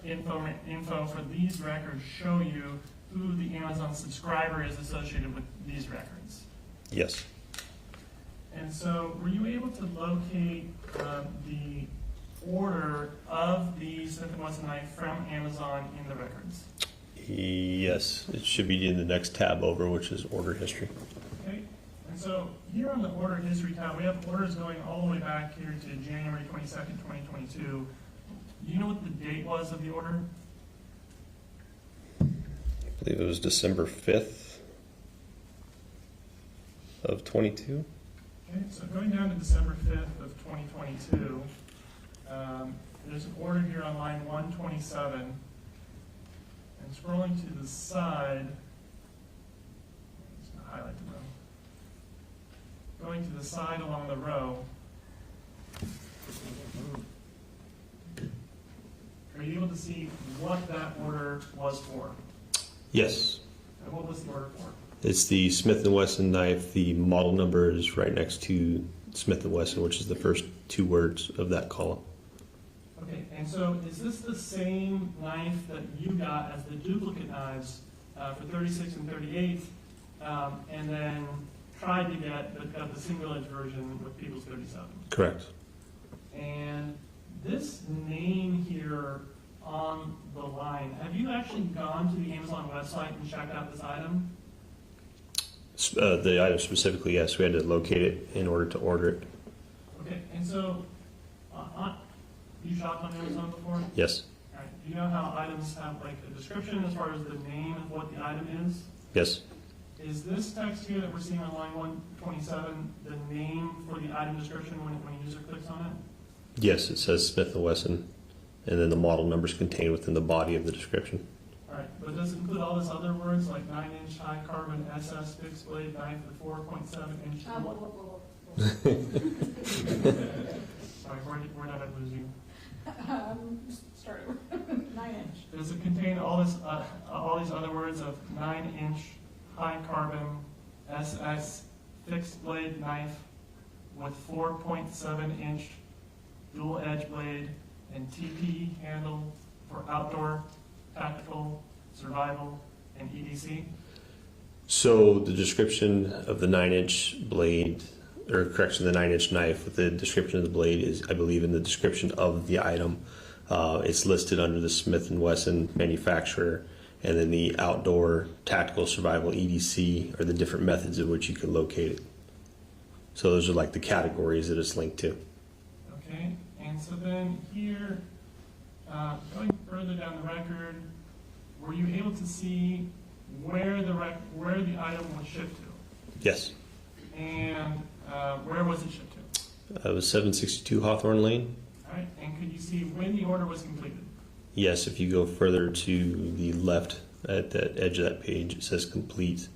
info for these records show you who the Amazon subscriber is associated with these records? Yes. And so were you able to locate the order of the Smith & Wesson knife from Amazon in the records? Yes. It should be in the next tab over, which is order history. Okay. And so here on the order history tab, we have orders going all the way back here to January 22nd, 2022. Do you know what the date was of the order? I believe it was December 5th of 22. Okay, so going down to December 5th of 2022, there's an order here on line 127, and scrolling to the side, just gonna highlight the row. Going to the side along the row, are you able to see what that order was for? Yes. And what was the order for? It's the Smith & Wesson knife. The model number is right next to Smith & Wesson, which is the first two words of that column. Okay, and so is this the same knife that you got as the duplicate knives for 36 and 38, and then tried to get, but got the single edge version with People's 37? Correct. And this name here on the line, have you actually gone to the Amazon website and checked out this item? The item specifically, yes. We had to locate it in order to order it. Okay, and so, you shopped on Amazon before? Yes. All right. Do you know how items have like a description as far as the name of what the item is? Yes. Is this text here that we're seeing on line 127 the name for the item description when a user clicks on it? Yes, it says Smith & Wesson, and then the model number is contained within the body of the description. All right, but does it include all these other words like 9-inch high carbon SS fixed blade knife with 4.7-inch? Sorry, we're not at losing. Start over. 9-inch. Does it contain all these other words of 9-inch high carbon SS fixed blade knife with 4.7-inch dual edge blade and TP handle for outdoor, tactical, survival, and EDC? So the description of the 9-inch blade, or correction, the 9-inch knife with the description of the blade is, I believe, in the description of the item. It's listed under the Smith & Wesson manufacturer, and then the outdoor, tactical, survival, EDC are the different methods in which you can locate it. So those are like the categories that it's linked to. Okay, and so then here, going further down the record, were you able to see where the item was shipped to? Yes. And where was it shipped to? It was 762 Hawthorne Lane. All right, and could you see when the order was completed? Yes, if you go further to the left at that edge of that page, it says complete,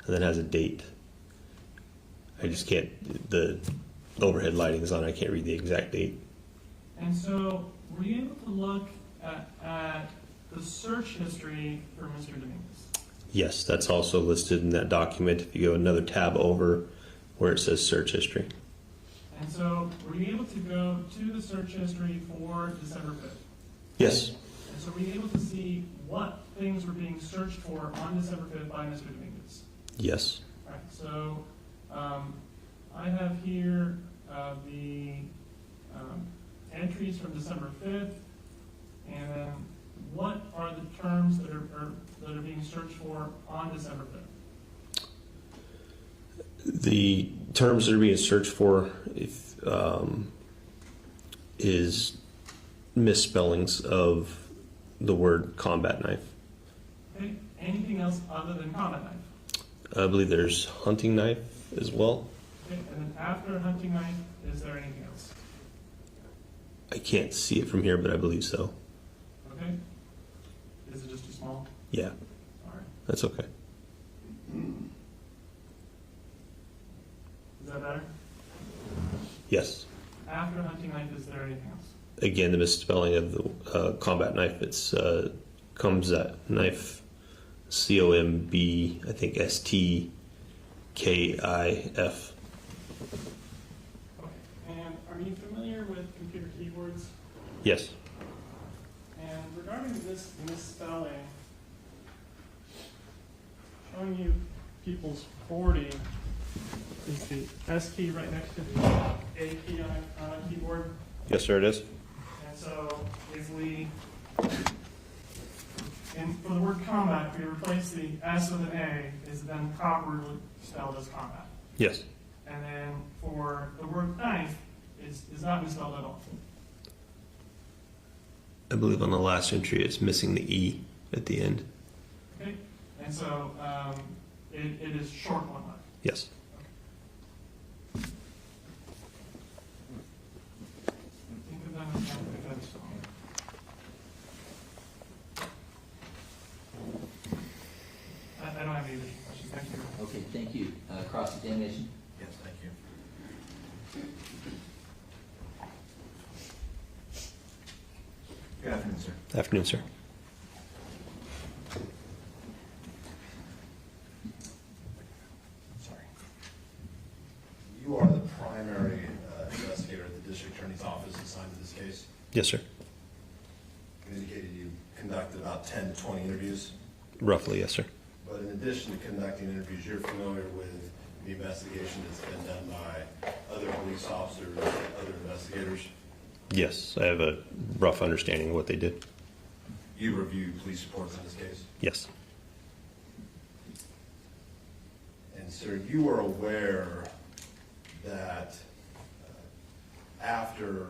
and then has a date. I just can't, the overhead lighting is on, I can't read the exact date. And so, were you able to look at the search history for Mr. Dominguez? Yes, that's also listed in that document. If you go another tab over where it says search history. And so, were you able to go to the search history for December 5th? Yes. And so, were you able to see what things were being searched for on December 5th by Mr. Dominguez? Yes. Right, so I have here the entries from December 5th, and then what are the terms that are being searched for on December 5th? The terms that are being searched for is misspellings of the word combat knife. Okay. Anything else other than combat knife? I believe there's hunting knife as well. Okay. And then after hunting knife, is there anything else? I can't see it from here, but I believe so. Okay. Is it just too small? Yeah. All right. That's okay. Is that better? Yes. After hunting knife, is there anything else? Again, the misspelling of the combat knife. It's combat knife, C-O-M-B, I think S-T-K-I-F. Okay. And are you familiar with computer keyboards? Yes. And regarding this misspelling, showing you people's 40 is the S key right next to the A key on a keyboard. Yes, sir, it is. And so if we, for the word combat, we replace the S with an A, is then properly spelled as combat. Yes. And then for the word knife, is not misspelled at all. I believe on the last entry it's missing the E at the end. Okay? And so it is short one left. Yes. Think of them as defense. I don't have any additional questions. Thank you. Okay, thank you. Cross-examination? Yes, thank you. Good afternoon, sir. Afternoon, sir. Sorry. You are the primary investigator at the district attorney's office assigned to this case. Yes, sir. You indicated you conducted about 10 to 20 interviews. Roughly, yes, sir. But in addition to conducting interviews, you're familiar with the investigation that's been done by other police officers, other investigators. Yes, I have a rough understanding of what they did. You reviewed police reports in this case? Yes. And sir, you are aware that after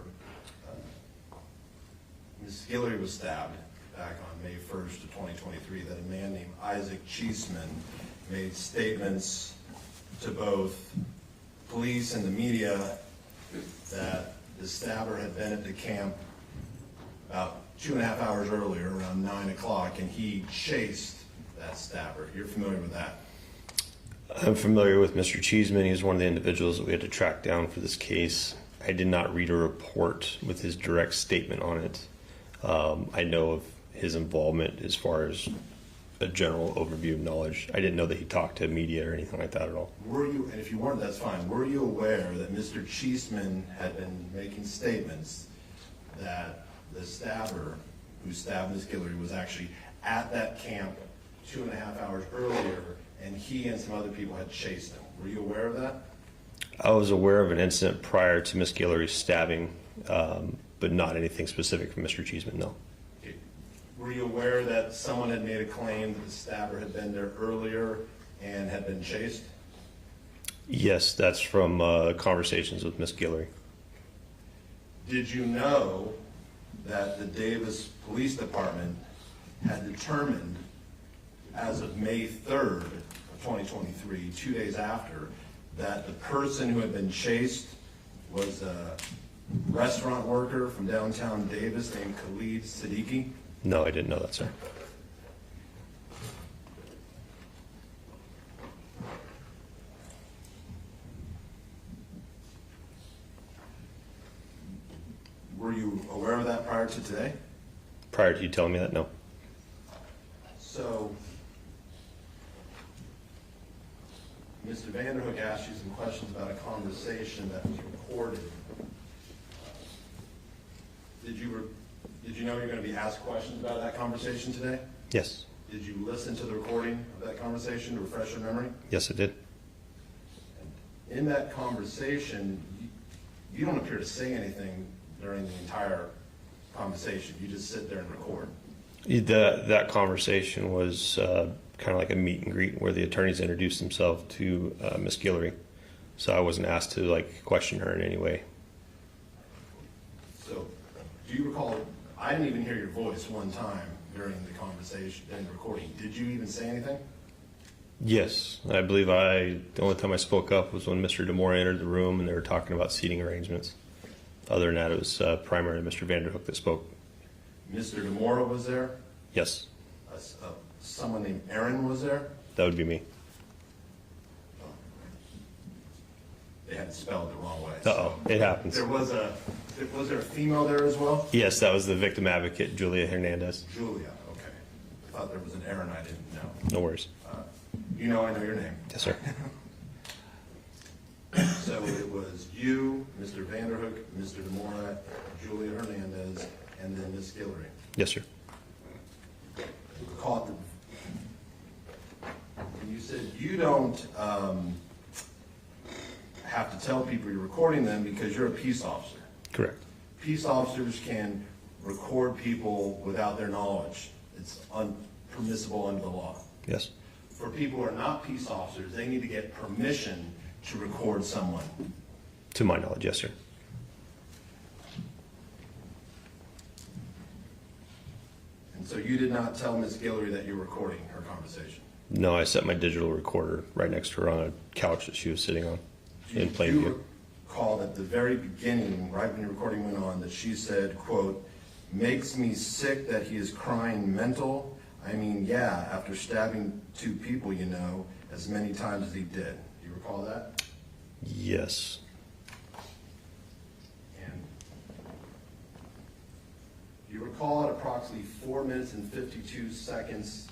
Ms. Guillory was stabbed back on May 1st of 2023, that a man named Isaac Cheeseman made statements to both police and the media that the stabber had been at the camp about 2.5 hours earlier, around 9 o'clock, and he chased that stabber. You're familiar with that? I'm familiar with Mr. Cheeseman. He was one of the individuals that we had to track down for this case. I did not read a report with his direct statement on it. I know of his involvement as far as a general overview of knowledge. I didn't know that he talked to media or anything like that at all. Were you, and if you weren't, that's fine, were you aware that Mr. Cheeseman had been making statements that the stabber who stabbed Ms. Guillory was actually at that camp 2.5 hours earlier, and he and some other people had chased him? Were you aware of that? I was aware of an incident prior to Ms. Guillory's stabbing, but not anything specific from Mr. Cheeseman, no. Okay. Were you aware that someone had made a claim that the stabber had been there earlier and had been chased? Yes, that's from conversations with Ms. Guillory. Did you know that the Davis Police Department had determined as of May 3rd of 2023, 2 days after, that the person who had been chased was a restaurant worker from downtown Davis named Khalid Siddiqui? No, I didn't know that, sir. Were you aware of that prior to today? Prior to you telling me that, no. So, Mr. Vanderhook asked you some questions about a conversation that was recorded. Did you know you were going to be asked questions about that conversation today? Yes. Did you listen to the recording of that conversation to refresh your memory? Yes, I did. In that conversation, you don't appear to say anything during the entire conversation. You just sit there and record. That conversation was kind of like a meet and greet where the attorneys introduced themselves to Ms. Guillory. So I wasn't asked to like question her in any way. So, do you recall, I didn't even hear your voice one time during the conversation, during the recording. Did you even say anything? Yes, I believe the only time I spoke up was when Mr. DeMora entered the room and they were talking about seating arrangements. Other than that, it was primarily Mr. Vanderhook that spoke. Mr. DeMora was there? Yes. Someone named Aaron was there? That would be me. They had it spelled the wrong way. Uh-oh, it happens. Was there a female there as well? Yes, that was the victim advocate, Julia Hernandez. Julia, okay. I thought there was an Aaron I didn't know. No worries. You know I know your name. Yes, sir. So it was you, Mr. Vanderhook, Mr. DeMora, Julia Hernandez, and then Ms. Guillory. Yes, sir. And you said you don't have to tell people you're recording them because you're a peace officer. Correct. Peace officers can record people without their knowledge. It's unpermissible under the law. Yes. For people who are not peace officers, they need to get permission to record someone. To my knowledge, yes, sir. And so you did not tell Ms. Guillory that you were recording her conversation? No, I set my digital recorder right next to her on a couch that she was sitting on in plain Do view. you recall at the very beginning, right when your recording went on, that she said, quote, "Makes me sick that he is crying mental. I mean, yeah, after stabbing 2 people, you know, as many times as he did." Do you recall that? Yes. And do you recall at approximately 4 minutes and 52 seconds,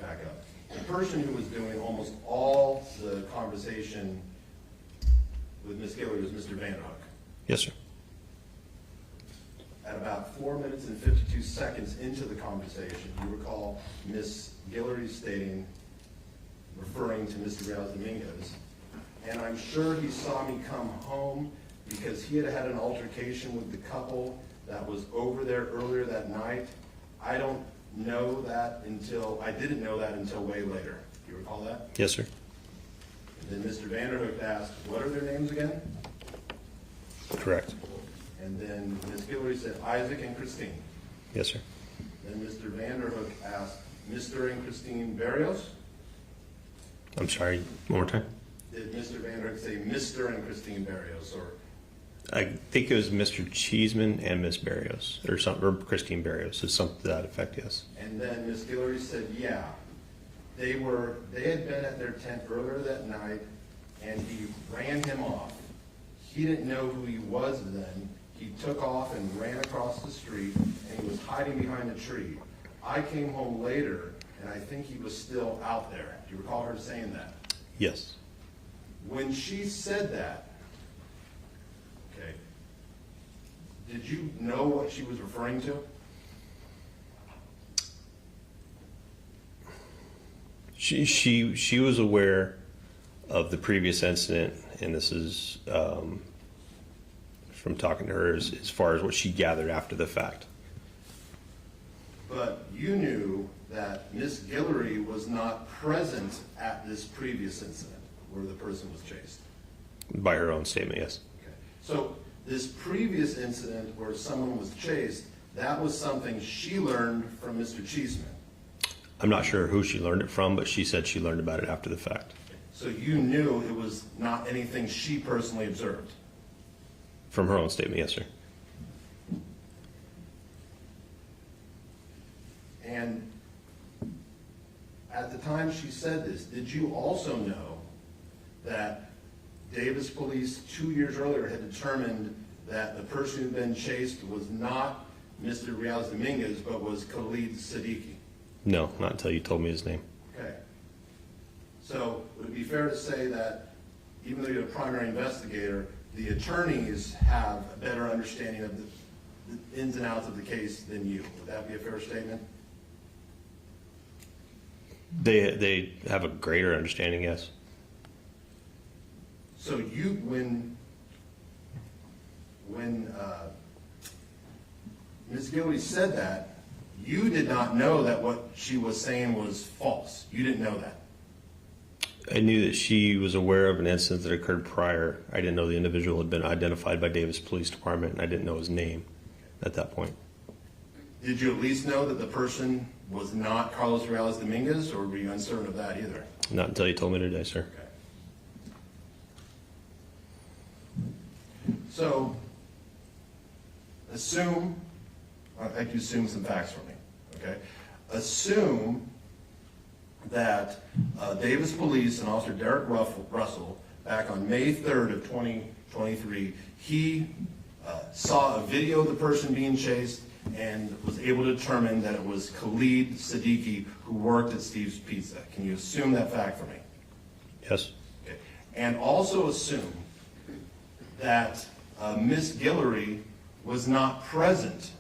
back up, the person who was doing almost all the conversation with Ms. Guillory was Mr. Vanderhook? Yes, sir. At about 4 minutes and 52 seconds into the conversation, you recall Ms. Guillory stating, referring to Mr. Reales Dominguez, "And I'm sure he saw me come home because he had had an altercation with the couple that was over there earlier that night. I didn't know that until way later." Do you recall that? Yes, sir. And then Mr. Vanderhook asked, what are their names again? Correct. And then Ms. Guillory said, Isaac and Christine. Yes, sir. Then Mr. Vanderhook asked, Mr. and Christine Barrios? I'm sorry, one more time? Did Mr. Vanderhook say Mr. and Christine Barrios, or? I think it was Mr. Cheeseman and Miss Barrios, or Christine Barrios, or something to that effect, yes. And then Ms. Guillory said, yeah. They had been at their tent earlier that night, and he ran him off. He didn't know who he was then. He took off and ran across the street, and he was hiding behind a tree. I came home later, and I think he was still out there. Do you recall her saying that? Yes. When she said that, okay, did you know what she was referring to? She was aware of the previous incident, and this is from talking to her as far as what she gathered after the fact. But you knew that Miss Guillory was not present at this previous incident where the person was chased. By her own statement, yes. Okay. So this previous incident where someone was chased, that was something she learned from Mr. Cheeseman. I'm not sure who she learned it from, but she said she learned about it after the fact. So you knew it was not anything she personally observed? From her own statement, yes, sir. And at the time she said this, did you also know that Davis police 2 years earlier had determined that the person who'd been chased was not Mr. Reales Dominguez, but was Khalid Siddiqui? No, not until you told me his name. Okay. So would it be fair to say that even though you're the primary investigator, the attorneys have a better understanding of the ins and outs of the case than you? Would that be a fair statement? They have a greater understanding, yes. So you, when Ms. Guillory said that, you did not know that what she was saying was false. You didn't know that. I knew that she was aware of an incident that occurred prior. I didn't know the individual had been identified by Davis Police Department, and I didn't know his name at that point. Did you at least know that the person was not Carlos Reales Dominguez, or were you uncertain of that either? Not until you told me today, sir. Okay. So, I'd like you to assume some facts for me, okay? Assume that Davis Police and Officer Derek Russell, back on May 3rd of 2023, he saw a video of the person being chased and was able to determine that it was Khalid Siddiqui who worked at Steve's Pizza. Can you assume that fact for me? Yes. Okay. And also assume that Ms. Guillory was not present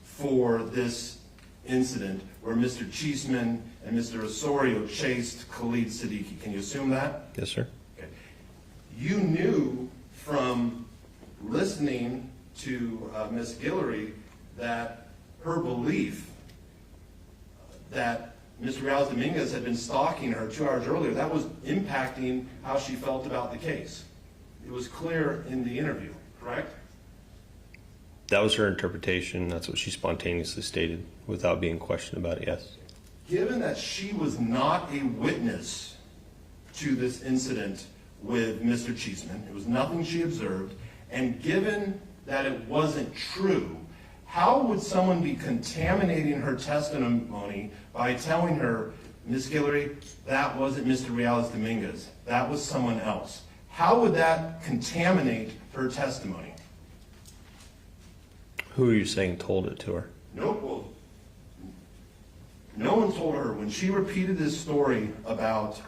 for this incident where Mr. Cheeseman and Mr. Osorio chased Khalid Siddiqui. Can you assume that? Yes, sir. Okay. You knew from listening to Ms. Guillory that her belief that Mr. Reales Dominguez had been stalking her 2 hours earlier, that was impacting how she felt about the case. It was clear in the interview, correct? That was her interpretation. That's what she spontaneously stated without being questioned about it, yes. Given that she was not a witness to this incident with Mr. Cheeseman, it was nothing she observed, and given that it wasn't true, how would someone be contaminating her testimony by telling her, Ms. Guillory, that wasn't Mr. Reales Dominguez, that was someone else? How would that contaminate her testimony? Who are you saying told it to her? No one told her. When she repeated this story about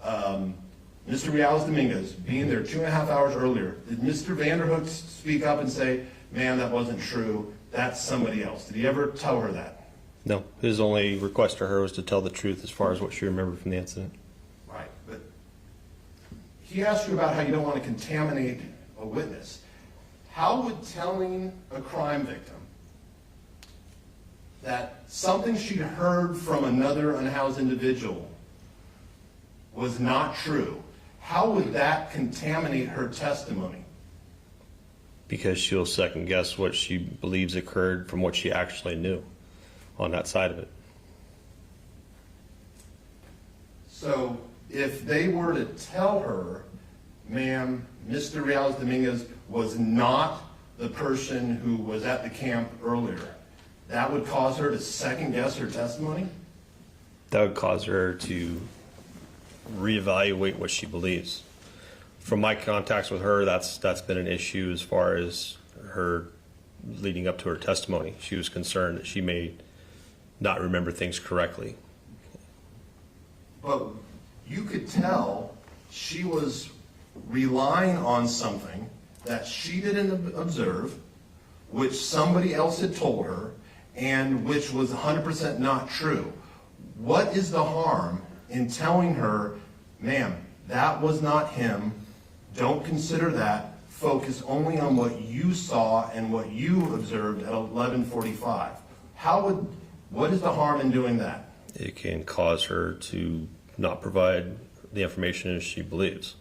Mr. Reales Dominguez being there 2.5 hours earlier, did Mr. Vanderhook speak up and say, ma'am, that wasn't true, that's somebody else? Did he ever tell her that? No. His only request to her was to tell the truth as far as what she remembered from the incident. Right, but he asked you about how you don't want to contaminate a witness. How would telling a crime victim that something she'd heard from another unhoused individual was not true, how would that contaminate her testimony? Because she'll second guess what she believes occurred from what she actually knew on that side of it. So if they were to tell her, ma'am, Mr. Reales Dominguez was not the person who was at the camp earlier, that would cause her to second guess her testimony? That would cause her to reevaluate what she believes. From my contacts with her, that's been an issue as far as her leading up to her testimony. She was concerned that she may not remember things correctly. But you could tell she was relying on something that she didn't observe, which somebody else had told her, and which was 100% not true. What is the harm in telling her, ma'am, that was not him, don't consider that, focus only on what you saw and what you observed at 11:45? What is the harm in doing that? It can cause her to not provide the information as she believes.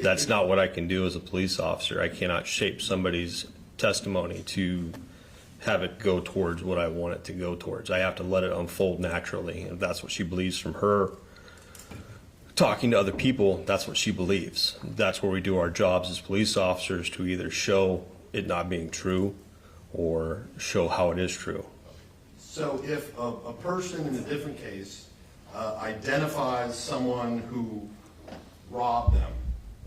That's not what I can do as a police officer. I cannot shape somebody's testimony to have it go towards what I want it to go towards. I have to let it unfold naturally. If that's what she believes from her talking to other people, that's what she believes. That's where we do our jobs as police officers, to either show it not being true or show how it is true. So if a person in a different case identifies someone who robbed them,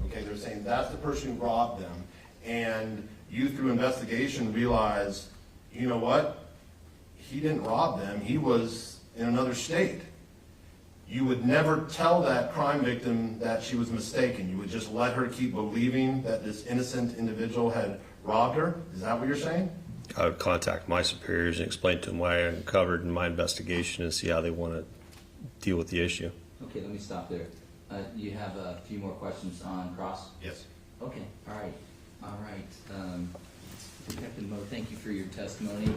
okay, they're saying that's the person who robbed them, and you through investigation realize, you know what, he didn't rob them, he was in another state. You would never tell that crime victim that she was mistaken. You would just let her keep believing that this innocent individual had robbed her? Is that what you're saying? I would contact my superiors and explain to them what I uncovered in my investigation and see how they want to deal with the issue. Okay, let me stop there. You have a few more questions on cross? Yes. Okay, all right. Detective Mo, thank you for your testimony.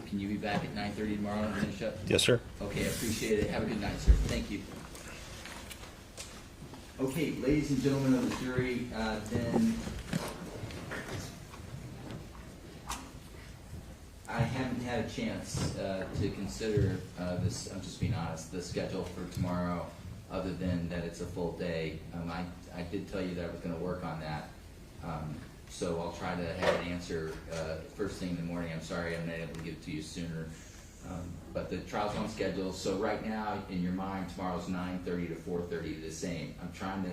Can you be back at 9:30 tomorrow and finish up? Yes, sir. Okay, I appreciate it. Have a good night, sir. Thank you. Okay, ladies and gentlemen of the jury, then I haven't had a chance to consider this, I'm just being honest, the schedule for tomorrow, other than that it's a full day. I did tell you that I was going to work on that. So I'll try to have an answer first thing in the morning. I'm sorry I'm not able to give it to you sooner. But the trial's on schedule. So right now, in your mind, tomorrow's 9:30 to 4:30, the same. I'm trying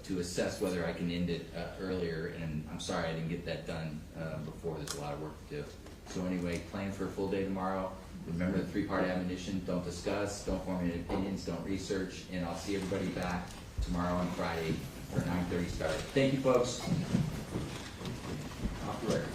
to assess whether I can end it earlier, and I'm sorry I didn't get that done before. There's a lot of work to do. So anyway, plan for a full day tomorrow. Remember the three-part admonition: don't discuss, don't form any opinions, don't research, and I'll see everybody back tomorrow on Friday for 9:30 start. Thank you, folks. Off the record.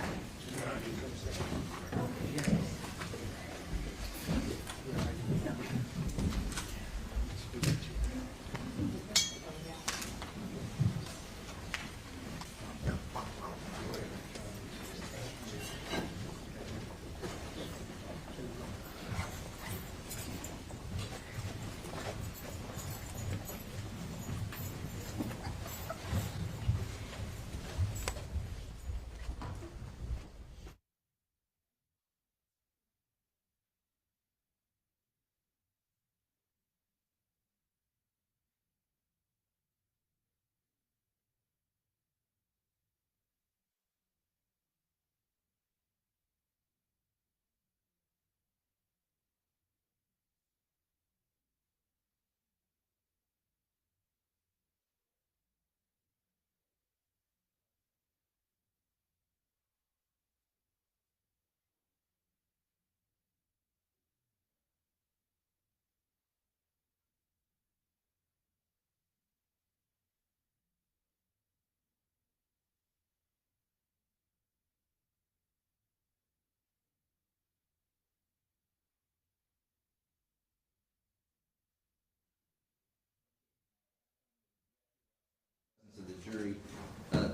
Of the jury.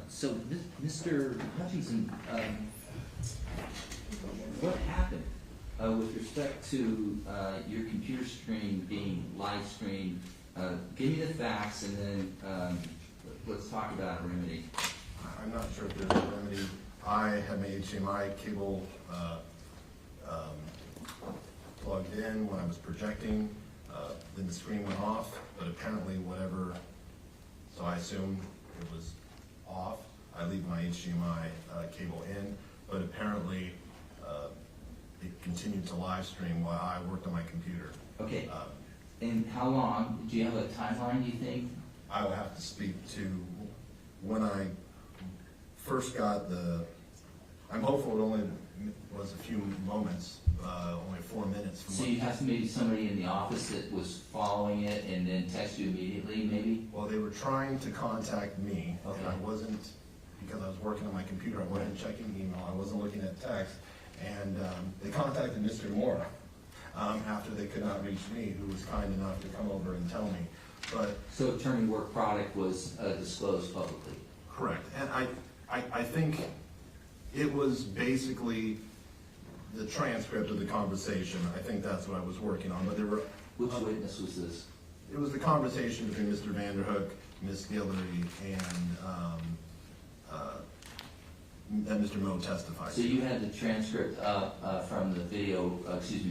So, Mr. Hutchinson, what happened with respect to your computer screen being live streamed? Give me the facts, and then let's talk about a remedy. I'm not sure if there's a remedy. I had my HDMI cable plugged in when I was projecting. Then the screen went off, but apparently whatever, so I assumed it was off. I leave my HDMI cable in, but apparently it continued to live stream while I worked on my computer. Okay. And how long? Do you have a timeline, do you think? I would have to speak to when I first got I'm hopeful it only was a few moments, only 4 minutes. So you have maybe somebody in the office that was following it and then text you immediately, maybe? Well, they were trying to contact me, okay. And I wasn't, because I was working on my computer, I wasn't checking email, I wasn't looking at text, and they contacted Mr. Mora after they could not reach me, who was kind enough to come over and tell me. But so attorney work product was disclosed publicly? Correct, and I think it was basically the transcript of the conversation. I think that's what I was working on, but there were... Which witness was this? It was the conversation between Mr. Vanderhook, Ms. Guillory, and Mr. Moe testified. So you had the transcript from the video,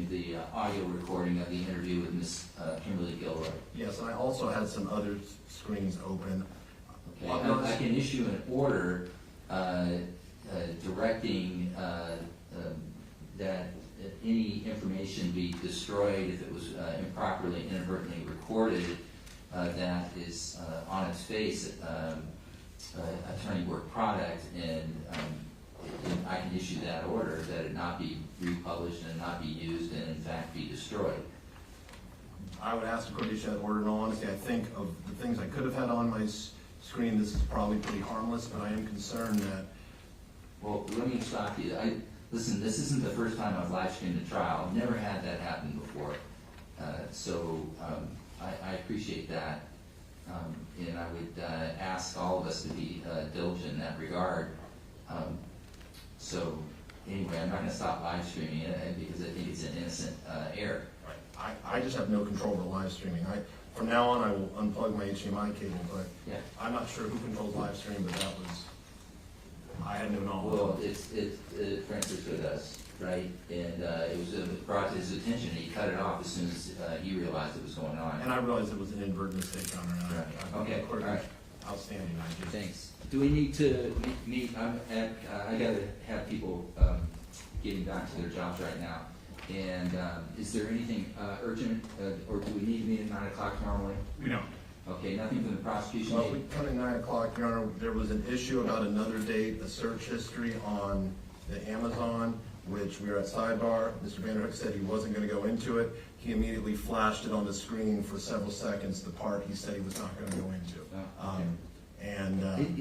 the audio recording of the interview with Ms. Kimberlee Guillory? Yes, and I also had some other screens open. Okay, I can issue an order directing that any information be destroyed if it was improperly, inadvertently recorded that is on its face attorney work product, and I can issue that order that it not be republished and not be used and in fact be destroyed. I would ask the court to issue that order. In all honesty, I think of the things I could have had on my screen, this is probably pretty harmless, but I am concerned that... Well, let me stop you. Listen, this isn't the first time I've live streamed a trial. I've never had that happen before. I appreciate that. And I would ask all of us to be diligent in that regard. So anyway, I'm not going to stop live streaming it because I think it's an innocent error. I just have no control over live streaming. From now on, I will unplug my HDMI cable, but Yeah. I'm not sure who controls live stream, but I had no knowledge. Well, Francisco does, right? And it was brought to his attention, and he cut it off as soon as he realized it was going on. And I realized it was an inadvertent mistake on her. Right. Okay, all right. Outstanding. Thanks. Do we need to meet? I got to have people getting back to their jobs right now. And is there anything urgent, or do we need to meet at 9 o'clock tomorrow morning? We don't. Okay, nothing from the prosecution? Well, we come at 9 o'clock, Your Honor. There was an issue about another date, a search history on the Amazon, which we were at sidebar. Mr. Vanderhook said he wasn't going to go into it. He immediately flashed it on the screen for several seconds, the part he said he was not going to go into.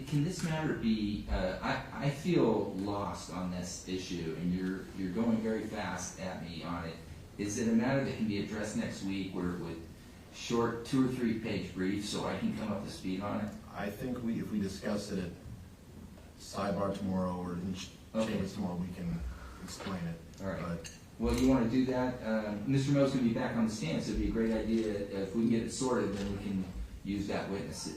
Can this matter be? I feel lost on this issue, and you're going very fast at me on it. Is it a matter that can be addressed next week, where with short 2 or 3 page briefs, so I can come up to speed on it? I think if we discuss it at sidebar tomorrow or in chambers tomorrow, we can explain it. All right. Well, you want to do that? Mr. Mo's going to be back on the stand, so it'd be a great idea if we can get it sorted, then we can use that witness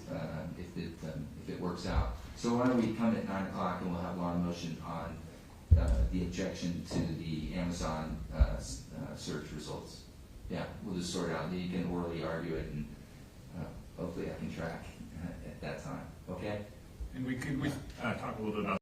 if it works out. So why don't we come at 9 o'clock and we'll have law in motion on the objection to the Amazon search results. Yeah, we'll just sort it out. Then you can orally argue it, and hopefully I can track at that time. Okay? And we talk a little bit about